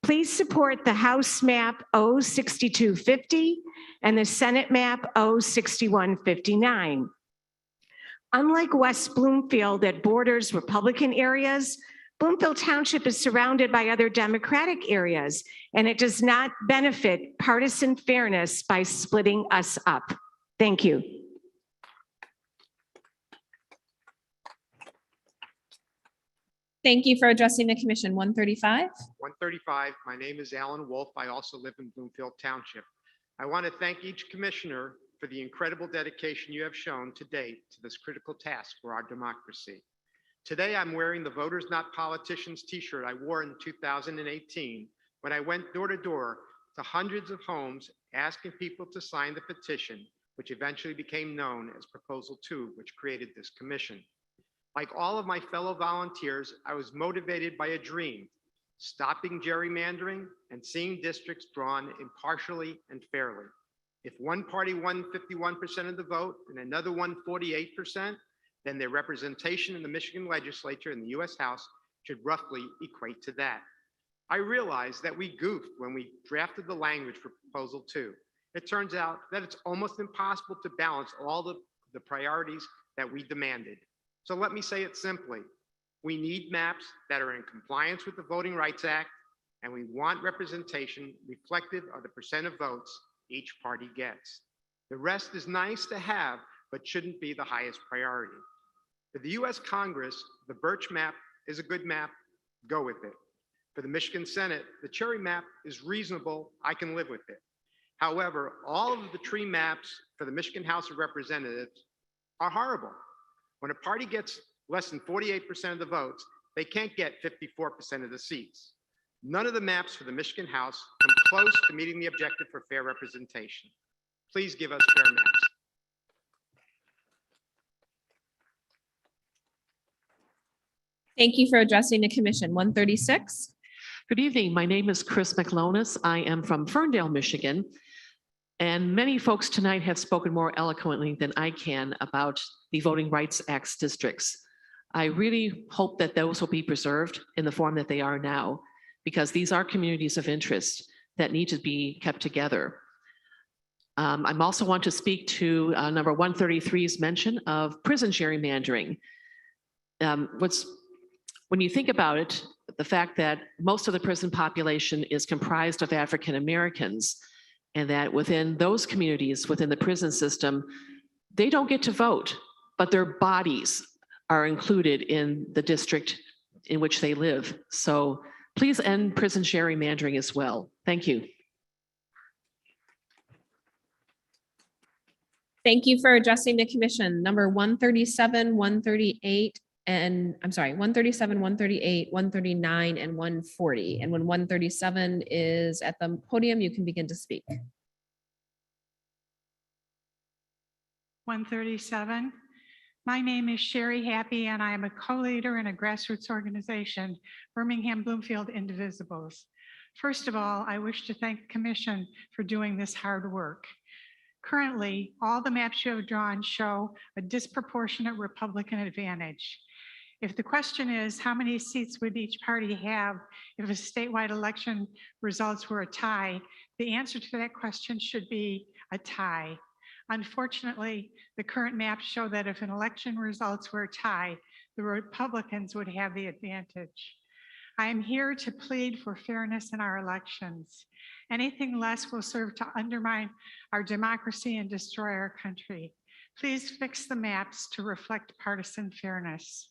Please support the House map 06250 and the Senate map 06159. Unlike West Bloomfield that borders Republican areas, Bloomfield Township is surrounded by other Democratic areas, and it does not benefit partisan fairness by splitting us up. Thank you.
Thank you for addressing the commission. 135.
135, my name is Alan Wolf. I also live in Bloomfield Township. I want to thank each commissioner for the incredible dedication you have shown to date to this critical task for our democracy. Today, I'm wearing the Voters Not Politicians t-shirt I wore in 2018 when I went door to door to hundreds of homes asking people to sign the petition, which eventually became known as Proposal 2, which created this commission. Like all of my fellow volunteers, I was motivated by a dream: stopping gerrymandering and seeing districts drawn impartially and fairly. If one party won 51% of the vote and another won 48%, then their representation in the Michigan legislature and the US House should roughly equate to that. I realized that we goofed when we drafted the language for Proposal 2. It turns out that it's almost impossible to balance all the priorities that we demanded. So let me say it simply. We need maps that are in compliance with the Voting Rights Act, and we want representation reflective of the percent of votes each party gets. The rest is nice to have, but shouldn't be the highest priority. For the US Congress, the Birch map is a good map, go with it. For the Michigan Senate, the Cherry map is reasonable, I can live with it. However, all of the tree maps for the Michigan House of Representatives are horrible. When a party gets less than 48% of the votes, they can't get 54% of the seats. None of the maps for the Michigan House come close to meeting the objective for fair representation. Please give us fair maps.
Thank you for addressing the commission. 136.
Good evening. My name is Chris McLonis. I am from Ferndale, Michigan. And many folks tonight have spoken more eloquently than I can about the Voting Rights Act districts. I really hope that those will be preserved in the form that they are now, because these are communities of interest that need to be kept together. I also want to speak to number 133's mention of prison gerrymandering. When you think about it, the fact that most of the prison population is comprised of African Americans, and that within those communities, within the prison system, they don't get to vote, but their bodies are included in the district in which they live. So please end prison gerrymandering as well. Thank you.
Thank you for addressing the commission. Number 137, 138, and I'm sorry, 137, 138, 139, and 140. And when 137 is at the podium, you can begin to speak.
137. My name is Sherry Happy, and I am a co-leader in a grassroots organization, Birmingham Bloomfield Indivisibles. First of all, I wish to thank the commission for doing this hard work. Currently, all the maps you have drawn show a disproportionate Republican advantage. If the question is, how many seats would each party have if a statewide election results were a tie, the answer to that question should be a tie. Unfortunately, the current maps show that if an election results were a tie, the Republicans would have the advantage. I am here to plead for fairness in our elections. Anything less will serve to undermine our democracy and destroy our country. Please fix the maps to reflect partisan fairness.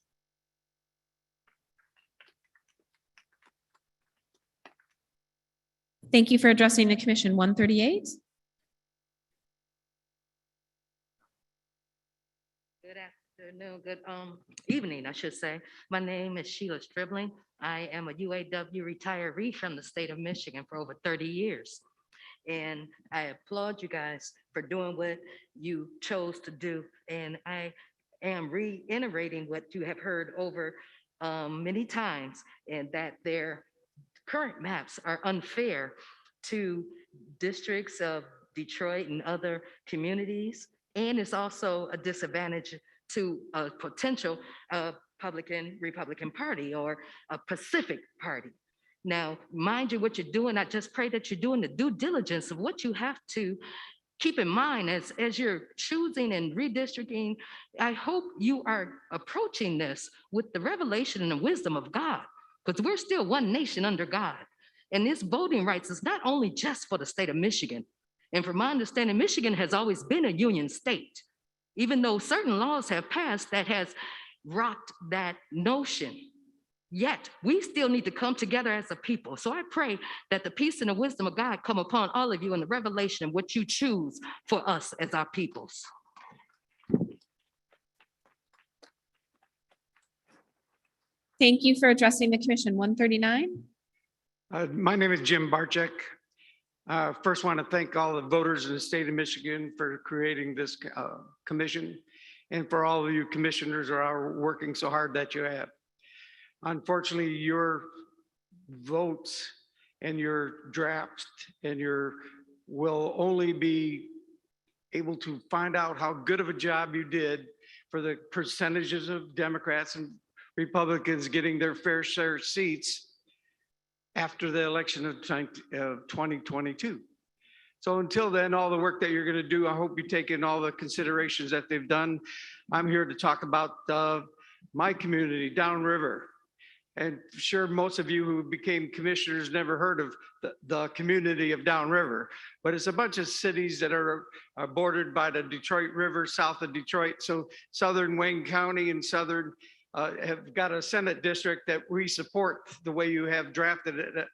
Thank you for addressing the commission. 138.
Good afternoon, good evening, I should say. My name is Sheila Stribling. I am a UAW retiree from the state of Michigan for over 30 years. And I applaud you guys for doing what you chose to do. And I am reiterating what you have heard over many times, and that their current maps are unfair to districts of Detroit and other communities. And it's also a disadvantage to a potential Republican Party or a Pacific Party. Now, mind you, what you're doing, I just pray that you're doing the due diligence of what you have to keep in mind as you're choosing and redistricting, I hope you are approaching this with the revelation and the wisdom of God, because we're still one nation under God. And this voting rights is not only just for the state of Michigan. And from my understanding, Michigan has always been a union state, even though certain laws have passed that has rocked that notion. Yet we still need to come together as a people. So I pray that the peace and the wisdom of God come upon all of you in the revelation of what you choose for us as our peoples.
Thank you for addressing the commission. 139.
My name is Jim Barczyk. First, want to thank all the voters in the state of Michigan for creating this commission, and for all of you commissioners who are working so hard that you have. Unfortunately, your votes and your drafts and your will only be able to find out how good of a job you did for the percentages of Democrats and Republicans getting their fair share of seats after the election of 2022. So until then, all the work that you're going to do, I hope you take in all the considerations that they've done. I'm here to talk about my community, Downriver. And sure, most of you who became commissioners never heard of the community of Downriver, but it's a bunch of cities that are bordered by the Detroit River, south of Detroit. So southern Wayne County and southern have got a Senate district that we support the way you have drafted it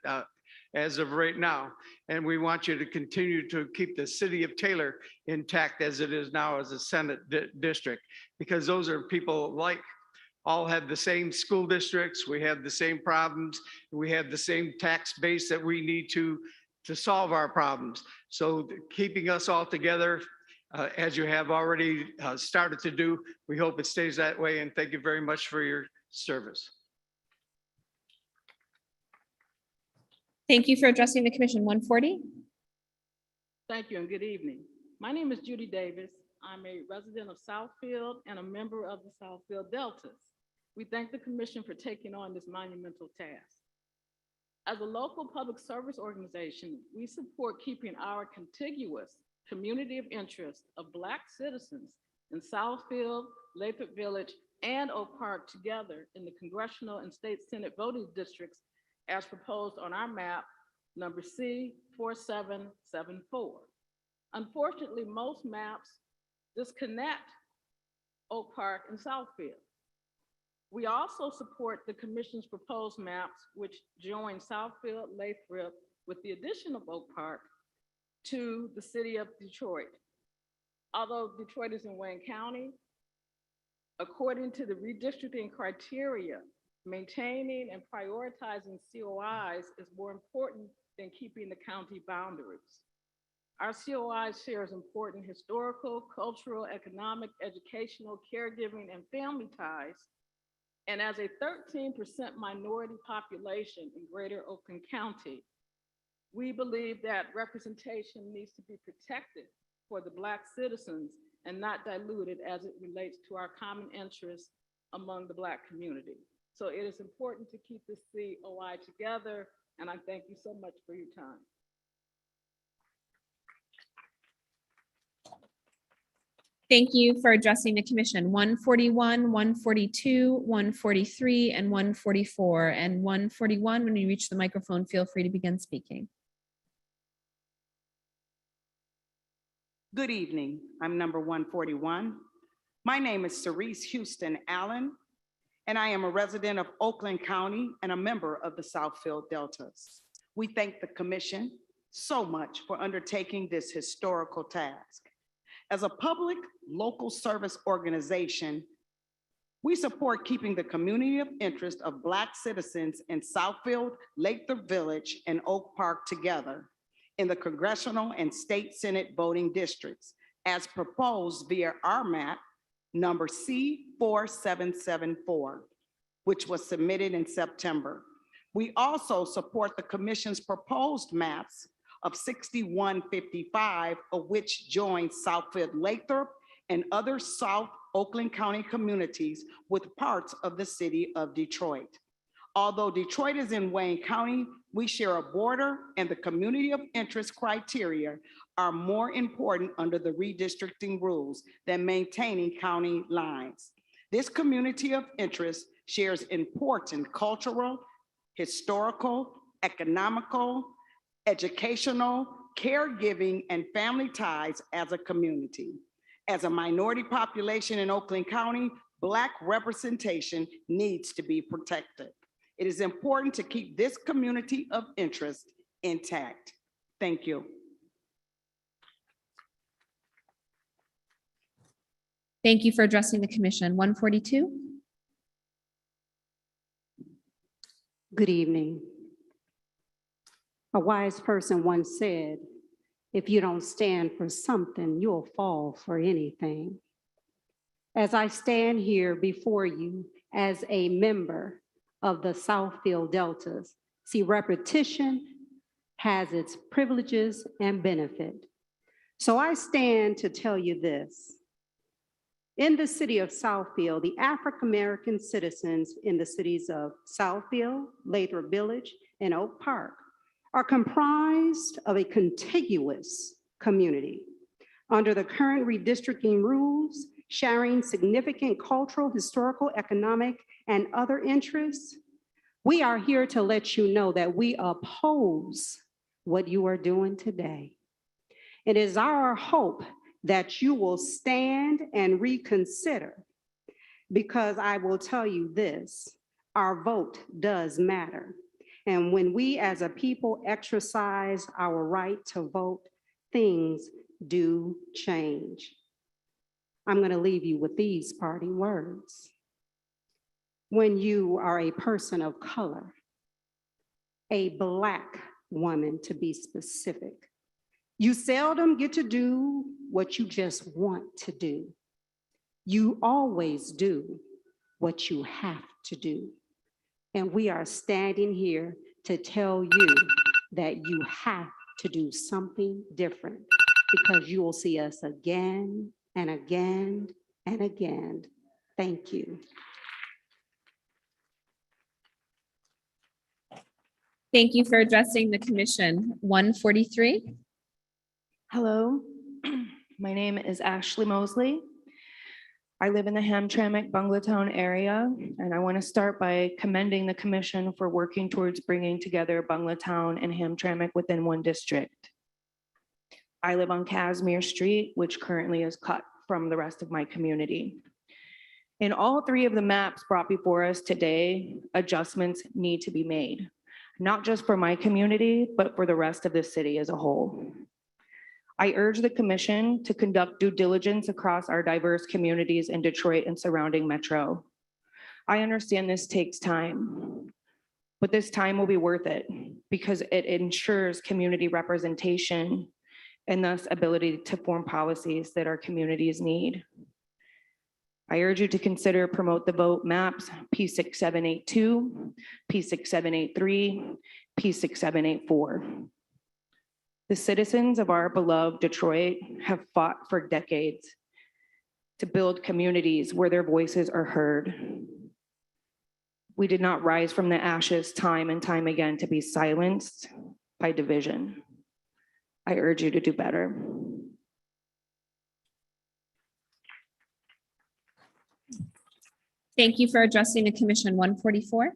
as of right now. And we want you to continue to keep the city of Taylor intact as it is now as a Senate district, because those are people like all have the same school districts. We have the same problems. We have the same tax base that we need to solve our problems. So keeping us all together, as you have already started to do, we hope it stays that way. And thank you very much for your service.
Thank you for addressing the commission. 140.
Thank you and good evening. My name is Judy Davis. I'm a resident of Southfield and a member of the Southfield Deltas. We thank the commission for taking on this monumental task. As a local public service organization, we support keeping our contiguous community of interest of Black citizens in Southfield, Lathrop Village, and Oak Park together in the congressional and state Senate voting districts as proposed on our map, number C4774. Unfortunately, most maps disconnect Oak Park and Southfield. We also support the commission's proposed maps, which join Southfield, Lathrop, with the addition of Oak Park to the city of Detroit. Although Detroit is in Wayne County, according to the redistricting criteria, maintaining and prioritizing COIs is more important than keeping the county boundaries. Our COIs shares important historical, cultural, economic, educational, caregiving, and family ties. And as a 13% minority population in Greater Oakland County, we believe that representation needs to be protected for the Black citizens and not diluted as it relates to our common interests among the Black community. So it is important to keep the COI together, and I thank you so much for your time.
Thank you for addressing the commission. 141, 142, 143, and 144. And 141, when you reach the microphone, feel free to begin speaking.
Good evening. I'm number 141. My name is Cerise Houston Allen, and I am a resident of Oakland County and a member of the Southfield Deltas. We thank the commission so much for undertaking this historical task. As a public local service organization, we support keeping the community of interest of Black citizens in Southfield, Lathrop Village, and Oak Park together in the congressional and state Senate voting districts as proposed via our map, number C4774, which was submitted in September. We also support the commission's proposed maps of 6155, of which joins Southfield Lathrop and other South Oakland County communities with parts of the city of Detroit. Although Detroit is in Wayne County, we share a border and the community of interest criteria are more important under the redistricting rules than maintaining county lines. This community of interest shares important cultural, historical, economical, educational, caregiving, and family ties as a community. As a minority population in Oakland County, Black representation needs to be protected. It is important to keep this community of interest intact. Thank you.
Thank you for addressing the commission. 142.
Good evening. A wise person once said, if you don't stand for something, you'll fall for anything. As I stand here before you as a member of the Southfield Deltas, see, repetition has its privileges and benefit. So I stand to tell you this. In the city of Southfield, the African-American citizens in the cities of Southfield, Lathrop Village, and Oak Park are comprised of a contiguous community. Under the current redistricting rules, sharing significant cultural, historical, economic, and other interests, we are here to let you know that we oppose what you are doing today. It is our hope that you will stand and reconsider, because I will tell you this, our vote does matter. And when we as a people exercise our right to vote, things do change. I'm going to leave you with these parting words. When you are a person of color, a Black woman to be specific, you seldom get to do what you just want to do. You always do what you have to do. And we are standing here to tell you that you have to do something different, because you will see us again and again and again. Thank you.
Thank you for addressing the commission. 143.
Hello, my name is Ashley Mosley. I live in the Hamtramck Bunglatown area, and I want to start by commending the commission for working towards bringing together Bunglatown and Hamtramck within one district. I live on Casimir Street, which currently is cut from the rest of my community. In all three of the maps brought before us today, adjustments need to be made, not just for my community, but for the rest of the city as a whole. I urge the commission to conduct due diligence across our diverse communities in Detroit and surrounding metro. I understand this takes time, but this time will be worth it because it ensures community representation and thus ability to form policies that our communities need. I urge you to consider promote the vote maps P6782, P6783, P6784. The citizens of our beloved Detroit have fought for decades to build communities where their voices are heard. We did not rise from the ashes time and time again to be silenced by division. I urge you to do better.
Thank you for addressing the commission. 144.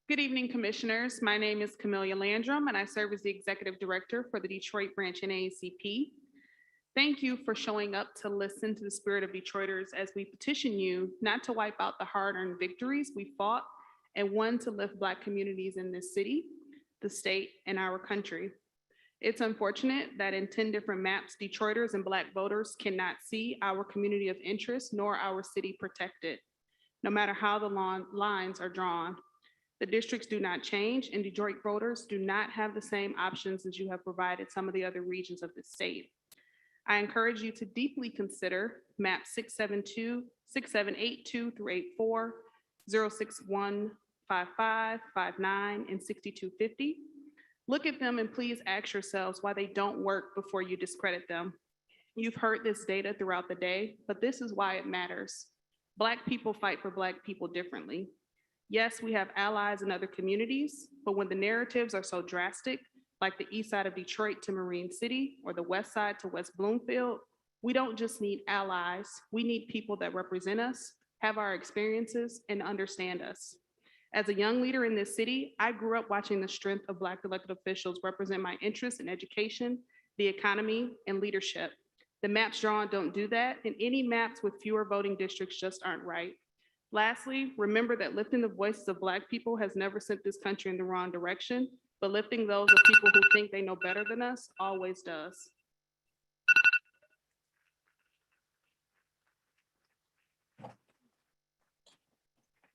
Good evening, commissioners. My name is Camelia Landrum, and I serve as the executive director for the Detroit branch NAACP. Thank you for showing up to listen to the spirit of Detroiters as we petition you not to wipe out the hard-earned victories we fought and won to lift Black communities in this city, the state, and our country. It's unfortunate that in 10 different maps, Detroiters and Black voters cannot see our community of interest nor our city protected, no matter how the lines are drawn. The districts do not change, and Detroit voters do not have the same options as you have provided some of the other regions of the state. I encourage you to deeply consider map 672, 6782 through 84, 061, 55, 59, and 6250. Look at them and please ask yourselves why they don't work before you discredit them. You've heard this data throughout the day, but this is why it matters. Black people fight for Black people differently. Yes, we have allies in other communities, but when the narratives are so drastic, like the east side of Detroit to Marine City or the west side to West Bloomfield, we don't just need allies, we need people that represent us, have our experiences, and understand us. As a young leader in this city, I grew up watching the strength of Black elected officials represent my interests in education, the economy, and leadership. The maps drawn don't do that, and any maps with fewer voting districts just aren't right. Lastly, remember that lifting the voices of Black people has never sent this country in the wrong direction, but lifting those of people who think they know better than us always does.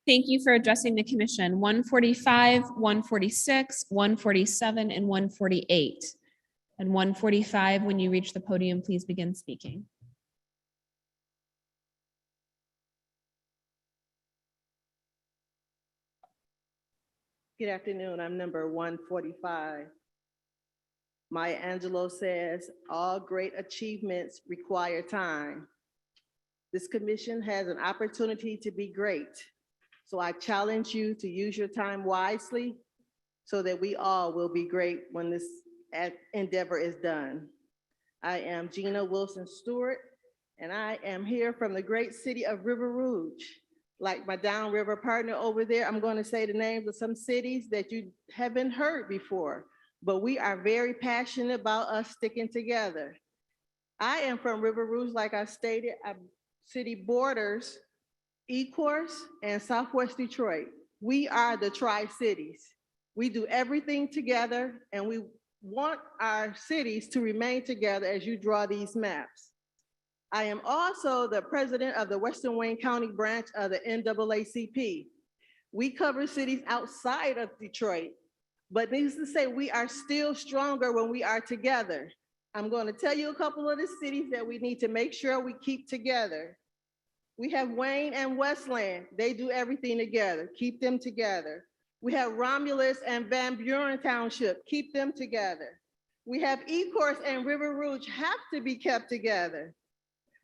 Thank you for addressing the commission. 145, 146, 147, and 148. And 145, when you reach the podium, please begin speaking.
Good afternoon. I'm number 145. Maya Angelou says, all great achievements require time. This commission has an opportunity to be great. So I challenge you to use your time wisely so that we all will be great when this endeavor is done. I am Gina Wilson Stewart, and I am here from the great city of River Rouge. Like my downriver partner over there, I'm going to say the names of some cities that you haven't heard before, but we are very passionate about us sticking together. I am from River Rouge, like I stated, city borders Ecorse and Southwest Detroit. We are the Tri-Cities. We do everything together, and we want our cities to remain together as you draw these maps. I am also the president of the Western Wayne County branch of the NAACP. We cover cities outside of Detroit, but needless to say, we are still stronger when we are together. I'm going to tell you a couple of the cities that we need to make sure we keep together. We have Wayne and Westland. They do everything together. Keep them together. We have Romulus and Van Buren Township. Keep them together. We have Ecorse and River Rouge have to be kept together.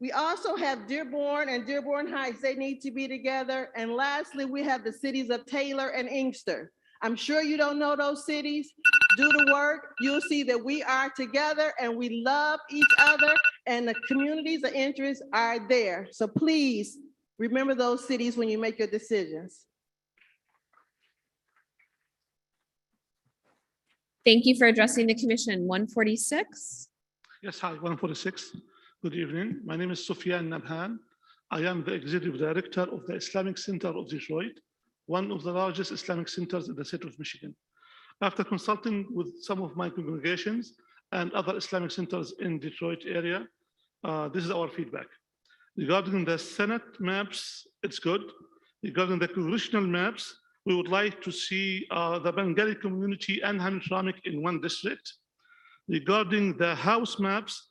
We also have Dearborn and Dearborn Heights. They need to be together. And lastly, we have the cities of Taylor and Inkster. I'm sure you don't know those cities. Do the work. You'll see that we are together and we love each other and the communities of interest are there. So please remember those cities when you make your decisions.
Thank you for addressing the commission. 146.
Yes, hi, 146. Good evening. My name is Sufyan Nabhan. I am the executive director of the Islamic Center of Detroit, one of the largest Islamic centers in the state of Michigan. After consulting with some of my congregations and other Islamic centers in Detroit area, this is our feedback. Regarding the Senate maps, it's good. Regarding the congressional maps, we would like to see the Bengali community and Hamtramck in one district. Regarding the House maps,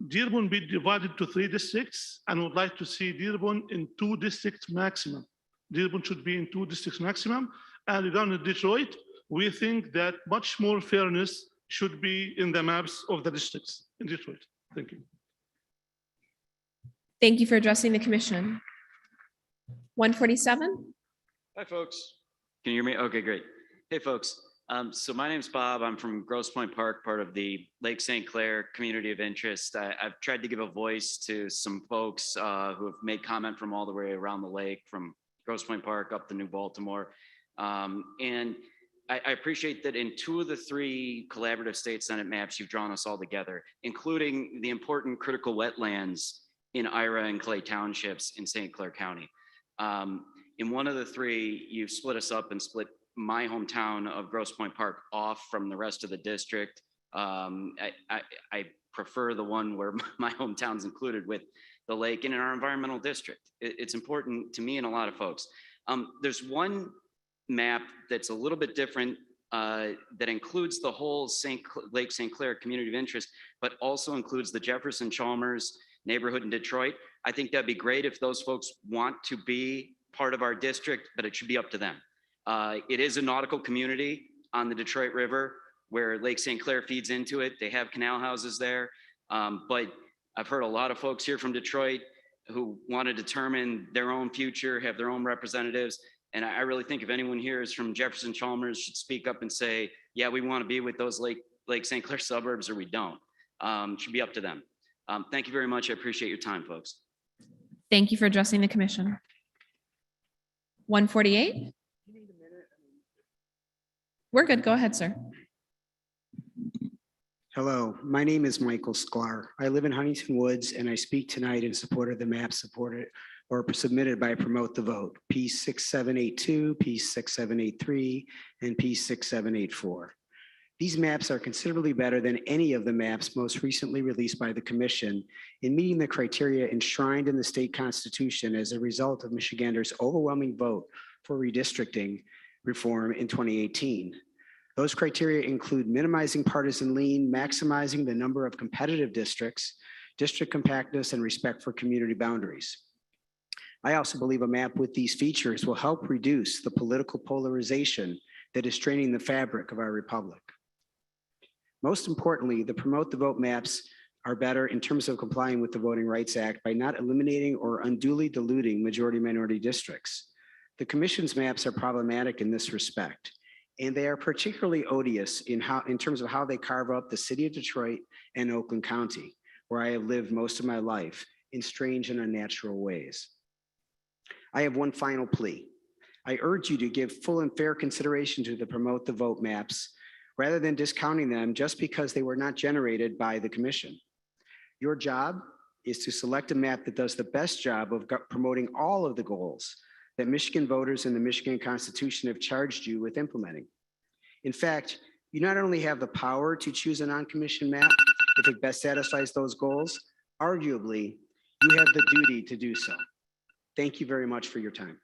Dearborn be divided to 3 districts and would like to see Dearborn in 2 districts maximum. Dearborn should be in 2 districts maximum. And regarding Detroit, we think that much more fairness should be in the maps of the districts in Detroit. Thank you.
Thank you for addressing the commission. 147.
Hi, folks. Can you hear me? Okay, great. Hey, folks. So my name's Bob. I'm from Grosse Pointe Park, part of the Lake St. Clair community of interest. I've tried to give a voice to some folks who have made comment from all the way around the lake, from Grosse Pointe Park up to New Baltimore. And I appreciate that in 2 of the 3 collaborative state Senate maps, you've drawn us all together, including the important critical wetlands in Ira and Clay Townships in St. Clair County. In 1 of the 3, you've split us up and split my hometown of Grosse Pointe Park off from the rest of the district. I prefer the one where my hometown's included with the lake and in our environmental district. It's important to me and a lot of folks. There's one map that's a little bit different that includes the whole Lake St. Clair community of interest, but also includes the Jefferson Chalmers neighborhood in Detroit. I think that'd be great if those folks want to be part of our district, but it should be up to them. It is a nautical community on the Detroit River where Lake St. Clair feeds into it. They have canal houses there. But I've heard a lot of folks here from Detroit who want to determine their own future, have their own representatives. And I really think if anyone here is from Jefferson Chalmers should speak up and say, yeah, we want to be with those Lake St. Clair suburbs or we don't. Should be up to them. Thank you very much. I appreciate your time, folks.
Thank you for addressing the commission. 148? We're good. Go ahead, sir.
Hello, my name is Michael Sklar. I live in Huntington Woods and I speak tonight in support of the map supported or submitted by Promote the Vote, P 6782, P 6783, and P 6784. These maps are considerably better than any of the maps most recently released by the Commission in meeting the criteria enshrined in the state constitution as a result of Michiganders' overwhelming vote for redistricting reform in 2018. Those criteria include minimizing partisan lean, maximizing the number of competitive districts, district compactness, and respect for community boundaries. I also believe a map with these features will help reduce the political polarization that is straining the fabric of our republic. Most importantly, the Promote the Vote maps are better in terms of complying with the Voting Rights Act by not eliminating or unduly diluting majority-minority districts. The Commission's maps are problematic in this respect, and they are particularly odious in terms of how they carve up the city of Detroit and Oakland County, where I have lived most of my life in strange and unnatural ways. I have one final plea. I urge you to give full and fair consideration to the Promote the Vote maps rather than discounting them just because they were not generated by the Commission. Your job is to select a map that does the best job of promoting all of the goals that Michigan voters and the Michigan Constitution have charged you with implementing. In fact, you not only have the power to choose a non-commissioned map if it best satisfies those goals, arguably, you have the duty to do so. Thank you very much for your time.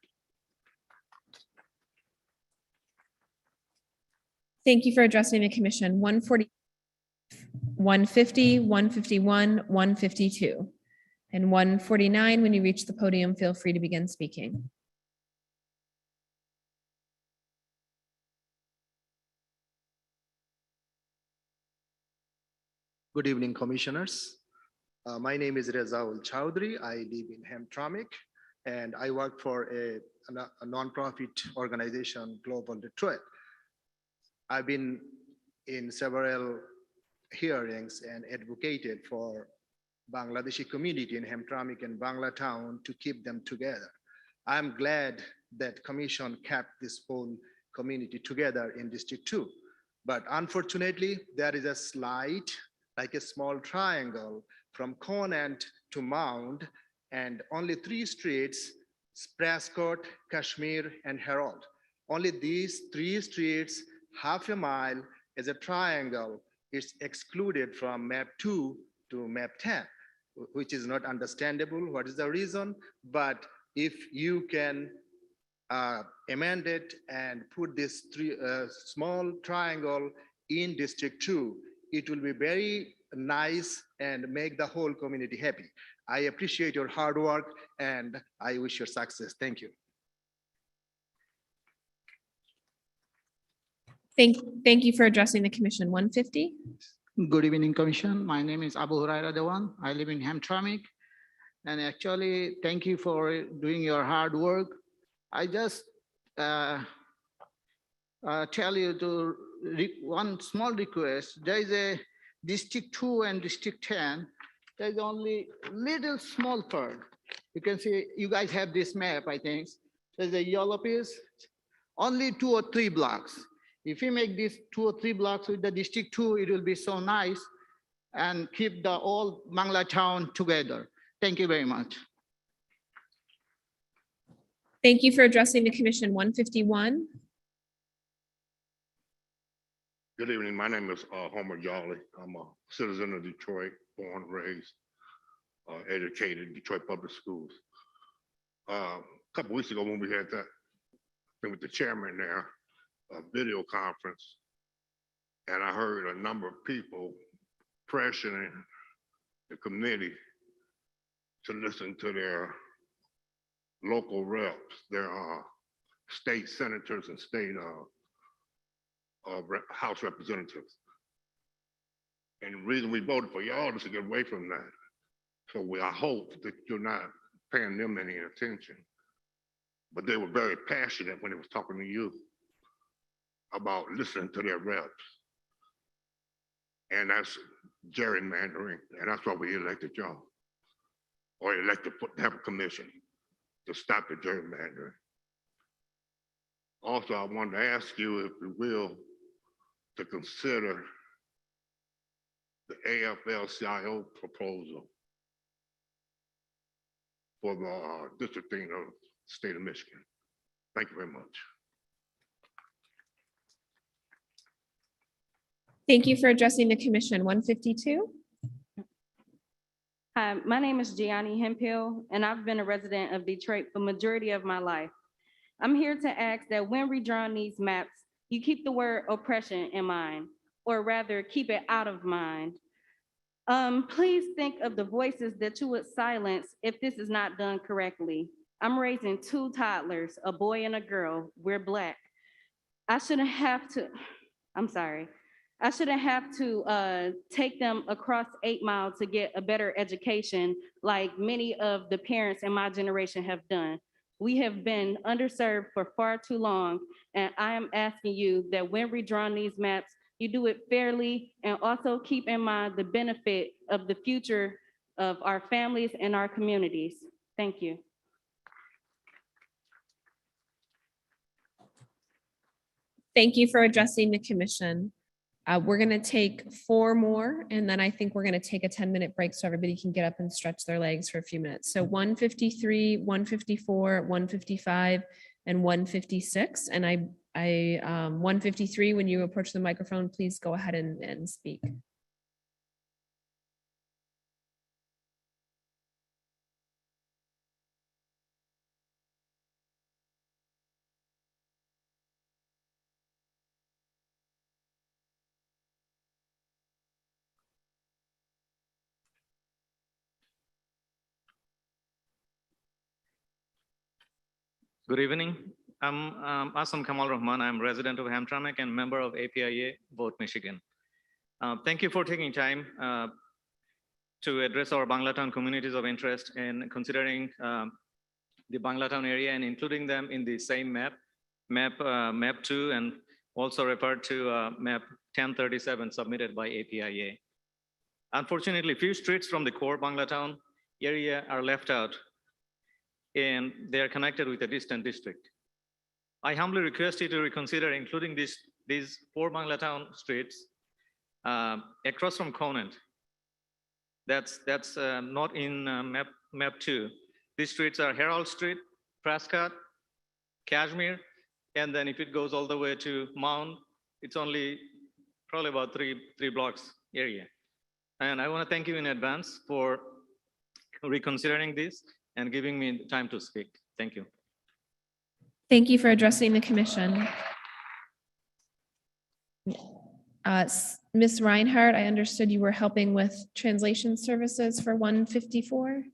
Thank you for addressing the commission. 140, 150, 151, 152, and 149. When you reach the podium, feel free to begin speaking.
Good evening, commissioners. My name is Rezaul Chowdhury. I live in Hamtramck, and I work for a nonprofit organization, Global Detroit. I've been in several hearings and advocated for Bangladeshi community in Hamtramck and Banglatown to keep them together. I'm glad that Commission kept this whole community together in District 2. But unfortunately, there is a slight, like a small triangle from Conant to Mound, and only 3 streets, Prescott, Kashmir, and Herald. Only these 3 streets, half a mile as a triangle, is excluded from map 2 to map 10, which is not understandable. What is the reason? But if you can amend it and put this small triangle in District 2, it will be very nice and make the whole community happy. I appreciate your hard work and I wish you success. Thank you.
Thank you for addressing the commission. 150.
Good evening, Commission. My name is Abu Huraira Dewan. I live in Hamtramck. And actually, thank you for doing your hard work. I just tell you to one small request. There is a District 2 and District 10. There's only little small part. You can see, you guys have this map, I think. There's a yellow piece, only 2 or 3 blocks. If you make these 2 or 3 blocks with the District 2, it will be so nice and keep the whole Bangla town together. Thank you very much.
Thank you for addressing the commission. 151.
Good evening. My name is Homer Yawley. I'm a citizen of Detroit, born, raised, educated in Detroit Public Schools. A couple weeks ago when we had that thing with the chairman there, a video conference, and I heard a number of people pressuring the committee to listen to their local reps, their state senators and state House representatives. And the reason we voted for y'all is to get away from that. So I hope that you're not paying them any attention. But they were very passionate when they was talking to you. about listening to their reps. And that's gerrymandering, and that's why we elected y'all. Or elected to have a commission to stop the gerrymandering. Also, I wanted to ask you, if you will, to consider the AFL-CIO proposal for the districting of the state of Michigan. Thank you very much.
Thank you for addressing the commission. 152.
Hi, my name is Gianni Hemphill, and I've been a resident of Detroit for the majority of my life. I'm here to ask that when redrawing these maps, you keep the word oppression in mind, or rather keep it out of mind. Please think of the voices that you would silence if this is not done correctly. I'm raising 2 toddlers, a boy and a girl. We're Black. I shouldn't have to take them across 8 miles to get a better education like many of the parents in my generation have done. We have been underserved for far too long, and I am asking you that when redrawing these maps, you do it fairly and also keep in mind the benefit of the future of our families and our communities. Thank you.
Thank you for addressing the commission. We're going to take 4 more, and then I think we're going to take a 10-minute break so everybody can get up and stretch their legs for a few minutes. So 153, 154, 155, and 156. And 153, when you approach the microphone, please go ahead and speak.
Good evening. I'm Asam Kamal Rahman. I'm resident of Hamtramck and member of APIA Vote Michigan. Thank you for taking time to address our Banglatown communities of interest and considering the Banglatown area and including them in the same map 2, and also referred to map 1037 submitted by APIA. Unfortunately, few streets from the core Banglatown area are left out, and they are connected with a distant district. I humbly request you to reconsider including these 4 Banglatown streets across from Conant. That's not in map 2. These streets are Herald Street, Prescott, Kashmir, and then if it goes all the way to Mound, it's only probably about three blocks area. And I want to thank you in advance for reconsidering this and giving me time to speak. Thank you.
Thank you for addressing the commission. Ms. Reinhardt, I understood you were helping with translation services for 154.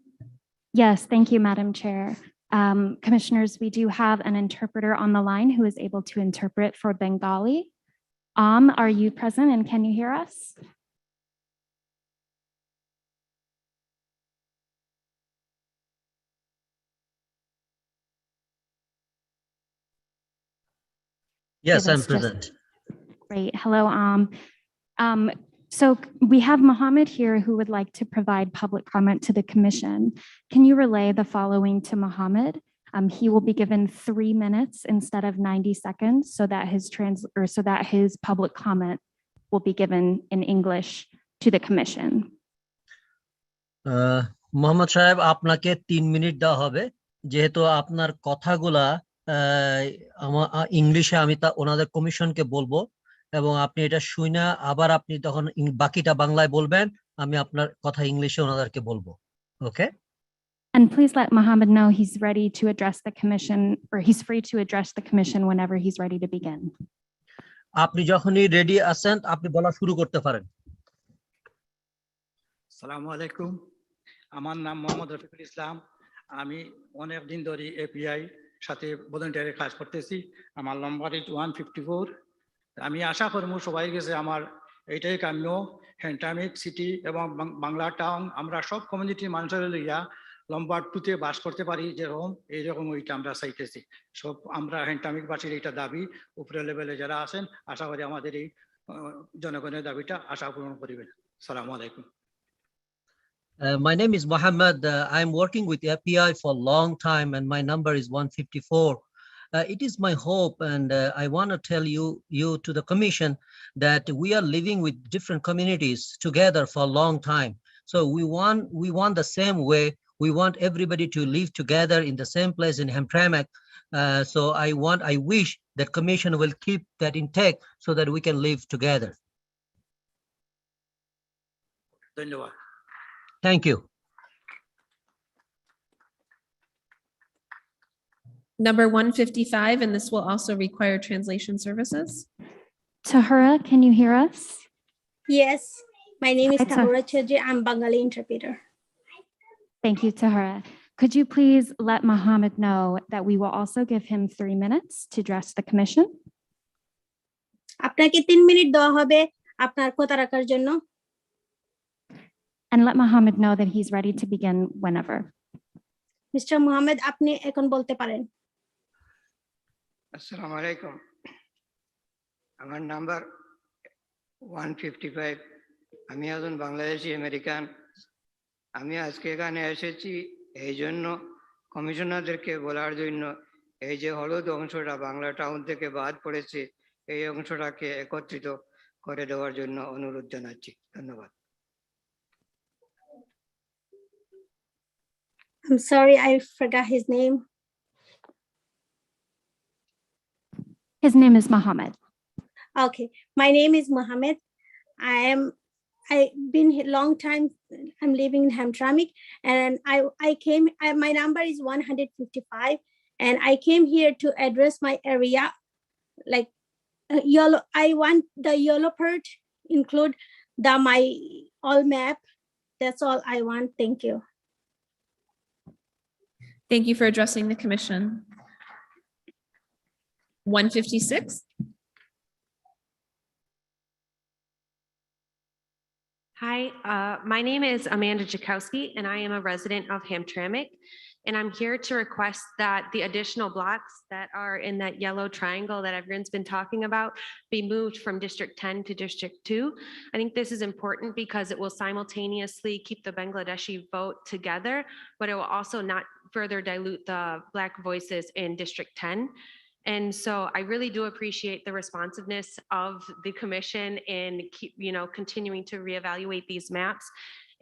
Yes, thank you, Madam Chair. Commissioners, we do have an interpreter on the line who is able to interpret for Bengali. Are you present and can you hear us?
Yes,
Give
I'm
us just-
present.
Great. Hello. So we have Mohammed here who would like to provide public comment to the commission. Can you relay the following to Mohammed? He will be given 3 minutes instead of 90 seconds so that his public comment will be given in English to the commission.
Mohammad সাহেব, আপনাকে 3 minute দেওয়া হবে, যেহেতু আপনার কথাগুলা ইংলিশে আমি ওনাদের কমিশনকে বলবো, এবং আপনি এটা শুনে আবার আপনি তখন বাকিটা বাংলায় বলবেন, আমি আপনার কথা ইংলিশে ওনাদেরকে বলবো। ওকে?
And please let Mohammed know he's ready to address the commission, or he's free to address the commission whenever he's ready to begin.
আপনি যখনই রেডি আছেন আপনি বলা শুরু করতে পারেন।
আসসালামু আলাইকুম, আমার নাম মোহাম্মদ রফিকুল ইসলাম। আমি অনেক দিন ধরে এপিআই সাথে ভলেন্টিয়ারে কাজ করতেছি। আমার নম্বর 154। আমি আশা করবো সবাই গেছে আমার এইটাই কাম্য, হ্যান্টামিক সিটি এবং বাংলা টাউন আমরা সব কমিউনিটির মানুষের লইয়া লম্বা টুতে বাস করতে পারি যেরকম এইরকম ওইটা আমরা চাইতেছি। সব আমরা হ্যান্ডটামিকবাসীর এইটা দাবি উপরে লেভেলে যারা আছেন আশা করি আমাদের এই জনগণের দাবিটা আশা পূরণ করিবেন। সালামু আলাইকুম।
My name is Mohammed. I'm working with API for a long time and my number is 154. It is my hope and I want to tell you to the commission that we are living with different communities together for a long time. So we want the same way. We want everybody to live together in the same place in Hamtramck. So I wish that commission will keep that intact so that we can live together.
ধন্যবাদ।
Thank you.
Number 155, and this will also require translation services.
Tahura, can you hear us?
Yes, my name is
Hi, Tah-
Tahura Chaudhry. I'm Bengali interpreter.
Thank you, Tahura. Could you please let Mohammed know that we will also give him 3 minutes to address the commission?
আপনাকে 3 minute দেওয়া হবে আপনার কথা রাখার জন্য।
And let Mohammed know that he's ready to begin whenever.
Mister Muhammad আপনি এখন বলতে পারেন।
আসসালামু আলাইকুম। আমার নাম্বার 155। আমি একজন বাংলাদেশি আমেরিকান। আমি আজকে এখানে এসেছি এই জন্য কমিশনারদেরকে বলার জন্য এই যে হলুদ অংশটা বাংলা টাউন থেকে বাদ পড়েছে এই অংশটাকে একত্রিত করে দেওয়ার জন্য অনুরোধ জানাচ্ছি। ধন্যবাদ।
I'm sorry, I forgot his name.
His name is Mohammed.
Okay, my name is Mohammed. I've been here long time. I'm living in Hamtramck, and my number is 155, and I came here to address my area. Like yellow, I want the yellow part include my all map. That's all I want. Thank you.
Thank you for addressing the commission. 156.
Hi, my name is Amanda Jakowski, and I am a resident of Hamtramck. And I'm here to request that the additional blocks that are in that yellow triangle that everyone's been talking about be moved from District 10 to District 2. I think this is important because it will simultaneously keep the Bangladeshi vote together, but it will also not further dilute the Black voices in District 10. And so I really do appreciate the responsiveness of the commission in continuing to reevaluate these maps.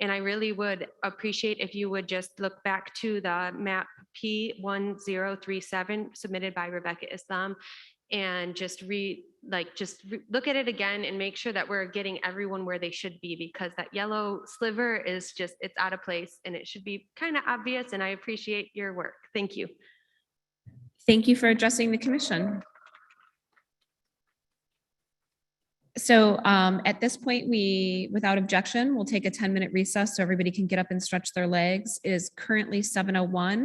And I really would appreciate if you would just look back to the map P1037 submitted by Rebecca Islam and just look at it again and make sure that we're getting everyone where they should be, because that yellow sliver is it's out of place and it should be kind of obvious, and I appreciate your work. Thank you.
Thank you for addressing the commission. So at this point, without objection, we'll take a 10-minute recess so everybody can get up and stretch their legs. It is currently 7:01.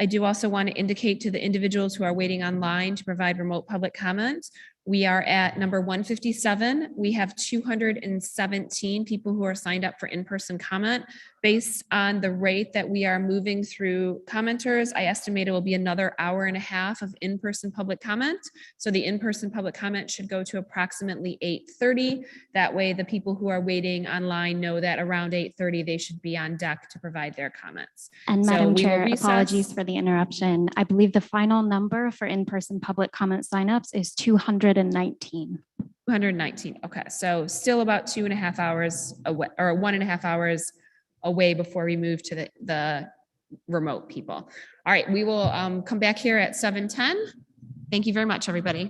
I do also want to indicate to the individuals who are waiting online to provide remote public comment. We are at number 157. We have 217 people who are signed up for in-person comment. Based on the rate that we are moving through commenters, I estimate it will be another hour and a half of in-person public comment. So the in-person public comment should go to approximately 8:30. That way, the people who are waiting online know that around 8:30, they should be on deck to provide their comments.
And
So
Madam
we will
Chair,
recess.
apologies for the interruption. I believe the final number for in-person public comment signups is 219.
219. Okay, so still about 2.5 hours away, or 1.5 hours away before we move to the remote people. All right, we will come back here at 7:10. Thank you very much, everybody.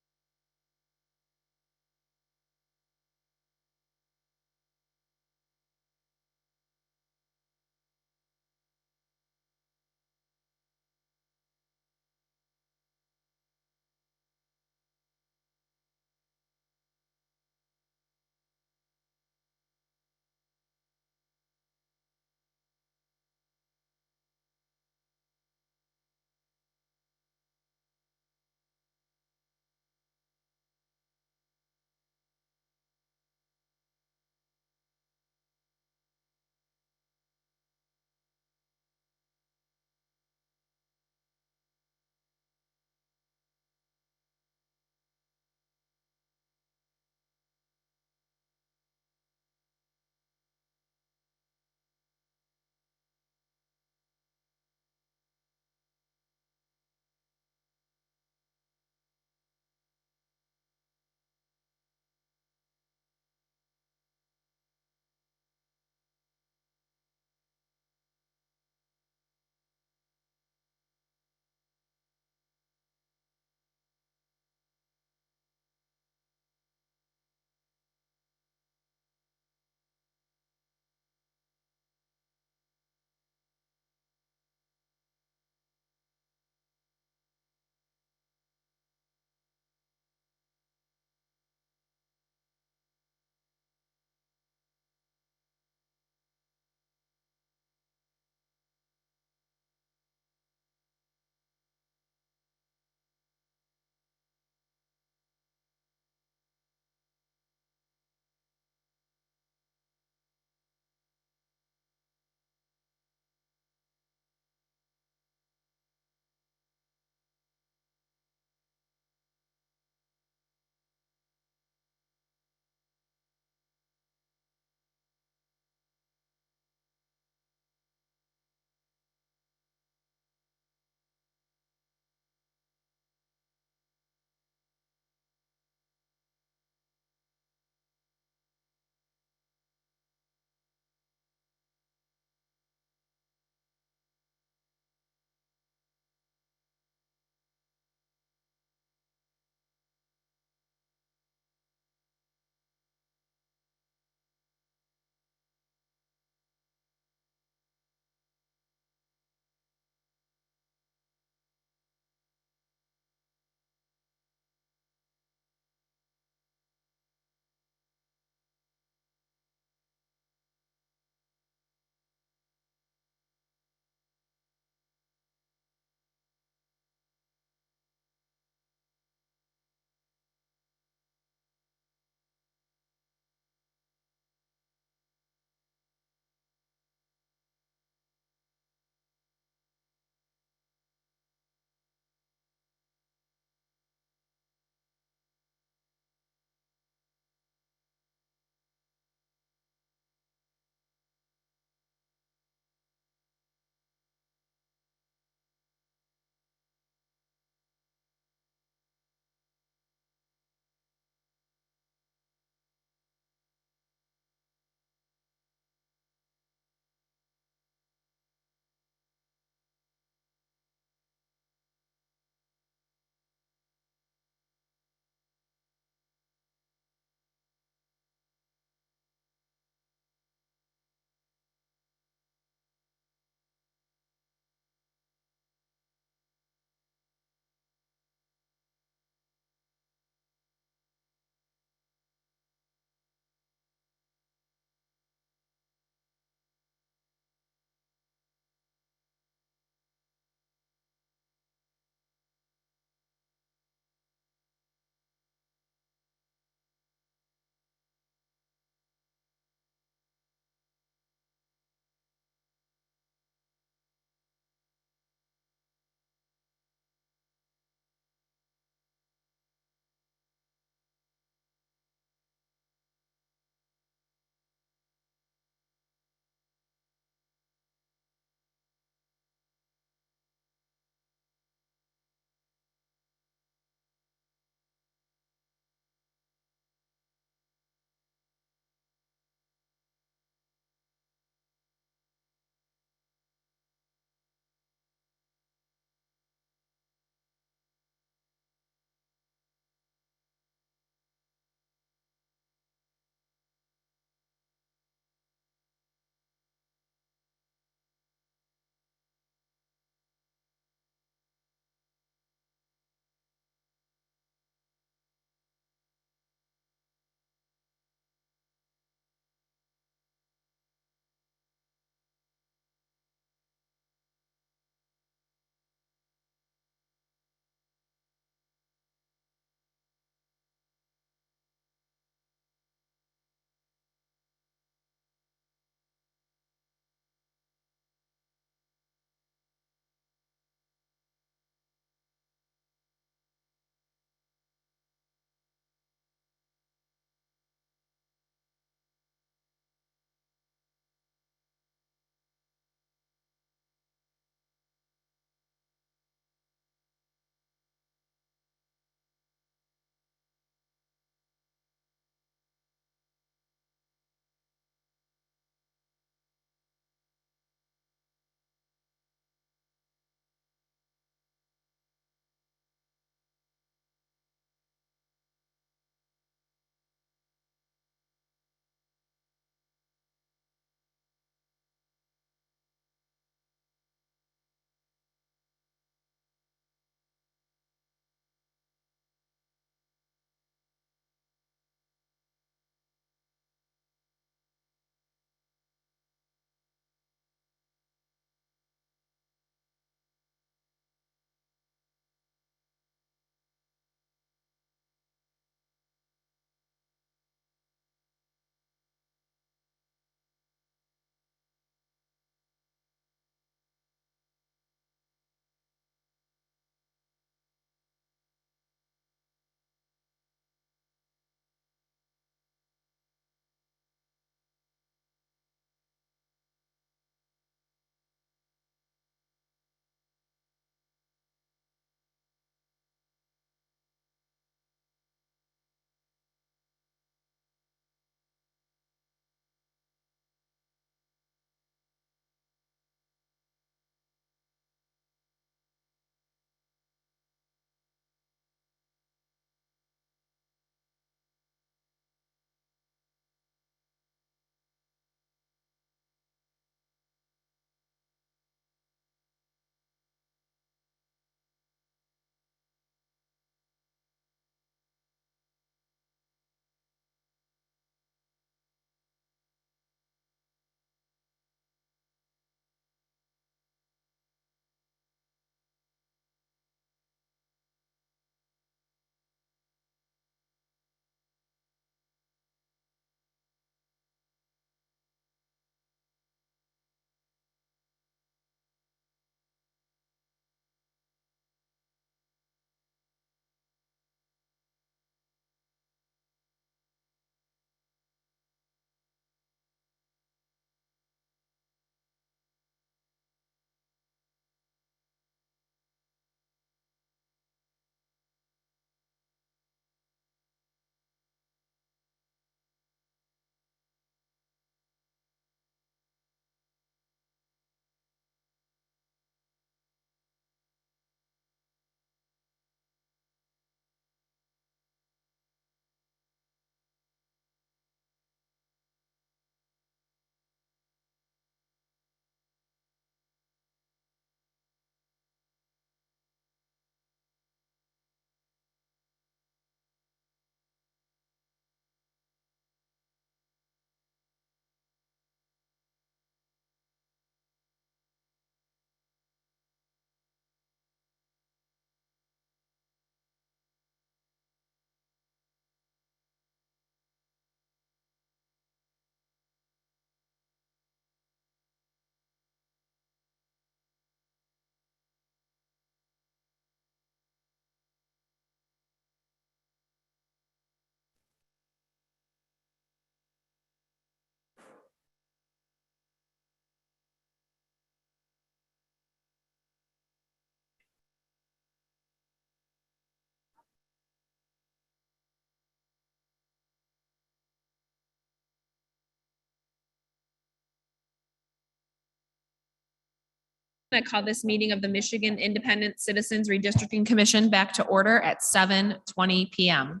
I call this meeting of the Michigan Independent Citizens Redistricting Commission back to order at 7:20 PM.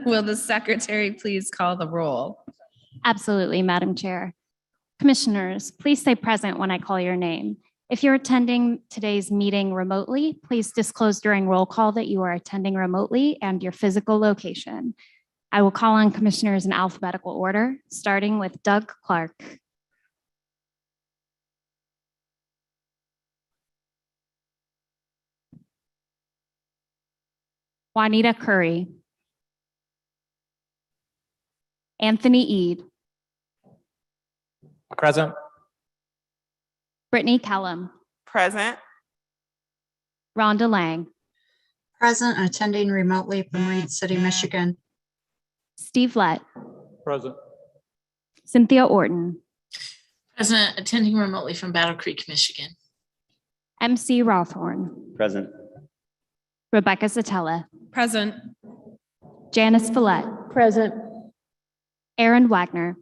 Will the secretary please call the roll?
Absolutely, Madam Chair. Commissioners, please stay present when I call your name. If you're attending today's meeting remotely, please disclose during roll call that you are attending remotely and your physical location. I will call on commissioners in alphabetical order, starting with Doug Clark. Juanita Curry. Anthony Eade.
Present.
Brittany Kellum.
Present.
Rhonda Lang.
Present, attending remotely from Reed City, Michigan.
Steve Lett.
Present.
Cynthia Orton.
Present, attending remotely from Battle Creek, Michigan.
MC Rothhorn.
Present.
Rebecca Satella.
Present.
Janice Follett.
Present.
Aaron Wagner.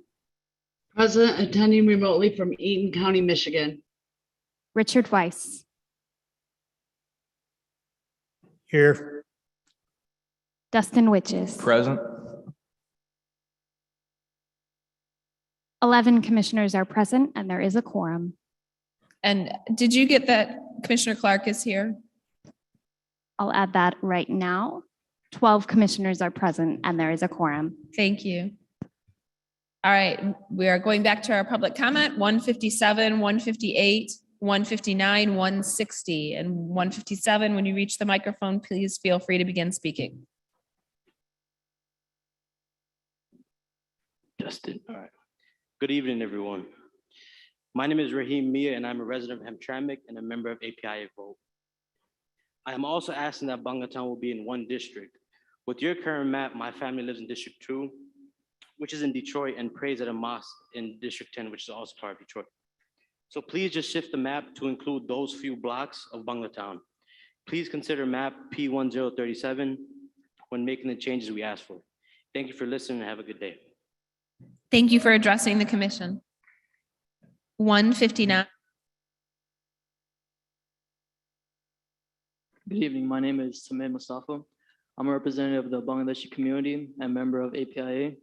Present, attending remotely from Eaton County, Michigan.
Richard Weiss.
Here.
Dustin Witches.
Present.
11 commissioners are present and there is a quorum.
And did you get that Commissioner Clark is here?
I'll add that right now. 12 commissioners are present and there is a quorum.
Thank you. All right, we are going back to our public comment, 157, 158, 159, 160, and 157. When you reach the microphone, please feel free to begin speaking.
Justin. All right. Good evening, everyone. My name is Raheem Mia, and I'm a resident of Hamtramck and a member of APIA Vote. I am also asking that Bangatown will be in one district. With your current map, my family lives in District 2, which is in Detroit, and prays at a mosque in District 10, which is also part of Detroit. So please just shift the map to include those few blocks of Bangatown. Please consider map P1037 when making the changes we asked for. Thank you for listening and have a good day.
Thank you for addressing the commission. 159.
Good evening. My name is Samir Mustafa. I'm a representative of the Bangladeshi community and member of APIA.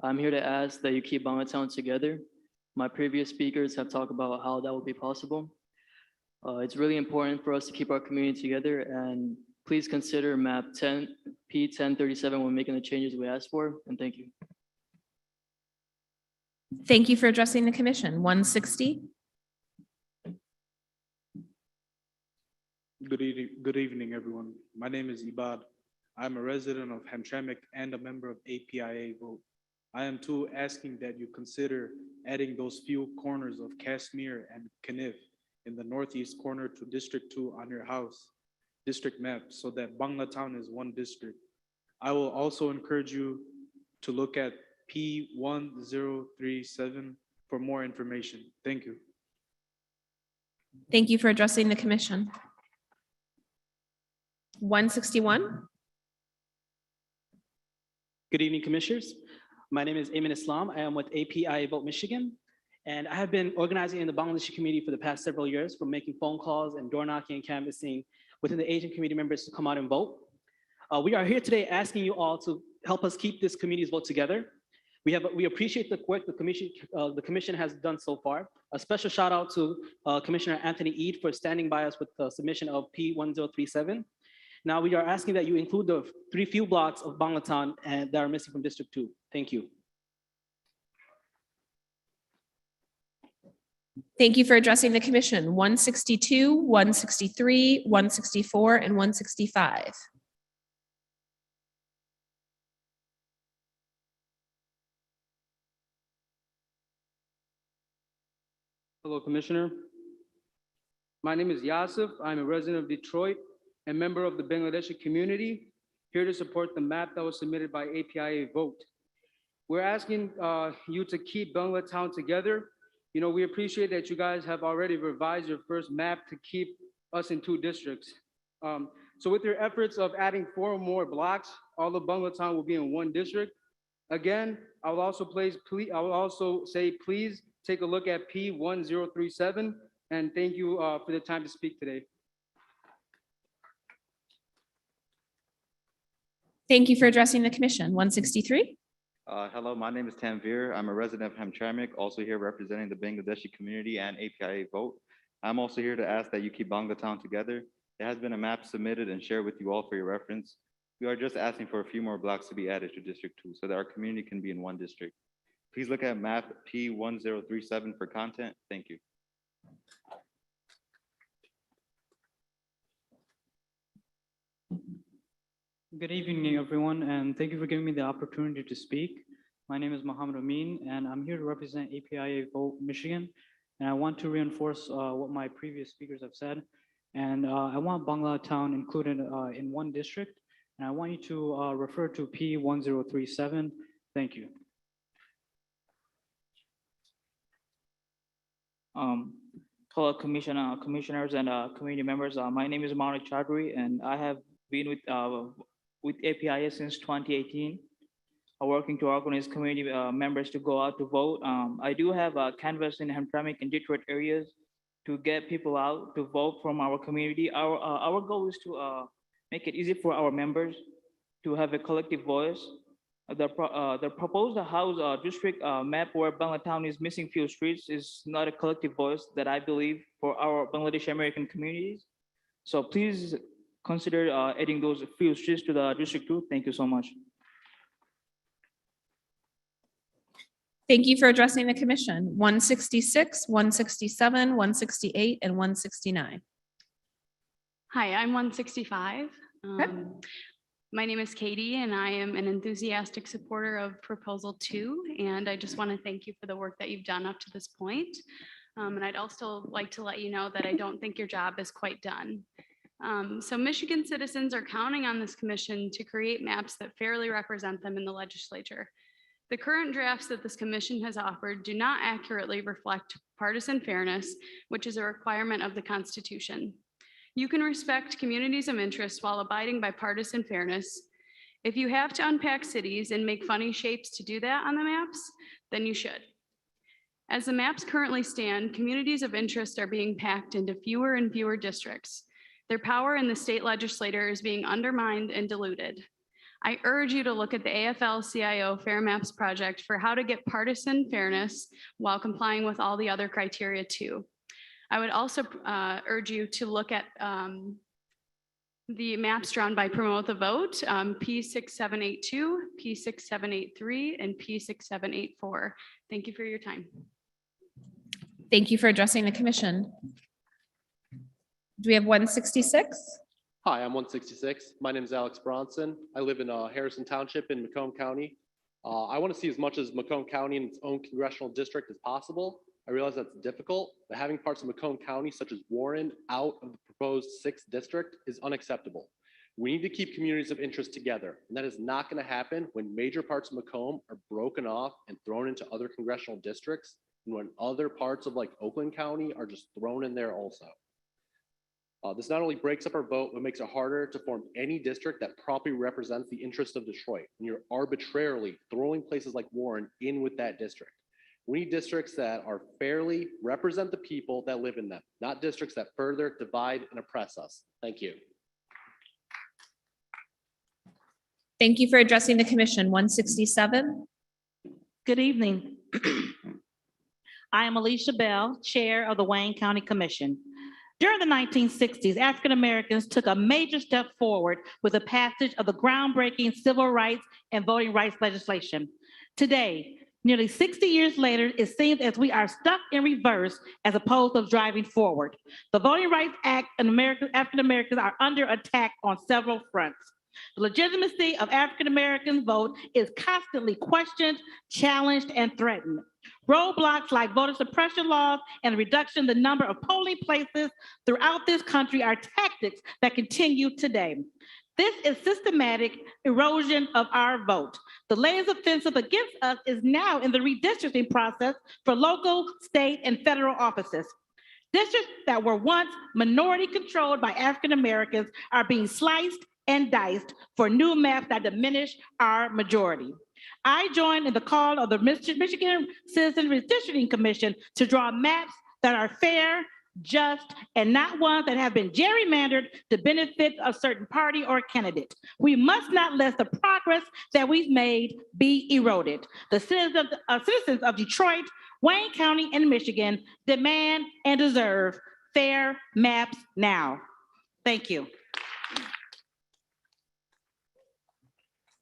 I'm here to ask that you keep Bangatown together. My previous speakers have talked about how that will be possible. It's really important for us to keep our community together, and please consider map P1037 when making the changes we asked for, and thank you.
Thank you for addressing the commission. 160.
Good evening, everyone. My name is Ibad. I'm a resident of Hamtramck and a member of APIA Vote. I am too asking that you consider adding those few corners of Kashmir and Kaniv in the northeast corner to District 2 on your house district map so that Bangatown is one district. I will also encourage you to look at P1037 for more information. Thank you.
Thank you for addressing the commission. 161.
Good evening, commissioners. My name is Ayman Islam. I am with API Vote Michigan, and I have been organizing in the Bangladeshi community for the past several years, from making phone calls and door knocking and canvassing within the Asian community members to come out and vote. We are here today asking you all to help us keep this community's vote together. We appreciate the work the commission has done so far. A special shout out to Commissioner Anthony Eade for standing by us with the submission of P1037. Now we are asking that you include the few blocks of Bangatown that are missing from District 2. Thank you.
Thank you for addressing the commission. 162, 163, 164, and 165.
Hello, Commissioner. My name is Yasif. I'm a resident of Detroit and member of the Bangladeshi community, here to support the map that was submitted by APIA Vote. We're asking you to keep Bangatown together. You know, we appreciate that you guys have already revised your first map to keep us in 2 districts. So with your efforts of adding 4 more blocks, all of Bangatown will be in 1 district. Again, I will also say, please take a look at P1037, and thank you for the time to speak today.
Thank you for addressing the commission. 163.
Hello, my name is Tanvir. I'm a resident of Hamtramck, also here representing the Bangladeshi community and APIA vote. I'm also here to ask that you keep Bangla Town together. There has been a map submitted and shared with you all for your reference. We are just asking for a few more blocks to be added to District 2 so that our community can be in one district. Please look at map P1037 for content. Thank you.
Good evening, everyone, and thank you for giving me the opportunity to speak. My name is Mohammed Amin, and I'm here to represent APIA Vote Michigan. And I want to reinforce what my previous speakers have said. And I want Bangla Town included in one district. And I want you to refer to P1037. Thank you. Hello, commissioners and community members. My name is Untitled Chapter, and I have been with APIA since 2018, working to organize community members to go out to vote. I do have a canvas in Hamtramck and Detroit areas to get people out to vote from our community. Our goal is to make it easy for our members to have a collective voice. The proposed house district map where Bangla Town is missing few streets is not a collective voice that I believe for our Bangladeshi American communities. So please consider adding those few streets to the District 2. Thank you so much.
Thank you for addressing the commission. 166, 167, 168, and 169.
Hi, I'm 165. My name is Katie, and I am an enthusiastic supporter of Proposal 2. And I just want to thank you for the work that you've done up to this point. And I'd also like to let you know that I don't think your job is quite done. So Michigan citizens are counting on this commission to create maps that fairly represent them in the legislature. The current drafts that this commission has offered do not accurately reflect partisan fairness, which is a requirement of the Constitution. You can respect communities of interest while abiding by partisan fairness. If you have to unpack cities and make funny shapes to do that on the maps, then you should. As the maps currently stand, communities of interest are being packed into fewer and fewer districts. Their power in the state legislature is being undermined and diluted. I urge you to look at the AFL-CIO Fair Maps project for how to get partisan fairness while complying with all the other criteria too. I would also urge you to look at the maps drawn by Promote the Vote, P6782, P6783, and P6784. Thank you for your time.
Thank you for addressing the commission. Do we have 166?
Hi, I'm 166. My name is Alex Bronson. I live in Harrison Township in Macomb County. I want to see as much as Macomb County in its own congressional district as possible. I realize that's difficult, but having parts of Macomb County, such as Warren, out of the proposed 6th district is unacceptable. We need to keep communities of interest together, and that is not going to happen when major parts of Macomb are broken off and thrown into other congressional districts, and when other parts of like Oakland County are just thrown in there also. This not only breaks up our vote, but makes it harder to form any district that properly represents the interest of Detroit. And you're arbitrarily throwing places like Warren in with that district. We need districts that are fairly represent the people that live in them, not districts that further divide and oppress us. Thank you.
Thank you for addressing the commission. 167.
Good evening. I am Alicia Bell, Chair of the Wayne County Commission. During the 1960s, African Americans took a major step forward with the passage of the groundbreaking civil rights and voting rights legislation. Today, nearly 60 years later, it seems as we are stuck in reverse as opposed to driving forward. The Voting Rights Act and African Americans are under attack on several fronts. The legitimacy of African Americans' vote is constantly questioned, challenged, and threatened. Roadblocks like voter suppression laws and reduction in the number of polling places throughout this country are tactics that continue today. This is systematic erosion of our vote. The latest offensive against us is now in the redistricting process for local, state, and federal offices. Districts that were once minority controlled by African Americans are being sliced and diced for new maps that diminish our majority. I joined in the call of the Michigan Citizen Redistricting Commission to draw maps that are fair, just, and not ones that have been gerrymandered to benefit a certain party or candidate. We must not let the progress that we've made be eroded. The citizens of Detroit, Wayne County, and Michigan demand and deserve fair maps now. Thank you.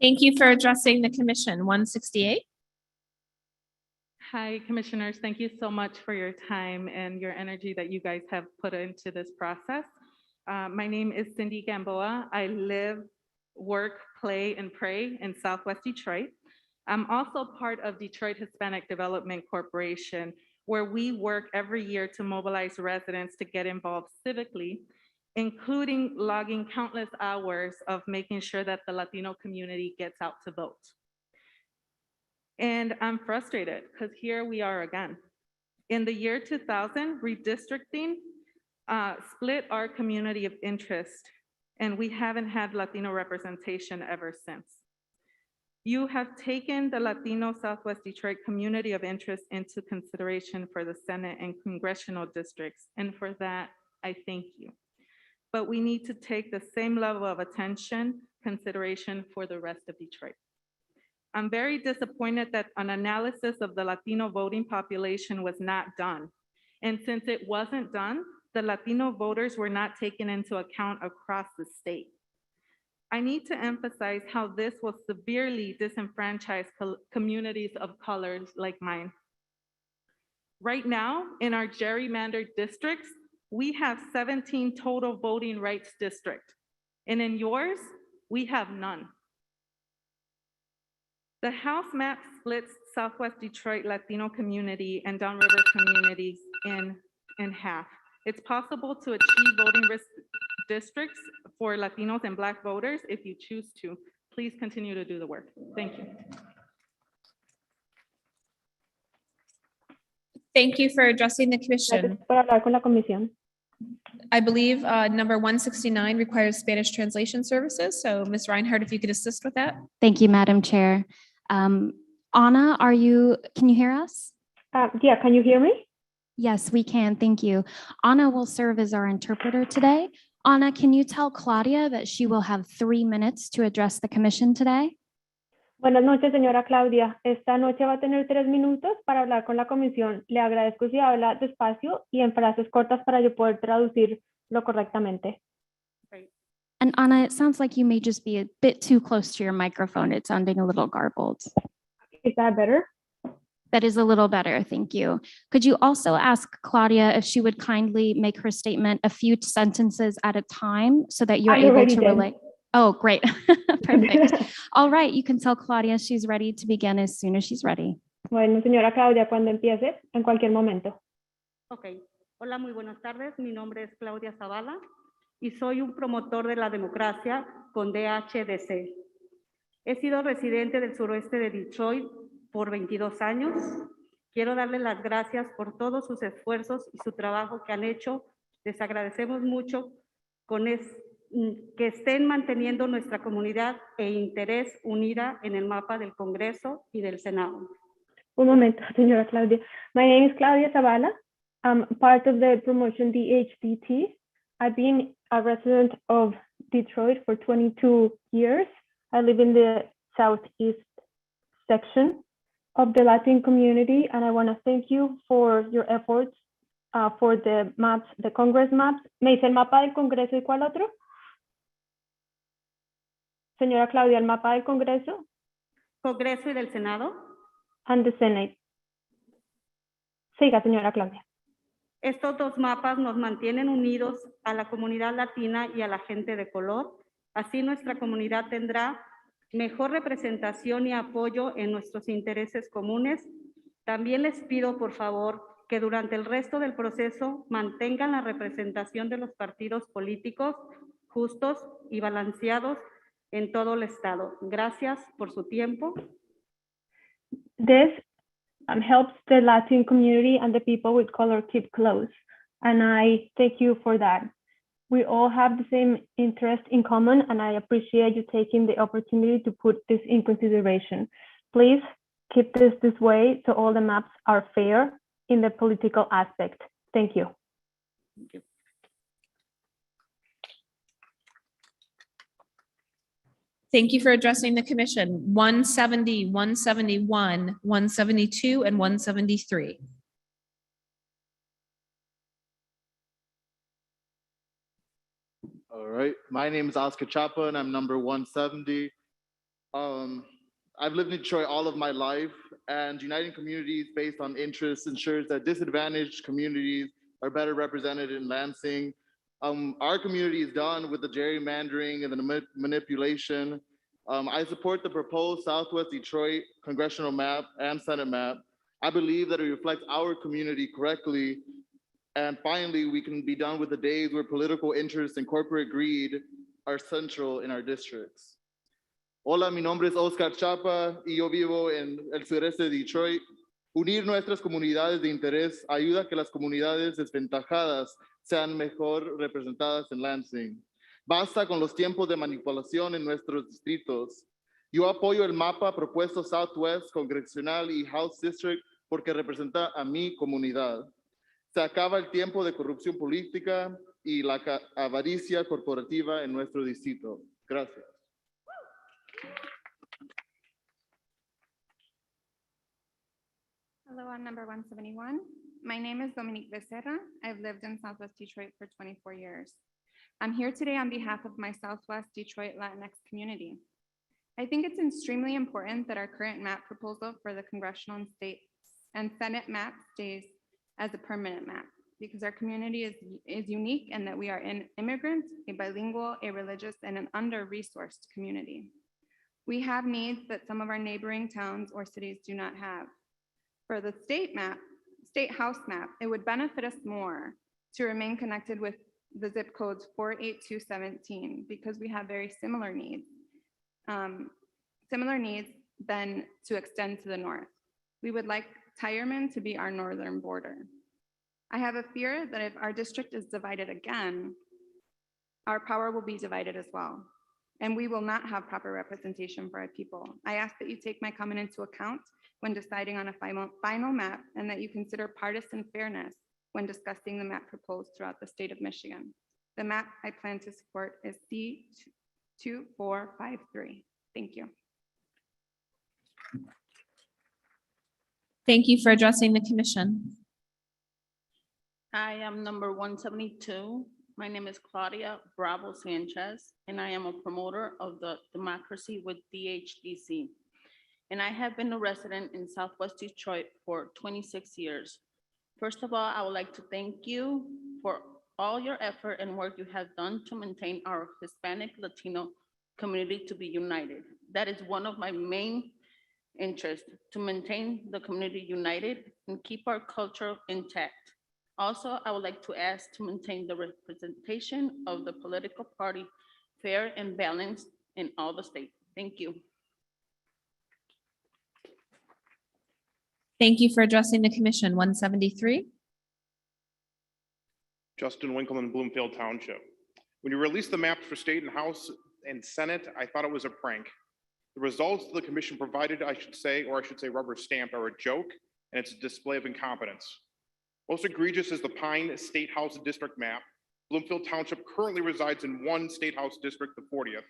Thank you for addressing the commission. 168.
Hi, Commissioners. Thank you so much for your time and your energy that you guys have put into this process. My name is Cindy Gamboa. I live, work, play, and pray in Southwest Detroit. I'm also part of Detroit Hispanic Development Corporation, where we work every year to mobilize residents to get involved civically, including logging countless hours of making sure that the Latino community gets out to vote. And I'm frustrated because here we are again. In the year 2000, redistricting split our community of interest, and we haven't had Latino representation ever since. You have taken the Latino Southwest Detroit community of interest into consideration for the Senate and congressional districts, and for that, I thank you. But we need to take the same level of attention, consideration for the rest of Detroit. I'm very disappointed that an analysis of the Latino voting population was not done. And since it wasn't done, the Latino voters were not taken into account across the state. I need to emphasize how this will severely disenfranchise communities of colors like mine. Right now, in our gerrymandered districts, we have 17 total voting rights districts. And in yours, we have none. The House map splits Southwest Detroit Latino community and downriver communities in half. It's possible to achieve voting districts for Latinos and Black voters if you choose to. Please continue to do the work. Thank you.
Thank you for addressing the commission. I believe number 169 requires Spanish translation services. So Ms. Reinhardt, if you could assist with that.
Thank you, Madam Chair. Anna, can you hear us?
Yeah, can you hear me?
Yes, we can. Thank you. Anna will serve as our interpreter today. Anna, can you tell Claudia that she will have 3 minutes to address the commission today?
Buenas noches, señora Claudia. Esta noche va a tener 3 minutos para hablar con la comisión. Le agradezco si habla despacio y en frases cortas para yo poder traducirlo correctamente.
And Anna, it sounds like you may just be a bit too close to your microphone. It's sounding a little garbled.
Is that better?
That is a little better, thank you. Could you also ask Claudia if she would kindly make her statement a few sentences at a time so that you're able to relate? Oh, great. Perfect. All right, you can tell Claudia she's ready to begin as soon as she's ready.
Bueno, señora Claudia, cuando empiece, en cualquier momento.
Ok. Hola, muy buenas tardes. Mi nombre es Claudia Zavala y soy un promotor de la democracia con DHDC. He sido residente del suroeste de Detroit por 22 años. Quiero darles las gracias por todos sus esfuerzos y su trabajo que han hecho. Les agradecemos mucho que estén manteniendo nuestra comunidad e interés unida en el mapa del Congreso y del Senado.
Un momento, señora Claudia. My name is Claudia Zavala. I'm part of the promotion DHDT. I've been a resident of Detroit for 22 years. I live in the southeast section of the Latin community, and I want to thank you for your efforts for the maps, the Congress maps. ¿Me dice el mapa del Congreso y cuál otro? Señora Claudia, el mapa del Congreso.
Congreso y del Senado.
And the Senate. Siga, señora Claudia.
Estos dos mapas nos mantienen unidos a la comunidad latina y a la gente de color. Así nuestra comunidad tendrá mejor representación y apoyo en nuestros intereses comunes. También les pido, por favor, que durante el resto del proceso mantengan la representación de los partidos políticos justos y balanceados en todo el estado. Gracias por su tiempo.
This helps the Latin community and the people with color keep close, and I thank you for that. We all have the same interest in common, and I appreciate you taking the opportunity to put this in consideration. Please keep this way so all the maps are fair in the political aspect. Thank you.
Thank you for addressing the commission. 170, 171, 172, and 173.
All right, my name is Oscar Chapa and I'm number 170. I've lived in Detroit all of my life, and uniting communities based on interests ensures that disadvantaged communities are better represented in Lansing. Our community is done with the gerrymandering and the manipulation. I support the proposed Southwest Detroit congressional map and Senate map. I believe that it reflects our community correctly. And finally, we can be done with the days where political interests and corporate greed are central in our districts. Hola, mi nombre es Oscar Chapa y yo vivo en el sureste de Detroit. Unir nuestras comunidades de interés ayuda a que las comunidades desventajadas sean mejor representadas en Lansing. Basta con los tiempos de manipulación en nuestros distritos. Yo apoyo el mapa propuesto Southwest Congressional y House District porque representa a mi comunidad. Se acaba el tiempo de corrupción política y la avaricia corporativa en nuestro distrito. Gracias.
Hello, I'm number 171. My name is Dominique Becerra. I've lived in Southwest Detroit for 24 years. I'm here today on behalf of my Southwest Detroit Latinx community. I think it's extremely important that our current map proposal for the congressional and state and Senate map stays as a permanent map, because our community is unique and that we are an immigrant, a bilingual, a religious, and an under-resourced community. We have needs that some of our neighboring towns or cities do not have. For the state map, state house map, it would benefit us more to remain connected with the zip codes 48217 because we have very similar needs than to extend to the north. We would like Tireman to be our northern border. I have a fear that if our district is divided again, our power will be divided as well, and we will not have proper representation for our people. I ask that you take my comment into account when deciding on a final map, and that you consider partisan fairness when discussing the map proposed throughout the state of Michigan. The map I plan to support is C2453. Thank you.
Thank you for addressing the commission.
I am number 172. My name is Claudia Bravo Sanchez, and I am a promoter of the Democracy with DHDC. And I have been a resident in Southwest Detroit for 26 years. First of all, I would like to thank you for all your effort and work you have done to maintain our Hispanic Latino community to be united. That is one of my main interests, to maintain the community united and keep our culture intact. Also, I would like to ask to maintain the representation of the political party fair and balanced in all the states. Thank you.
Thank you for addressing the commission. 173.
Justin Winkleman, Bloomfield Township. When you released the maps for state and House and Senate, I thought it was a prank. The results the commission provided, I should say rubber stamped, are a joke, and it's a display of incompetence. Most egregious is the Pine State House District map. Bloomfield Township currently resides in one State House District, the 40th.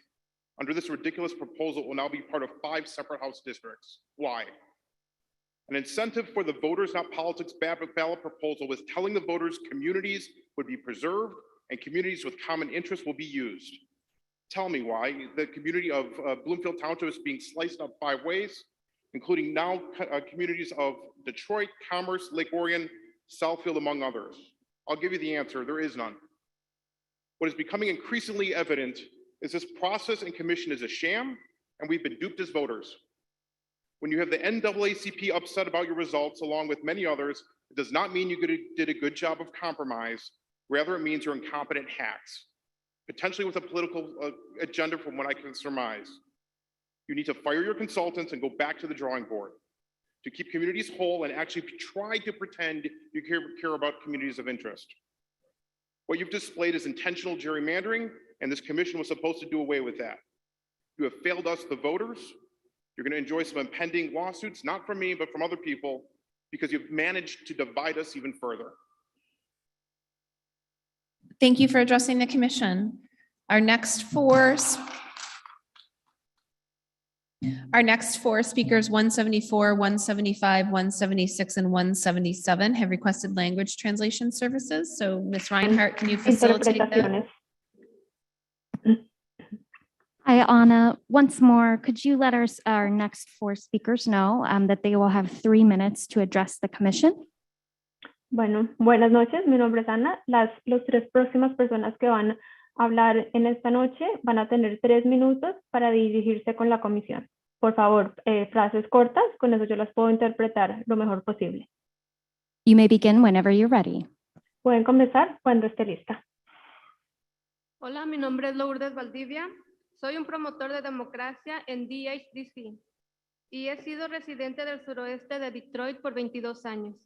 Under this ridiculous proposal, it will now be part of 5 separate House districts. Why? An incentive for the voters, not politics ballot proposal was telling the voters communities would be preserved and communities with common interests will be used. Tell me why the community of Bloomfield Township is being sliced up 5 ways, including now communities of Detroit, Commerce, Lake Orion, Southfield, among others. I'll give you the answer, there is none. What is becoming increasingly evident is this process and commission is a sham, and we've been duped as voters. When you have the NAACP upset about your results, along with many others, it does not mean you did a good job of compromise. Rather, it means you're incompetent hacks, potentially with a political agenda from what I can surmise. You need to fire your consultants and go back to the drawing board to keep communities whole and actually try to pretend you care about communities of interest. What you've displayed is intentional gerrymandering, and this commission was supposed to do away with that. You have failed us, the voters. You're going to enjoy some impending lawsuits, not from me, but from other people, because you've managed to divide us even further.
Thank you for addressing the commission. Our next four speakers, 174, 175, 176, and 177 have requested language translation services. So Ms. Reinhardt, can you facilitate that?
Interpretaciones.
Hi, Anna. Once more, could you let our next four speakers know that they will have 3 minutes to address the commission?
Bueno, buenas noches. Mi nombre es Ana. Los tres próximas personas que van a hablar en esta noche van a tener 3 minutos para dirigirse con la comisión. Por favor, frases cortas, con eso yo las puedo interpretar lo mejor posible.
You may begin whenever you're ready.
Pueden comenzar cuando esté lista.
Hola, mi nombre es Lourdes Valdivia. Soy un promotor de democracia en DHDC y he sido residente del suroeste de Detroit por 22 años.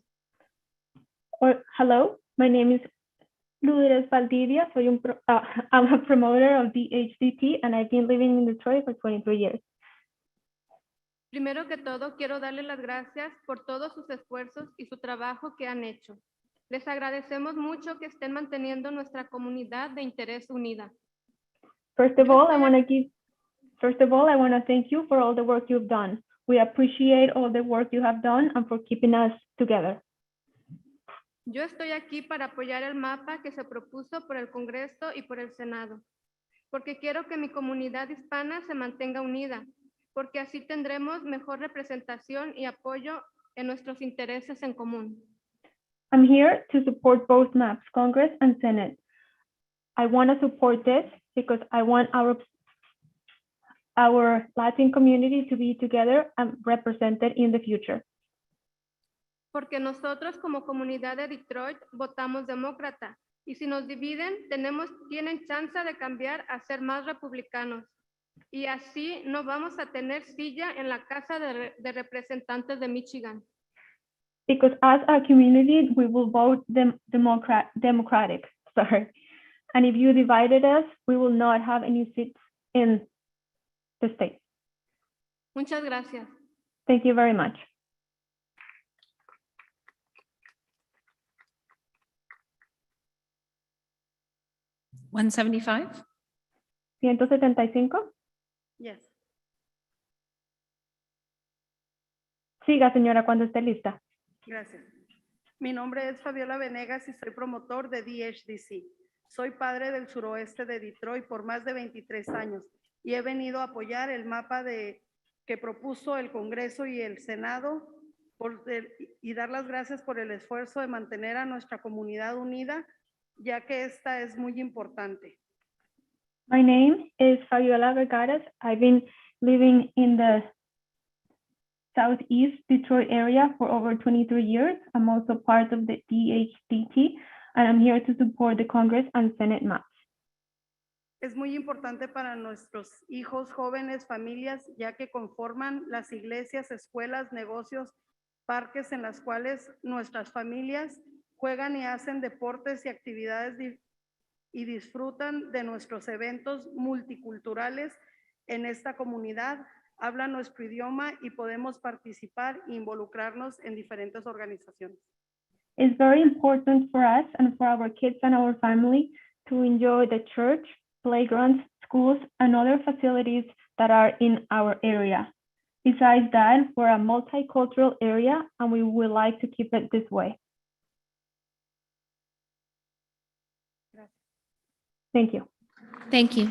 Hello, my name is Lourdes Valdivia. I'm a promoter of DHDT and I've been living in Detroit for 23 years.
Primero que todo, quiero darles las gracias por todos sus esfuerzos y su trabajo que han hecho. Les agradecemos mucho que estén manteniendo nuestra comunidad de interés unida.
First of all, I want to thank you for all the work you've done. We appreciate all the work you have done and for keeping us together.
Yo estoy aquí para apoyar el mapa que se propuso por el Congreso y por el Senado, porque quiero que mi comunidad hispana se mantenga unida, porque así tendremos mejor representación y apoyo en nuestros intereses en común.
I'm here to support both maps, Congress and Senate. I want to support this because I want our Latin community to be together and represented in the future.
Porque nosotros como comunidad de Detroit votamos demócrata y si nos dividen tienen chance de cambiar a ser más republicanos y así no vamos a tener silla en la Casa de Representantes de Michigan.
Because as a community, we will vote democratic. Sorry. And if you divided us, we will not have any seats in the state.
Muchas gracias.
Thank you very much.
$175.
175.
Yes.
Siga, señora, cuando esté lista.
Gracias. Mi nombre es Fabiola Venegas y soy promotor de DHDC. Soy padre del suroeste de Detroit por más de 23 años y he venido a apoyar el mapa que propuso el Congreso y el Senado y dar las gracias por el esfuerzo de mantener a nuestra comunidad unida, ya que esta es muy importante.
My name is Fabiola Vergara. I've been living in the Southeast Detroit area for over 23 years. I'm also part of the DHDT, and I'm here to support the Congress and Senate maps.
Es muy importante para nuestros hijos, jóvenes, familias, ya que conforman las iglesias, escuelas, negocios, parques en las cuales nuestras familias juegan y hacen deportes y actividades y disfrutan de nuestros eventos multiculturales en esta comunidad, hablan nuestro idioma y podemos participar e involucrarnos en diferentes organizaciones.
It's very important for us and for our kids and our family to enjoy the church, playgrounds, schools, and other facilities that are in our area. Besides that, we're a multicultural area and we would like to keep it this way. Thank you.
Thank you.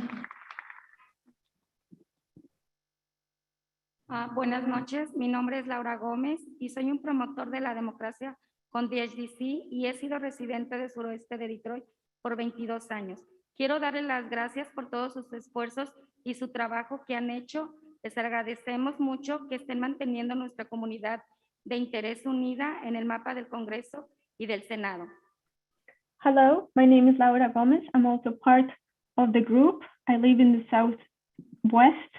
Buenas noches, mi nombre es Laura Gómez y soy un promotor de la democracia con DHDC y he sido residente del suroeste de Detroit por 22 años. Quiero darles las gracias por todos sus esfuerzos y su trabajo que han hecho. Les agradecemos mucho que estén manteniendo nuestra comunidad de interés unida en el mapa del Congreso y del Senado.
Hello, my name is Laura Gomez. I'm also part of the group. I live in the southwest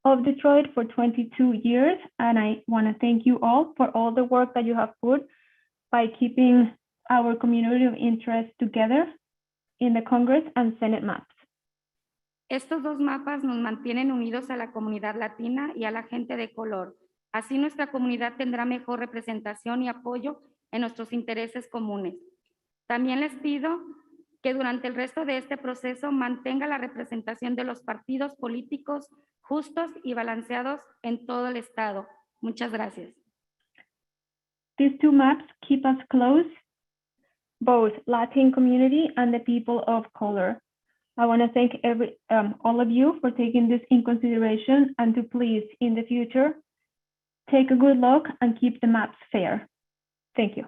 of Detroit for 22 years, and I want to thank you all for all the work that you have put by keeping our community of interest together in the Congress and Senate maps.
Estos dos mapas nos mantienen unidos a la comunidad latina y a la gente de color. Así nuestra comunidad tendrá mejor representación y apoyo en nuestros intereses comunes. También les pido que durante el resto de este proceso mantenga la representación de los partidos políticos justos y balanceados en todo el estado. Muchas gracias.
These two maps keep us close, both Latin community and the people of color. I want to thank all of you for taking this in consideration and to please, in the future, take a good look and keep the maps fair. Thank you.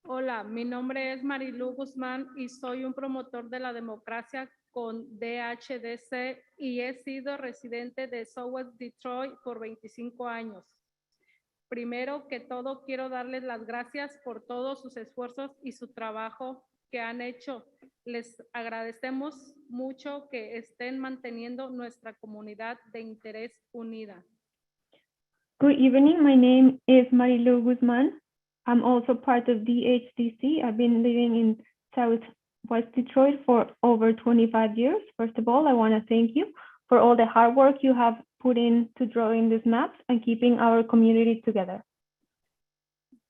Hola, mi nombre es Marilu Guzmán y soy un promotor de la democracia con DHDC y he sido residente de Southwest Detroit por 25 años. Primero que todo, quiero darles las gracias por todos sus esfuerzos y su trabajo que han hecho. Les agradecemos mucho que estén manteniendo nuestra comunidad de interés unida.
Good evening. My name is Marilu Guzman. I'm also part of DHDC. I've been living in Southwest Detroit for over 25 years. First of all, I want to thank you for all the hard work you have put into drawing these maps and keeping our community together.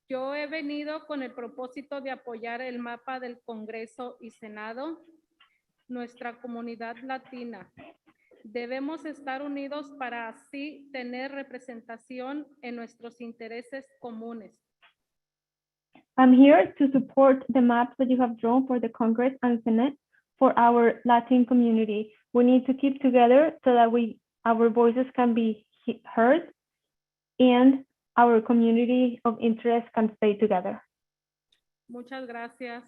Yo he venido con el propósito de apoyar el mapa del Congreso y Senado, nuestra comunidad latina. Debemos estar unidos para así tener representación en nuestros intereses comunes.
I'm here to support the maps that you have drawn for the Congress and Senate for our Latin community. We need to keep together so that our voices can be heard and our community of interest can stay together.
Muchas gracias.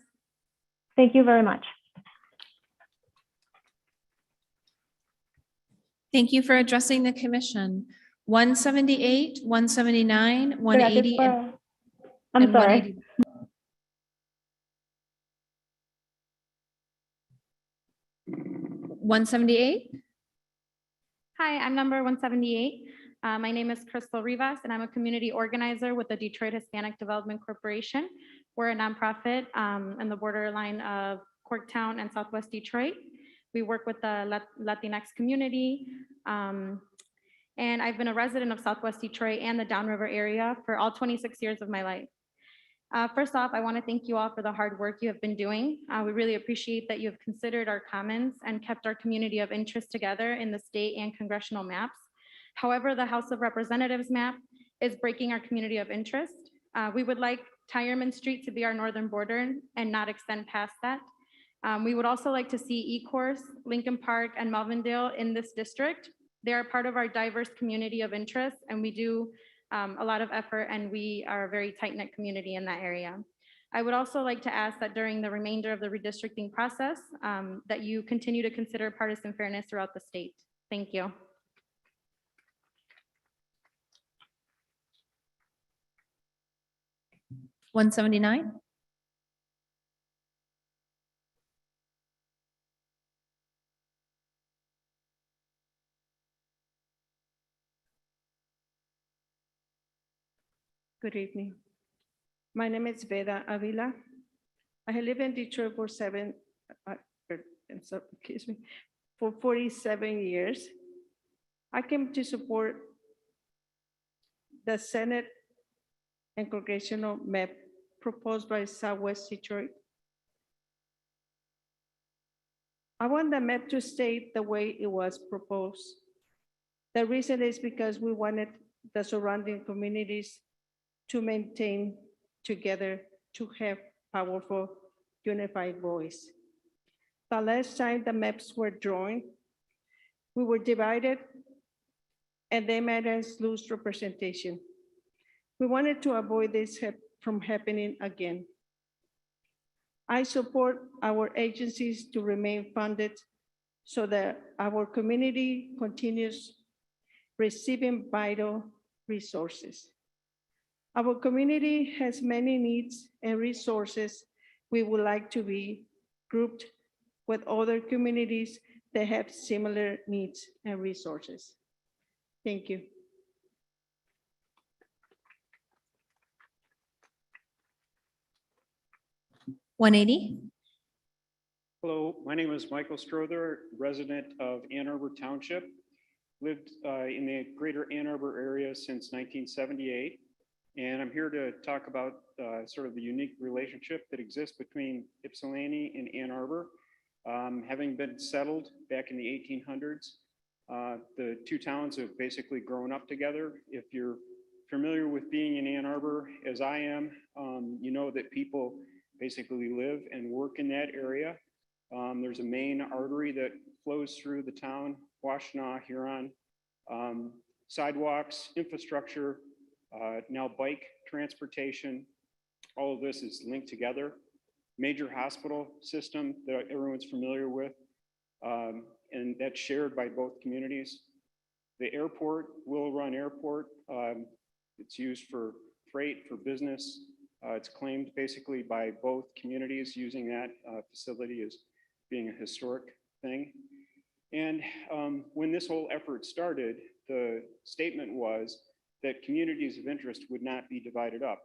Thank you very much.
Thank you for addressing the commission. 178, 179, 180.
I'm
and
sorry.
180. $178.
Hi, I'm number 178. My name is Crystal Rivas, and I'm a community organizer with the Detroit Hispanic Development Corporation. We're a nonprofit in the borderline of Corktown and Southwest Detroit. We work with the Latinx community, and I've been a resident of Southwest Detroit and the Downriver area for all 26 years of my life. First off, I want to thank you all for the hard work you have been doing. We really appreciate that you have considered our comments and kept our community of interest together in the state and congressional maps. However, the House of Representatives map is breaking our community of interest. We would like Tyerman Street to be our northern border and not extend past that. We would also like to see Ecorse, Lincoln Park, and Melvindale in this district. They are part of our diverse community of interest, and we do a lot of effort, and we are a very tight-knit community in that area. I would also like to ask that during the remainder of the redistricting process, that you continue to consider partisan fairness throughout the state. Thank you.
$179.
Good evening. My name is Veda Avila. I have lived in Detroit for 47 years. I came to support the Senate and congressional map proposed by Southwest Detroit. I want the map to stay the way it was proposed. The reason is because we wanted the surrounding communities to maintain together, to have powerful, unified voice. The last time the maps were drawn, we were divided and they made us lose representation. We wanted to avoid this from happening again. I support our agencies to remain funded so that our community continues receiving vital resources. Our community has many needs and resources. We would like to be grouped with other communities that have similar needs and resources. Thank you.
180.
Hello, my name is Michael Strother, resident of Ann Arbor Township. Lived in the greater Ann Arbor area since 1978. And I'm here to talk about sort of the unique relationship that exists between Ypsilanti and Ann Arbor. Having been settled back in the 1800s, the two towns have basically grown up together. If you're familiar with being in Ann Arbor, as I am, you know that people basically live and work in that area. There's a main artery that flows through the town, Washtenaw, Huron. Sidewalks, infrastructure, now bike transportation, all of this is linked together. Major hospital system that everyone's familiar with, and that's shared by both communities. The airport, Willow Run Airport, it's used for freight, for business. It's claimed basically by both communities using that facility as being a historic thing. And when this whole effort started, the statement was that communities of interest would not be divided up.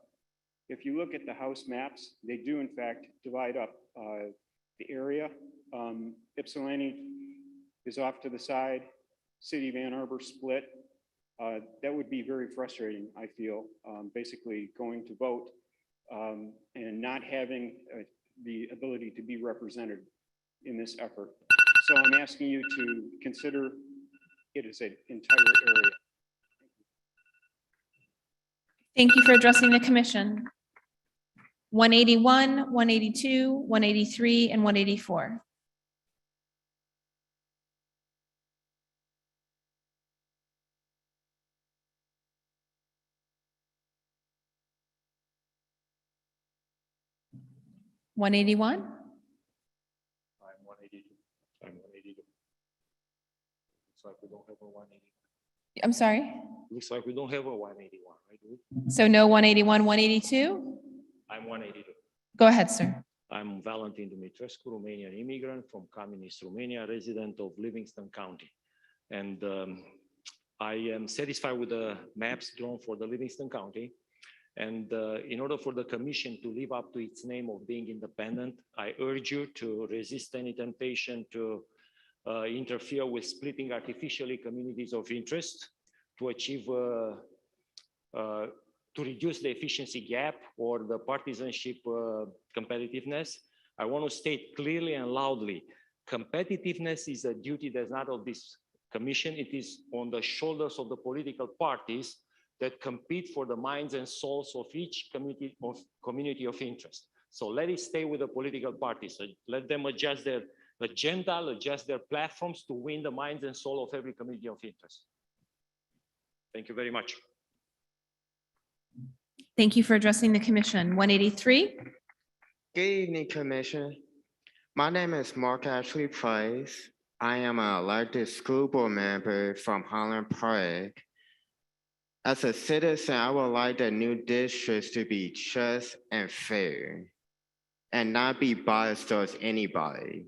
If you look at the house maps, they do in fact divide up the area. Ypsilanti is off to the side, City of Ann Arbor split. That would be very frustrating, I feel, basically going to vote and not having the ability to be represented in this effort. So I'm asking you to consider it as an entire area.
Thank you for addressing the commission. 181, 182, 183, and 184. One 181.
I'm 182. I'm 182. Looks like we don't have a 180.
I'm sorry.
Looks like we don't have a 181, right? Do we?
So no 181, 182.
I'm 182.
Go ahead, sir.
I'm Valentin Dumitrescu, Romanian immigrant from communist Romania, resident of Livingston County. And I am satisfied with the maps drawn for the Livingston County. And in order for the commission to live up to its name of being independent, I urge you to resist any temptation to interfere with splitting artificially communities of interest to achieve, to reduce the efficiency gap or the partisanship competitiveness. I want to state clearly and loudly, competitiveness is a duty that's not of this commission. It is on the shoulders of the political parties that compete for the minds and souls of each community of interest. So let it stay with the political parties. So let them adjust their agenda, adjust their platforms to win the minds and soul of every community of interest. Thank you very much.
Thank you for addressing the commission. 183.
Good evening, Commission. My name is Mark Ashley Price. I am an elected school board member from Highland Park. As a citizen, I would like the new districts to be just and fair and not be biased towards anybody.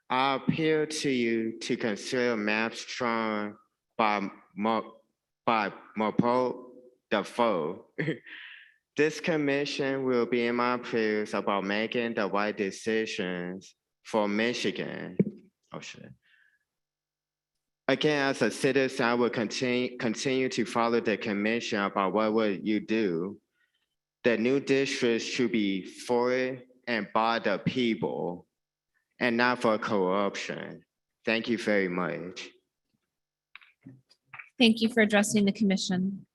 I appeal to you to consider maps drawn by Mopo Defoe. This commission will be in my prayers about making the right decisions for Michigan. Oh shit. Again, as a citizen, I will continue to follow the commission about what would you do. The new districts should be for and by the people and not for corruption. Thank you very much.
Thank you for addressing the commission.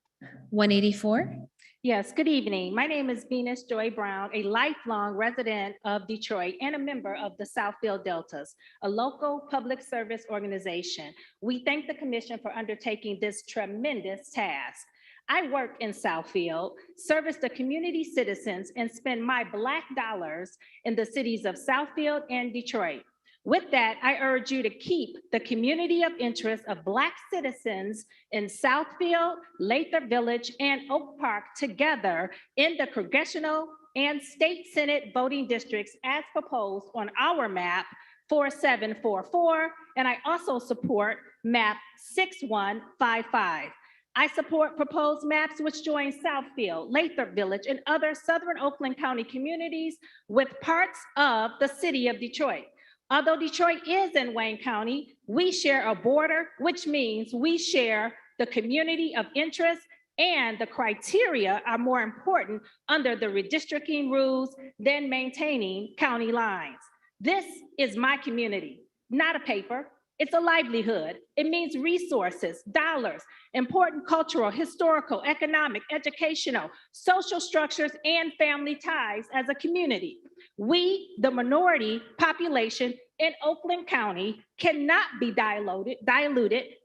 184.
Yes, good evening. My name is Venus Joy Brown, a lifelong resident of Detroit and a member of the Southfield Deltas, a local public service organization. We thank the commission for undertaking this tremendous task. I work in Southfield, service the community citizens, and spend my Black dollars in the cities of Southfield and Detroit. With that, I urge you to keep the community of interest of Black citizens in Southfield, Lathrop Village, and Oak Park together in the congressional and state Senate voting districts as proposed on our map 4744, and I also support map 6155. I support proposed maps which join Southfield, Lathrop Village, and other Southern Oakland County communities with parts of the city of Detroit. Although Detroit is in Wayne County, we share a border, which means we share the community of interest, and the criteria are more important under the redistricting rules than maintaining county lines. This is my community, not a paper. It's a livelihood. It means resources, dollars, important cultural, historical, economic, educational, social structures, and family ties as a community. We, the minority population in Oakland County, cannot be diluted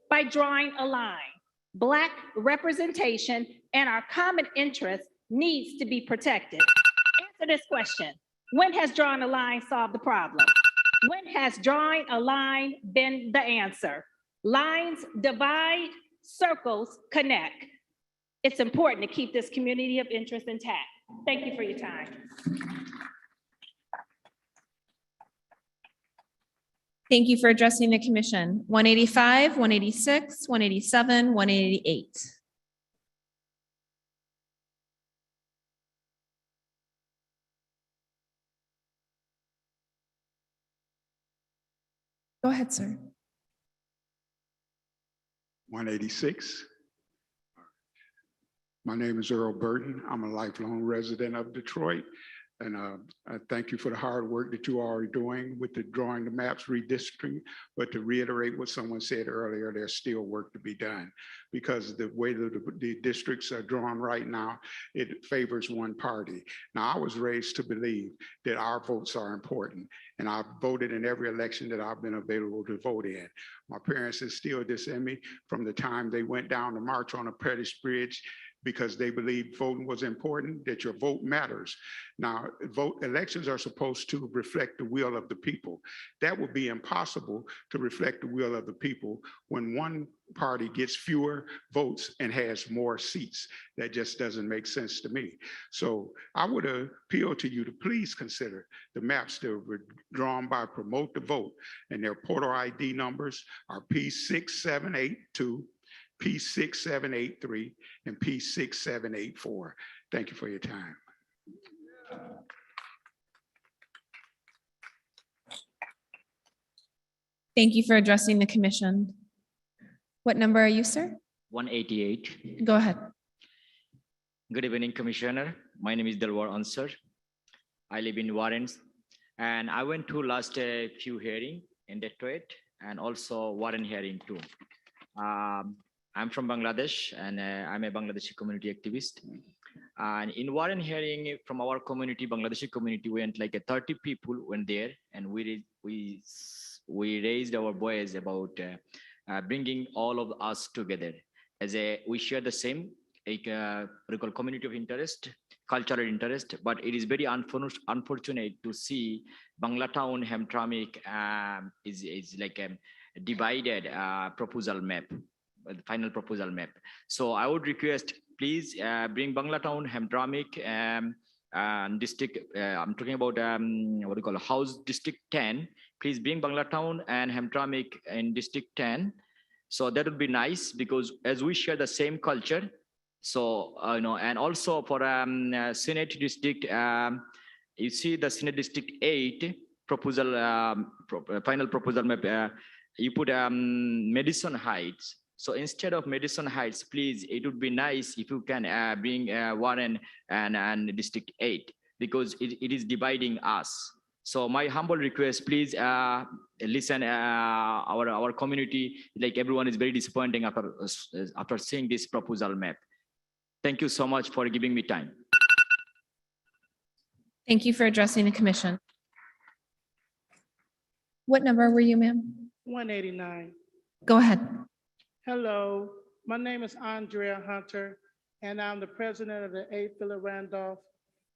by drawing a line. Black representation and our common interest needs to be protected. Answer this question. When has drawing a line solved the problem? When has drawing a line been the answer? Lines divide, circles connect. It's important to keep this community of interest intact. Thank you for your time.
Thank you for addressing the commission. 185, 186, 187, 188. Go ahead, sir.
186. My name is Earl Burton. I'm a lifelong resident of Detroit. And I thank you for the hard work that you are doing with the drawing the maps, redistricting. But to reiterate what someone said earlier, there's still work to be done because the way that the districts are drawn right now, it favors one party. Now, I was raised to believe that our votes are important, and I've voted in every election that I've been available to vote in. My parents instilled this in me from the time they went down to march on a Pettus Bridge because they believed voting was important, that your vote matters. Now, elections are supposed to reflect the will of the people. That would be impossible to reflect the will of the people when one party gets fewer votes and has more seats. That just doesn't make sense to me. So I would appeal to you to please consider the maps that were drawn by Promote the Vote, and their portal ID numbers are P6782, P6783, and P6784. Thank you for your time.
Thank you for addressing the commission. What number are you, sir?
188.
Go ahead.
Good evening, Commissioner. My name is Delwar Ansar. I live in Warren, and I went to last few hearing in Detroit and also Warren hearing too. I'm from Bangladesh, and I'm a Bangladeshi community activist. And in Warren hearing from our community, Bangladeshi community, went like 30 people went there, and we raised our voice about bringing all of us together we share the same community of interest, cultural interest, but it is very unfortunate to see Bangla Town Hamtramck is like a divided proposal map, the final proposal map. So I would request, please bring Bangla Town Hamtramck district. I'm talking about what do you call House District 10. Please bring Bangla Town and Hamtramck in District 10. So that would be nice because as we share the same culture. So and also for Senate District, you see the Senate District 8 proposal, final proposal map. You put Madison Heights. So instead of Madison Heights, please, it would be nice if you can bring Warren and District 8 because it is dividing us. So my humble request, please listen. Our community, like everyone, is very disappointing after seeing this proposal map. Thank you so much for giving me time.
Thank you for addressing the commission. What number were you, ma'am?
189.
Go ahead.
Hello, my name is Andrea Hunter, and I'm the president of the A. Philip Randolph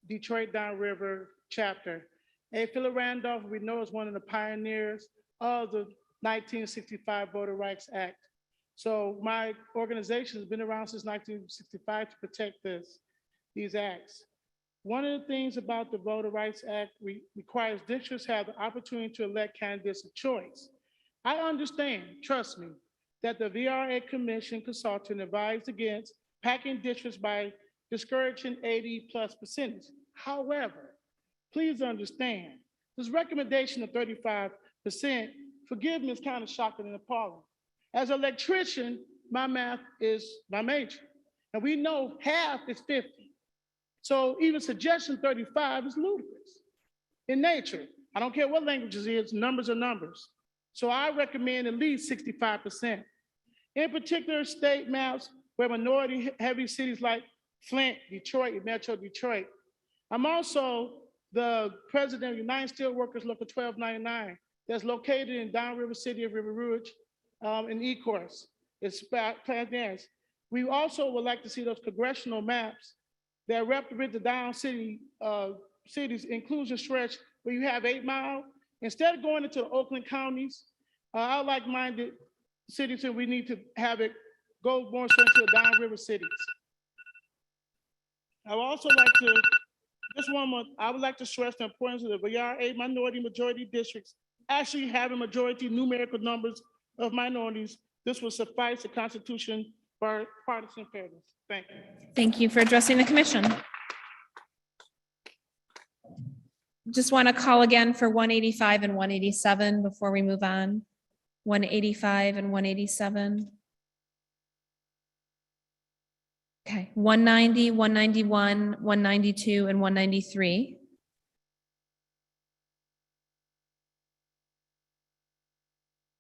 Detroit Downriver chapter. A. Philip Randolph, we know, is one of the pioneers of the 1965 Voter Rights Act. So my organization has been around since 1965 to protect these acts. One of the things about the Voter Rights Act requires districts have the opportunity to elect candidates of choice. I understand, trust me, that the VRA Commission consultant advised against packing districts by discouraging 80+%. However, please understand, this recommendation of 35%, forgive me, is kind of shocking and appalling. As an electrician, my math is my major, and we know half is 50. So even suggesting 35 is ludicrous in nature. I don't care what languages it is, numbers are numbers. So I recommend at least 65%. In particular, state maps where minority-heavy cities like Flint, Detroit, and Metro Detroit. I'm also the president of United Steelworkers Local 1299 that's located in downriver city of River Rouge in Ecorse. It's planned. We also would like to see those congressional maps that represent the down city cities inclusion stretch where you have 8 Mile. Instead of going into the Oakland counties, I like-minded cities, and we need to have it go more so into the downriver cities. I would also like to, I would like to stress the importance of the VRA minority majority districts actually having majority numerical numbers of minorities. This will suffice the Constitution for partisan fairness. Thank you.
Thank you for addressing the commission. Just want to call again for 185 and 187 before we move on. 185 and 187. Okay, 190, 191, 192, and 193.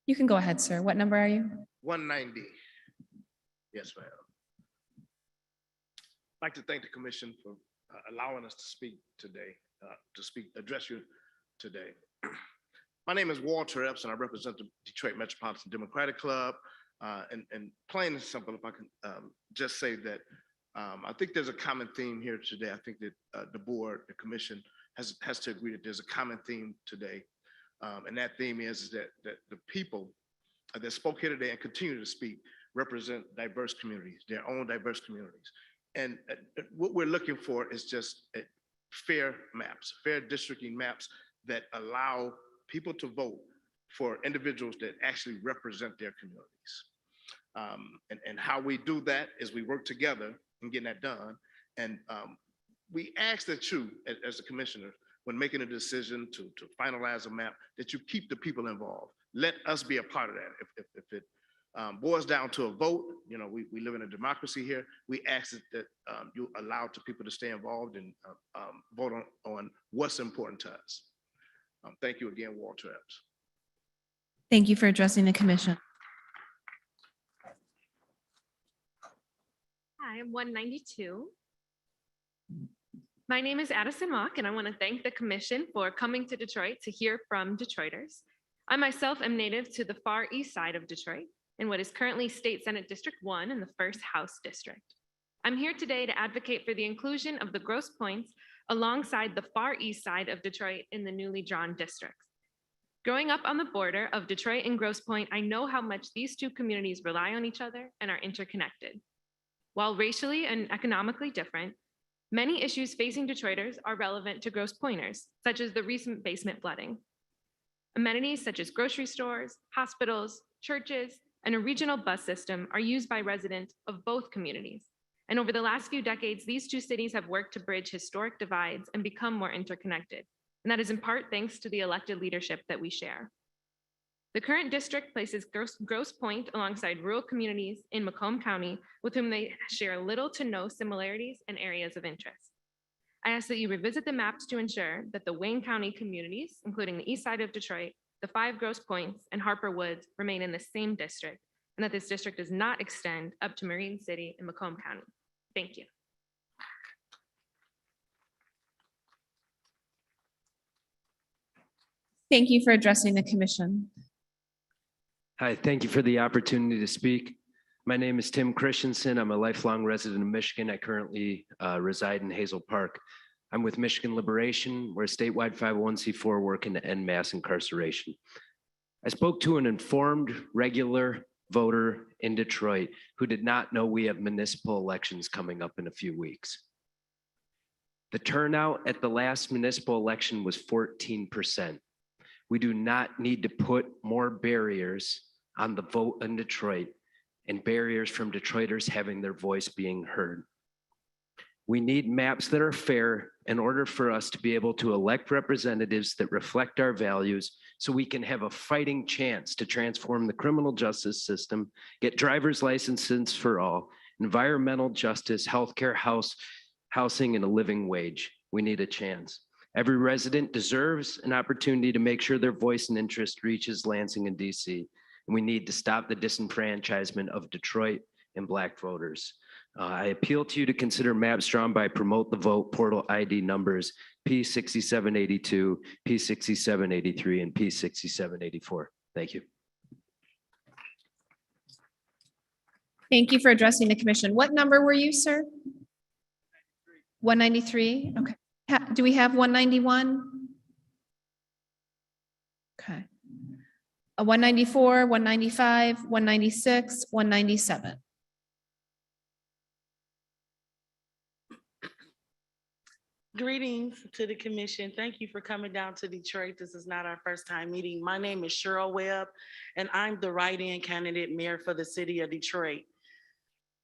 You can go ahead, sir. What number are you?
190. Yes, ma'am. I'd like to thank the commission for allowing us to speak today, address you today. My name is Walter Epps, and I represent the Detroit Metropolitan Democratic Club. And plain and simple, if I can just say that I think there's a common theme here today. I think that the board, the commission has to agree that there's a common theme today. And that theme is that the people that spoke here today and continue to speak represent diverse communities, their own diverse communities. And what we're looking for is just fair maps, fair districting maps that allow people to vote for individuals that actually represent their communities. And how we do that is we work together in getting that done. And we ask that you, as a commissioner, when making a decision to finalize a map, that you keep the people involved. Let us be a part of that. If it boils down to a vote, you know, we live in a democracy here. We ask that you allow people to stay involved and vote on what's important to us. Thank you again, Walter Epps.
Thank you for addressing the commission.
Hi, I'm 192. My name is Addison Mock, and I want to thank the commission for coming to Detroit to hear from Detroiters. I myself am native to the far east side of Detroit, in what is currently State Senate District 1 in the 1st House District. I'm here today to advocate for the inclusion of the Grosse Pointes alongside the far east side of Detroit in the newly drawn districts. Growing up on the border of Detroit and Grosse Pointe, I know how much these two communities rely on each other and are interconnected. While racially and economically different, many issues facing Detroiters are relevant to Grosse Pointers, such as the recent basement flooding. Amenities such as grocery stores, hospitals, churches, and a regional bus system are used by residents of both communities. And over the last few decades, these two cities have worked to bridge historic divides and become more interconnected. And that is in part thanks to the elected leadership that we share. The current district places Grosse Pointe alongside rural communities in Macomb County with whom they share little to no similarities and areas of interest. I ask that you revisit the maps to ensure that the Wayne County communities, including the east side of Detroit, the 5 Grosse Pointes, and Harper Woods remain in the same district, and that this district does not extend up to Marine City and Macomb County. Thank you.
Thank you for addressing the commission.
Hi, thank you for the opportunity to speak. My name is Tim Christensen. I'm a lifelong resident of Michigan. I currently reside in Hazel Park. I'm with Michigan Liberation. We're a statewide 501c4 working to end mass incarceration. I spoke to an informed, regular voter in Detroit who did not know we have municipal elections coming up in a few weeks. The turnout at the last municipal election was 14%. We do not need to put more barriers on the vote in Detroit and barriers from Detroiters having their voice being heard. We need maps that are fair in order for us to be able to elect representatives that reflect our values so we can have a fighting chance to transform the criminal justice system, get driver's licenses for all, environmental justice, healthcare, housing, and a living wage. We need a chance. Every resident deserves an opportunity to make sure their voice and interest reaches Lansing and DC. And we need to stop the disenfranchisement of Detroit and Black voters. I appeal to you to consider maps drawn by Promote the Vote portal ID numbers P6782, P6783, and P6784. Thank you.
Thank you for addressing the commission. What number were you, sir? 193? Okay. Do we have 191? Okay. A 194, 195, 196, 197.
Greetings to the commission. Thank you for coming down to Detroit. This is not our first time meeting. My name is Cheryl Webb, and I'm the write-in candidate mayor for the city of Detroit.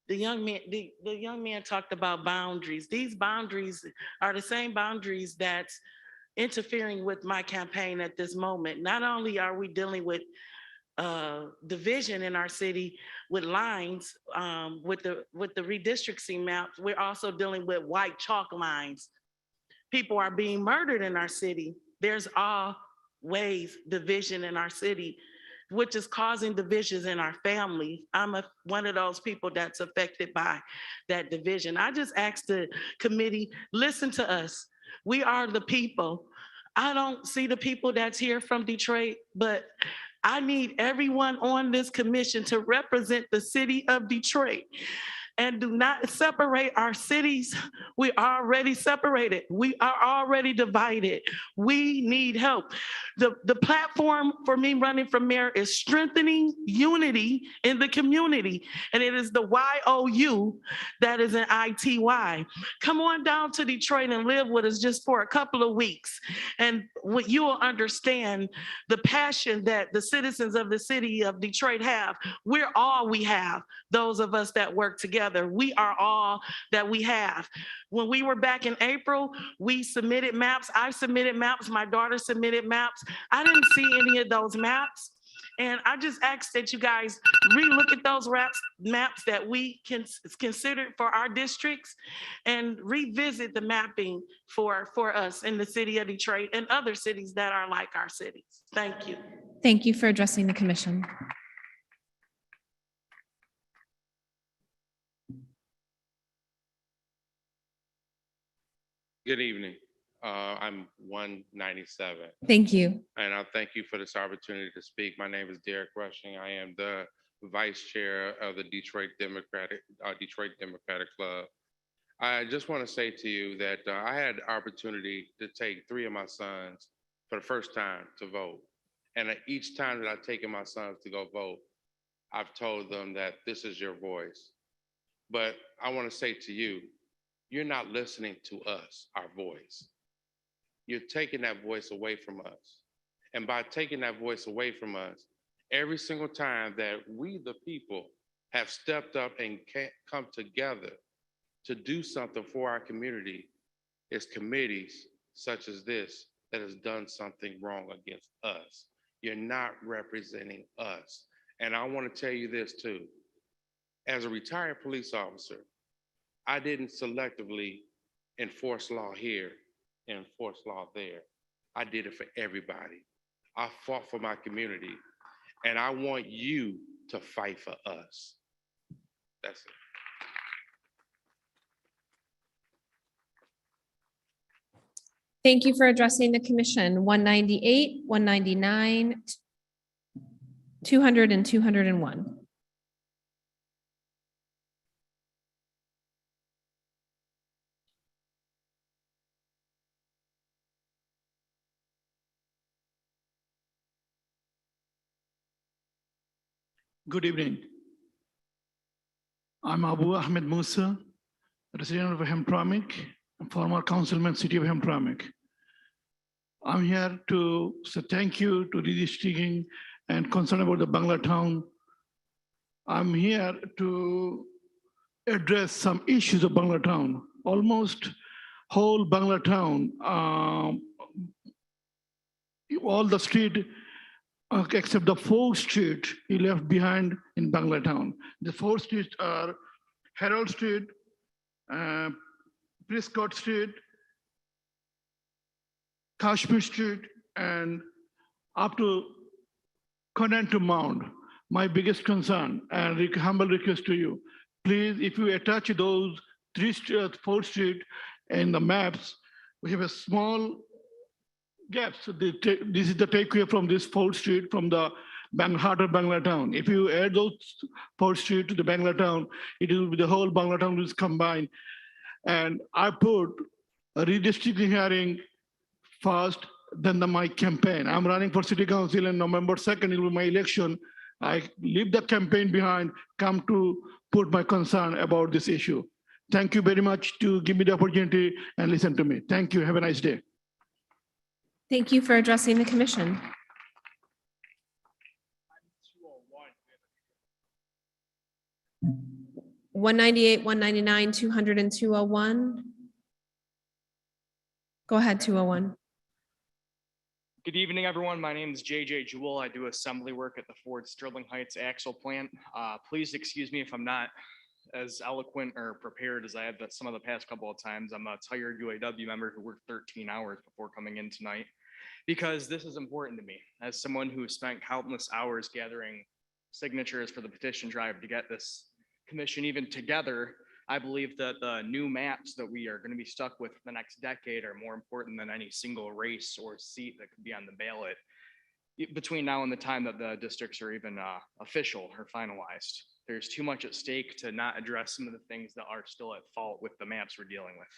The young man talked about boundaries. These boundaries are the same boundaries that's interfering with my campaign at this moment. Not only are we dealing with division in our city with lines, with the redistricting maps, we're also dealing with white chalk lines. People are being murdered in our city. There's always division in our city, which is causing divisions in our family. I'm one of those people that's affected by that division. I just asked the committee, listen to us. We are the people. I don't see the people that's here from Detroit, but I need everyone on this commission to represent the city of Detroit. And do not separate our cities. We are already separated. We are already divided. We need help. The platform for me running for mayor is strengthening unity in the community. And it is the YOU that is an ITY. Come on down to Detroit and live with us just for a couple of weeks. And what you will understand the passion that the citizens of the city of Detroit have. We're all we have, those of us that work together. We are all that we have. When we were back in April, we submitted maps. I submitted maps. My daughter submitted maps. I didn't see any of those maps. And I just ask that you guys relook at those maps that we can consider for our districts and revisit the mapping for us in the city of Detroit and other cities that are like our cities. Thank you.
Thank you for addressing the commission.
Good evening. I'm 197.
Thank you.
And I thank you for this opportunity to speak. My name is Derek Rushing. I am the vice chair of the Detroit Democratic Club. I just want to say to you that I had the opportunity to take 3 of my sons for the first time to vote. And each time that I've taken my sons to go vote, I've told them that this is your voice. But I want to say to you, you're not listening to us, our voice. You're taking that voice away from us. And by taking that voice away from us, every single time that we, the people, have stepped up and come together to do something for our community, it's committees such as this that has done something wrong against us. You're not representing us. And I want to tell you this too. As a retired police officer, I didn't selectively enforce law here and enforce law there. I did it for everybody. I fought for my community, and I want you to fight for us. That's it.
Thank you for addressing the commission. 198, 199, 200, and 201.
Good evening. I'm Abu Ahmed Musa, resident of Hamtramck, and former councilman, city of Hamtramck. I'm here to say thank you to Redistricting and concerned about the Bangla town. I'm here to address some issues of Bangla town. Almost whole Bangla town, all the street except the 4th street he left behind in Bangla town. The 4 streets are Herald Street, Prescott Street, Kashmir Street, and up to Conant Mound. My biggest concern and humble request to you, please, if you attach those 4th Street in the maps, we have a small gap. So this is the takeaway from this 4th Street from the heart of Bangla town. If you add those 4th Street to the Bangla town, it will be the whole Bangla town is combined. And I put a redistricting hearing first, then my campaign. I'm running for city council and November 2nd, it will be my election. I leave the campaign behind, come to put my concern about this issue. Thank you very much to give me the opportunity and listen to me. Thank you. Have a nice day.
Thank you for addressing the commission. One 198, 199, 200, and 201. Go ahead, 201.
Good evening, everyone. My name is JJ Jewell. I do assembly work at the Ford Sterling Heights axle plant. Please excuse me if I'm not as eloquent or prepared as I have some of the past couple of times. I'm a tired UAW member who worked 13 hours before coming in tonight, because this is important to me as someone who spent countless hours gathering signatures for the petition drive to get this commission even together. I believe that the new maps that we are going to be stuck with for the next decade are more important than any single race or seat that could be on the ballot between now and the time that the districts are even official or finalized. There's too much at stake to not address some of the things that are still at fault with the maps we're dealing with.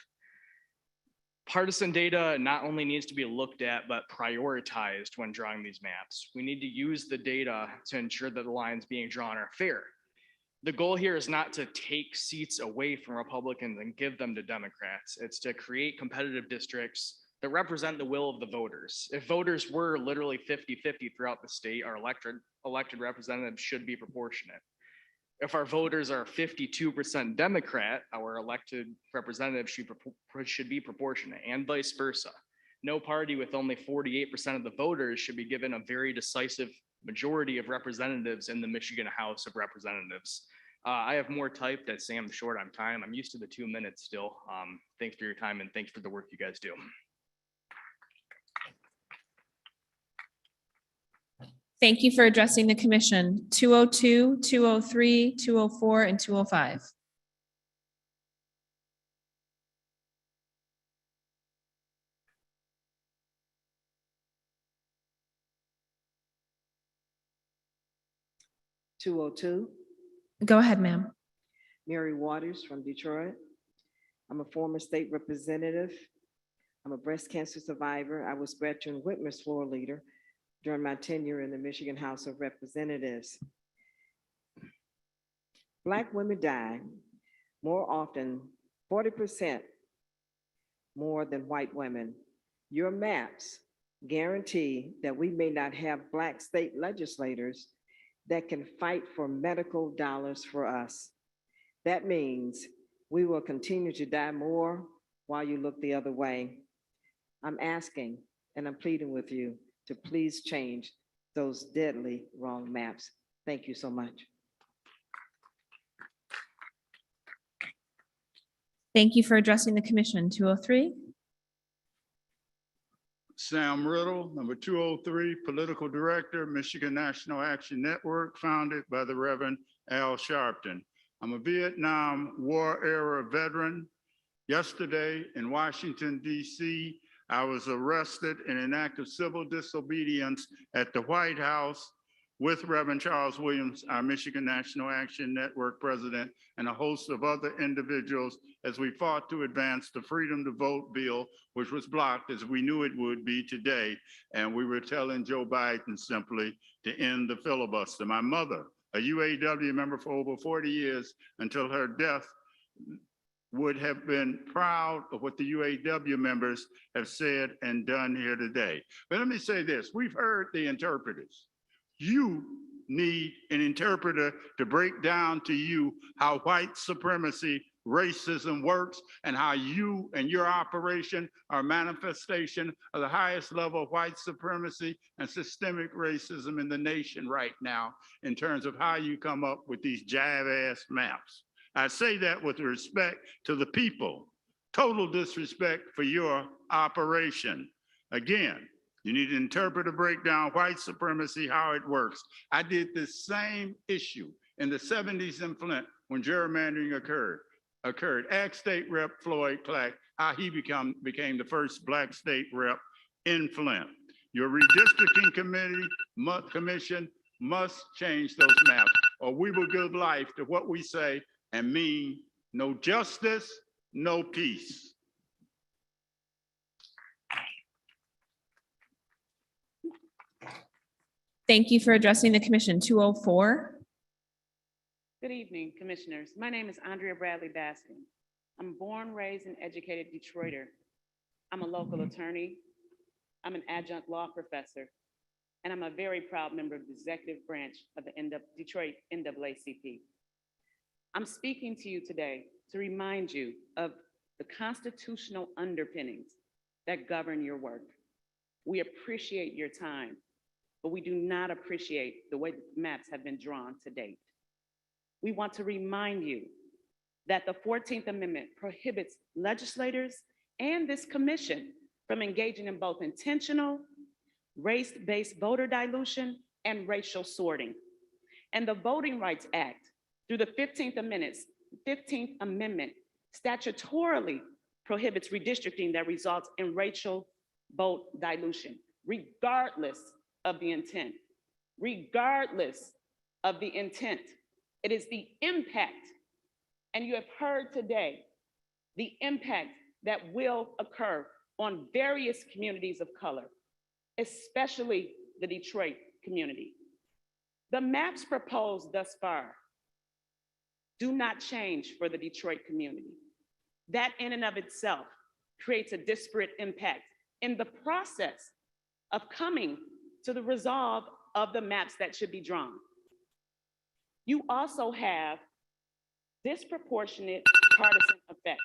Partisan data not only needs to be looked at, but prioritized when drawing these maps. We need to use the data to ensure that the lines being drawn are fair. The goal here is not to take seats away from Republicans and give them to Democrats. It's to create competitive districts that represent the will of the voters. If voters were literally 50-50 throughout the state, our elected representatives should be proportionate. If our voters are 52% Democrat, our elected representatives should be proportionate, and vice versa. No party with only 48% of the voters should be given a very decisive majority of representatives in the Michigan House of Representatives. I have more typed. I'd say I'm short on time. I'm used to the 2 minutes still. Thanks for your time and thanks for the work you guys do.
Thank you for addressing the commission. 202, 203, 204, and 205. Go ahead, ma'am.
Mary Waters from Detroit. I'm a former state representative. I'm a breast cancer survivor. I was Gretchen Whitmer's floor leader during my tenure in the Michigan House of Representatives. Black women die more often, 40% more than white women. Your maps guarantee that we may not have Black state legislators that can fight for medical dollars for us. That means we will continue to die more while you look the other way. I'm asking and I'm pleading with you to please change those deadly wrong maps. Thank you so much.
Thank you for addressing the commission. 203.
Sam Riddle, number 203, Political Director, Michigan National Action Network, founded by the Reverend Al Sharpton. I'm a Vietnam War era veteran. Yesterday in Washington, D.C., I was arrested in an act of civil disobedience at the White House with Reverend Charles Williams, our Michigan National Action Network president, and a host of other individuals as we fought to advance the Freedom to Vote bill, which was blocked as we knew it would be today. And we were telling Joe Biden simply to end the filibuster. My mother, a UAW member for over 40 years until her death, would have been proud of what the UAW members have said and done here today. But let me say this, we've heard the interpreters.
You need an interpreter to break down to you how white supremacy, racism works, and how you and your operation are a manifestation of the highest level of white supremacy and systemic racism in the nation right now in terms of how you come up with these jive-ass maps. I say that with respect to the people, total disrespect for your operation. Again, you need an interpreter to break down white supremacy, how it works. I did this same issue in the 70s in Flint when gerrymandering occurred. Ask State Rep Floyd Clack how he became the first Black state rep in Flint. Your redistricting commission must change those maps, or we will give life to what we say and mean no justice, no peace.
Thank you for addressing the commission. 204.
Good evening, Commissioners. My name is Andrea Bradley Baskin. I'm born, raised, and educated Detroiter. I'm a local attorney. I'm an adjunct law professor, and I'm a very proud member of the executive branch of the Detroit NAACP. I'm speaking to you today to remind you of the constitutional underpinnings that govern your work. We appreciate your time, but we do not appreciate the way the maps have been drawn to date. We want to remind you that the 14th Amendment prohibits legislators and this commission from engaging in both intentional, race-based voter dilution and racial sorting. And the Voting Rights Act, through the 15th Amendment, statutorily prohibits redistricting that results in racial vote dilution, regardless of the intent. Regardless of the intent. It is the impact, and you have heard today, the impact that will occur on various communities of color, especially the Detroit community. The maps proposed thus far do not change for the Detroit community. That in and of itself creates a disparate impact in the process of coming to the resolve of the maps that should be drawn. You also have disproportionate partisan effects.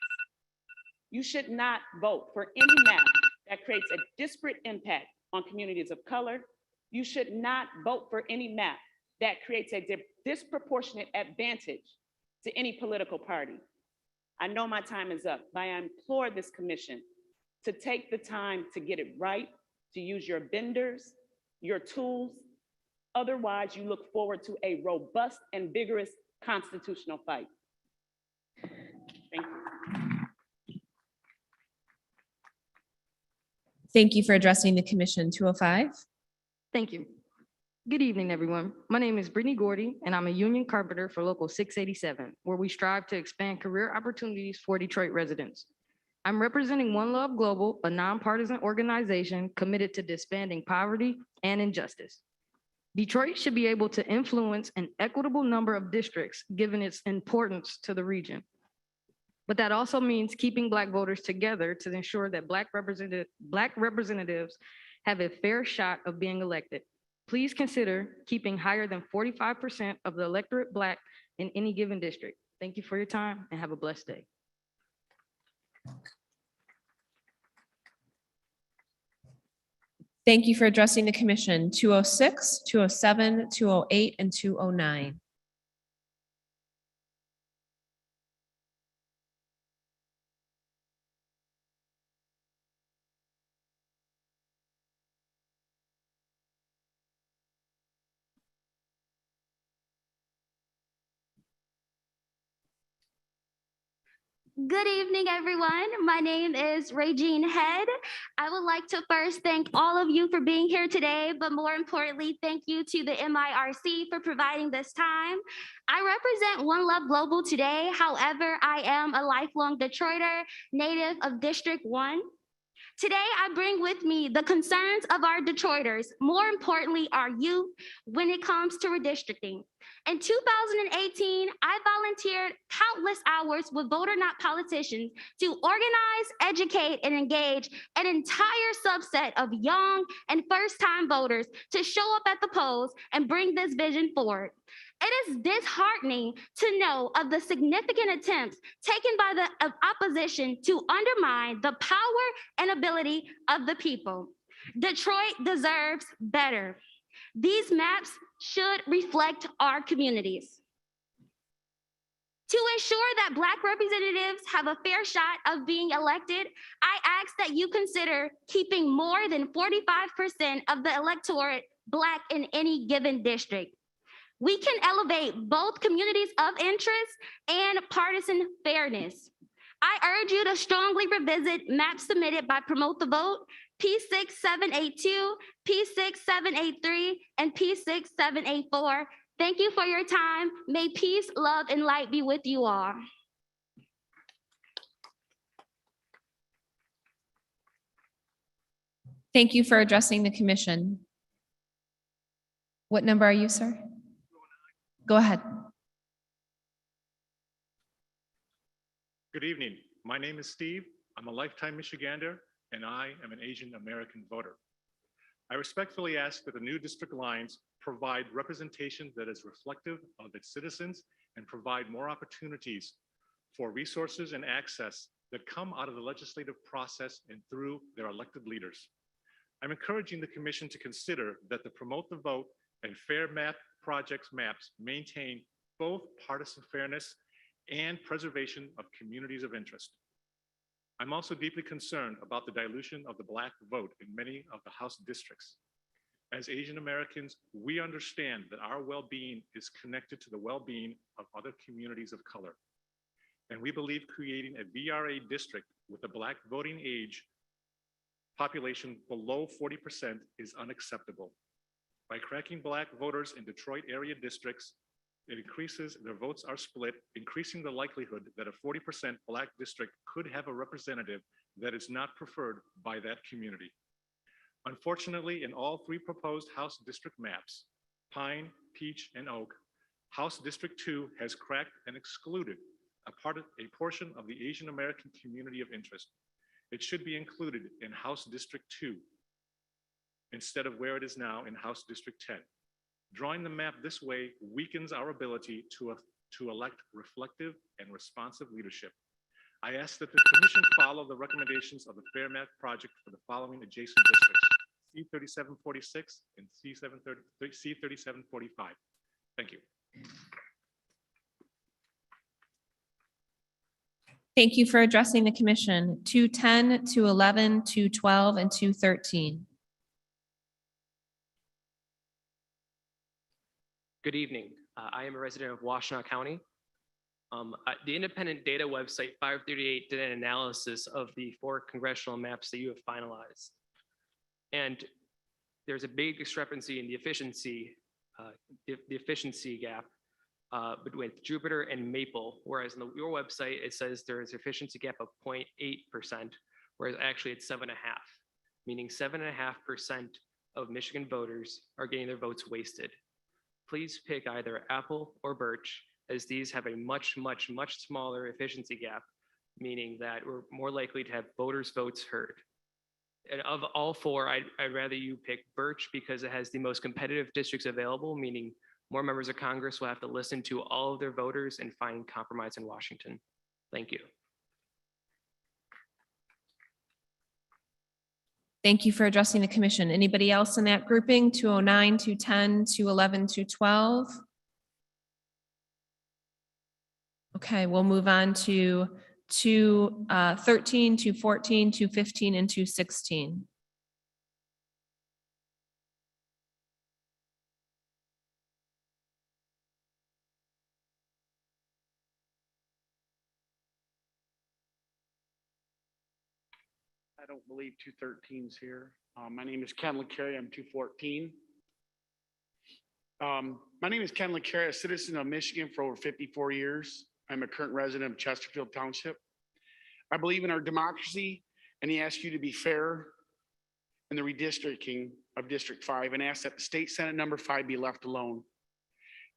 You should not vote for any map that creates a disparate impact on communities of color. You should not vote for any map that creates a disproportionate advantage to any political party. I know my time is up, but I implore this commission to take the time to get it right, to use your vendors, your tools. Otherwise, you look forward to a robust and vigorous constitutional fight. Thank you.
Thank you for addressing the commission. 205.
Thank you. Good evening, everyone. My name is Brittany Gordy, and I'm a union carpenter for Local 687, where we strive to expand career opportunities for Detroit residents. I'm representing One Love Global, a nonpartisan organization committed to disbanding poverty and injustice. Detroit should be able to influence an equitable number of districts given its importance to the region. But that also means keeping Black voters together to ensure that Black representatives have a fair shot of being elected. Please consider keeping higher than 45% of the electorate Black in any given district. Thank you for your time and have a blessed day.
Thank you for addressing the commission. 206, 207, 208, and 209.
Good evening, everyone. My name is Regine Head. I would like to first thank all of you for being here today, but more importantly, thank you to the MIRC for providing this time. I represent One Love Global today. However, I am a lifelong Detroiter, native of District 1. Today, I bring with me the concerns of our Detroiters, more importantly, our youth, when it comes to redistricting. In 2018, I volunteered countless hours with Voter Not Politicians to organize, educate, and engage an entire subset of young and first-time voters to show up at the polls and bring this vision forward. It is disheartening to know of the significant attempts taken by the opposition to undermine the power and ability of the people. Detroit deserves better. These maps should reflect our communities. To ensure that Black representatives have a fair shot of being elected, I ask that you consider keeping more than 45% of the electorate Black in any given district. We can elevate both communities of interest and partisan fairness. I urge you to strongly revisit maps submitted by Promote the Vote, P6782, P6783, and P6784. Thank you for your time. May peace, love, and light be with you all.
Thank you for addressing the commission. What number are you, sir? Go ahead.
Good evening. My name is Steve. I'm a lifetime Michigander, and I am an Asian American voter. I respectfully ask that the new district lines provide representation that is reflective of its citizens and provide more opportunities for resources and access that come out of the legislative process and through their elected leaders. I'm encouraging the commission to consider that the Promote the Vote and Fair Map Projects maps maintain both partisan fairness and preservation of communities of interest. I'm also deeply concerned about the dilution of the Black vote in many of the House districts. As Asian Americans, we understand that our well-being is connected to the well-being of other communities of color. And we believe creating a VRA district with a Black voting age population below 40% is unacceptable. By cracking Black voters in Detroit area districts, it increases their votes are split, increasing the likelihood that a 40% Black district could have a representative that is not preferred by that community. Unfortunately, in all three proposed House district maps, Pine, Peach, and Oak, House District 2 has cracked and excluded a portion of the Asian American community of interest. It should be included in House District 2 instead of where it is now in House District 10. Drawing the map this way weakens our ability to elect reflective and responsive leadership. I ask that the commission follow the recommendations of the Fair Map Project for the following adjacent districts, C3746 and C3745. Thank you.
Thank you for addressing the commission. 210, 211, 212, and 213.
Good evening. I am a resident of Washtenaw County. The independent data website 538 did an analysis of the 4 congressional maps that you have finalized. And there's a big discrepancy in the efficiency gap between Jupiter and Maple, whereas on your website, it says there is efficiency gap of 0.8%, whereas actually it's 7.5%, meaning 7.5% of Michigan voters are getting their votes wasted. Please pick either Apple or Birch, as these have a much, much, much smaller efficiency gap, meaning that we're more likely to have voters' votes heard. And of all 4, I'd rather you pick Birch because it has the most competitive districts available, meaning more members of Congress will have to listen to all of their voters and find compromise in Washington. Thank you.
Thank you for addressing the commission. Anybody else in that grouping? 209, 210, 211, 212? Okay, we'll move on to 213, 214, 215, and 216.
I don't believe 213's here. My name is Ken LeCarry. I'm 214. My name is Ken LeCarry, a citizen of Michigan for over 54 years. I'm a current resident of Chesterfield Township. I believe in our democracy and he asked you to be fair in the redistricting of District 5 and asked that the State Senate number 5 be left alone.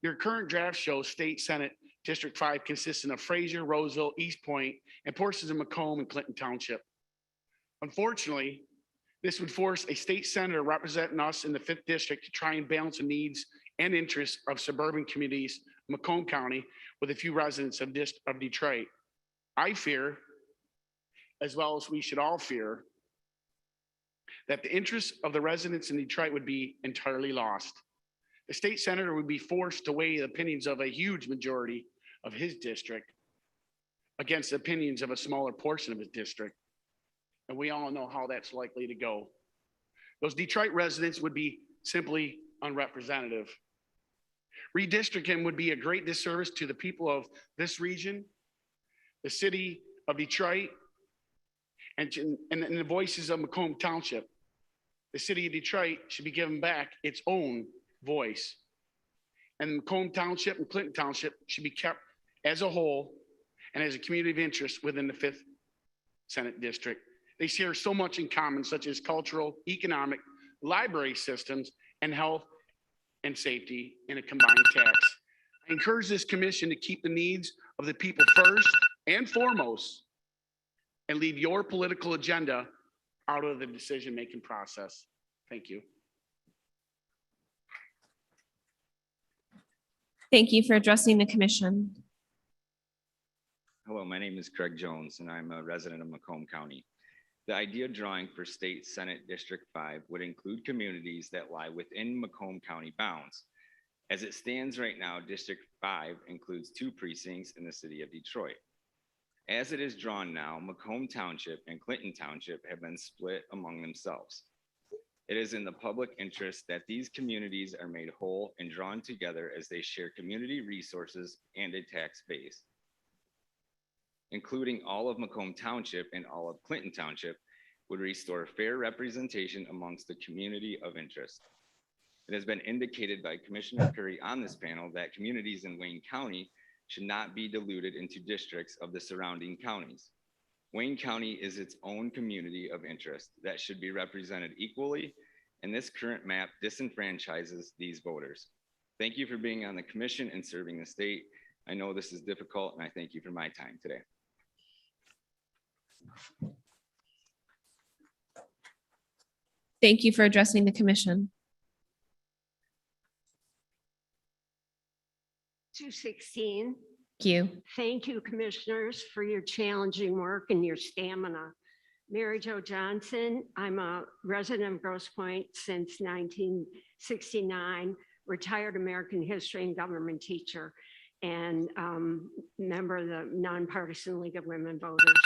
Your current draft shows State Senate District 5 consisting of Fraser, Roseville, East Point, and portions of Macomb and Clinton Township. Unfortunately, this would force a state senator representing us in the 5th district to try and balance the needs and interests of suburban communities, Macomb County, with a few residents of Detroit. I fear, as well as we should all fear, that the interests of the residents in Detroit would be entirely lost. The state senator would be forced to weigh the opinions of a huge majority of his district against the opinions of a smaller portion of his district. And we all know how that's likely to go. Those Detroit residents would be simply unrepresentative. Redistricting would be a great disservice to the people of this region, the city of Detroit, and the voices of Macomb Township. The city of Detroit should be given back its own voice. And Macomb Township and Clinton Township should be kept as a whole and as a community of interest within the 5th Senate District. They share so much in common, such as cultural, economic, library systems, and health and safety in a combined tax. I encourage this commission to keep the needs of the people first and foremost and leave your political agenda out of the decision-making process. Thank you.
Thank you for addressing the commission.
Hello, my name is Craig Jones, and I'm a resident of Macomb County. The idea drawing for State Senate District 5 would include communities that lie within Macomb County bounds. As it stands right now, District 5 includes 2 precincts in the city of Detroit. As it is drawn now, Macomb Township and Clinton Township have been split among themselves. It is in the public interest that these communities are made whole and drawn together as they share community resources and a tax base. Including all of Macomb Township and all of Clinton Township would restore fair representation amongst the community of interest. It has been indicated by Commissioner Curry on this panel that communities in Wayne County should not be diluted into districts of the surrounding counties. Wayne County is its own community of interest that should be represented equally, and this current map disenfranchises these voters. Thank you for being on the commission and serving the state. I know this is difficult, and I thank you for my time today.
Thank you for addressing the commission.
216.
Thank you.
Thank you, commissioners, for your challenging work and your stamina. Mary Jo Johnson, I'm a resident of Grosse Pointe since 1969, retired American history and government teacher, and member of the Nonpartisan League of Women Voters.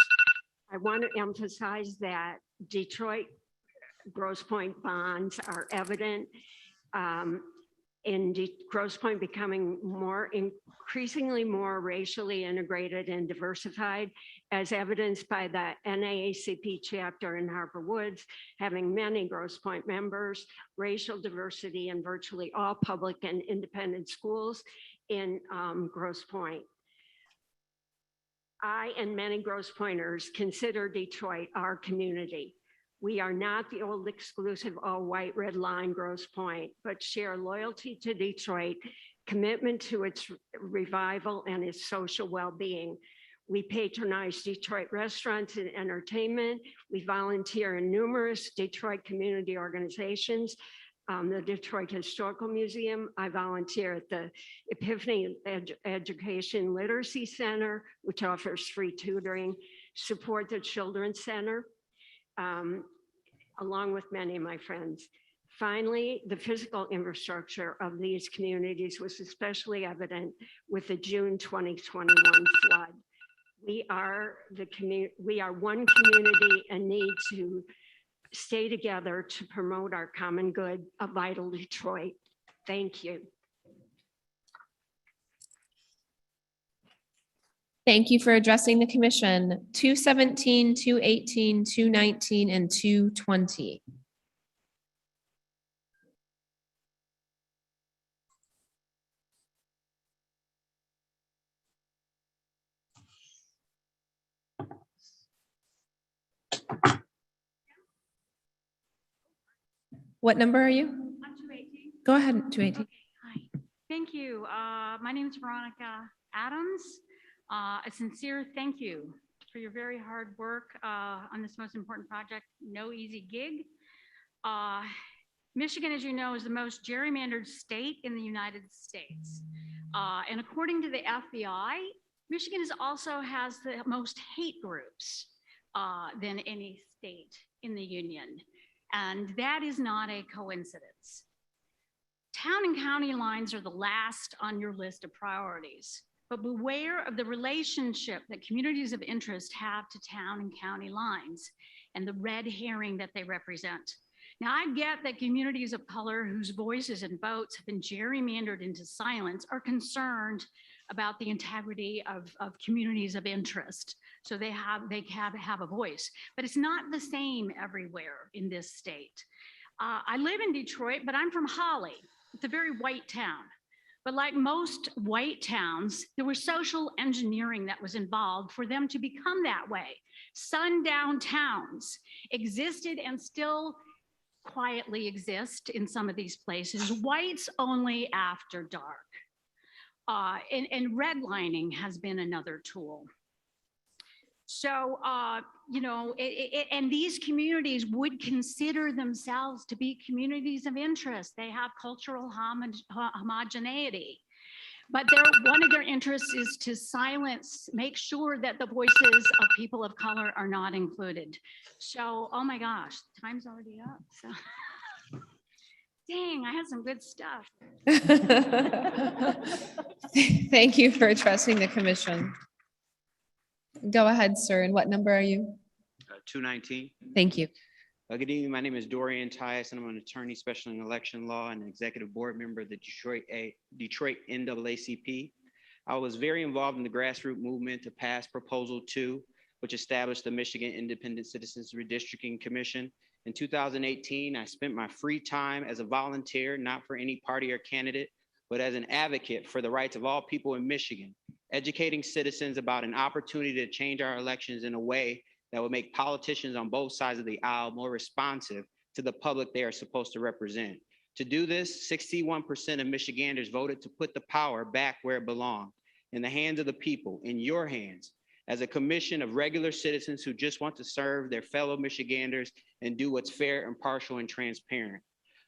I want to emphasize that Detroit Grosse Pointe bonds are evident in Grosse Pointe becoming increasingly more racially integrated and diversified, as evidenced by the NAACP chapter in Harper Woods, having many Grosse Pointe members, racial diversity in virtually all public and independent schools in Grosse Pointe. I and many Grosse Pointers consider Detroit our community. We are not the old exclusive all-white red line Grosse Pointe, but share loyalty to Detroit, commitment to its revival and its social well-being. We patronize Detroit restaurants and entertainment. We volunteer in numerous Detroit community organizations. The Detroit Historical Museum. I volunteer at the Epiphany Education Literacy Center, which offers free tutoring, support the Children's Center, along with many of my friends. Finally, the physical infrastructure of these communities was especially evident with the June 2021 flood. We are one community and need to stay together to promote our common good, a vital Detroit. Thank you.
Thank you for addressing the commission. 217, 218, 219, and 220. What number are you?
I'm 218.
Go ahead, 218.
Hi, thank you. My name is Veronica Adams. A sincere thank you for your very hard work on this most important project. No easy gig. Michigan, as you know, is the most gerrymandered state in the United States. And according to the FBI, Michigan also has the most hate groups than any state in the union. And that is not a coincidence. Town and county lines are the last on your list of priorities, but beware of the relationship that communities of interest have to town and county lines and the red herring that they represent. Now, I get that communities of color whose voices and votes have been gerrymandered into silence are concerned about the integrity of communities of interest. So they have a voice, but it's not the same everywhere in this state. I live in Detroit, but I'm from Holly. It's a very white town. But like most white towns, there was social engineering that was involved for them to become that way. Sundown towns existed and still quietly exist in some of these places, whites only after dark. And redlining has been another tool. So, and these communities would consider themselves to be communities of interest. They have cultural homogeneity. But one of their interests is to silence, make sure that the voices of people of color are not included. So, oh my gosh, time's already up. So. Dang, I had some good stuff.
Thank you for addressing the commission. Go ahead, sir. And what number are you?
219.
Thank you.
Good evening. My name is Dorian Tyus, and I'm an attorney special in election law and an executive board member of the Detroit NAACP. I was very involved in the grassroots movement to pass Proposal 2, which established the Michigan Independent Citizens Redistricting Commission. In 2018, I spent my free time as a volunteer, not for any party or candidate, but as an advocate for the rights of all people in Michigan, educating citizens about an opportunity to change our elections in a way that would make politicians on both sides of the aisle more responsive to the public they are supposed to represent. To do this, 61% of Michiganders voted to put the power back where it belonged, in the hands of the people, in your hands, as a commission of regular citizens who just want to serve their fellow Michiganders and do what's fair, impartial, and transparent.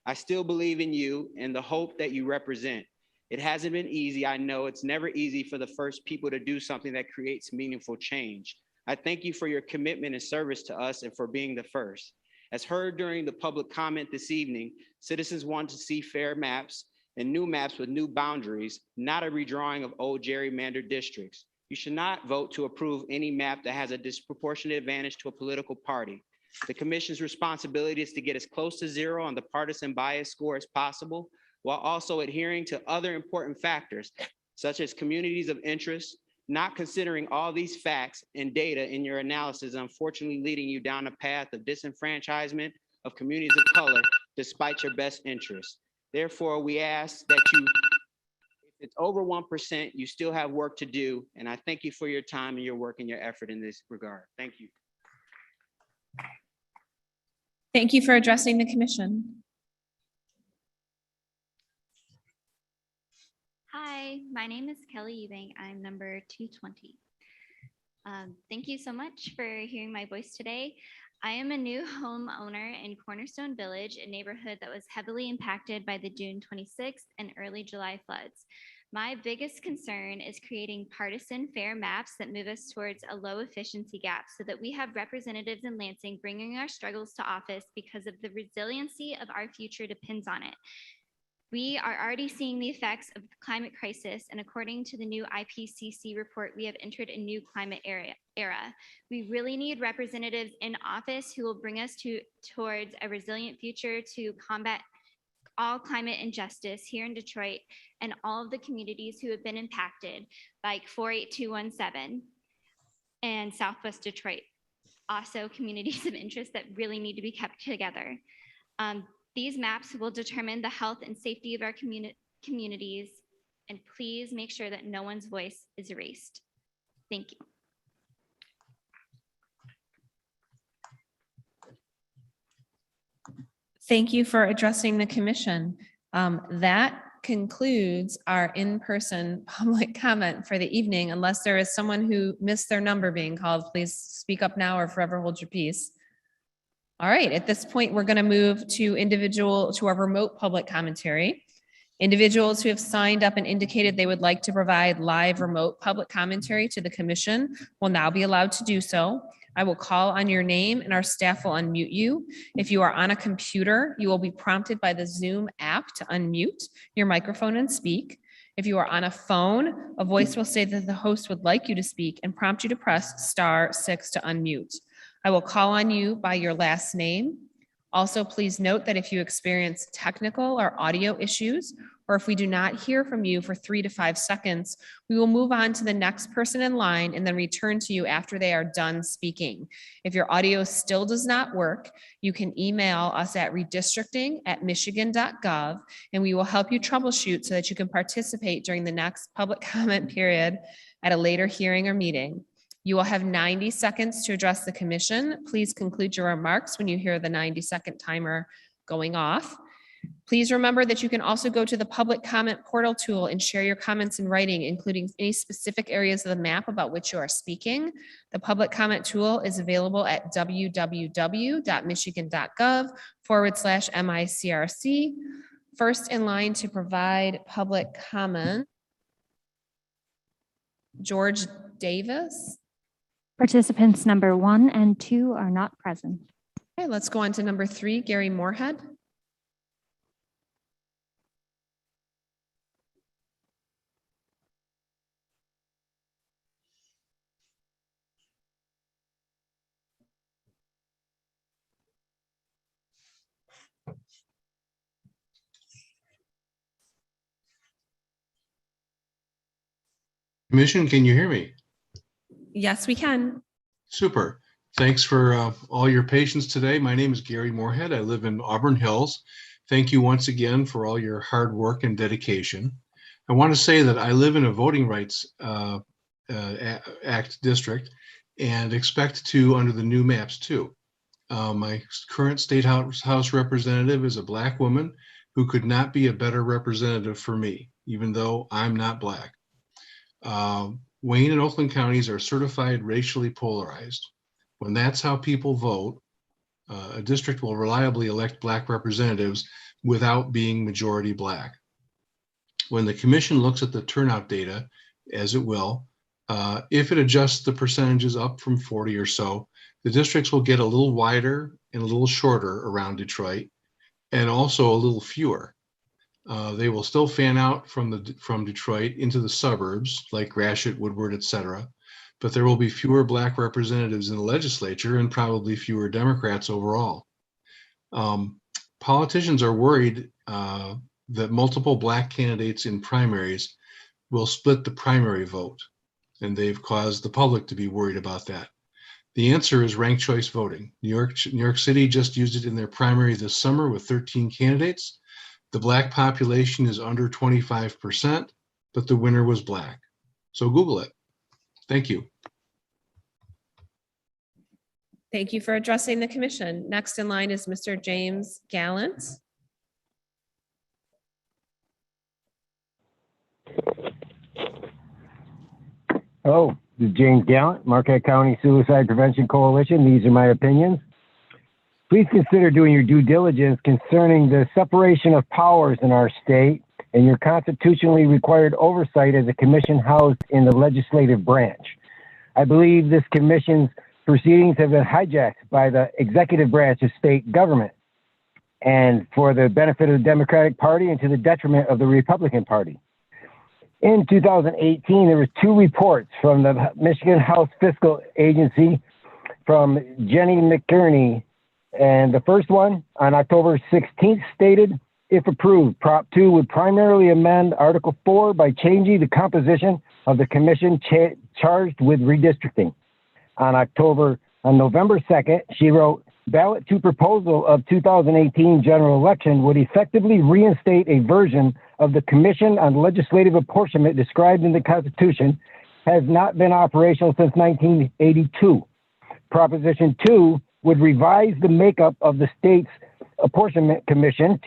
I still believe in you and the hope that you represent. It hasn't been easy. I know it's never easy for the first people to do something that creates meaningful change. I thank you for your commitment and service to us and for being the first. As heard during the public comment this evening, citizens want to see fair maps and new maps with new boundaries, not a redrawing of old gerrymandered districts. You should not vote to approve any map that has a disproportionate advantage to a political party. The commission's responsibility is to get as close to zero on the partisan bias score as possible, while also adhering to other important factors, such as communities of interest, not considering all these facts and data in your analysis, unfortunately leading you down a path of disenfranchisement of communities of color, despite your best interests. Therefore, we ask that you, if it's over 1%, you still have work to do. And I thank you for your time and your work and your effort in this regard. Thank you.
Thank you for addressing the commission.
Hi, my name is Kelly Eubank. I'm number 220. Thank you so much for hearing my voice today. I am a new homeowner in Cornerstone Village, a neighborhood that was heavily impacted by the June 26th and early July floods. My biggest concern is creating partisan fair maps that move us towards a low efficiency gap so that we have representatives in Lansing bringing our struggles to office because of the resiliency of our future depends on it. We are already seeing the effects of the climate crisis, and according to the new IPCC report, we have entered a new climate era. We really need representatives in office who will bring us towards a resilient future to combat all climate injustice here in Detroit and all of the communities who have been impacted, like 48217 and Southwest Detroit. Also communities of interest that really need to be kept together. These maps will determine the health and safety of our communities, and please make sure that no one's voice is erased. Thank you.
Thank you for addressing the commission. That concludes our in-person public comment for the evening. Unless there is someone who missed their number being called, please speak up now or forever hold your peace. All right, at this point, we're going to move to our remote public commentary. Individuals who have signed up and indicated they would like to provide live remote public commentary to the commission will now be allowed to do so. I will call on your name and our staff will unmute you. If you are on a computer, you will be prompted by the Zoom app to unmute your microphone and speak. If you are on a phone, a voice will say that the host would like you to speak and prompt you to press *6 to unmute. I will call on you by your last name. Also, please note that if you experience technical or audio issues, or if we do not hear from you for 3 to 5 seconds, we will move on to the next person in line and then return to you after they are done speaking. If your audio still does not work, you can email us at redistricting@michigan.gov, and we will help you troubleshoot so that you can participate during the next public comment period at a later hearing or meeting. You will have 90 seconds to address the commission. Please conclude your remarks when you hear the 90-second timer going off. Please remember that you can also go to the public comment portal tool and share your comments in writing, including any specific areas of the map about which you are speaking. The public comment tool is available at www.michigan.gov/MICRC. First in line to provide public comment, George Davis.
Participants number 1 and 2 are not present.
Okay, let's go on to number 3, Gary Moorhead.
Commission, can you hear me?
Yes, we can.
Super. Thanks for all your patience today. My name is Gary Moorhead. I live in Auburn Hills. Thank you once again for all your hard work and dedication. I want to say that I live in a voting rights act district and expect to under the new maps too. My current state house representative is a Black woman who could not be a better representative for me, even though I'm not Black. Wayne and Oakland counties are certified racially polarized. When that's how people vote, a district will reliably elect Black representatives without being majority Black. When the commission looks at the turnout data, as it will, if it adjusts the percentages up from 40 or so, the districts will get a little wider and a little shorter around Detroit, and also a little fewer. They will still fan out from Detroit into the suburbs like Gratiot, Woodward, etc. But there will be fewer Black representatives in the legislature and probably fewer Democrats overall. Politicians are worried that multiple Black candidates in primaries will split the primary vote, and they've caused the public to be worried about that. The answer is ranked choice voting. New York City just used it in their primary this summer with 13 candidates. The Black population is under 25%, but the winner was Black. So Google it. Thank you.
Thank you for addressing the commission. Next in line is Mr. James Gallant.
Hello, this is James Gallant, Marquette County Suicide Prevention Coalition. These are my opinions. Please consider doing your due diligence concerning the separation of powers in our state and your constitutionally required oversight as a commission housed in the legislative branch. I believe this commission's proceedings have been hijacked by the executive branch of state government and for the benefit of the Democratic Party and to the detriment of the Republican Party. In 2018, there were 2 reports from the Michigan House Fiscal Agency from Jenny McGurney. And the first one on October 16th stated, if approved, Prop 2 would primarily amend Article 4 by changing the composition of the commission charged with redistricting. On November 2nd, she wrote, ballot 2 proposal of 2018 general election would effectively reinstate a version of the Commission on Legislative Apportionment described in the Constitution, has not been operational since 1982. Proposition 2 would revise the makeup of the state's Apportionment Commission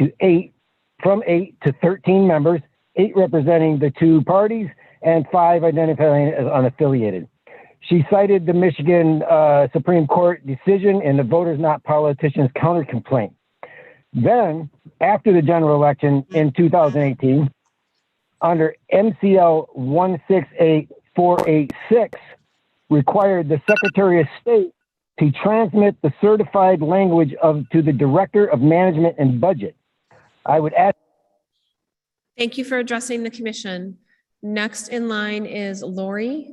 from 8 to 13 members, 8 representing the 2 parties and 5 identifying as unaffiliated. She cited the Michigan Supreme Court decision and the Voters Not Politicians counter complaint. Then, after the general election in 2018, under MCL 168486, required the Secretary of State to transmit the certified language to the Director of Management and Budget. I would ask.
Thank you for addressing the commission. Next in line is Lori.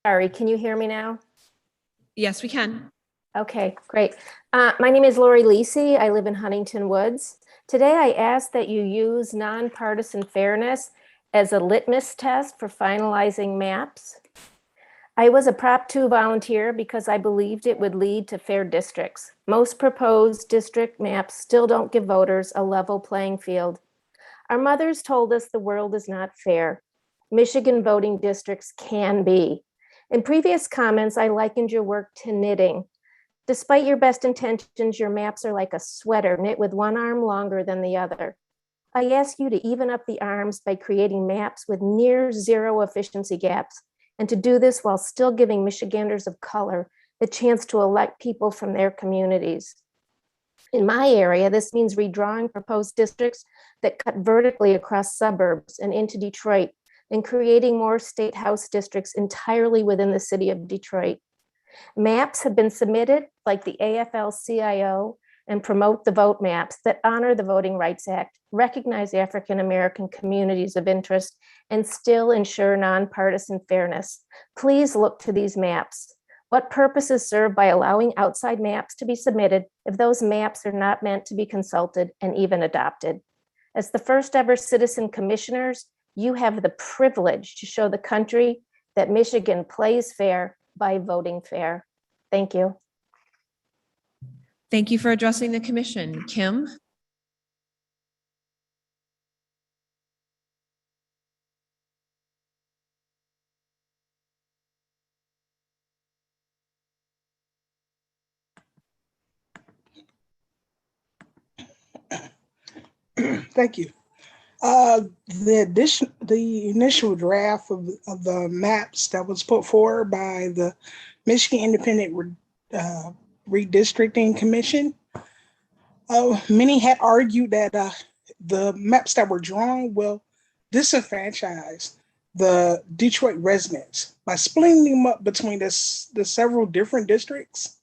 Sorry, can you hear me now?
Yes, we can.
Okay, great. My name is Lori Lisi. I live in Huntington Woods. Today, I ask that you use nonpartisan fairness as a litmus test for finalizing maps. I was a Prop 2 volunteer because I believed it would lead to fair districts. Most proposed district maps still don't give voters a level playing field. Our mothers told us the world is not fair. Michigan voting districts can be. In previous comments, I likened your work to knitting. Despite your best intentions, your maps are like a sweater knit with one arm longer than the other. I ask you to even up the arms by creating maps with near zero efficiency gaps, and to do this while still giving Michiganders of color the chance to elect people from their communities. In my area, this means redrawing proposed districts that cut vertically across suburbs and into Detroit, and creating more state house districts entirely within the city of Detroit. Maps have been submitted, like the AFL-CIO and Promote the Vote maps that honor the Voting Rights Act, recognize African American communities of interest, and still ensure nonpartisan fairness. Please look to these maps. What purpose is served by allowing outside maps to be submitted if those maps are not meant to be consulted and even adopted? As the first ever citizen commissioners, you have the privilege to show the country that Michigan plays fair by voting fair. Thank you.
Thank you for addressing the commission. Kim?
Thank you. The initial draft of the maps that was put forward by the Michigan Independent Redistricting Commission, many had argued that the maps that were drawn will disenfranchise the Detroit residents by splitting them up between the several different districts,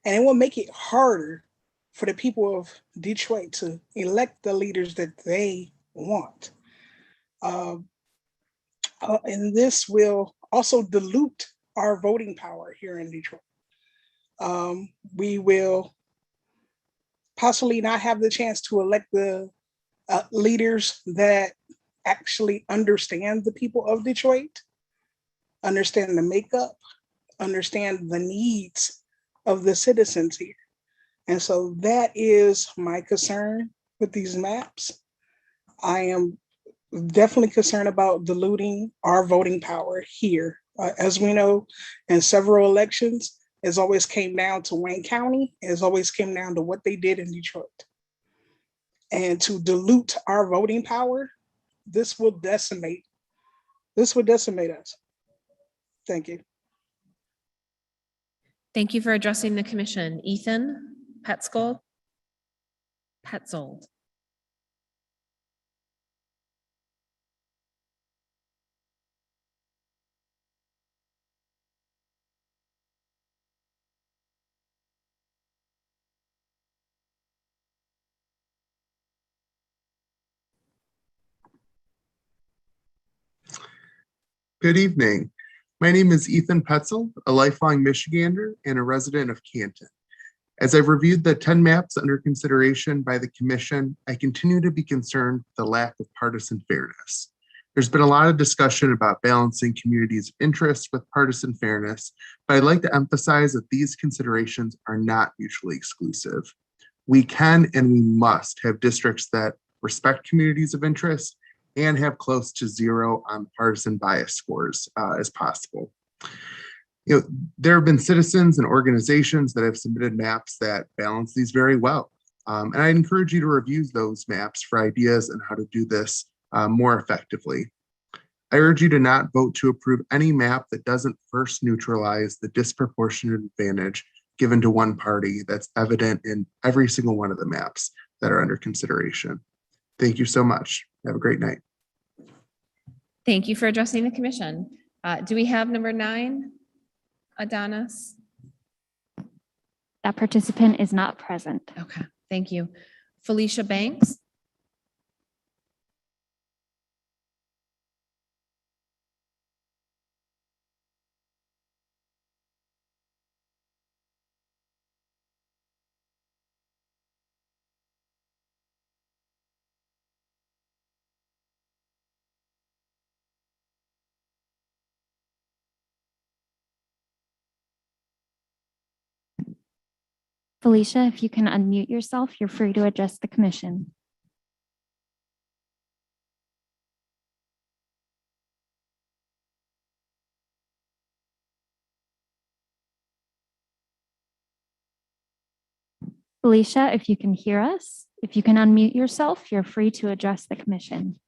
and it will make it harder for the people of Detroit to elect the leaders that they want. And this will also dilute our voting power here in Detroit. We will possibly not have the chance to elect the leaders that actually understand the people of Detroit, understand the makeup, understand the needs of the citizens here. And so that is my concern with these maps. I am definitely concerned about diluting our voting power here. As we know, in several elections, it's always came down to Wayne County. It's always came down to what they did in Detroit. And to dilute our voting power, this will decimate us. Thank you.
Thank you for addressing the commission. Ethan Petzold.
Good evening. My name is Ethan Petzold, a lifelong Michigander and a resident of Canton. As I've reviewed the 10 maps under consideration by the commission, I continue to be concerned with the lack of partisan fairness. There's been a lot of discussion about balancing communities of interest with partisan fairness, but I'd like to emphasize that these considerations are not mutually exclusive. We can and we must have districts that respect communities of interest and have close to zero on partisan bias scores as possible. There have been citizens and organizations that have submitted maps that balance these very well. And I encourage you to review those maps for ideas on how to do this more effectively. I urge you to not vote to approve any map that doesn't first neutralize the disproportionate advantage given to one party that's evident in every single one of the maps that are under consideration. Thank you so much. Have a great night.
Thank you for addressing the commission. Do we have number 9, Adonis?
That participant is not present.
Okay, thank you. Felicia Banks?
Felicia, if you can unmute yourself, you're free to address the commission. Felicia, if you can hear us, if you can unmute yourself, you're free to address the commission.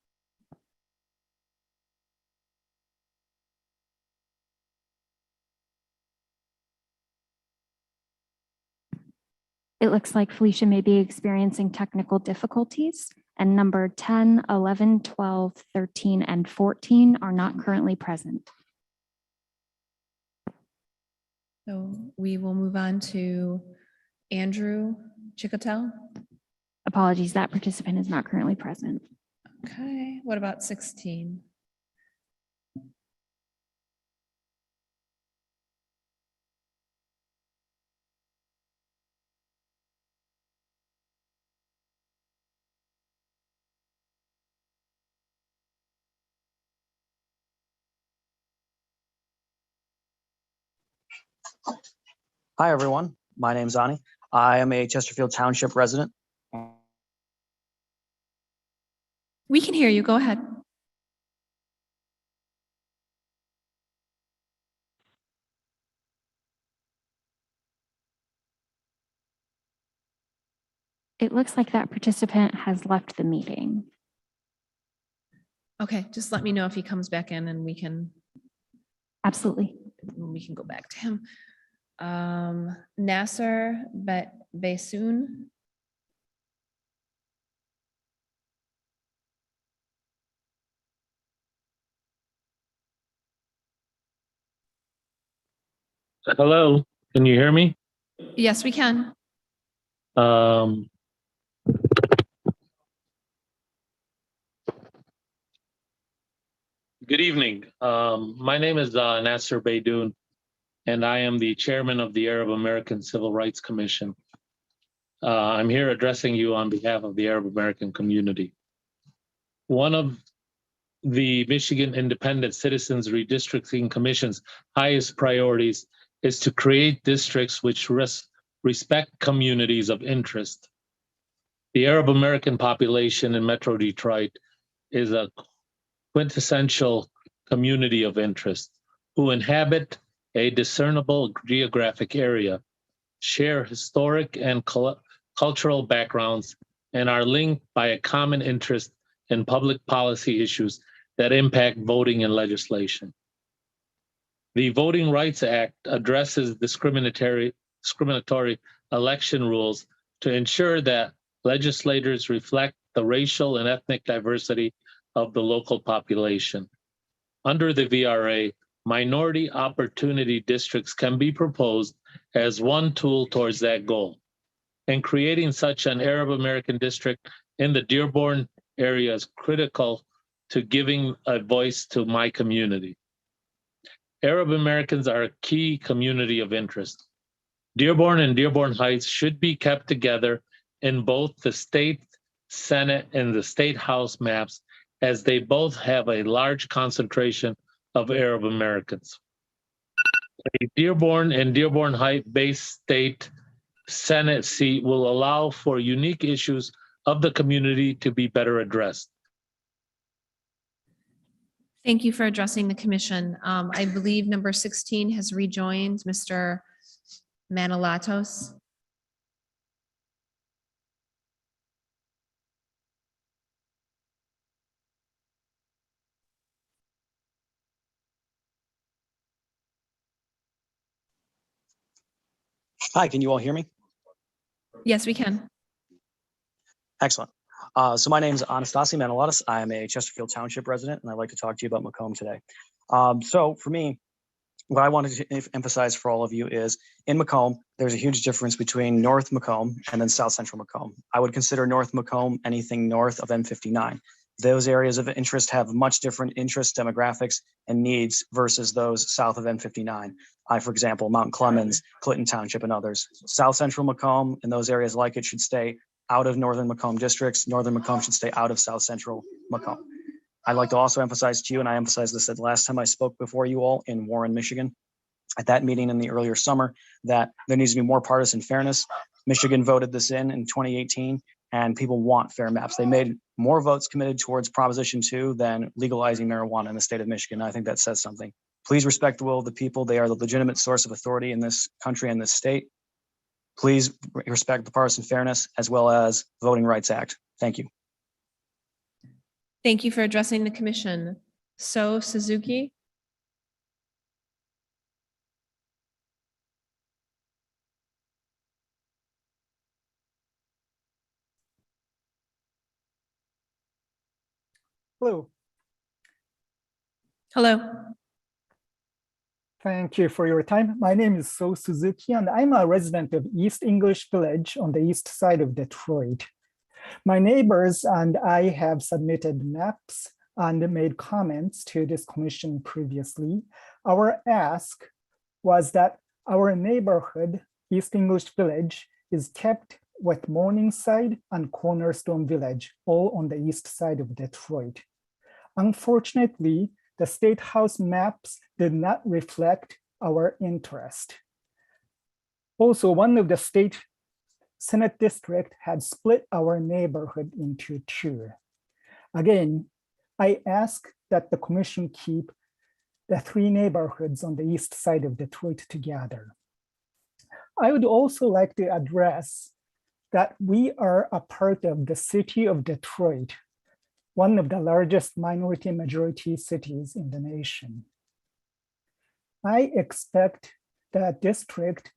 It looks like Felicia may be experiencing technical difficulties, and number 10, 11, 12, 13, and 14 are not currently present.
So we will move on to Andrew Chicotel.
Apologies, that participant is not currently present.
Okay, what about 16?
Hi, everyone. My name's Ani. I am a Chesterfield Township resident.
We can hear you. Go ahead.
It looks like that participant has left the meeting.
Okay, just let me know if he comes back in and we can
Absolutely.
go back to him. Nasser Baysoun.
Hello, can you hear me?
Yes, we can.
Good evening. My name is Nasser Baydoun, and I am the chairman of the Arab American Civil Rights Commission. I'm here addressing you on behalf of the Arab American community. One of the Michigan Independent Citizens Redistricting Commission's highest priorities is to create districts which respect communities of interest. The Arab American population in Metro Detroit is a quintessential community of interest who inhabit a discernible geographic area, share historic and cultural backgrounds, and are linked by a common interest in public policy issues that impact voting and legislation. The Voting Rights Act addresses discriminatory election rules to ensure that legislators reflect the racial and ethnic diversity of the local population. Under the VRA, minority opportunity districts can be proposed as one tool towards that goal. And creating such an Arab American district in the Dearborn area is critical to giving a voice to my community. Arab Americans are a key community of interest. Dearborn and Dearborn Heights should be kept together in both the state Senate and the state House maps as they both have a large concentration of Arab Americans. A Dearborn and Dearborn Heights-based state Senate seat will allow for unique issues of the community to be better addressed.
Thank you for addressing the commission. I believe number 16 has rejoined Mr. Manilatos.
Hi, can you all hear me?
Yes, we can.
Excellent. So my name is Anastasi Manilatos. I am a Chesterfield Township resident, and I'd like to talk to you about Macomb today. So for me, what I wanted to emphasize for all of you is in Macomb, there's a huge difference between North Macomb and then South Central Macomb. I would consider North Macomb anything north of M59. Those areas of interest have much different interests, demographics, and needs versus those south of M59. For example, Mount Clemens, Clinton Township, and others. South Central Macomb and those areas like it should stay out of Northern Macomb districts. Northern Macomb should stay out of South Central Macomb. I'd like to also emphasize to you, and I emphasized this the last time I spoke before you all in Warren, Michigan, at that meeting in the earlier summer, that there needs to be more partisan fairness. Michigan voted this in 2018, and people want fair maps. They made more votes committed towards Proposition 2 than legalizing marijuana in the state of Michigan. I think that says something. Please respect the will of the people. They are the legitimate source of authority in this country and this state. Please respect the partisan fairness as well as Voting Rights Act. Thank you.
Thank you for addressing the commission. So Suzuki.
Hello.
Hello.
Thank you for your time. My name is So Suzuki, and I'm a resident of East English Village on the east side of Detroit. My neighbors and I have submitted maps and made comments to this commission previously. Our ask was that our neighborhood, East English Village, is kept with Morningside and Cornerstone Village, all on the east side of Detroit. Unfortunately, the State House maps did not reflect our interest. Also, one of the state Senate district had split our neighborhood into two. Again, I ask that the commission keep the three neighborhoods on the east side of Detroit together. I would also like to address that we are a part of the city of Detroit, one of the largest minority majority cities in the nation. I expect the district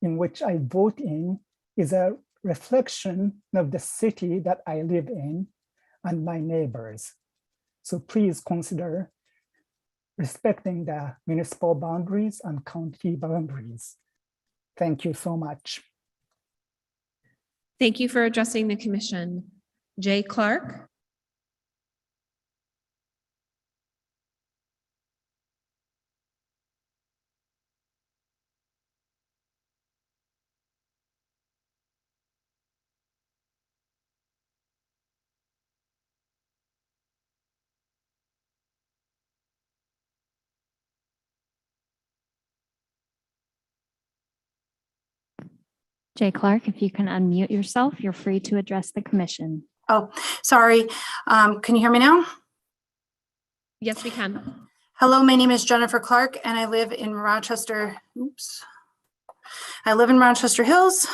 in which I vote in is a reflection of the city that I live in and my neighbors. So please consider respecting the municipal boundaries and county boundaries. Thank you so much.
Thank you for addressing the commission. Jay Clark.
Jay Clark, if you can unmute yourself, you're free to address the commission.
Oh, sorry. Can you hear me now?
Yes, we can.
Hello, my name is Jennifer Clark and I live in Rochester. Oops. I live in Rochester Hills.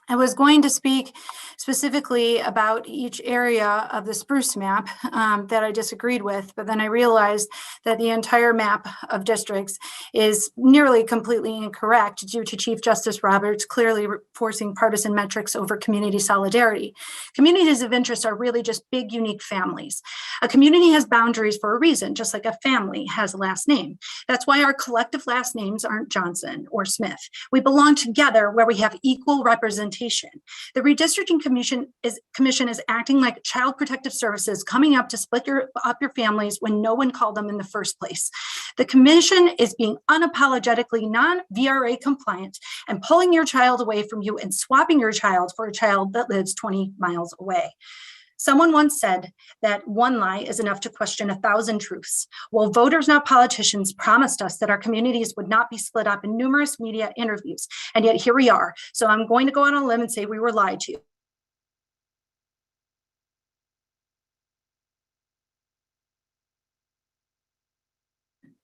I was going to speak specifically about each area of the spruce map that I disagreed with, but then I realized that the entire map of districts is nearly completely incorrect due to Chief Justice Roberts clearly forcing partisan metrics over community solidarity. Communities of interest are really just big, unique families. A community has boundaries for a reason, just like a family has a last name. That's why our collective last names aren't Johnson or Smith. We belong together where we have equal representation. The Redistricting Commission is acting like Child Protective Services coming up to split up your families when no one called them in the first place. The commission is being unapologetically non-VRA compliant and pulling your child away from you and swapping your child for a child that lives 20 miles away. Someone once said that one lie is enough to question 1,000 truths. Well, voters, not politicians, promised us that our communities would not be split up in numerous media interviews, and yet here we are. So I'm going to go on a limb and say we were lied to.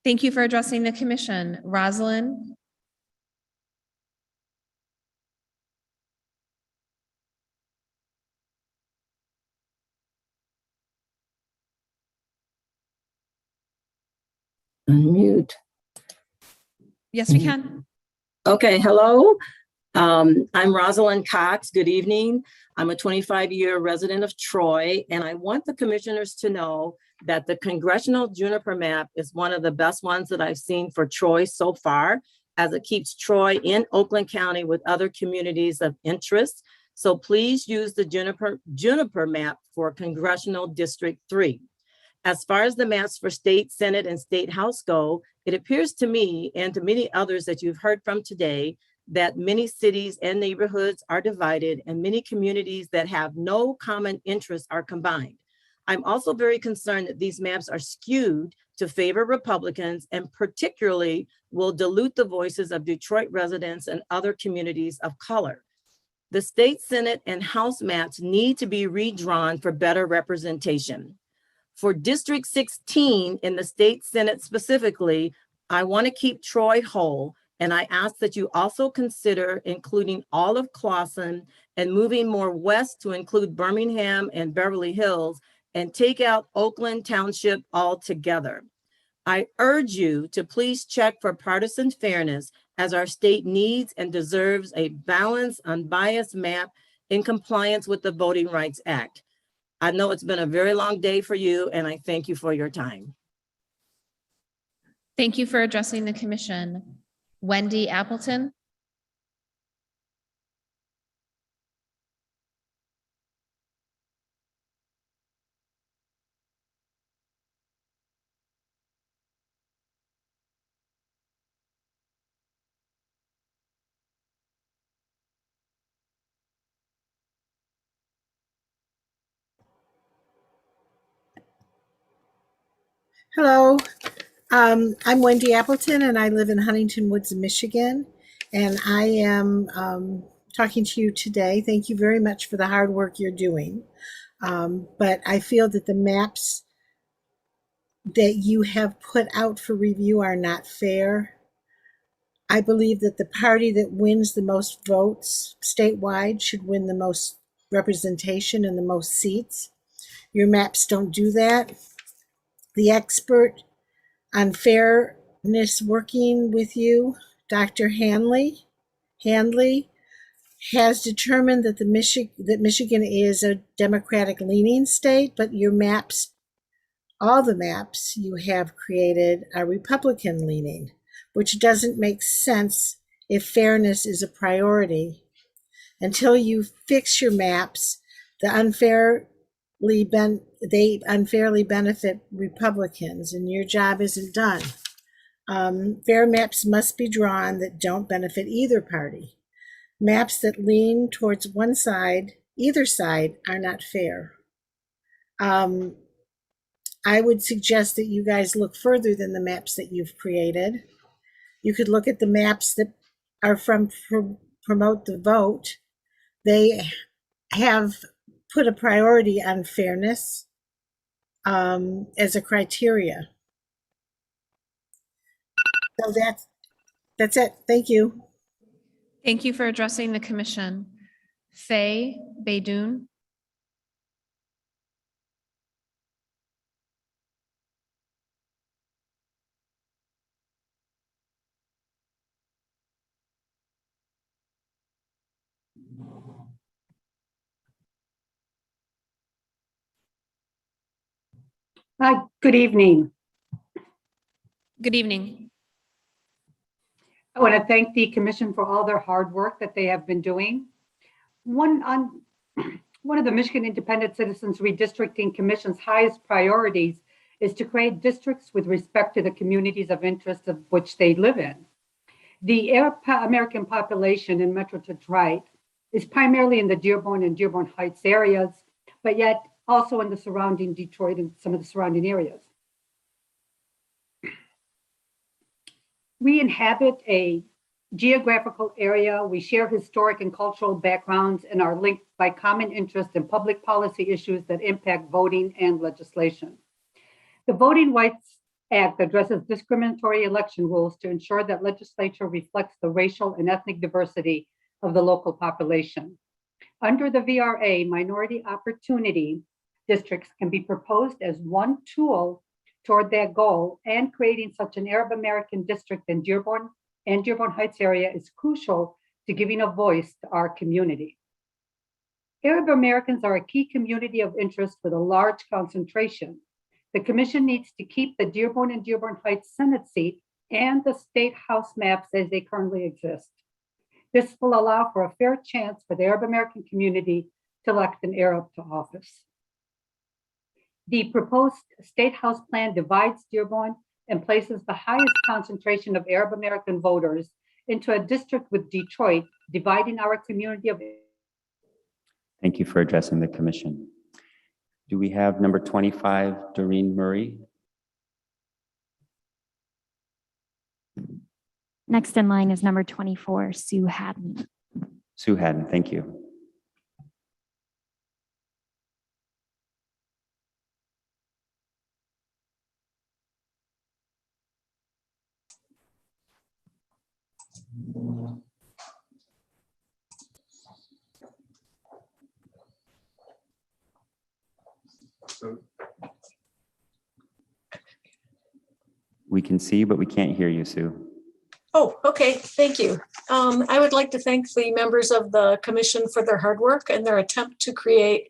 Thank you for addressing the commission. Rosalind?
Unmute.
Yes, we can.
Okay, hello. I'm Rosalind Cox. Good evening. I'm a 25-year resident of Troy, and I want the commissioners to know that the Congressional Juniper Map is one of the best ones that I've seen for Troy so far, as it keeps Troy in Oakland County with other communities of interest. So please use the Juniper Map for Congressional District 3. As far as the maps for state, Senate, and state house go, it appears to me and to many others that you've heard from today that many cities and neighborhoods are divided and many communities that have no common interests are combined. I'm also very concerned that these maps are skewed to favor Republicans and particularly will dilute the voices of Detroit residents and other communities of color. The state, Senate, and House maps need to be redrawn for better representation. For District 16 in the state Senate specifically, I want to keep Troy whole, and I ask that you also consider including all of Clawson and moving more west to include Birmingham and Beverly Hills and take out Oakland Township altogether. I urge you to please check for partisan fairness as our state needs and deserves a balanced, unbiased map in compliance with the Voting Rights Act. I know it's been a very long day for you, and I thank you for your time.
Thank you for addressing the commission. Wendy Appleton?
Hello, I'm Wendy Appleton and I live in Huntington Woods, Michigan. And I am talking to you today. Thank you very much for the hard work you're doing. But I feel that the maps that you have put out for review are not fair. I believe that the party that wins the most votes statewide should win the most representation and the most seats. Your maps don't do that. The expert on fairness working with you, Dr. Handley has determined that Michigan is a Democratic leaning state, but your maps, all the maps you have created are Republican leaning, which doesn't make sense if fairness is a priority. Until you fix your maps, they unfairly benefit Republicans, and your job isn't done. Fair maps must be drawn that don't benefit either party. Maps that lean towards one side, either side, are not fair. I would suggest that you guys look further than the maps that you've created. You could look at the maps that are from Promote the Vote. They have put a priority on fairness as a criteria. So that's it. Thank you.
Thank you for addressing the commission. Faye Beydoun?
Hi, good evening.
Good evening.
I want to thank the commission for all their hard work that they have been doing. One of the Michigan Independent Citizens Redistricting Commission's highest priorities is to create districts with respect to the communities of interest of which they live in. The Arab American population in Metro Detroit is primarily in the Dearborn and Dearborn Heights areas, but yet also in the surrounding Detroit and some of the surrounding areas. We inhabit a geographical area. We share historic and cultural backgrounds and are linked by common interest in public policy issues that impact voting and legislation. The Voting Rights Act addresses discriminatory election rules to ensure that legislature reflects the racial and ethnic diversity of the local population. Under the VRA, minority opportunity districts can be proposed as one tool toward that goal, and creating such an Arab American district in Dearborn and Dearborn Heights area is crucial to giving a voice to our community. Arab Americans are a key community of interest with a large concentration. The commission needs to keep the Dearborn and Dearborn Heights Senate seat and the state house maps as they currently exist. This will allow for a fair chance for the Arab American community to elect an Arab to office. The proposed state house plan divides Dearborn and places the highest concentration of Arab American voters into a district with Detroit, dividing our community of.
Thank you for addressing the commission. Do we have number 25, Doreen Murray?
Next in line is number 24, Sue Haddon.
Sue Haddon, thank you. We can see you, but we can't hear you, Sue.
Oh, okay, thank you. I would like to thank the members of the commission for their hard work and their attempt to create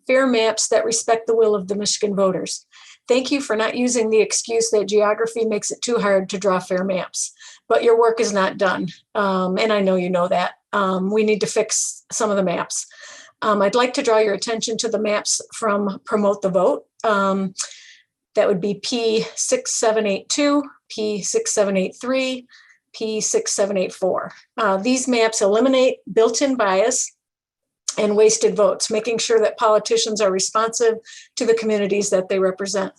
fair maps that respect the will of the Michigan voters. Thank you for not using the excuse that geography makes it too hard to draw fair maps, but your work is not done. And I know you know that. We need to fix some of the maps. I'd like to draw your attention to the maps from Promote the Vote. That would be P6782, P6783, P6784. These maps eliminate built-in bias and wasted votes, making sure that politicians are responsive to the communities that they represent.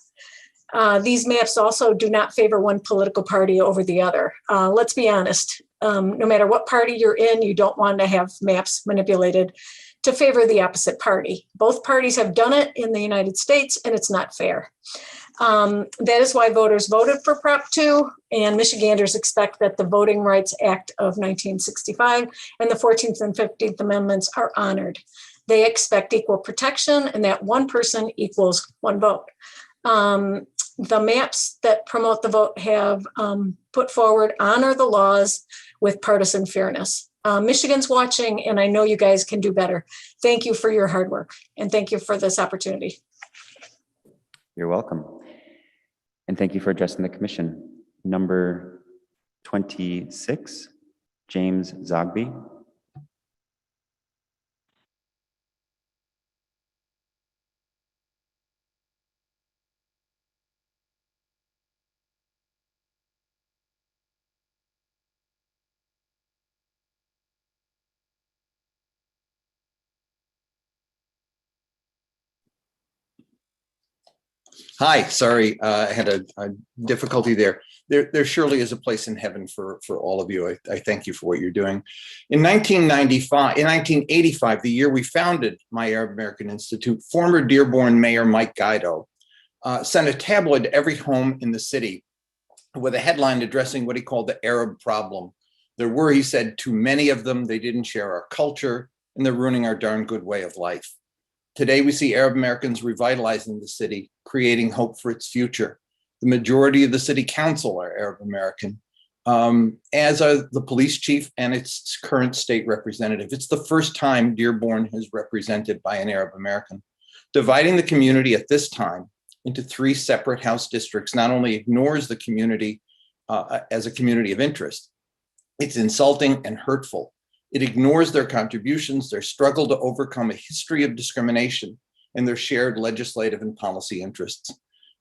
These maps also do not favor one political party over the other. Let's be honest, no matter what party you're in, you don't want to have maps manipulated to favor the opposite party. Both parties have done it in the United States, and it's not fair. That is why voters voted for Prop 2, and Michiganders expect that the Voting Rights Act of 1965 and the 14th and 15th Amendments are honored. They expect equal protection and that one person equals one vote. The maps that Promote the Vote have put forward honor the laws with partisan fairness. Michigan's watching, and I know you guys can do better. Thank you for your hard work, and thank you for this opportunity.
You're welcome. And thank you for addressing the commission. Number 26, James Zogby.
Hi, sorry, I had a difficulty there. There surely is a place in heaven for all of you. I thank you for what you're doing. In 1985, the year we founded My Arab American Institute, former Dearborn Mayor Mike Guido sent a tabloid to every home in the city with a headline addressing what he called the Arab problem. There were, he said, too many of them. They didn't share our culture, and they're ruining our darn good way of life. Today, we see Arab Americans revitalizing the city, creating hope for its future. The majority of the city council are Arab American, as are the police chief and its current state representative. It's the first time Dearborn is represented by an Arab American. Dividing the community at this time into 3 separate House districts not only ignores the community as a community of interest, it's insulting and hurtful. It ignores their contributions, their struggle to overcome a history of discrimination, and their shared legislative and policy interests.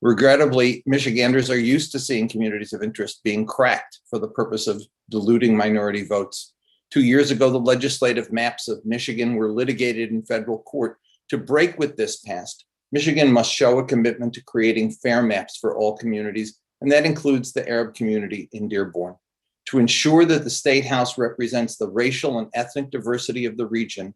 Regrettably, Michiganders are used to seeing communities of interest being cracked for the purpose of diluting minority votes. 2 years ago, the legislative maps of Michigan were litigated in federal court to break with this past Michigan must show a commitment to creating fair maps for all communities, and that includes the Arab community in Dearborn. To ensure that the State House represents the racial and ethnic diversity of the region,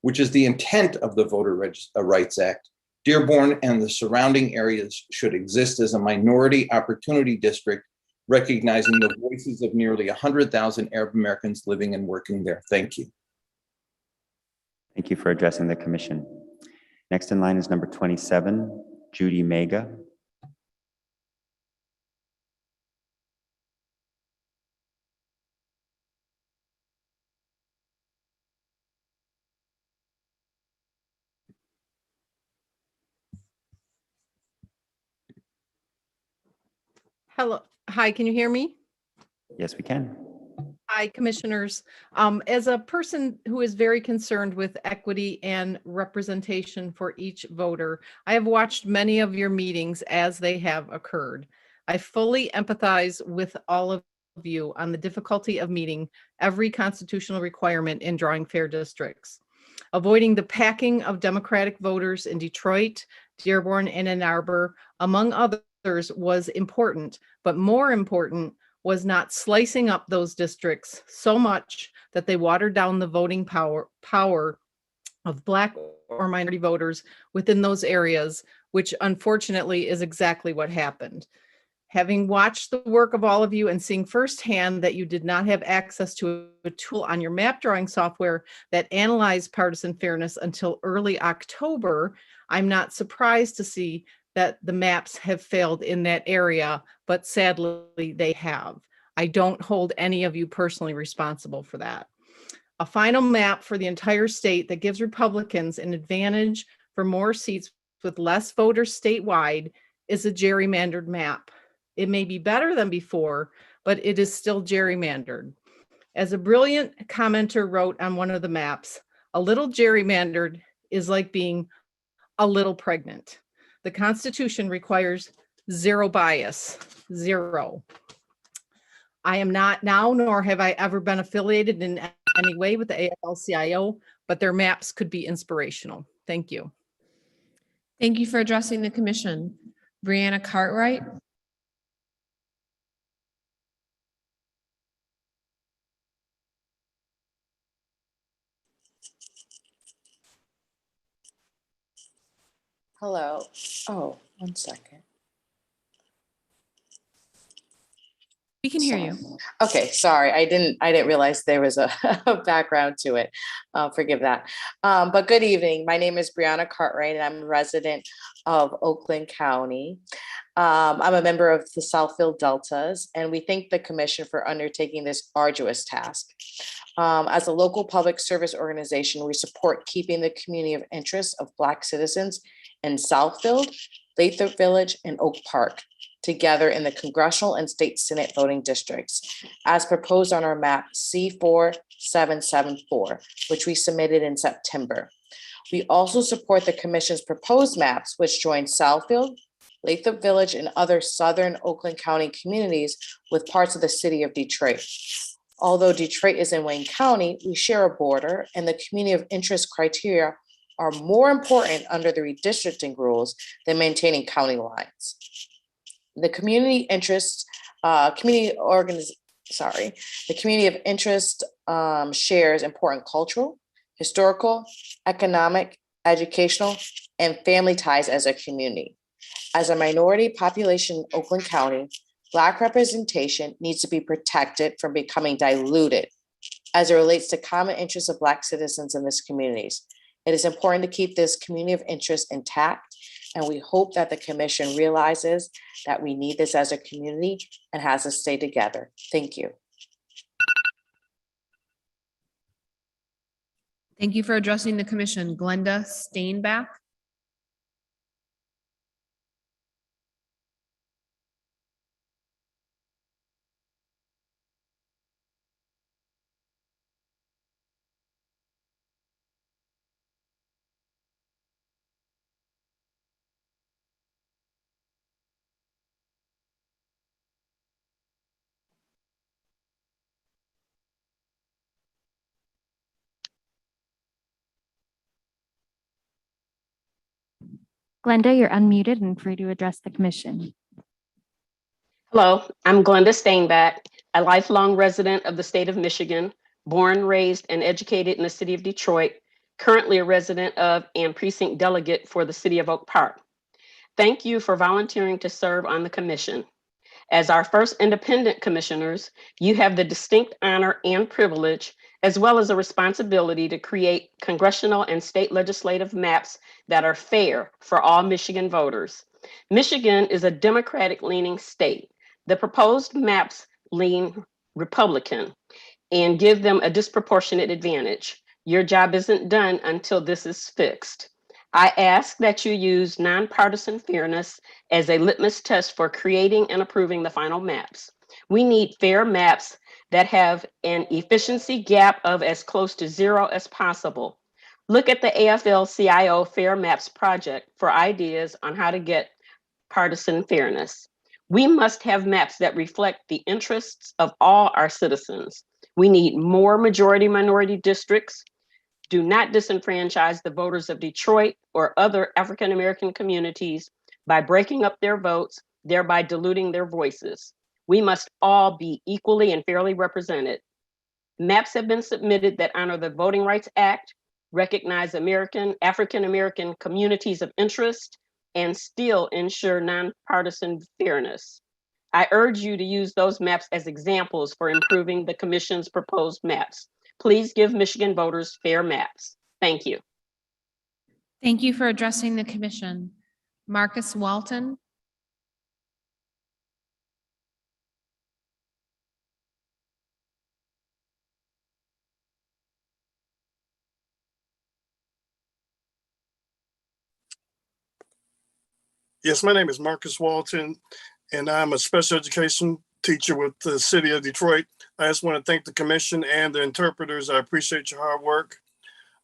which is the intent of the Voter Rights Act, Dearborn and the surrounding areas should exist as a minority opportunity district, recognizing the voices of nearly 100,000 Arab Americans living and working there. Thank you.
Thank you for addressing the commission. Next in line is number 27, Judy Mega.
Hello. Hi, can you hear me?
Yes, we can.
Hi, commissioners. As a person who is very concerned with equity and representation for each voter, I have watched many of your meetings as they have occurred. I fully empathize with all of you on the difficulty of meeting every constitutional requirement in drawing fair districts. Avoiding the packing of Democratic voters in Detroit, Dearborn, and Ann Arbor, among others, was important, but more important was not slicing up those districts so much that they watered down the voting power of Black or minority voters within those areas, which unfortunately is exactly what happened. Having watched the work of all of you and seeing firsthand that you did not have access to a tool on your map drawing software that analyzed partisan fairness until early October, I'm not surprised to see that the maps have failed in that area, but sadly they have. I don't hold any of you personally responsible for that. A final map for the entire state that gives Republicans an advantage for more seats with less voters statewide is a gerrymandered map. It may be better than before, but it is still gerrymandered. As a brilliant commenter wrote on one of the maps, a little gerrymandered is like being a little pregnant. The Constitution requires zero bias, zero. I am not now, nor have I ever been affiliated in any way with the AFL-CIO, but their maps could be inspirational. Thank you.
Thank you for addressing the commission. Brianna Cartwright.
Hello. Oh, 1 second.
We can hear you.
Okay, sorry. I didn't realize there was a, a background to it. Forgive that. But good evening. My name is Brianna Cartwright, and I'm a resident of Oakland County. I'm a member of the Southfield Deltas, and we thank the commission for undertaking this arduous task. As a local public service organization, we support keeping the community of interest of Black citizens in Southfield, Lathrop Village, and Oak Park together in the congressional and state Senate voting districts, as proposed on our map C4774, which we submitted in September. We also support the commission's proposed maps, which join Southfield, Lathrop Village, and other southern Oakland County communities with parts of the city of Detroit. Although Detroit is in Wayne County, we share a border, and the community of interest criteria are more important under the redistricting rules than maintaining county lines. The community interest, the community of interest shares important cultural, historical, economic, educational, and family ties as a community. As a minority population in Oakland County, Black representation needs to be protected from becoming diluted as it relates to common interests of Black citizens in this communities. It is important to keep this community of interest intact, and we hope that the commission realizes that we need this as a community and has to stay together. Thank you.
Thank you for addressing the commission. Glenda Steinbach.
Glenda, you're unmuted and free to address the commission.
Hello, I'm Glenda Stainback, a lifelong resident of the state of Michigan, born, raised, and educated in the city of Detroit, currently a resident of and precinct delegate for the city of Oak Park. Thank you for volunteering to serve on the commission. As our first independent commissioners, you have the distinct honor and privilege, as well as a responsibility to create congressional and state legislative maps that are fair for all Michigan voters. Michigan is a Democratic-leaning state. The proposed maps lean Republican and give them a disproportionate advantage. Your job isn't done until this is fixed. I ask that you use nonpartisan fairness as a litmus test for creating and approving the final maps. We need fair maps that have an efficiency gap of as close to 0 as possible. Look at the AFL-CIO Fair Maps project for ideas on how to get partisan fairness. We must have maps that reflect the interests of all our citizens. We need more majority-minority districts. Do not disenfranchise the voters of Detroit or other African-American communities by breaking up their votes, thereby diluting their voices. We must all be equally and fairly represented. Maps have been submitted that honor the Voting Rights Act, recognize African-American communities of interest, and still ensure nonpartisan fairness. I urge you to use those maps as examples for improving the commission's proposed maps. Please give Michigan voters fair maps. Thank you.
Thank you for addressing the commission. Marcus Walton.
Yes, my name is Marcus Walton, and I'm a special education teacher with the city of Detroit. I just want to thank the commission and the interpreters. I appreciate your hard work.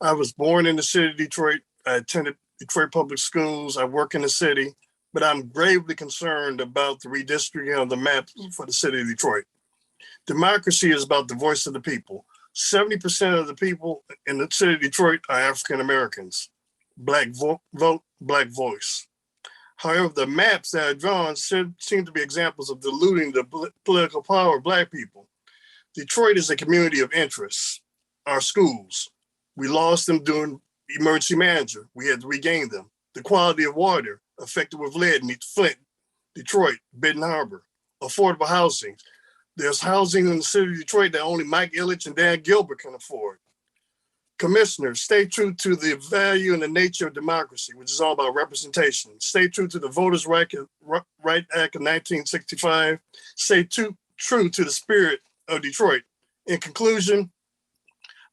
I was born in the city of Detroit. I attended Detroit Public Schools. I work in the city, but I'm gravely concerned about the redistricting of the map for the city of Detroit. Democracy is about the voice of the people. 70% of the people in the city of Detroit are African Americans. Black vote, black voice. However, the maps that are drawn seem to be examples of diluting the political power of Black people. Detroit is a community of interest. Our schools, we lost them during emergency manager. We had to regain them. The quality of water affected with lead in Flint, Detroit, Benton Harbor. Affordable housing. There's housing in the city of Detroit that only Mike Ilitch and Dan Gilbert can afford. Commissioners, stay true to the value and the nature of democracy, which is all about representation. Stay true to the Voters' Right Act of 1965. Stay true to the spirit of Detroit. In conclusion,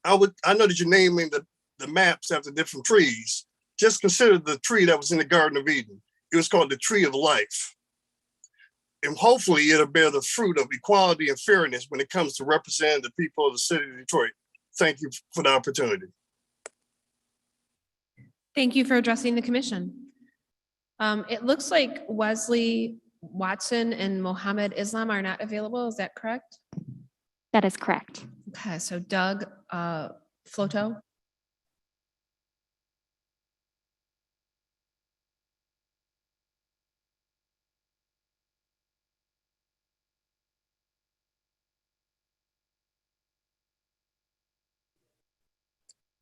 I know that you're naming the maps after different trees. Just consider the tree that was in the Garden of Eden. It was called the Tree of Life. And hopefully it'll bear the fruit of equality and fairness when it comes to representing the people of the city of Detroit. Thank you for the opportunity.
Thank you for addressing the commission. It looks like Wesley Watson and Mohammed Islam are not available. Is that correct?
That is correct.
Okay, so Doug Floto.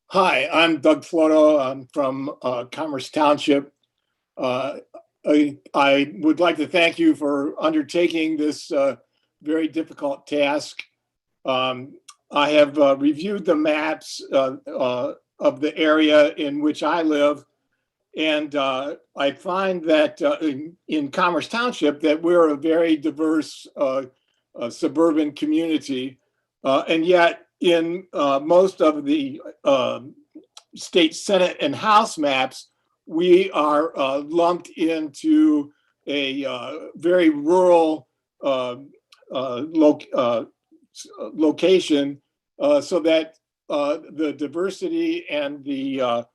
Hi, I'm Doug Floto. I'm from Commerce Township. I would like to thank you for undertaking this very difficult task. I have reviewed the maps of the area in which I live, and I find that in Commerce Township that we're a very diverse suburban community, and yet in most of the state Senate and House maps, we are lumped into a very rural location, so that the diversity and the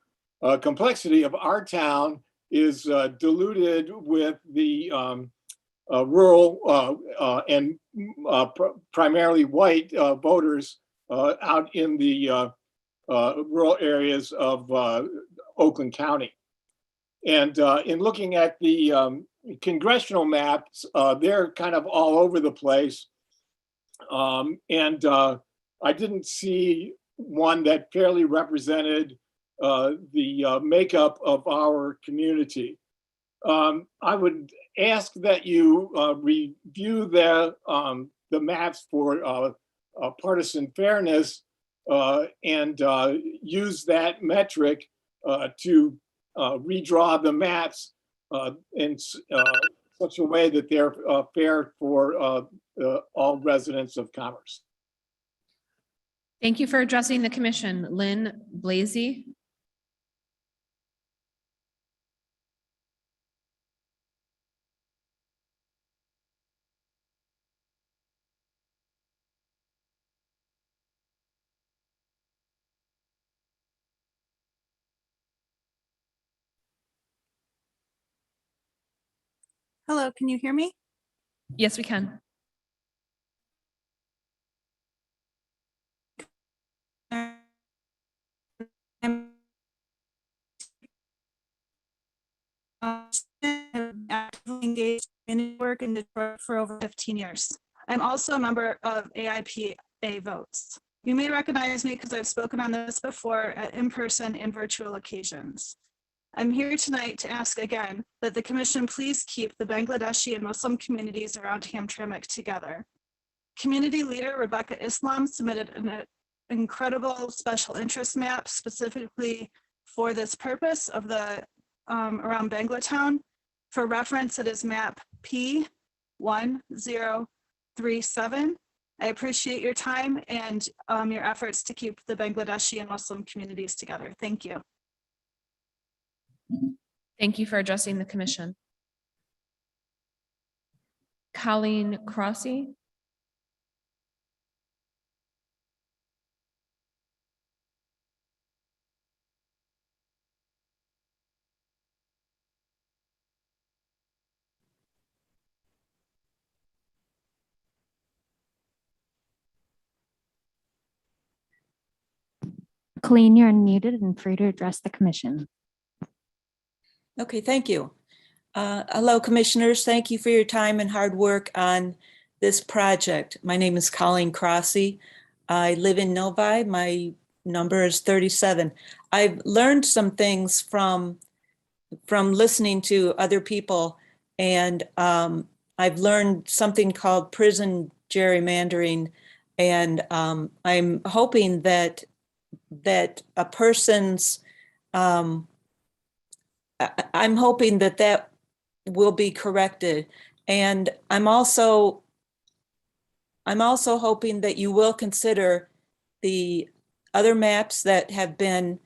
complexity of our town is diluted with the rural and primarily white voters out in the rural areas of Oakland County. And in looking at the congressional maps, they're kind of all over the place. I didn't see one that fairly represented the makeup of our community. I would ask that you review the maps for partisan fairness and use that metric to redraw the maps in such a way that they're fair for all residents of Commerce.
Thank you for addressing the commission. Lynn Blasey.
Hello, can you hear me?
Yes, we can.
I'm actively engaged in work in Detroit for over 15 years. I'm also a member of AIPA Votes. You may recognize me because I've spoken on this before at in-person and virtual occasions. I'm here tonight to ask again that the commission please keep the Bangladeshi and Muslim communities around Hamtramck together. Community leader Rebecca Islam submitted an incredible special interest map specifically for this purpose of the around Banglatown. For reference, it is map P1037. I appreciate your time and your efforts to keep the Bangladeshi and Muslim communities together. Thank you.
Thank you for addressing the commission. Colleen Crossy.
Colleen, you're unmuted and free to address the commission.
Okay, thank you. Hello, commissioners. Thank you for your time and hard work on this project. My name is Colleen Crossy. I live in Novi. My number is 37. I've learned some things from listening to other people, and I've learned something called prison gerrymandering, and I'm hoping that a person's I'm hoping that will be corrected. And I'm also hoping that you will consider the other maps that have been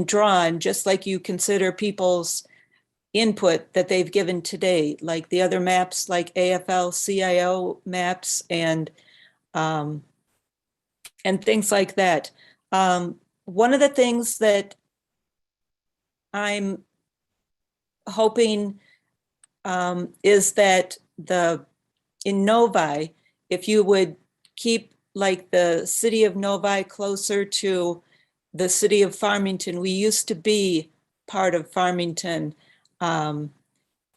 drawn, just like you consider people's input that they've given today, like the other maps, like AFL-CIO maps and things like that. One of the things that I'm hoping is that in Novi, if you would keep like the city of Novi closer to the city of Farmington. We used to be part of Farmington, and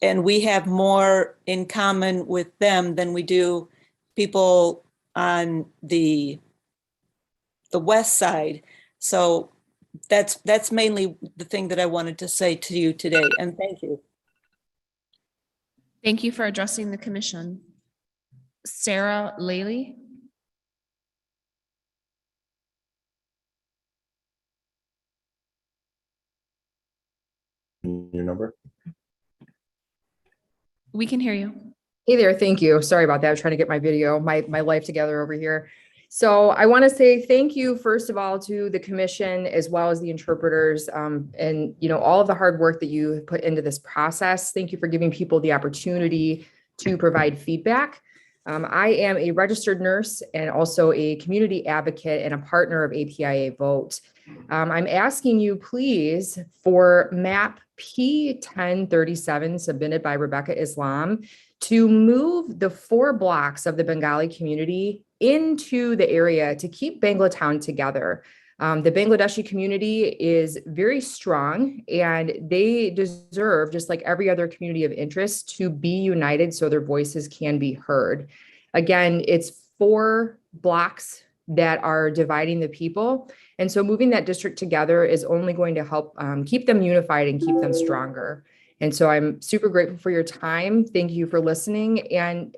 we have more in common with them than we do people on the west side. So that's mainly the thing that I wanted to say to you today, and thank you.
Thank you for addressing the commission. Sarah Laley.
Your number?
We can hear you.
Hey there, thank you. Sorry about that. I was trying to get my video, my life together over here. So I want to say thank you, first of all, to the commission as well as the interpreters, and all of the hard work that you have put into this process. Thank you for giving people the opportunity to provide feedback. I am a registered nurse and also a community advocate and a partner of APIA Vote. I'm asking you, please, for map P1037 submitted by Rebecca Islam to move the 4 blocks of the Bengali community into the area to keep Banglatown together. The Bangladeshi community is very strong and they deserve, just like every other community of interest, to be united so their voices can be heard. Again, it's 4 blocks that are dividing the people. And so moving that district together is only going to help keep them unified and keep them stronger. And so I'm super grateful for your time. Thank you for listening. And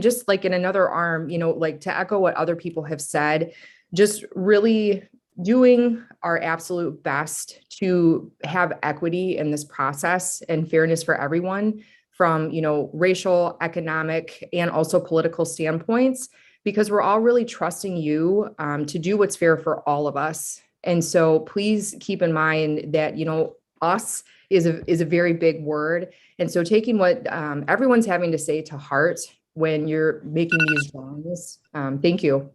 just like in another arm, you know, like to echo what other people have said, just really doing our absolute best to have equity in this process and fairness for everyone from, you know, racial, economic, and also political standpoints, because we're all really trusting you to do what's fair for all of us. And so please keep in mind that, you know, us is a very big word. And so taking what everyone's having to say to heart when you're making these drawings. Thank you.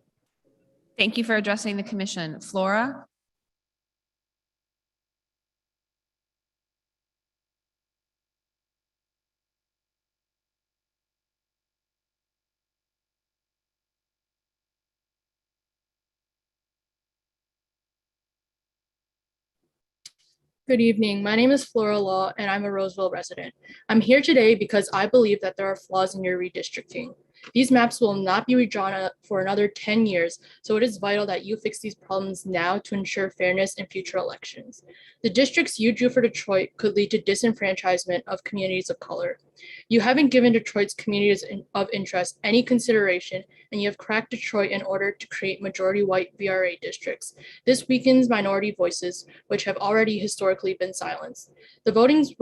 Thank you for addressing the commission. Flora?
Good evening. My name is Flora Law, and I'm a Roseville resident. I'm here today because I believe that there are flaws in your redistricting. These maps will not be redrawn for another 10 years, so it is vital that you fix these problems now to ensure fairness in future elections. The districts you drew for Detroit could lead to disenfranchisement of communities of color. You haven't given Detroit's communities of interest any consideration, and you have cracked Detroit in order to create majority white VRA districts. This weakens minority voices, which have already historically been silenced. The Voting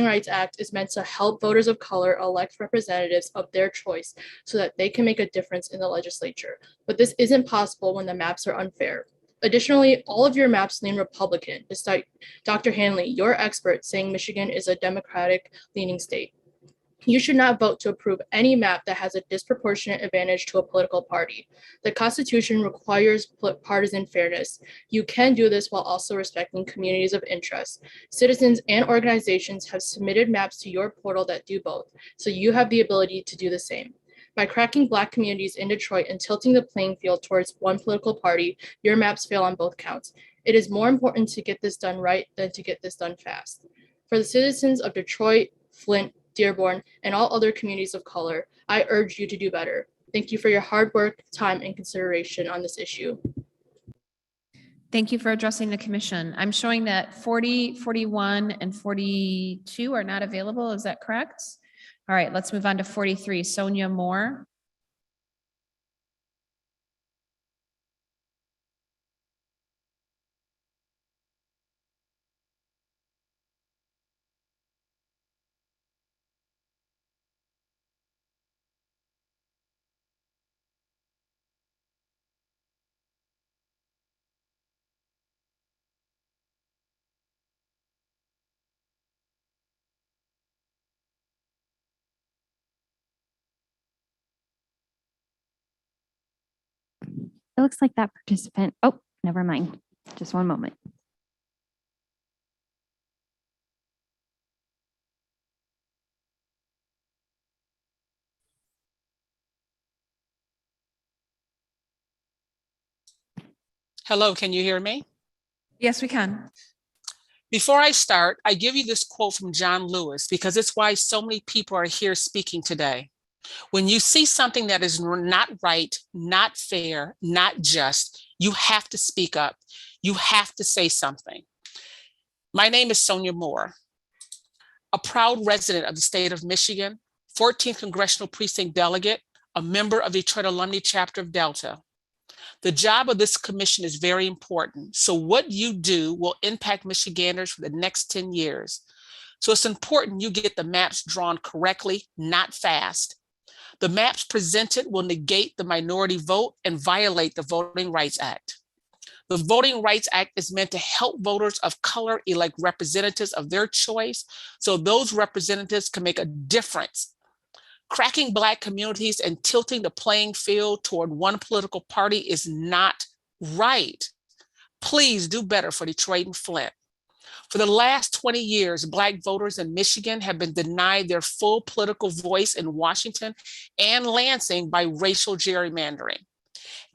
Rights Act is meant to help voters of color elect representatives of their choice so that they can make a difference in the legislature. But this isn't possible when the maps are unfair. Additionally, all of your maps lean Republican, despite Dr. Hanley, your expert, saying Michigan is a Democratic-leaning state. You should not vote to approve any map that has a disproportionate advantage to a political party. The Constitution requires partisan fairness. You can do this while also respecting communities of interest. Citizens and organizations have submitted maps to your portal that do both, so you have the ability to do the same. By cracking Black communities in Detroit and tilting the playing field towards one political party, your maps fail on both counts. It is more important to get this done right than to get this done fast. For the citizens of Detroit, Flint, Dearborn, and all other communities of color, I urge you to do better. Thank you for your hard work, time, and consideration on this issue.
Thank you for addressing the commission. I'm showing that 40, 41, and 42 are not available. Is that correct? All right, let's move on to 43. Sonia Moore.
It looks like that participant, oh, never mind. Just one moment.
Hello, can you hear me?
Yes, we can.
Before I start, I give you this quote from John Lewis because it's why so many people are here speaking today. When you see something that is not right, not fair, not just, you have to speak up. You have to say something. My name is Sonia Moore, a proud resident of the state of Michigan, 14th Congressional Precinct delegate, a member of the Detroit Alumni Chapter of Delta. The job of this commission is very important. So what you do will impact Michiganders for the next 10 years. So it's important you get the maps drawn correctly, not fast. The maps presented will negate the minority vote and violate the Voting Rights Act. The Voting Rights Act is meant to help voters of color elect representatives of their choice, so those representatives can make a difference. Cracking Black communities and tilting the playing field toward one political party is not right. Please do better for Detroit and Flint. For the last 20 years, Black voters in Michigan have been denied their full political voice in Washington and Lansing by racial gerrymandering.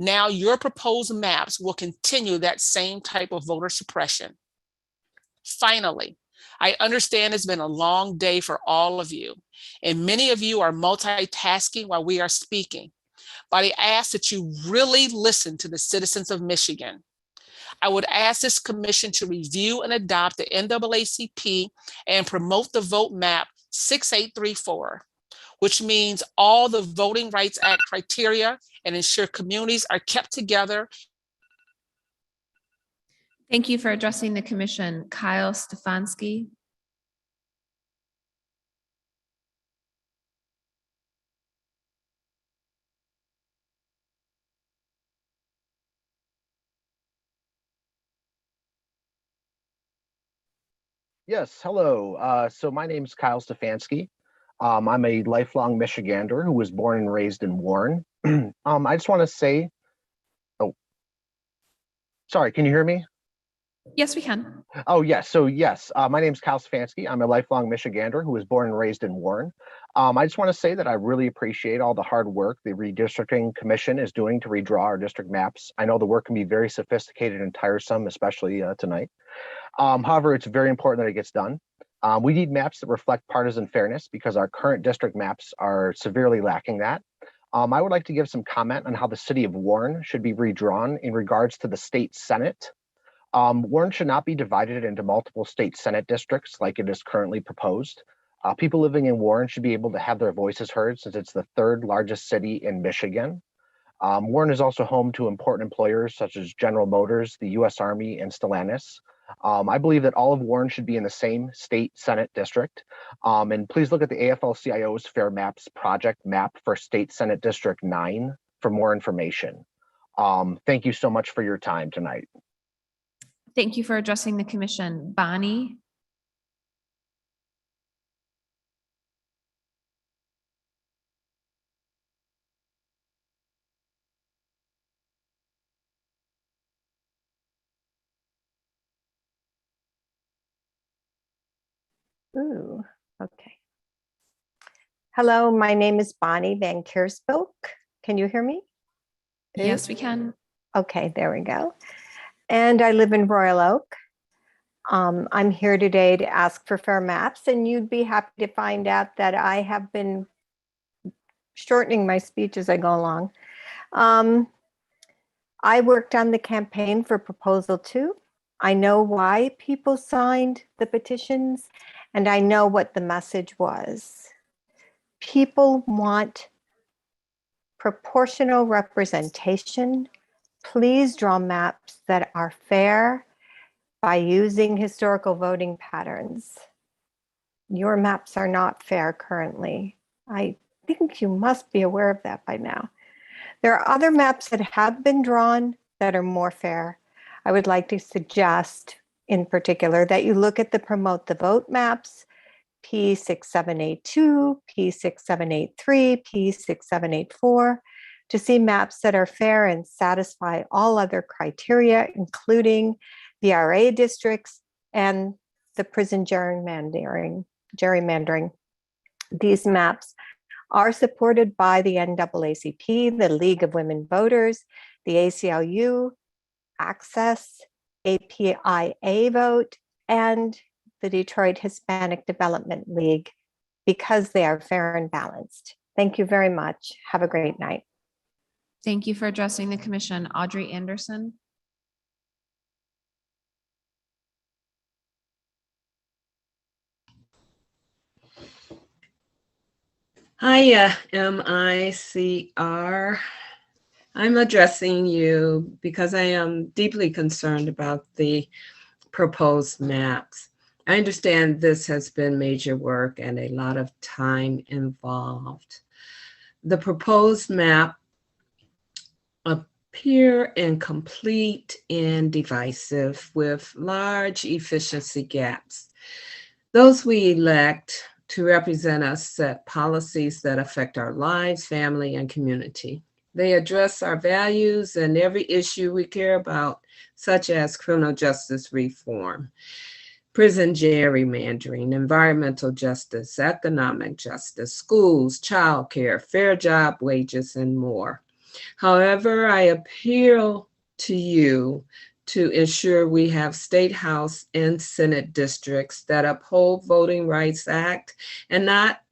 Now your proposed maps will continue that same type of voter suppression. Finally, I understand it's been a long day for all of you, and many of you are multitasking while we are speaking, but I ask that you really listen to the citizens of Michigan. I would ask this commission to review and adopt the NAACP and promote the vote map 6834, which means all the Voting Rights Act criteria and ensure communities are kept together.
Thank you for addressing the commission. Kyle Stefanski.
Yes, hello. So my name is Kyle Stefanski. I'm a lifelong Michigander who was born and raised in Warren. I just want to say, oh, sorry, can you hear me?
Yes, we can.
Oh, yes. So yes, my name is Kyle Stefanski. I'm a lifelong Michigander who was born and raised in Warren. I just want to say that I really appreciate all the hard work the Redistricting Commission is doing to redraw our district maps. I know the work can be very sophisticated and tiresome, especially tonight. However, it's very important that it gets done. We need maps that reflect partisan fairness because our current district maps are severely lacking that. I would like to give some comment on how the city of Warren should be redrawn in regards to the state Senate. Warren should not be divided into multiple state Senate districts like it is currently proposed. People living in Warren should be able to have their voices heard since it's the third largest city in Michigan. Warren is also home to important employers such as General Motors, the U.S. Army, and Stellantis. I believe that all of Warren should be in the same state Senate district. And please look at the AFL-CIO's Fair Maps project map for State Senate District 9 for more information. Thank you so much for your time tonight.
Thank you for addressing the commission. Bonnie.
Ooh, okay. Hello, my name is Bonnie Van Kiersbilk. Can you hear me?
Yes, we can.
Okay, there we go. And I live in Royal Oak. I'm here today to ask for fair maps, and you'd be happy to find out that I have been shortening my speech as I go along. I worked on the campaign for Proposal 2. I know why people signed the petitions, and I know what the message was. People want proportional representation. Please draw maps that are fair by using historical voting patterns. Your maps are not fair currently. I think you must be aware of that by now. There are other maps that have been drawn that are more fair. I would like to suggest in particular that you look at the Promote the Vote maps, P6782, P6783, P6784, to see maps that are fair and satisfy all other criteria, including the RA districts and the prison gerrymandering. These maps are supported by the NAACP, the League of Women Voters, the ACLU, Access, APIA Vote, and the Detroit Hispanic Development League, because they are fair and balanced. Thank you very much. Have a great night.
Thank you for addressing the commission. Audrey Anderson.
Hi, MICR. I'm addressing you because I am deeply concerned about the proposed maps. I understand this has been major work and a lot of time involved. The proposed map appear incomplete and divisive with large efficiency gaps. Those we elect to represent us set policies that affect our lives, family, and community. They address our values and every issue we care about, such as criminal justice reform, prison gerrymandering, environmental justice, economic justice, schools, childcare, fair job wages, and more. However, I appeal to you to ensure we have state house and senate districts that uphold Voting Rights Act and not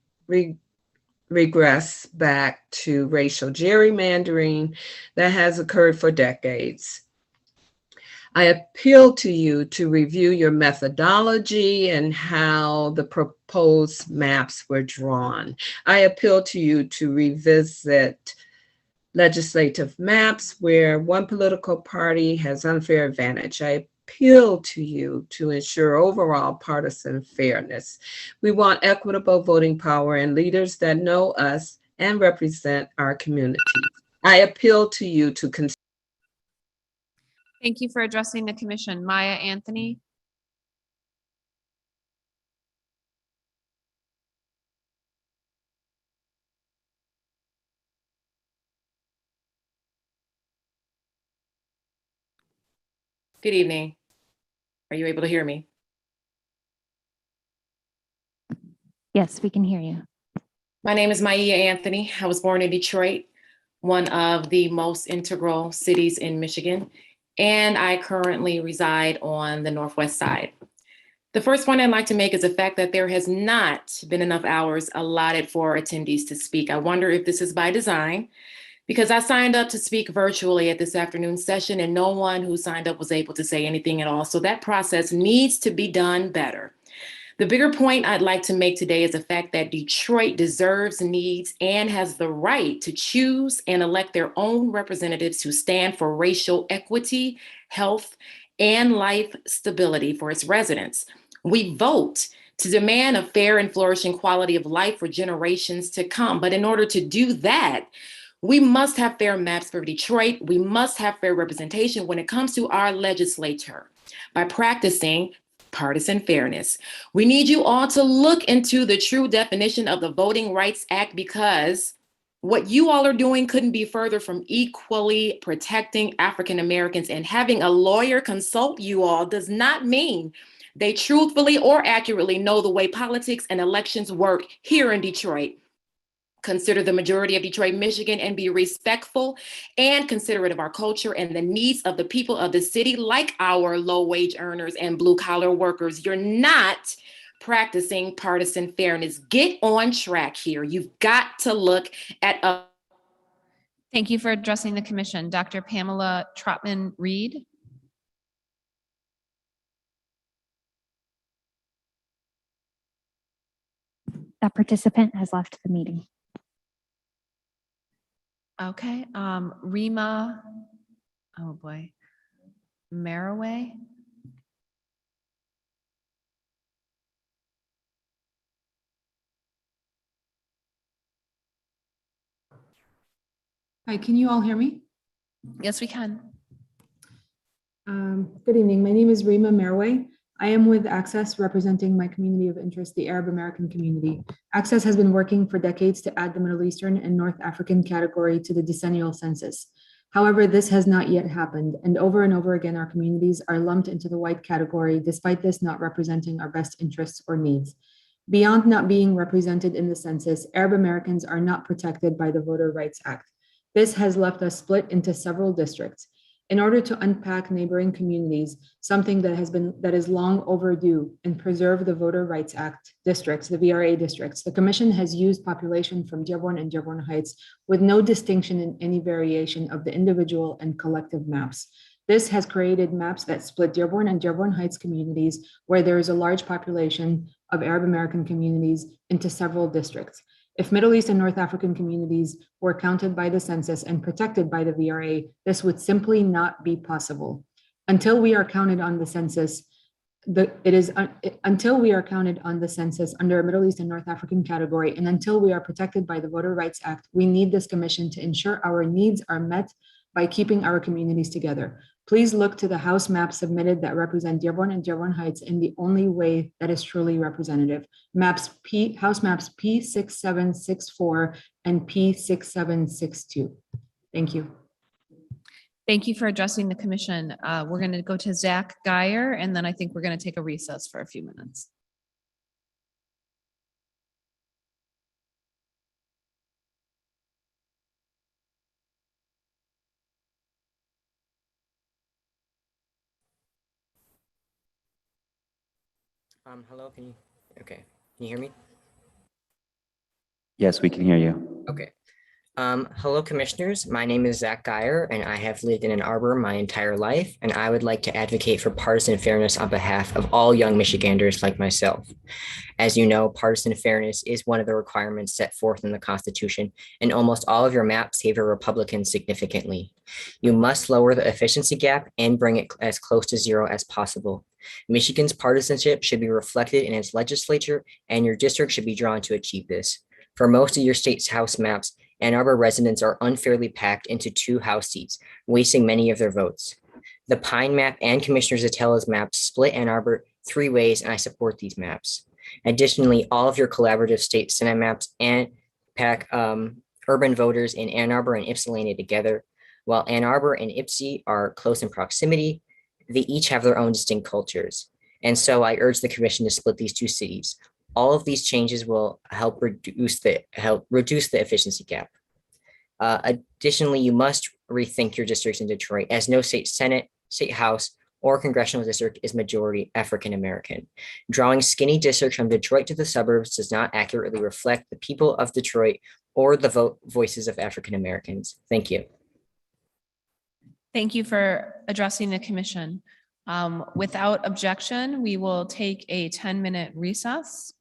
regress back to racial gerrymandering that has occurred for decades. I appeal to you to review your methodology and how the proposed maps were drawn. I appeal to you to revisit legislative maps where one political party has unfair advantage. I appeal to you to ensure overall partisan fairness. We want equitable voting power and leaders that know us and represent our communities. I appeal to you to consider.
Thank you for addressing the commission. Maya Anthony.
Good evening. Are you able to hear me?
Yes, we can hear you.
My name is Maya Anthony. I was born in Detroit, one of the most integral cities in Michigan, and I currently reside on the Northwest side. The first point I'd like to make is the fact that there has not been enough hours allotted for attendees to speak. I wonder if this is by design, because I signed up to speak virtually at this afternoon's session and no one who signed up was able to say anything at all. So that process needs to be done better. The bigger point I'd like to make today is the fact that Detroit deserves, needs, and has the right to choose and elect their own representatives who stand for racial equity, health, and life stability for its residents. We vote to demand a fair and flourishing quality of life for generations to come. But in order to do that, we must have fair maps for Detroit. We must have fair representation when it comes to our legislature by practicing partisan fairness. We need you all to look into the true definition of the Voting Rights Act, because what you all are doing couldn't be further from equally protecting African Americans. And having a lawyer consult you all does not mean they truthfully or accurately know the way politics and elections work here in Detroit. Consider the majority of Detroit, Michigan, and be respectful and considerate of our culture and the needs of the people of the city, like our low-wage earners and blue-collar workers. You're not practicing partisan fairness. Get on track here. You've got to look at
Thank you for addressing the commission. Dr. Pamela Trotman-Reed.
That participant has left the meeting.
Okay, Rima, oh boy, Maraway.
Hi, can you all hear me?
Yes, we can.
Good evening. My name is Rima Merway. I am with Access, representing my community of interest, the Arab American community. Access has been working for decades to add the Middle Eastern and North African category to the decennial census. However, this has not yet happened, and over again, our communities are lumped into the white category, despite this not representing our best interests or needs. Beyond not being represented in the census, Arab Americans are not protected by the Voter Rights Act. This has left us split into several districts. In order to unpack neighboring communities, something that is long overdue, and preserve the Voter Rights Act districts, the VRA districts, the Commission has used population from Dearborn and Dearborn Heights with no distinction in any variation of the individual and collective maps. This has created maps that split Dearborn and Dearborn Heights communities, where there is a large population of Arab American communities, into several districts. If Middle East and North African communities were counted by the census and protected by the VRA, this would simply not be possible. Until we are counted on the census, until we are counted on the census under a Middle East and North African category, and until we are protected by the Voter Rights Act, we need this commission to ensure our needs are met by keeping our communities together. Please look to the House maps submitted that represent Dearborn and Dearborn Heights in the only way that is truly representative. House maps P6764 and P6762. Thank you.
Thank you for addressing the commission. We're going to go to Zach Geyer, and then I think we're going to take a recess for a few minutes.
Hello, okay, can you hear me?
Yes, we can hear you.
Okay. Hello, commissioners. My name is Zach Geyer, and I have lived in Ann Arbor my entire life, and I would like to advocate for partisan fairness on behalf of all young Michiganders like myself. As you know, partisan fairness is one of the requirements set forth in the Constitution, and almost all of your maps favor Republicans significantly. You must lower the efficiency gap and bring it as close to zero as possible. Michigan's partisanship should be reflected in its legislature, and your district should be drawn to achieve this. For most of your state's House maps, Ann Arbor residents are unfairly packed into 2 House seats, wasting many of their votes. The Pine map and Commissioner Zatella's map split Ann Arbor 3 ways, and I support these maps. Additionally, all of your collaborative state Senate maps and pack urban voters in Ann Arbor and Ypsilanti together. While Ann Arbor and Ypsi are close in proximity, they each have their own distinct cultures. And so I urge the commission to split these 2 cities. All of these changes will help reduce the efficiency gap. Additionally, you must rethink your districts in Detroit, as no state Senate, state House, or congressional district is majority African American. Drawing skinny districts from Detroit to the suburbs does not accurately reflect the people of Detroit or the voices of African Americans. Thank you.
Thank you for addressing the commission. Without objection, we will take a 10-minute recess.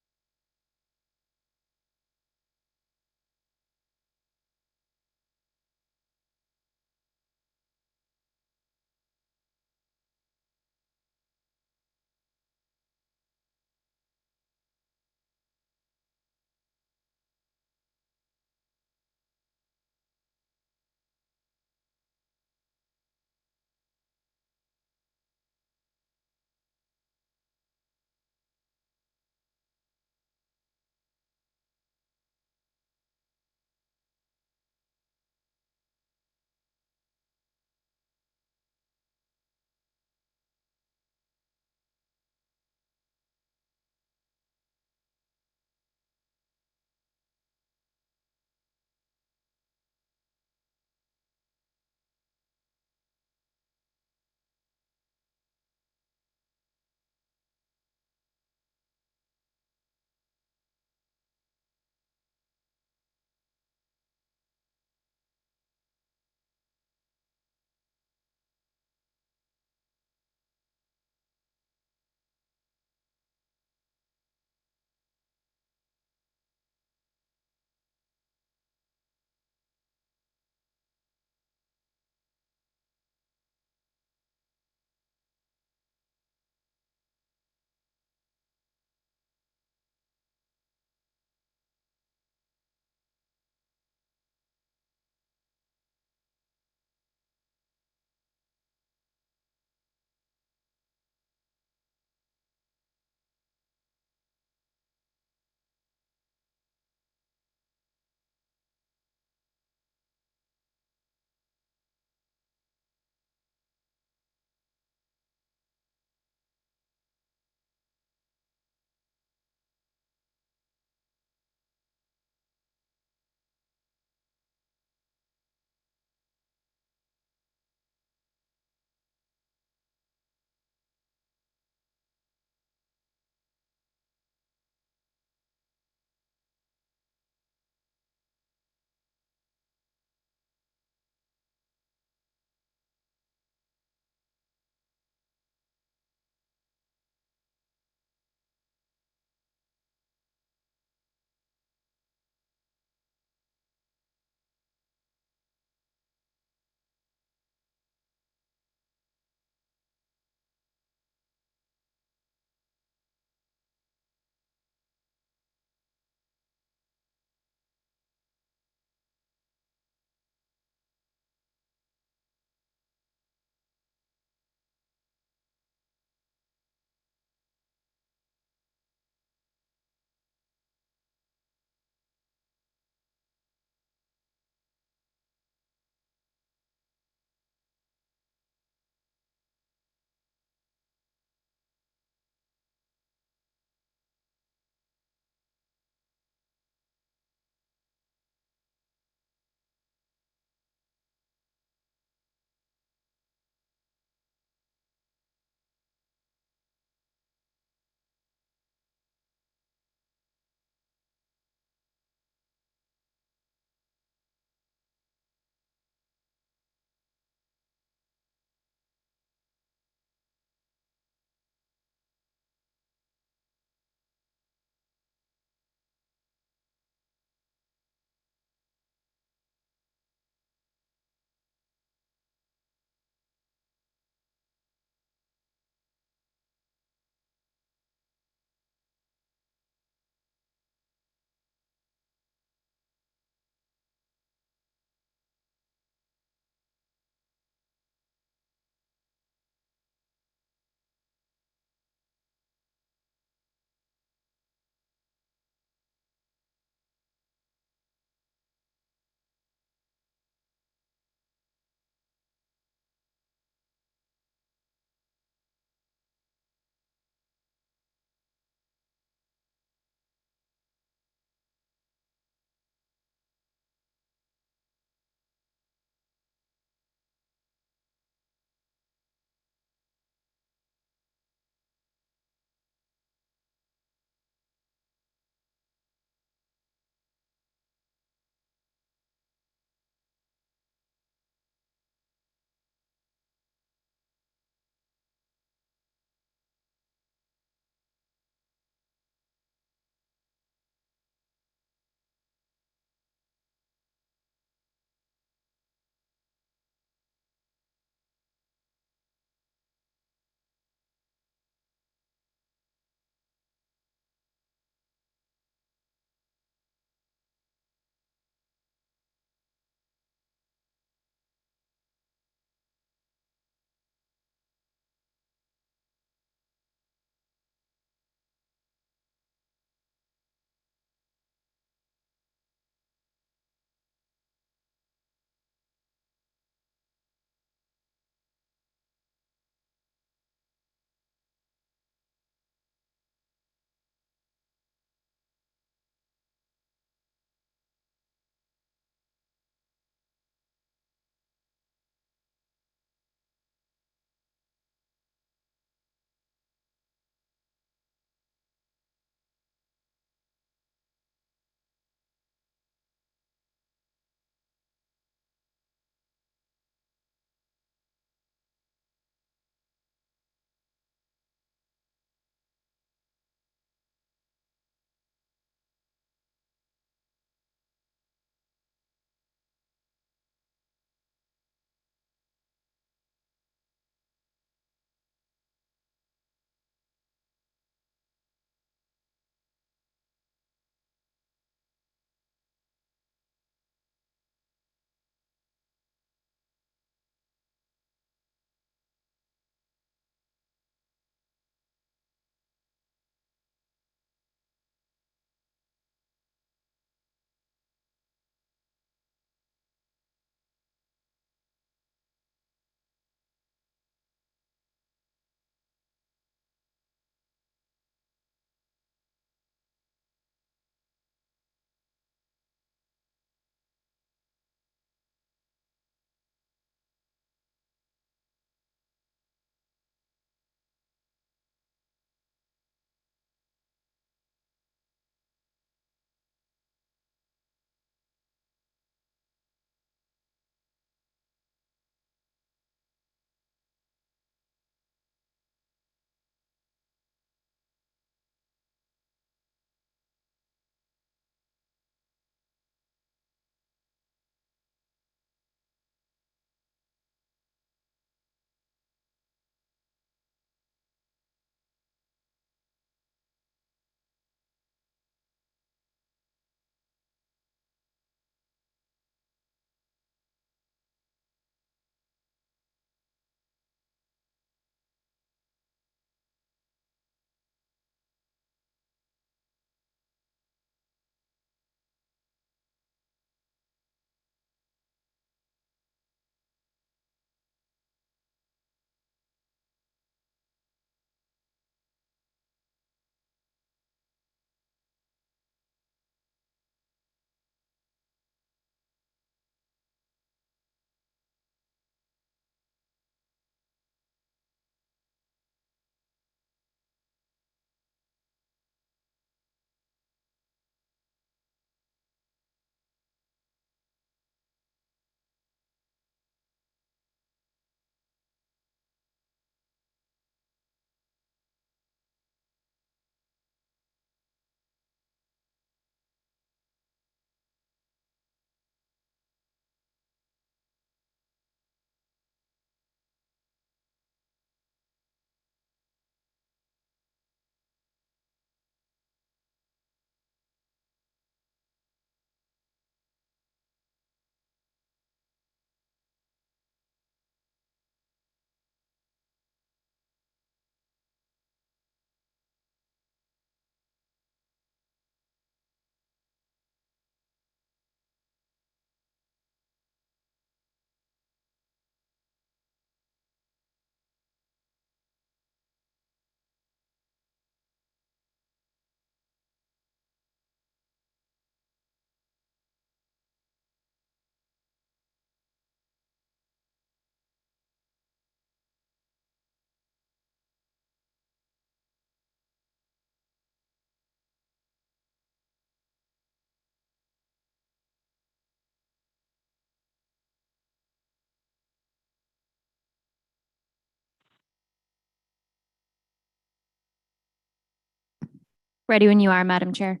Ready when you are, Madam Chair.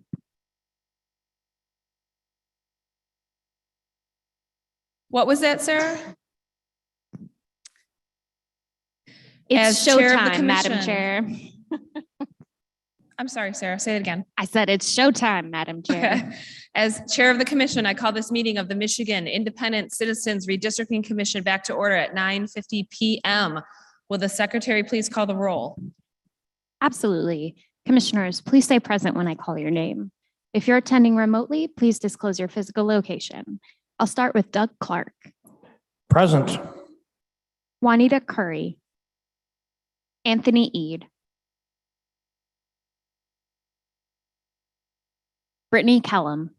What was that, Sarah?
It's
As chair of the
showtime, Madam
commission.
Chair.
I'm sorry, Sarah, say it again.
I said it's showtime, Madam Chair.
Okay. As chair of the commission, I call this meeting of the Michigan Independent Citizens Redistricting Commission back to order at 9:50 p.m. Will the secretary please call the roll?
Absolutely. Commissioners, please stay present when I call your name. If you're attending remotely, please disclose your physical location. I'll start with Doug Clark,
Present.
Juanita Curry, Anthony Eade, Brittany Kellum,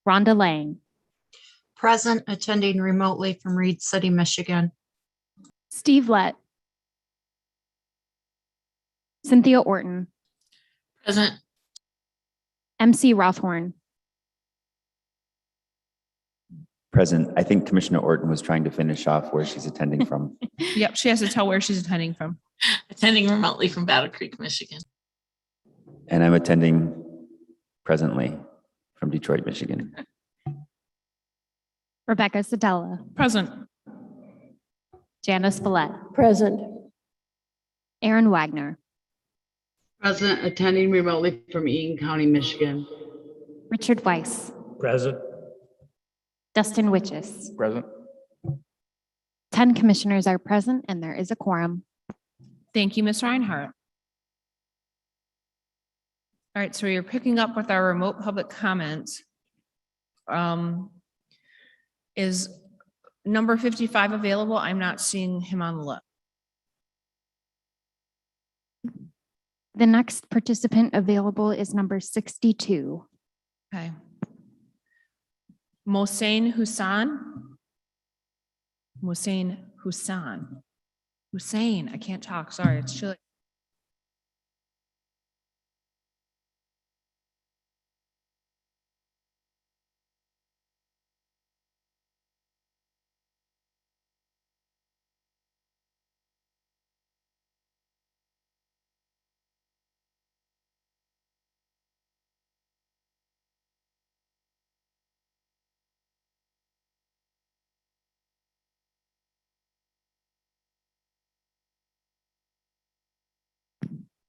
Rhonda Lang,
Present, attending remotely from Reed City, Michigan.
Steve Lett, Cynthia Orton,
Present.
MC Rothhorn,
Present. I think Commissioner Orton was trying to finish off where she's attending from.
Yep, she has to tell where she's attending from.
Attending remotely from Battle Creek, Michigan.
And I'm attending presently from Detroit, Michigan.
Rebecca Sadella,
Present.
Janice Follett,
Present.
Aaron Wagner,
Present, attending remotely from Eaton County, Michigan.
Richard Weiss,
Present.
Dustin Witches.
Present.
10 commissioners are present and there is a quorum.
Thank you, Ms. Reinhardt. All right, so you're picking up with our remote public comments. Is number 55 available? I'm not seeing him on the list.
The next participant available is number 62.
Okay. Mohsen Hussan. Mohsen Hussan. Hussein, I can't talk, sorry, it's chilly.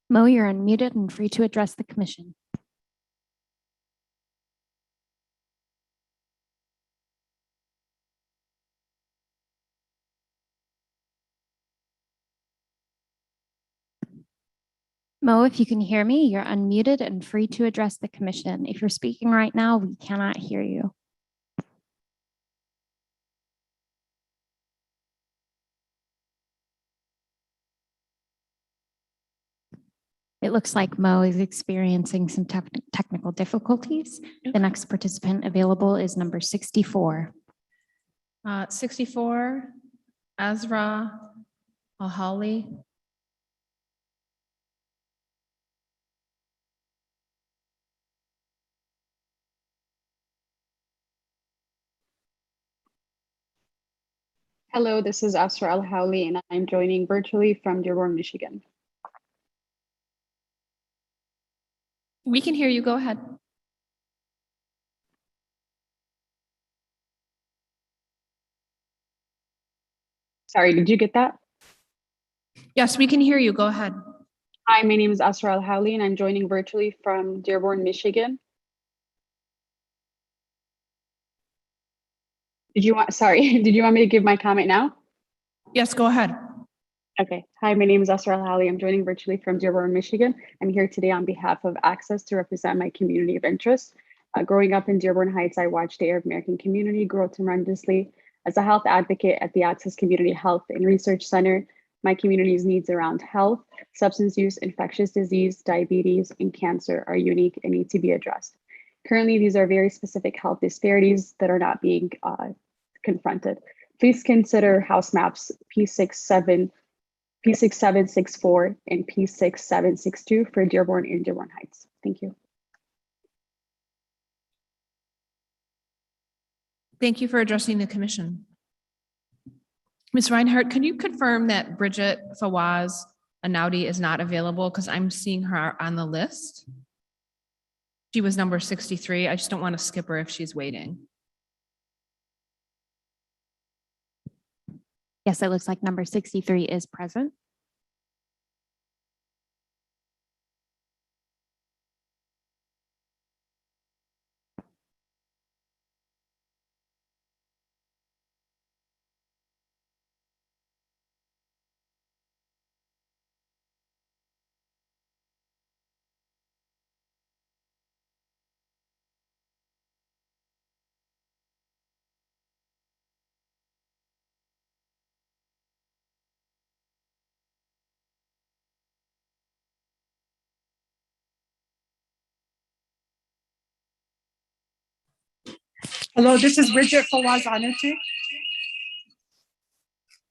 Mo, you're unmuted and free to address the commission. Mo, if you can hear me, you're unmuted and free to address the commission. If you're speaking right now, we cannot hear you. It looks like Mo is experiencing some technical difficulties. The next participant available is number 64.
64, Azra Al-Hawli.
Hello, this is Asra Al-Hawli, and I'm joining virtually from Dearborn, Michigan.
We can hear you, go ahead.
Sorry, did you get that?
Yes, we can hear you, go ahead.
Hi, my name is Asra Al-Hawli, and I'm joining virtually from Dearborn, Michigan. Did you want me to give my comment now?
Yes, go ahead.
Okay. Hi, my name is Asra Al-Hawli. I'm joining virtually from Dearborn, Michigan. I'm here today on behalf of Access to represent my community of interest. Growing up in Dearborn Heights, I watched the Arab American community grow tremendously. As a health advocate at the Access Community Health and Research Center, my community's needs around health, substance use, infectious disease, diabetes, and cancer are unique and need to be addressed. Currently, these are very specific health disparities that are not being confronted. Please consider House Maps P6764 and P6762 for Dearborn and Dearborn Heights. Thank you.
Thank you for addressing the commission. Ms. Reinhardt, can you confirm that Bridget Fawaz Anaudi is not available because I'm seeing her on the list. She was number 63. I just don't want to skip her if she's waiting.
Yes, it looks like number 63 is present.
Hello, this is Bridget Fawaz-Anuti.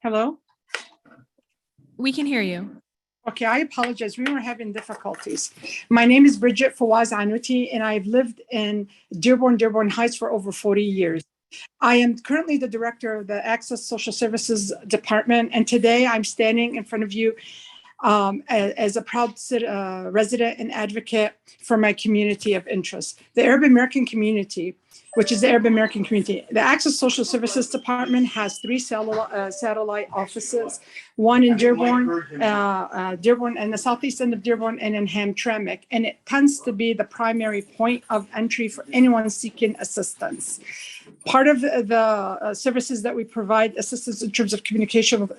Hello?
We can hear you.
Okay, I apologize. We were having difficulties. My name is Bridget Fawaz-Anuti, and I've lived in Dearborn Heights for over 40 years. I am currently the director of the Access Social Services Department, and today I'm standing in front of you as a proud resident and advocate for my community of interest, the Arab American community, which is the Arab American community. The Access Social Services Department has 3 satellite offices, one in Dearborn and the southeast end of Dearborn, and in Hamtramck, and it tends to be the primary point of entry for anyone seeking assistance. Part of the services that we provide assistance in terms of communication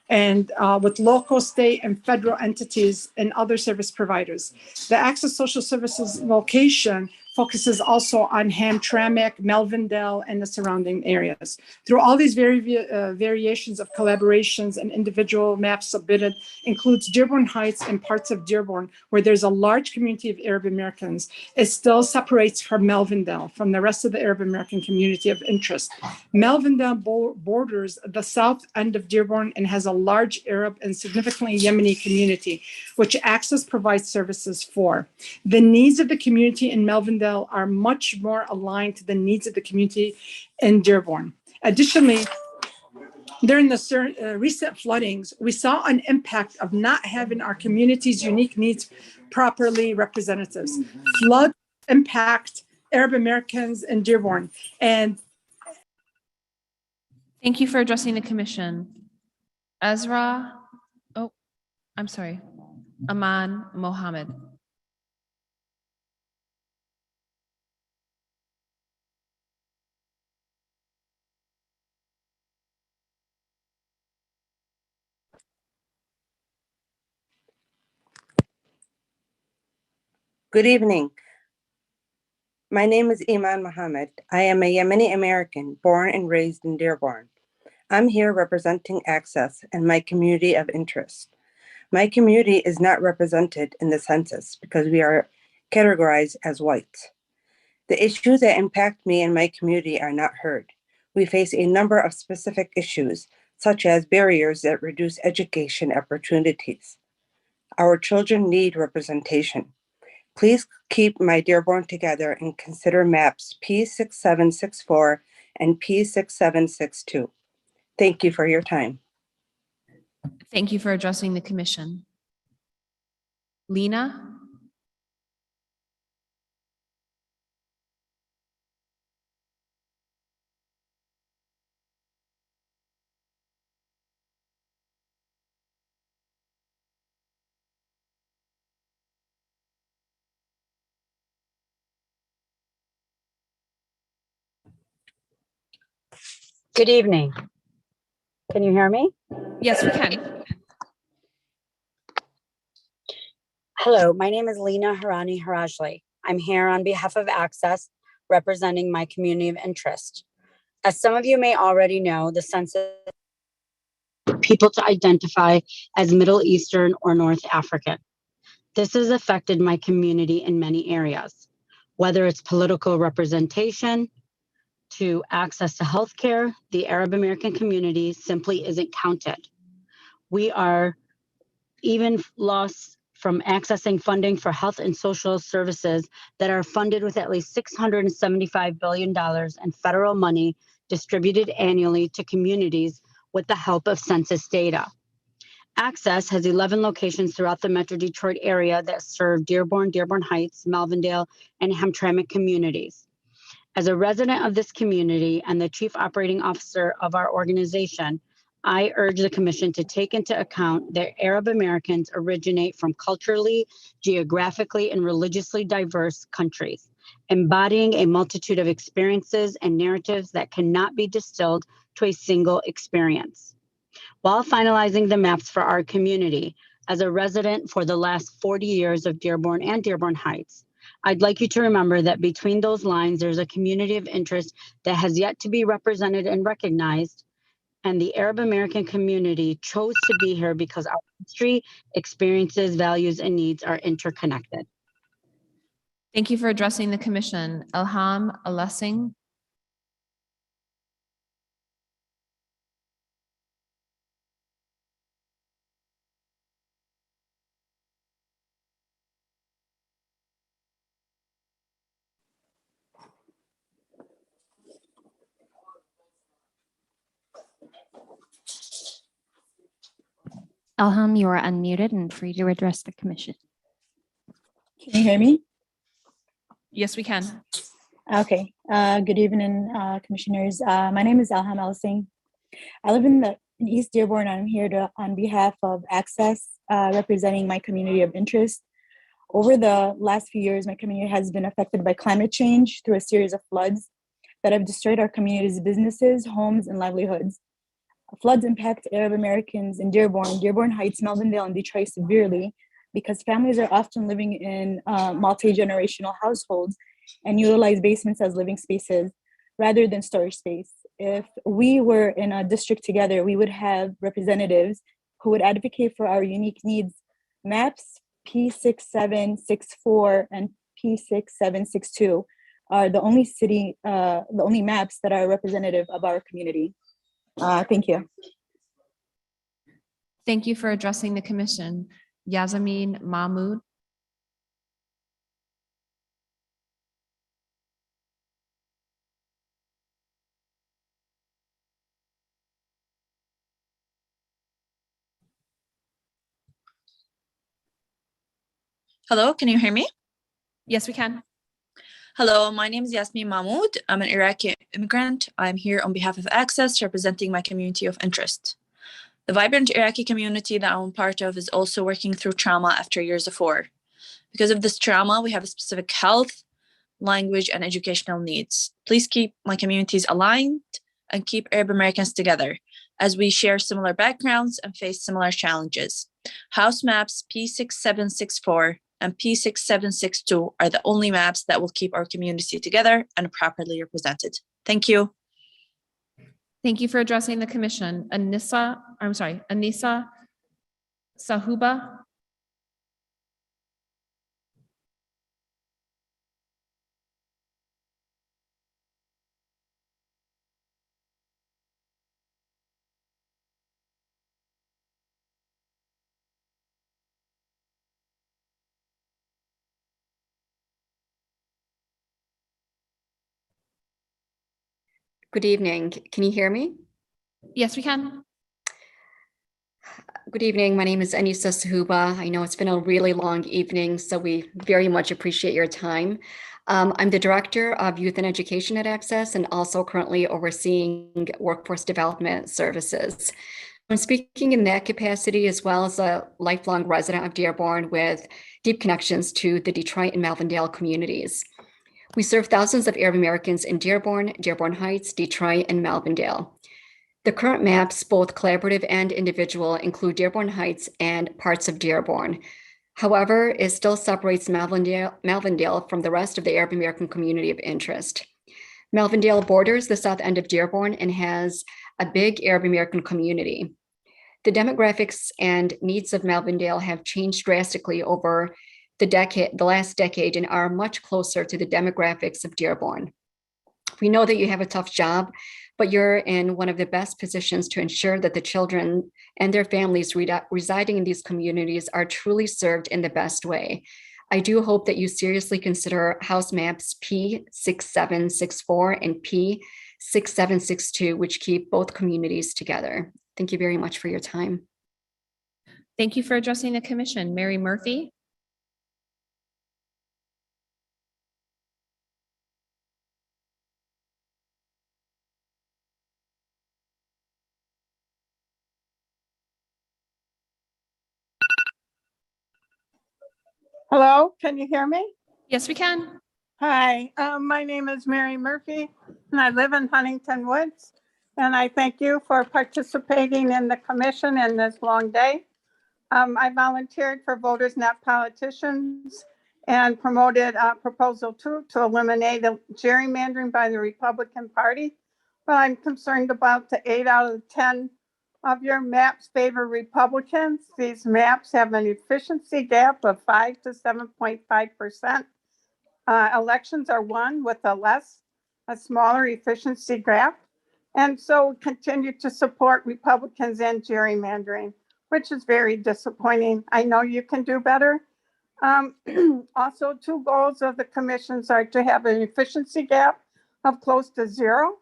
with local, state, and federal entities and other service providers. The Access Social Services location focuses also on Hamtramck, Melvindale, and the surrounding areas. Through all these variations of collaborations and individual maps submitted includes Dearborn Heights and parts of Dearborn, where there's a large community of Arab Americans. It still separates from Melvindale, from the rest of the Arab American community of interest. Melvindale borders the south end of Dearborn and has a large Arab and significantly Yemeni community, which Access provides services for. The needs of the community in Melvindale are much more aligned to the needs of the community in Dearborn. Additionally, during the recent floodings, we saw an impact of not having our community's unique needs properly representatives. Flood impact Arab Americans in Dearborn. And
thank you for addressing the commission. Aman Mohammed.
Good evening. My name is Iman Mohammed. I am a Yemeni American born and raised in Dearborn. I'm here representing Access and my community of interest. My community is not represented in the census because we are categorized as white. The issues that impact me and my community are not heard. We face a number of specific issues, such as barriers that reduce education opportunities. Our children need representation. Please keep my Dearborn together and consider maps P6764 and P6762. Thank you for your time.
Thank you for addressing the commission. Lena?
Good evening. Can you hear me?
Yes, we can.
Hello, my name is Lena Harani Harajli. I'm here on behalf of Access, representing my community of interest. As some of you may already know, the census people to identify as Middle Eastern or North African. This has affected my community in many areas, whether it's political representation, to access to healthcare. The Arab American community simply isn't counted. We are even lost from accessing funding for health and social services that are funded with at least $675 billion in federal money distributed annually to communities with the help of census data. Access has 11 locations throughout the Metro Detroit area that serve Dearborn, Dearborn Heights, Melvindale, and Hamtramck communities. As a resident of this community and the chief operating officer of our organization, I urge the commission to take into account that Arab Americans originate from culturally, geographically, and religiously diverse countries, embodying a multitude of experiences and narratives that cannot be distilled to a single experience. While finalizing the maps for our community, as a resident for the last 40 years of Dearborn and Dearborn Heights, I'd like you to remember that between those lines, there's a community of interest that has yet to be represented and recognized. And the Arab American community chose to be here because our history, experiences, values, and needs are interconnected.
Thank you for addressing the commission. Ilham Alessing.
Elham, you are unmuted and free to address the commission.
Can you hear me?
Yes, we can.
Okay. Good evening, commissioners. My name is Elham Elsing. I live in East Dearborn. I'm here on behalf of Access, representing my community of interest. Over the last few years, my community has been affected by climate change through a series of floods that have destroyed our community's businesses, homes, and livelihoods. Floods impact Arab Americans in Dearborn, Dearborn Heights, Melvindale, and Detroit severely because families are often living in multi-generational households and utilize basements as living spaces rather than storage space. If we were in a district together, we would have representatives who would advocate for our unique needs. Maps P6764 and P6762 are the only maps that are representative of our community. Thank you.
Thank you for addressing the commission. Yazamin Mahmood.
Hello, can you hear me?
Yes, we can.
Hello, my name is Yasmin Mahmoud. I'm an Iraqi immigrant. I'm here on behalf of Access, representing my community of interest. The vibrant Iraqi community that I'm part of is also working through trauma after years of war. Because of this trauma, we have specific health, language, and educational needs. Please keep my communities aligned and keep Arab Americans together as we share similar backgrounds and face similar challenges. House maps P6764 and P6762 are the only maps that will keep our community together and properly represented. Thank you.
Thank you for addressing the commission. Anissa Sahuba.
Good evening. Can you hear me?
Yes, we can.
Good evening. My name is Anissa Sahuba. I know it's been a really long evening, so we very much appreciate your time. I'm the Director of Youth and Education at Access and also currently overseeing Workforce Development Services. I'm speaking in that capacity as well as a lifelong resident of Dearborn with deep connections to the Detroit and Melvindale communities. We serve thousands of Arab Americans in Dearborn, Dearborn Heights, Detroit, and Melvindale. The current maps, both collaborative and individual, include Dearborn Heights and parts of Dearborn. However, it still separates Melvindale from the rest of the Arab American community of interest. Melvindale borders the south end of Dearborn and has a big Arab American community. The demographics and needs of Melvindale have changed drastically over the last decade and are much closer to the demographics of Dearborn. We know that you have a tough job, but you're in one of the best positions to ensure that the children and their families residing in these communities are truly served in the best way. I do hope that you seriously consider House Maps P6764 and P6762, which keep both communities together. Thank you very much for your time.
Thank you for addressing the commission. Mary Murphy.
Hello, can you hear me?
Yes, we can.
Hi, my name is Mary Murphy, and I live in Huntington Woods. And I thank you for participating in the commission in this long day. I volunteered for Voters Not Politicians and promoted Proposal 2 to eliminate the gerrymandering by the Republican Party. But I'm concerned about the 8 out of 10 of your maps favor Republicans. These maps have an efficiency gap of 5 to 7.5%. Elections are won with a smaller efficiency gap. And so continue to support Republicans and gerrymandering, which is very disappointing. I know you can do better. Also, two goals of the commissions are to have an efficiency gap of close to 0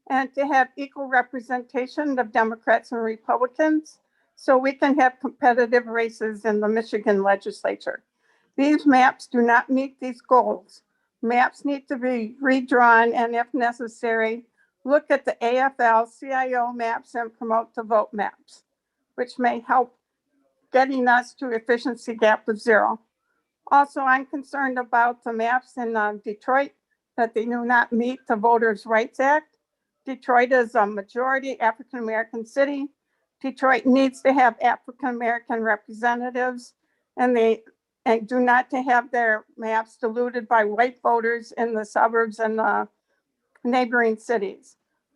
and to have equal representation of Democrats and Republicans so we can have competitive races in the Michigan legislature. These maps do not meet these goals. Maps need to be redrawn and if necessary, look at the AFL-CIO maps and promote the vote maps, which may help getting us to efficiency gap of 0. Also, I'm concerned about the maps in Detroit that they do not meet the Voters' Rights Act. Detroit is a majority African-American city. Detroit needs to have African-American representatives and do not to have their maps diluted by white voters in the suburbs and the neighboring cities.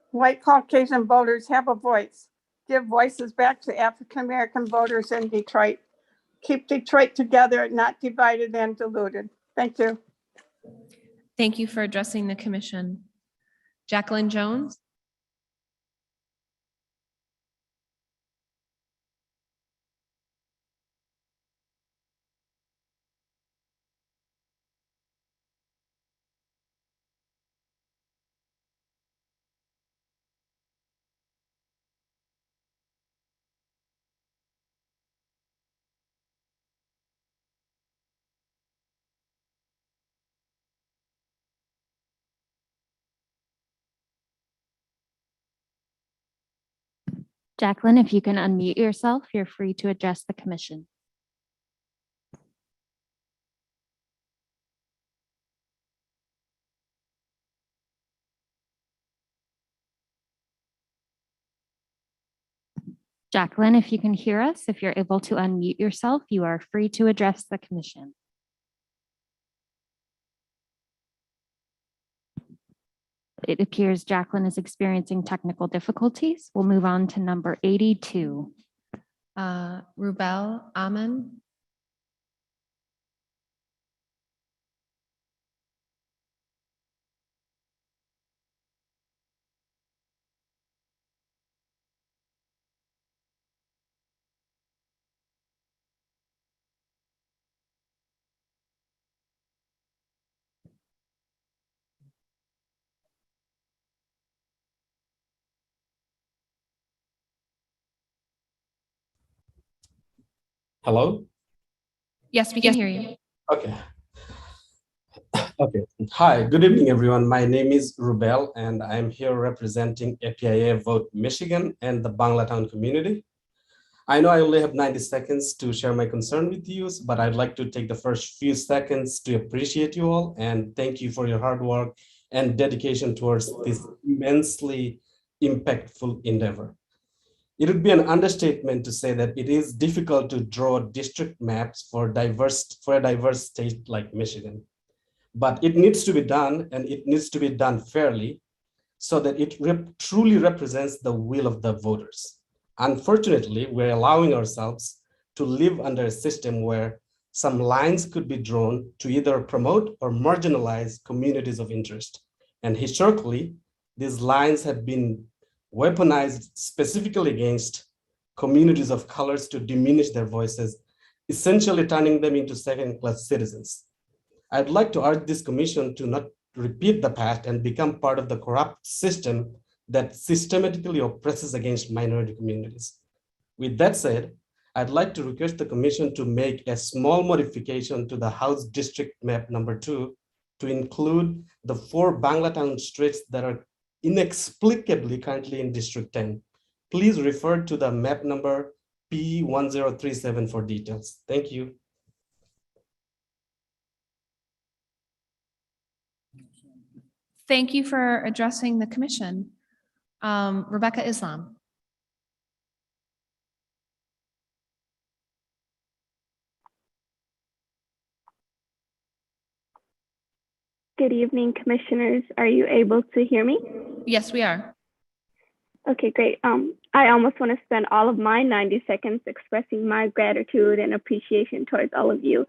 White Caucasian voters have a voice. Give voices back to African-American voters in Detroit. Keep Detroit together, not divided and diluted. Thank you.
Thank you for addressing the commission. Jacqueline Jones.
Jacqueline, if you can unmute yourself, you're free to address the commission. Jacqueline, if you can hear us, if you're able to unmute yourself, you are free to address the commission. It appears Jacqueline is experiencing technical difficulties. We'll move on to number 82.
Rubel Amen.
Hello?
Yes, we can hear you.
Okay. Okay. Hi, good evening, everyone. My name is Rubel, and I'm here representing APIA Vote Michigan and the Banglatown community. I know I only have 90 seconds to share my concern with you, but I'd like to take the first few seconds to appreciate you all and thank you for your hard work and dedication towards this immensely impactful endeavor. It would be an understatement to say that it is difficult to draw district maps for a diverse state like Michigan. But it needs to be done, and it needs to be done fairly so that it truly represents the will of the voters. Unfortunately, we're allowing ourselves to live under a system where some lines could be drawn to either promote or marginalize communities of interest. And historically, these lines have been weaponized specifically against communities of colors to diminish their voices, essentially turning them into second-class citizens. I'd like to urge this commission to not repeat the past and become part of the corrupt system that systematically oppresses against minority communities. With that said, I'd like to request the commission to make a small modification to the House District Map number 2 to include the 4 Banglatown streets that are inexplicably currently in District 10. Please refer to the map number P1037 for details. Thank you.
Thank you for addressing the commission. Rebecca Islam.
Good evening, commissioners. Are you able to hear me?
Yes, we are.
Okay, great. I almost want to spend all of my 90 seconds expressing my gratitude and appreciation towards all of you.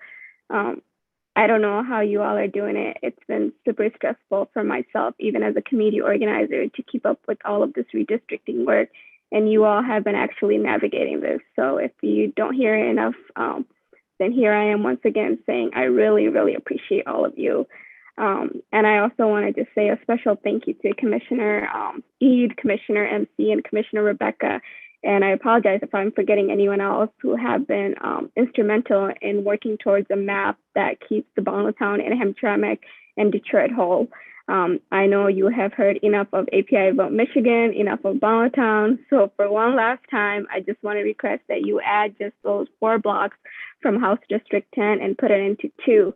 I don't know how you all are doing it. It's been super stressful for myself, even as a committee organizer, to keep up with all of this redistricting work. And you all have been actually navigating this. So if you don't hear it enough, then here I am once again saying I really, really appreciate all of you. And I also wanted to say a special thank you to Commissioner Eid, Commissioner MC, and Commissioner Rebecca. And I apologize if I'm forgetting anyone else who have been instrumental in working towards a map that keeps the Bonglatown and Hamtramck and Detroit whole. I know you have heard enough of API Vote Michigan, enough of Bonglatown. So for one last time, I just want to request that you add just those 4 blocks from House District 10 and put it into 2.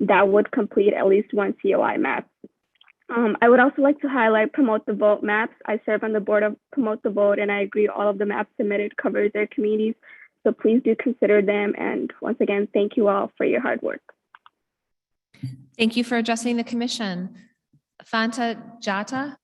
That would complete at least 1 COI map. I would also like to highlight Promote the Vote maps. I serve on the board of Promote the Vote, and I agree all of the maps submitted covers their communities. So please do consider them. And once again, thank you all for your hard work.
Thank you for addressing the commission. Fanta Jata.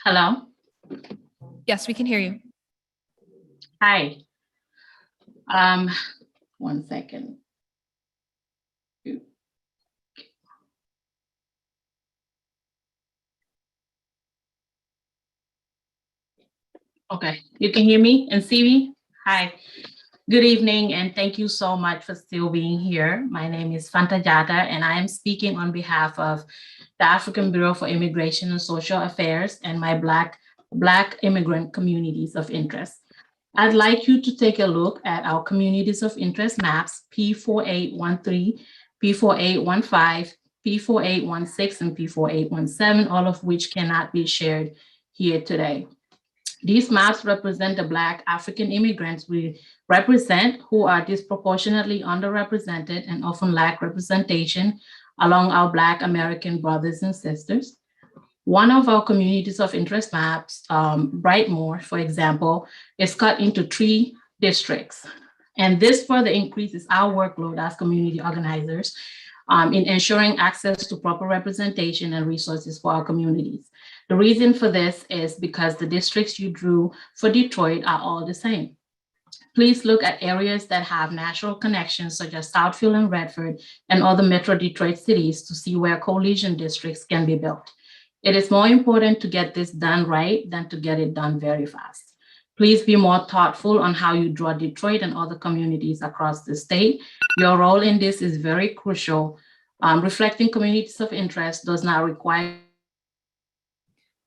Hello.
Yes, we can hear you.
Hi. 1 second. Okay, you can hear me and see me? Hi. Good evening, and thank you so much for still being here. My name is Fanta Jata, and I am speaking on behalf of the African Bureau for Immigration and Social Affairs and my Black immigrant communities of interest. I'd like you to take a look at our communities of interest maps, P4813, P4815, P4816, and P4817, all of which cannot be shared here today. These maps represent the Black African immigrants we represent who are disproportionately underrepresented and often lack representation along our Black American brothers and sisters. One of our communities of interest maps, Brightmoor, for example, is cut into 3 districts. And this further increases our workload as community organizers in ensuring access to proper representation and resources for our communities. The reason for this is because the districts you drew for Detroit are all the same. Please look at areas that have natural connections such as Southfield and Redford and other Metro Detroit cities to see where coalition districts can be built. It is more important to get this done right than to get it done very fast. Please be more thoughtful on how you draw Detroit and other communities across the state. Your role in this is very crucial. Reflecting communities of interest does not require.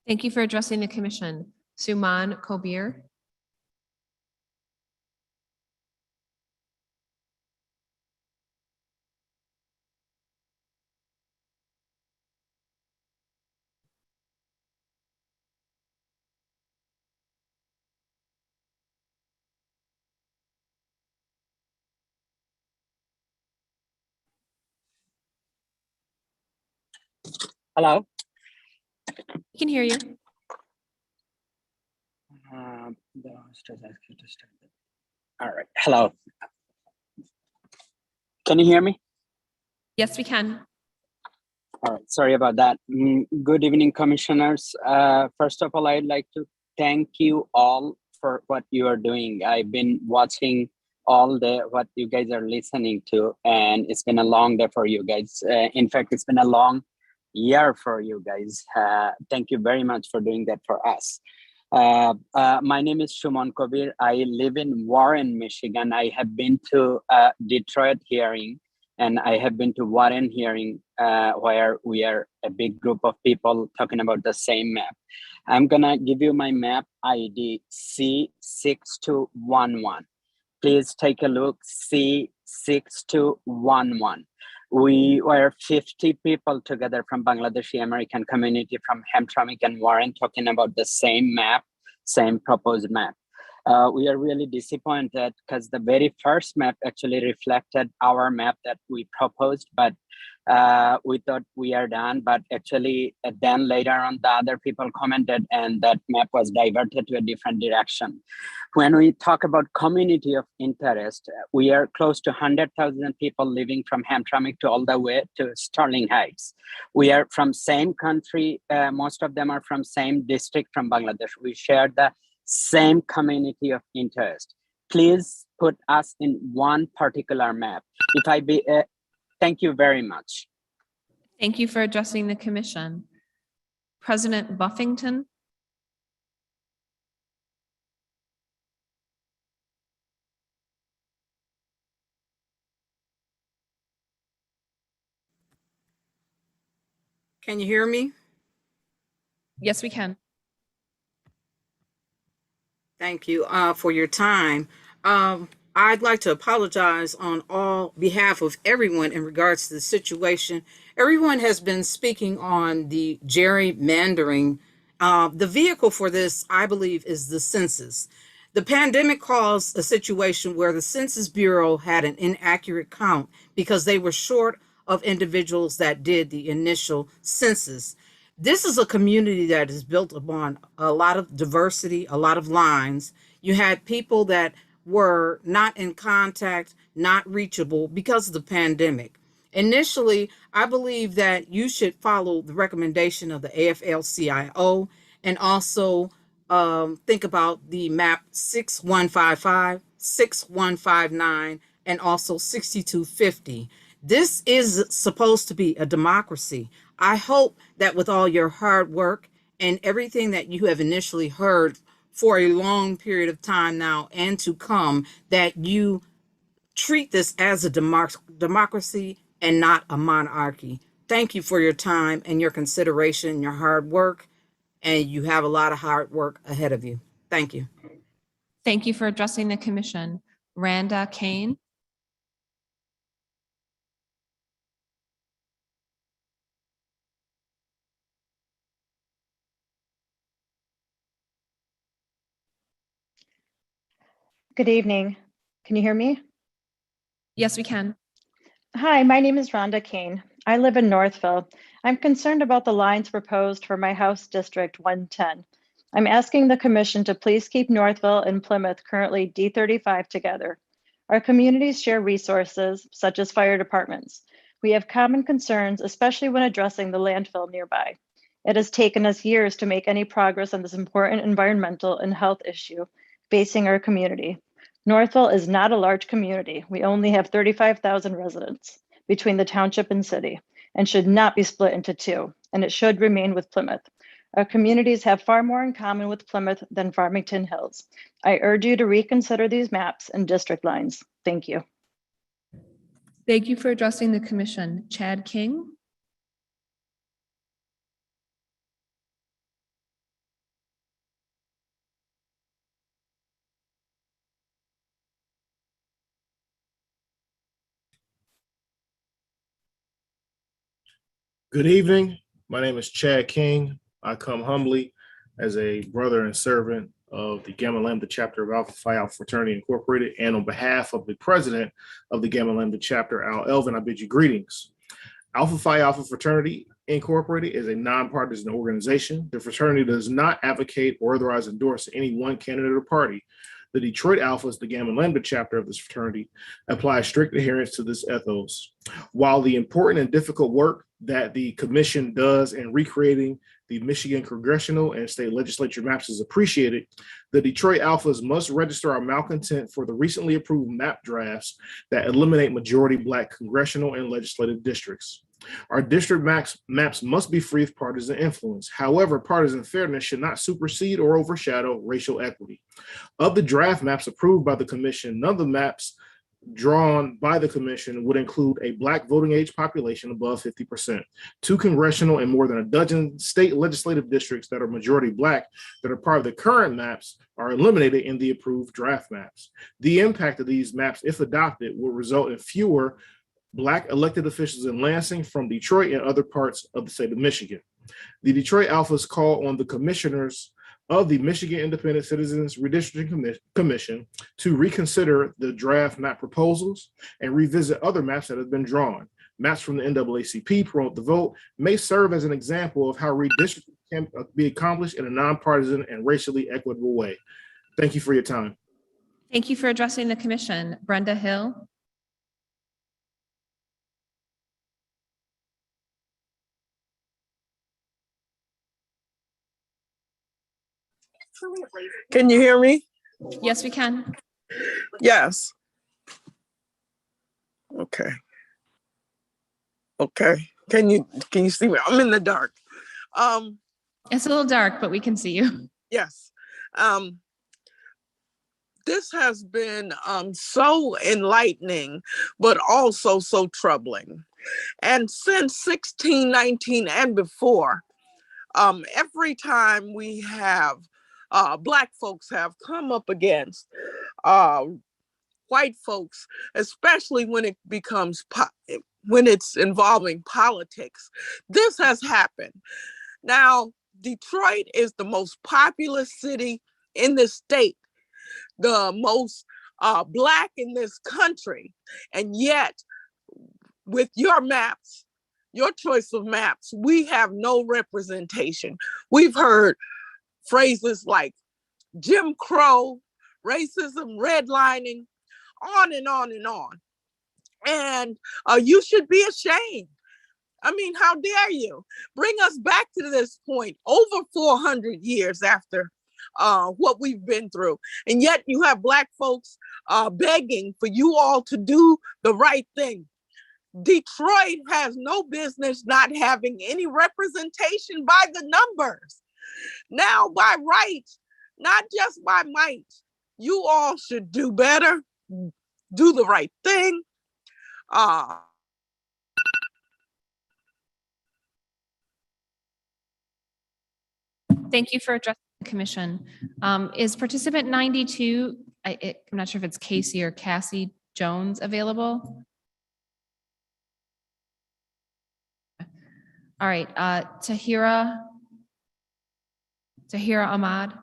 Thank you for addressing the commission. Suman Kobir.
Hello.
We can hear you.
The host has asked you to start. All right. Hello. Can you hear me?
Yes, we can.
All right. Sorry about that. Good evening, commissioners. First of all, I'd like to thank you all for what you are doing. I've been watching all what you guys are listening to, and it's been a long day for you guys. In fact, it's been a long year for you guys. Thank you very much for doing that for us. My name is Shumon Kobir. I live in Warren, Michigan. I have been to Detroit hearing, and I have been to Warren hearing, where we are a big group of people talking about the same map. I'm gonna give you my map ID C6211. Please take a look, C6211. We were 50 people together from Bangladeshi American community from Hamtramck and Warren talking about the same map, same proposed map. We are really disappointed because the very first map actually reflected our map that we proposed, but we thought we are done. But actually, then later on, the other people commented and that map was diverted to a different direction. When we talk about community of interest, we are close to 100,000 people living from Hamtramck to all the way to Sterling Heights. We are from same country. Most of them are from same district from Bangladesh. We share the same community of interest. Please put us in one particular map. If I be, thank you very much.
Thank you for addressing the commission. President Buffington.
Can you hear me?
Yes, we can.
Thank you for your time. I'd like to apologize on all behalf of everyone in regards to the situation. Everyone has been speaking on the gerrymandering. The vehicle for this, I believe, is the census. The pandemic caused a situation where the Census Bureau had an inaccurate count because they were short of individuals that did the initial census. This is a community that is built upon a lot of diversity, a lot of lines. You had people that were not in contact, not reachable because of the pandemic. Initially, I believe that you should follow the recommendation of the AFL-CIO and also think about the map 6155, 6159, and also 6250. This is supposed to be a democracy. I hope that with all your hard work and everything that you have initially heard for a long period of time now and to come, that you treat this as a democracy and not a monarchy. Thank you for your time and your consideration, your hard work, and you have a lot of hard work ahead of you. Thank you.
Thank you for addressing the commission. Randa Kane.
Good evening. Can you hear me?
Yes, we can.
Hi, my name is Rhonda Kane. I live in Northville. I'm concerned about the lines proposed for my House District 110. I'm asking the commission to please keep Northville and Plymouth, currently D35, together. Our communities share resources such as fire departments. We have common concerns, especially when addressing the landfill nearby. It has taken us years to make any progress on this important environmental and health issue facing our community. Northville is not a large community. We only have 35,000 residents between the township and city and should not be split into two, and it should remain with Plymouth. Our communities have far more in common with Plymouth than Farmington Hills. I urge you to reconsider these maps and district lines. Thank you.
Thank you for addressing the commission. Chad King.
Good evening. My name is Chad King. I come humbly as a brother and servant of the Gamma Lambda chapter of Alpha Phi Alpha Fraternity Incorporated, and on behalf of the president of the Gamma Lambda chapter, Al Elvin, I bid you greetings. Alpha Phi Alpha Fraternity Incorporated is a nonpartisan organization. The fraternity does not advocate or otherwise endorse any one candidate or party. The Detroit Alphas, the Gamma Lambda chapter of this fraternity, apply strict adherence to this ethos. While the important and difficult work that the commission does in recreating the Michigan congressional and state legislature maps is appreciated, the Detroit Alphas must register our malcontent for the recently approved map drafts that eliminate majority Black congressional and legislative districts. Our district maps must be free of partisan influence. However, partisan fairness should not supersede or overshadow racial equity. Of the draft maps approved by the commission, none of the maps drawn by the commission would include a Black voting age population above 50%, 2 congressional and more than a dozen state legislative districts that are majority Black that are part of the current maps are eliminated in the approved draft maps. The impact of these maps, if adopted, will result in fewer Black elected officials in Lansing, from Detroit, and other parts of the state of Michigan. The Detroit Alphas call on the commissioners of the Michigan Independent Citizens Redistricting Commission to reconsider the draft map proposals and revisit other maps that have been drawn. Maps from the NAACP, Promote the Vote, may serve as an example of how redistricting can be accomplished in a nonpartisan and racially equitable way. Thank you for your time.
Thank you for addressing the commission. Brenda Hill.
Can you hear me?
Yes, we can.
Yes. Okay. Okay. Can you see me? I'm in the dark.
It's a little dark, but we can see you.
Yes. This has been so enlightening, but also so troubling. And since 1619 and before, every time we have Black folks have come up against white folks, especially when it becomes when it's involving politics, this has happened. Now, Detroit is the most populous city in the state, the most Black in this country, and yet with your maps, your choice of maps, we have no representation. We've heard phrases like Jim Crow, racism, redlining, on and on and on. And you should be ashamed. I mean, how dare you bring us back to this point over 400 years after what we've been through. And yet you have Black folks begging for you all to do the right thing. Detroit has no business not having any representation by the numbers. Now, by right, not just by might, you all should do better, do the right thing.
Thank you for addressing the commission. Is participant 92, I'm not sure if it's Casey or Cassie Jones, available? All right, Tahira Ahmad.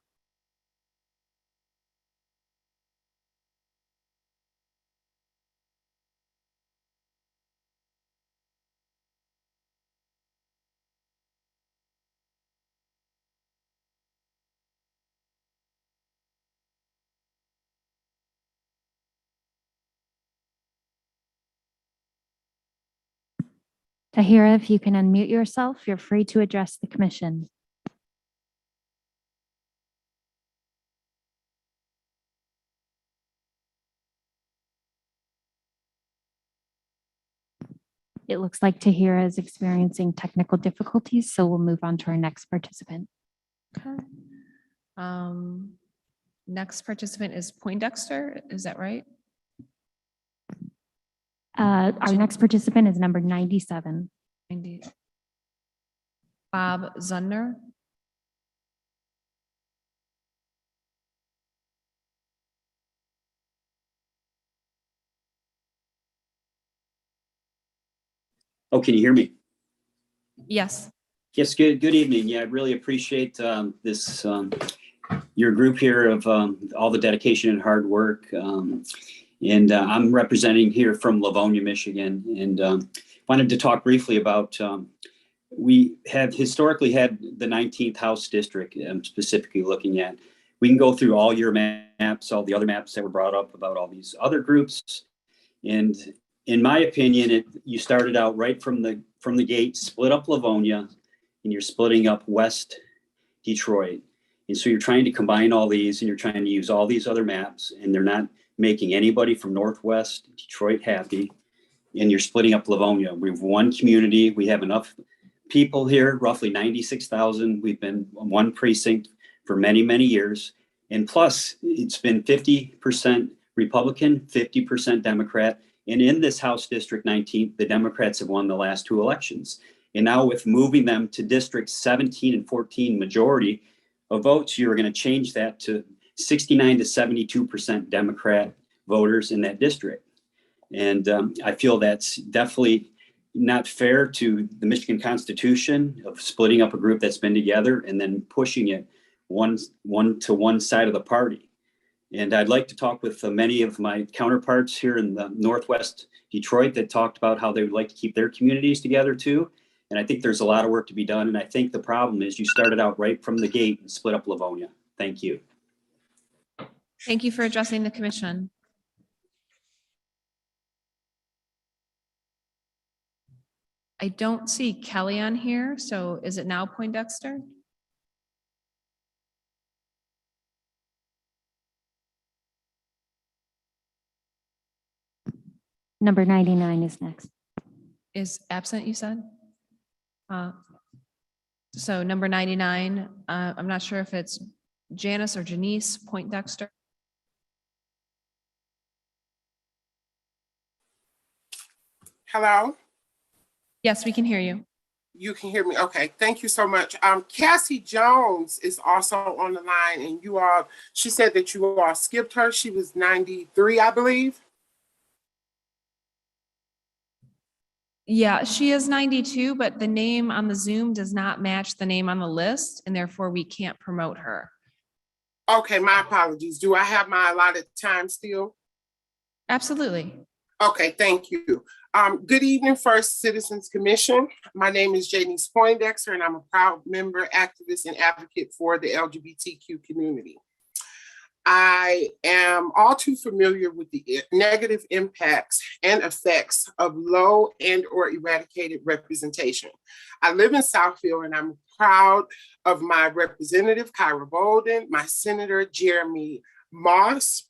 Tahira, if you can unmute yourself, you're free to address the commission. It looks like Tahira is experiencing technical difficulties, so we'll move on to our next participant.
Okay. Next participant is Poindexter, is that right?
Our next participant is number 97.
90. Bob Zunner.
Oh, can you hear me?
Yes.
Yes, good evening. Yeah, I really appreciate this, your group here of all the dedication and hard work. And I'm representing here from Livonia, Michigan, and wanted to talk briefly about, we have historically had the 19th House District, specifically looking at. We can go through all your maps, all the other maps that were brought up about all these other groups. And in my opinion, you started out right from the gate, split up Livonia, and you're splitting up West Detroit. And so you're trying to combine all these, and you're trying to use all these other maps, and they're not making anybody from Northwest Detroit happy. And you're splitting up Livonia. We have one community. We have enough people here, roughly 96,000. We've been one precinct for many, many years. And plus, it's been 50% Republican, 50% Democrat. And in this House District 19, the Democrats have won the last 2 elections. And now with moving them to Districts 17 and 14 majority of votes, you're going to change that to 69 to 72% Democrat voters in that district. And I feel that's definitely not fair to the Michigan Constitution of splitting up a group that's been together and then pushing it one side of the party. And I'd like to talk with many of my counterparts here in the Northwest Detroit that talked about how they would like to keep their communities together too. And I think there's a lot of work to be done. And I think the problem is you started out right from the gate and split up Livonia. Thank you.
Thank you for addressing the commission. I don't see Kelly on here, so is it now Poindexter?
Number 99 is next.
Is absent, you said? So number 99, I'm not sure if it's Janice or Janice Poindexter.
Hello?
Yes, we can hear you.
You can hear me. Okay, thank you so much. Cassie Jones is also on the line, and she said that you all skipped her. She was 93, I believe.
Yeah, she is 92, but the name on the Zoom does not match the name on the list, and therefore we can't promote her.
Okay, my apologies. Do I have my allotted time still?
Absolutely.
Okay, thank you. Good evening, First Citizens Commission. My name is Janice Poindexter, and I'm a proud member, activist, and advocate for the LGBTQ community. I am all too familiar with the negative impacts and effects of low and or eradicated representation. I live in Southfield, and I'm proud of my Representative Kyra Bolden, my Senator Jeremy Moss,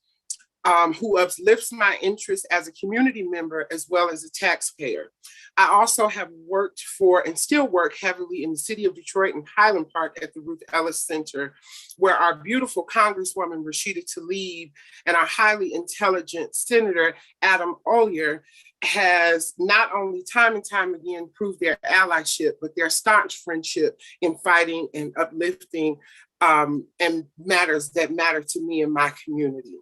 who uplifts my interests as a community member as well as a taxpayer. I also have worked for and still work heavily in the city of Detroit and Highland Park at the Ruth Ellis Center, where our beautiful Congresswoman Rashida Tlaib and our highly intelligent Senator Adam Ollier has not only time and time again proved their allyship, but their staunch friendship in fighting and uplifting and matters that matter to me and my community.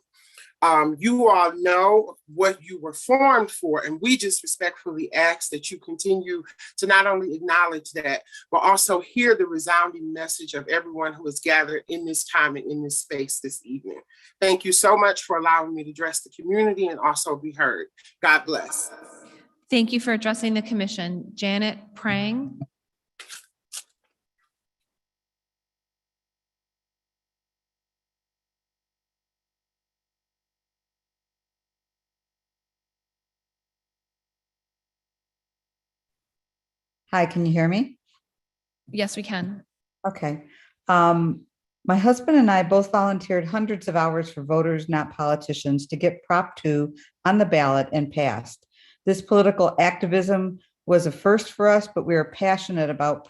You all know what you were formed for, and we just respectfully ask that you continue to not only acknowledge that, but also hear the resounding message of everyone who is gathered in this time and in this space this evening. Thank you so much for allowing me to address the community and also be heard. God bless.
Thank you for addressing the commission. Janet Prang.
Hi, can you hear me?
Yes, we can.
Okay. My husband and I both volunteered hundreds of hours for voters, not politicians, to get Prop 2 on the ballot and passed. This political activism was a first for us, but we are passionate about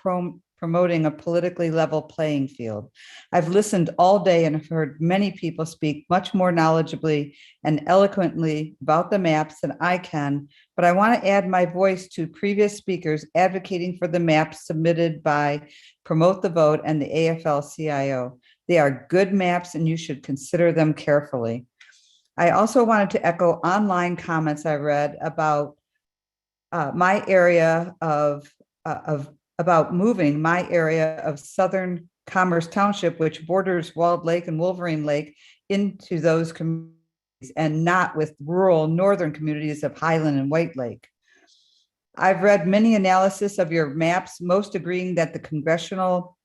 promoting a politically level playing field. I've listened all day and have heard many people speak much more knowledgeably and eloquently about the maps than I can, but I want to add my voice to previous speakers advocating for the maps submitted by Promote the Vote and the AFL-CIO. They are good maps and you should consider them carefully. I also wanted to echo online comments I read about my area about moving my area of Southern Commerce Township, which borders Walled Lake and Wolverine Lake, into those communities and not with rural northern communities of Highland and White Lake. I've read many analysis of your maps, most agreeing that the congressional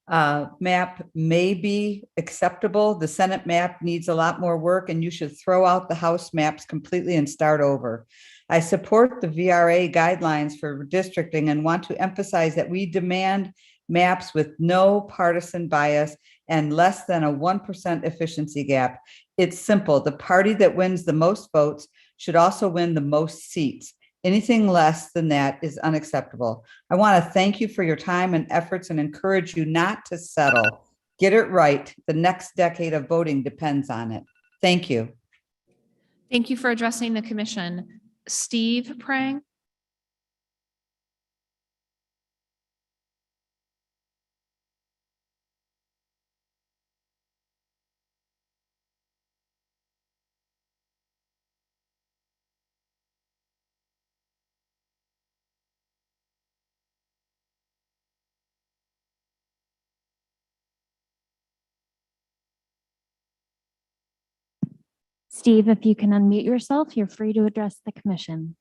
map may be acceptable. The Senate map needs a lot more work, and you should throw out the House maps completely and start over. I support the VRA guidelines for redistricting and want to emphasize that we demand maps with no partisan bias and less than a 1% efficiency gap. It's simple. The party that wins the most votes should also win the most seats. Anything less than that is unacceptable. I want to thank you for your time and efforts and encourage you not to settle. Get it right. The next decade of voting depends on it. Thank you.
Thank you for addressing the commission. Steve Prang.
Steve, if you can unmute yourself, you're free to address the commission.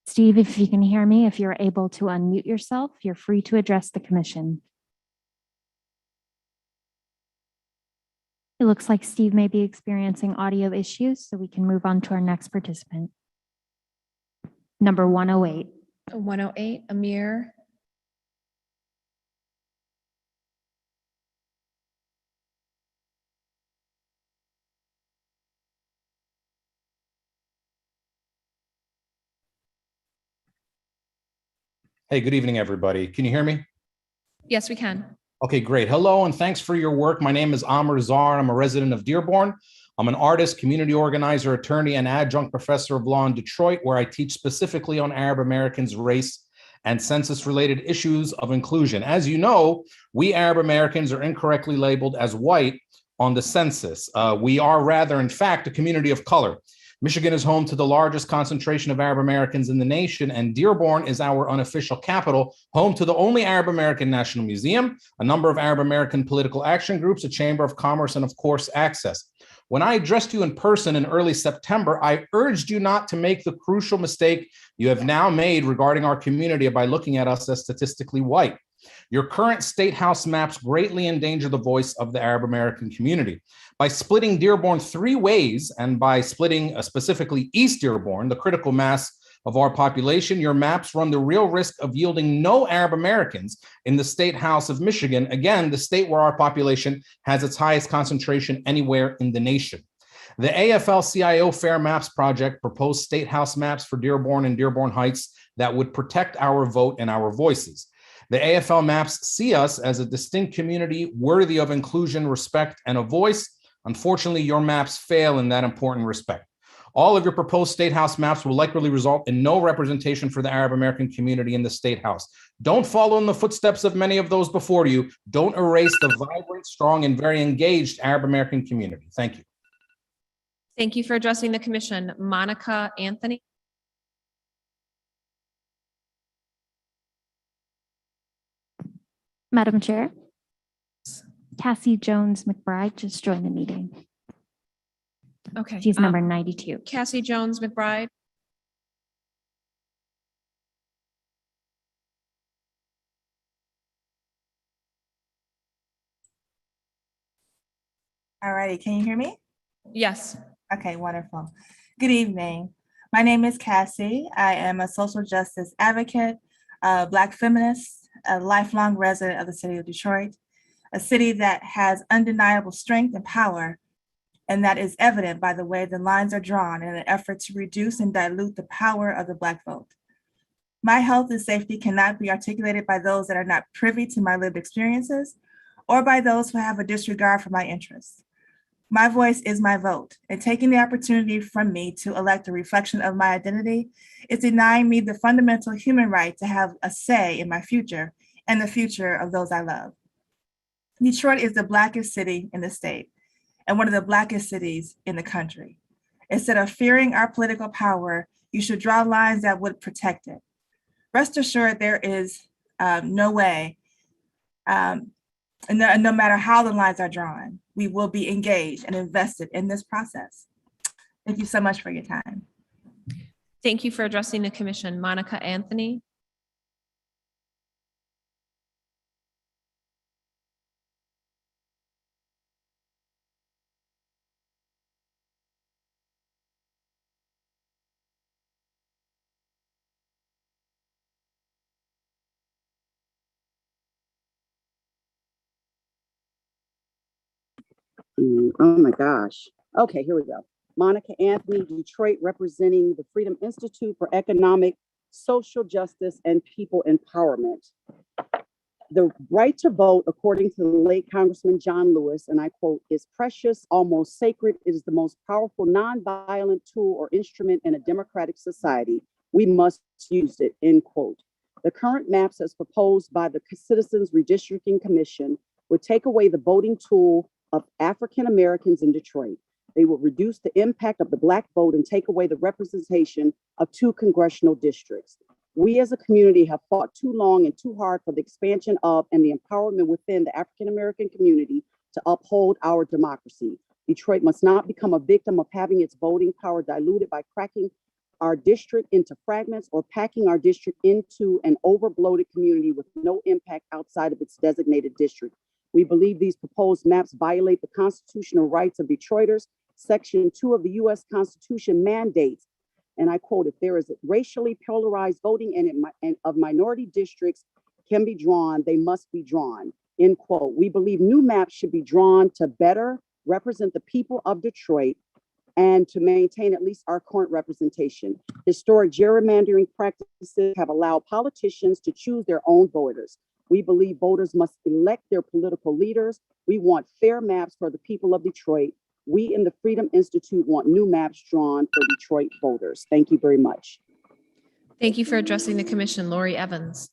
Steve, if you can hear me, if you're able to unmute yourself, you're free to address the commission. It looks like Steve may be experiencing audio issues, so we can move on to our next participant. Number 108.
108, Amir.
Hey, good evening, everybody. Can you hear me?
Yes, we can.
Okay, great. Hello, and thanks for your work. My name is Amr Zar. I'm a resident of Dearborn. I'm an artist, community organizer, attorney, and adjunct professor of law in Detroit, where I teach specifically on Arab Americans, race, and census-related issues of inclusion. As you know, we Arab Americans are incorrectly labeled as white on the census. We are rather, in fact, a community of color. Michigan is home to the largest concentration of Arab Americans in the nation, and Dearborn is our unofficial capital, home to the only Arab American National Museum, a number of Arab American political action groups, a chamber of commerce, and of course, Access. When I addressed you in person in early September, I urged you not to make the crucial mistake you have now made regarding our community by looking at us as statistically white. Your current state house maps greatly endanger the voice of the Arab American community. By splitting Dearborn 3 ways, and by splitting specifically East Dearborn, the critical mass of our population, your maps run the real risk of yielding no Arab Americans in the state house of Michigan, again, the state where our population has its highest concentration anywhere in the nation. The AFL-CIO Fair Maps Project proposed state house maps for Dearborn and Dearborn Heights that would protect our vote and our voices. The AFL maps see us as a distinct community worthy of inclusion, respect, and a voice. Unfortunately, your maps fail in that important respect. All of your proposed state house maps will likely result in no representation for the Arab American community in the state house. Don't follow in the footsteps of many of those before you. Don't erase the vibrant, strong, and very engaged Arab American community. Thank you.
Thank you for addressing the commission. Monica Anthony.
Madam Chair, Cassie Jones McBride just joined the meeting.
Okay.
She's number 92.
Cassie Jones McBride.
All righty, can you hear me?
Yes.
Okay, wonderful. Good evening. My name is Cassie. I am a social justice advocate, a Black feminist, a lifelong resident of the city of Detroit, a city that has undeniable strength and power, and that is evident by the way the lines are drawn in an effort to reduce and dilute the power of the Black vote. My health and safety cannot be articulated by those that are not privy to my lived experiences or by those who have a disregard for my interests. My voice is my vote, and taking the opportunity from me to elect a reflection of my identity is denying me the fundamental human right to have a say in my future and the future of those I love. Detroit is the Blackest city in the state and one of the Blackest cities in the country. Instead of fearing our political power, you should draw lines that would protect it. Rest assured, there is no way And no matter how the lines are drawn, we will be engaged and invested in this process. Thank you so much for your time.
Thank you for addressing the commission. Monica Anthony.
Oh my gosh. Okay, here we go. Monica Anthony, Detroit, representing the Freedom Institute for Economic, Social Justice, and People Empowerment. The right to vote, according to the late Congressman John Lewis, and I quote, is precious, almost sacred. It is the most powerful nonviolent tool or instrument in a democratic society. We must use it, end quote. The current maps as proposed by the Citizens Redistricting Commission would take away the voting tool of African Americans in Detroit. They will reduce the impact of the Black vote and take away the representation of 2 congressional districts. We as a community have fought too long and too hard for the expansion of and the empowerment within the African American community to uphold our democracy. Detroit must not become a victim of having its voting power diluted by cracking our district into fragments or packing our district into an overbloated community with no impact outside of its designated district. We believe these proposed maps violate the constitutional rights of Detroiters. Section 2 of the U.S. Constitution mandates, and I quote, if there is racially polarized voting and of minority districts can be drawn, they must be drawn, end quote. We believe new maps should be drawn to better represent the people of Detroit and to maintain at least our current representation. Historic gerrymandering practices have allowed politicians to choose their own voters. We believe voters must elect their political leaders. We want fair maps for the people of Detroit. We in the Freedom Institute want new maps drawn for Detroit voters. Thank you very much.
Thank you for addressing the commission. Lori Evans.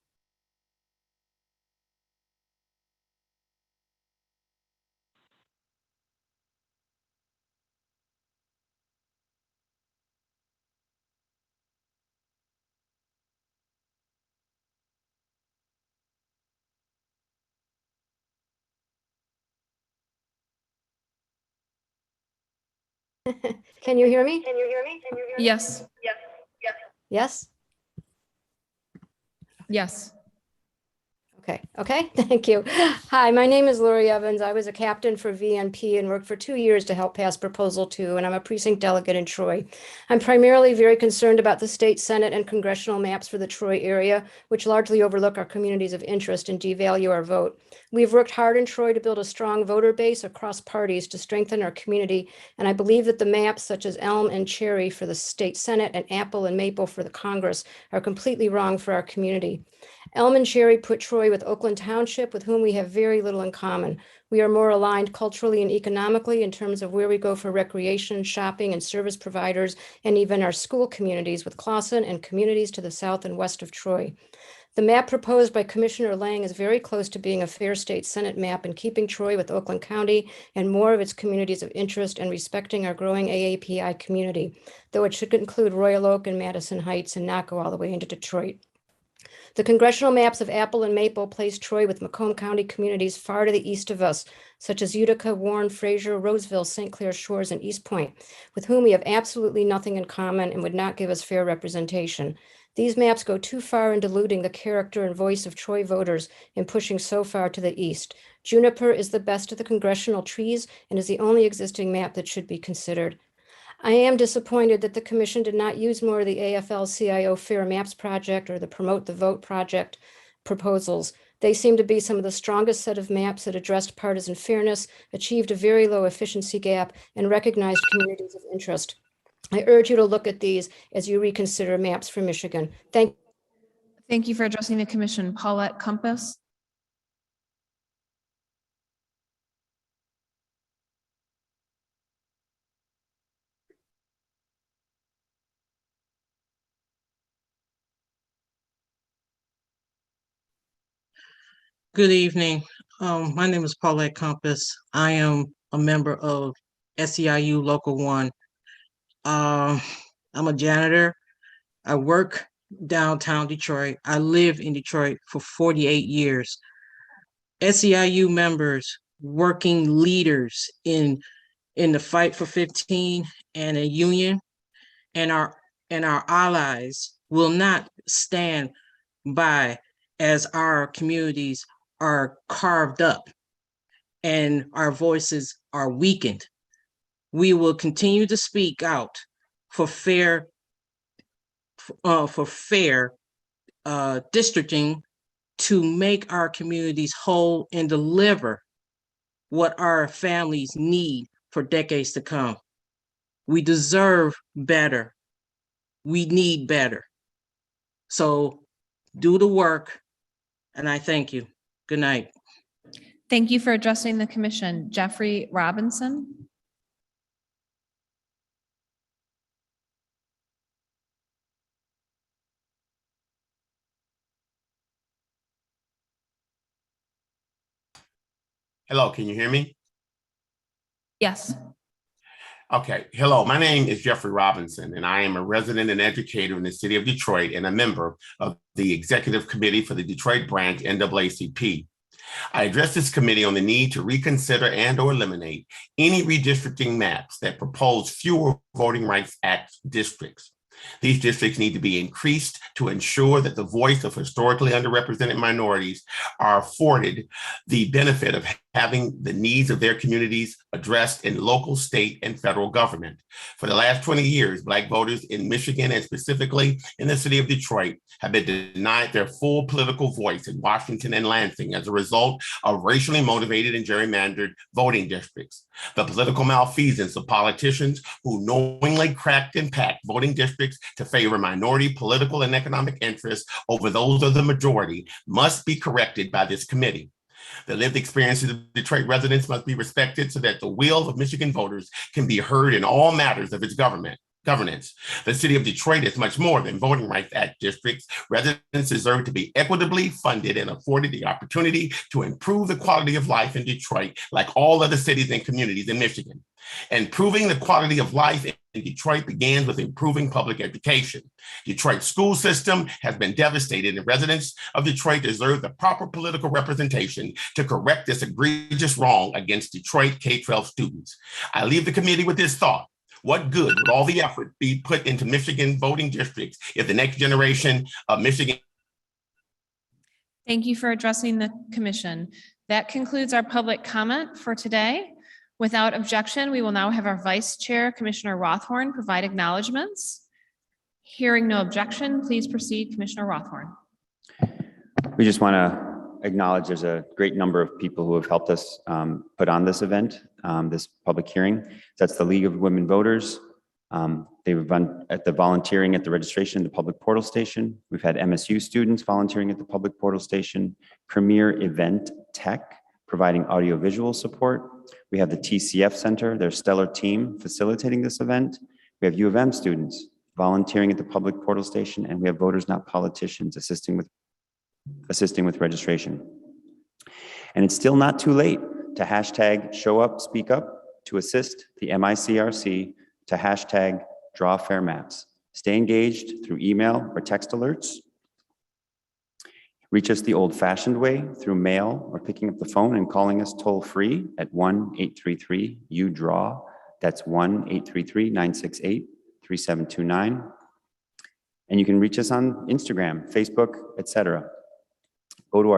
Can you hear me?
Yes.
Yes?
Yes.
Okay, thank you. Hi, my name is Lori Evans. I was a captain for VNP and worked for 2 years to help pass Proposal 2, and I'm a precinct delegate in Troy. I'm primarily very concerned about the state Senate and congressional maps for the Troy area, which largely overlook our communities of interest and devalue our vote. We've worked hard in Troy to build a strong voter base across parties to strengthen our community, and I believe that the maps such as Elm and Cherry for the state Senate and Apple and Maple for the Congress are completely wrong for our community. Elm and Cherry put Troy with Oakland Township, with whom we have very little in common. We are more aligned culturally and economically in terms of where we go for recreation, shopping, and service providers, and even our school communities with Clawson and communities to the south and west of Troy. The map proposed by Commissioner Lang is very close to being a fair state Senate map and keeping Troy with Oakland County and more of its communities of interest and respecting our growing AAPI community, though it should include Royal Oak and Madison Heights and not go all the way into Detroit. The congressional maps of Apple and Maple place Troy with Macomb County communities far to the east of us, such as Utica, Warren, Fraser, Roseville, St. Clair Shores, and East Point, with whom we have absolutely nothing in common and would not give us fair representation. These maps go too far in diluting the character and voice of Troy voters and pushing so far to the east. Juniper is the best of the congressional trees and is the only existing map that should be considered. I am disappointed that the commission did not use more of the AFL-CIO Fair Maps project or the Promote the Vote project proposals. They seem to be some of the strongest set of maps that addressed partisan fairness, achieved a very low efficiency gap, and recognized communities of interest. I urge you to look at these as you reconsider maps for Michigan. Thank
you for addressing the commission. Paulette Compass.
Good evening. My name is Paulette Compass. I am a member of SEIU Local 1. I'm a janitor. I work downtown Detroit. I live in Detroit for 48 years. SEIU members, working leaders in the fight for 15 and a union, and our allies will not stand by as our communities are carved up and our voices are weakened. We will continue to speak out for fair districting to make our communities whole and deliver what our families need for decades to come. We deserve better. We need better. So do the work, and I thank you. Good night.
Thank you for addressing the commission. Jeffrey Robinson.
Hello, can you hear me?
Yes.
Okay, hello, my name is Jeffrey Robinson, and I am a resident and educator in the city of Detroit and a member of the executive committee for the Detroit branch NAACP. I address this committee on the need to reconsider and or eliminate any redistricting maps that propose fewer Voting Rights Act districts. These districts need to be increased to ensure that the voice of historically underrepresented minorities are afforded the benefit of having the needs of their communities addressed in local, state, and federal government. For the last 20 years, Black voters in Michigan and specifically in the city of Detroit have been denied their full political voice in Washington and Lansing as a result of racially motivated and gerrymandered voting districts. The political malfeasance of politicians who knowingly cracked and packed voting districts to favor minority political and economic interests over those of the majority must be corrected by this committee. The lived experiences of Detroit residents must be respected so that the will of Michigan voters can be heard in all matters of its governance. The city of Detroit is much more than Voting Rights Act districts. Residents deserve to be equitably funded and afforded the opportunity to improve the quality of life in Detroit, like all other cities and communities in Michigan. Improving the quality of life in Detroit begins with improving public education. Detroit's school system has been devastated, and residents of Detroit deserve the proper political representation to correct this egregious wrong against Detroit K-12 students. I leave the committee with this thought. What good would all the effort be put into Michigan voting districts if the next generation of Michigan?
Thank you for addressing the commission. That concludes our public comment for today. Without objection, we will now have our Vice Chair, Commissioner Rothorn, provide acknowledgements. Hearing no objection, please proceed, Commissioner Rothorn.
We just want to acknowledge there's a great number of people who have helped us put on this event, this public hearing. That's the League of Women Voters. They've run at the volunteering at the registration, the public portal station. We've had MSU students volunteering at the public portal station, Premier Event Tech, providing audiovisual support. We have the TCF Center, their stellar team facilitating this event. We have U of M students volunteering at the public portal station, and we have Voters Not Politicians assisting with registration. And it's still not too late to hashtag show up, speak up, to assist the MICRC, to hashtag draw fair maps. Stay engaged through email or text alerts. Reach us the old-fashioned way through mail or picking up the phone and calling us toll-free at 1-833-YOU-DRAW. That's 1-833-968-3729. And you can reach us on Instagram, Facebook, etc. Go to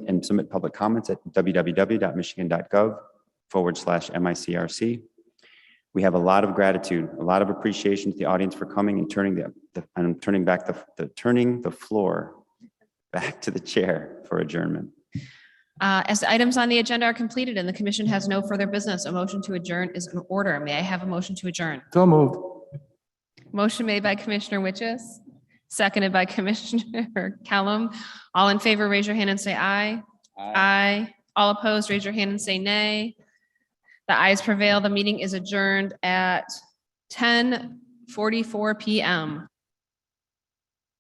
and submit public comments at www.michigan.gov/MICRC. We have a lot of gratitude, a lot of appreciation to the audience for coming and turning the floor back to the chair for adjournment.
As the items on the agenda are completed and the commission has no further business, a motion to adjourn is in order. May I have a motion to adjourn?
So moved.
Motion made by Commissioner Witches, seconded by Commissioner Kellum. All in favor, raise your hand and say aye. Aye. All opposed, raise your hand and say nay. The ayes prevail. The meeting is adjourned at 10:44 p.m.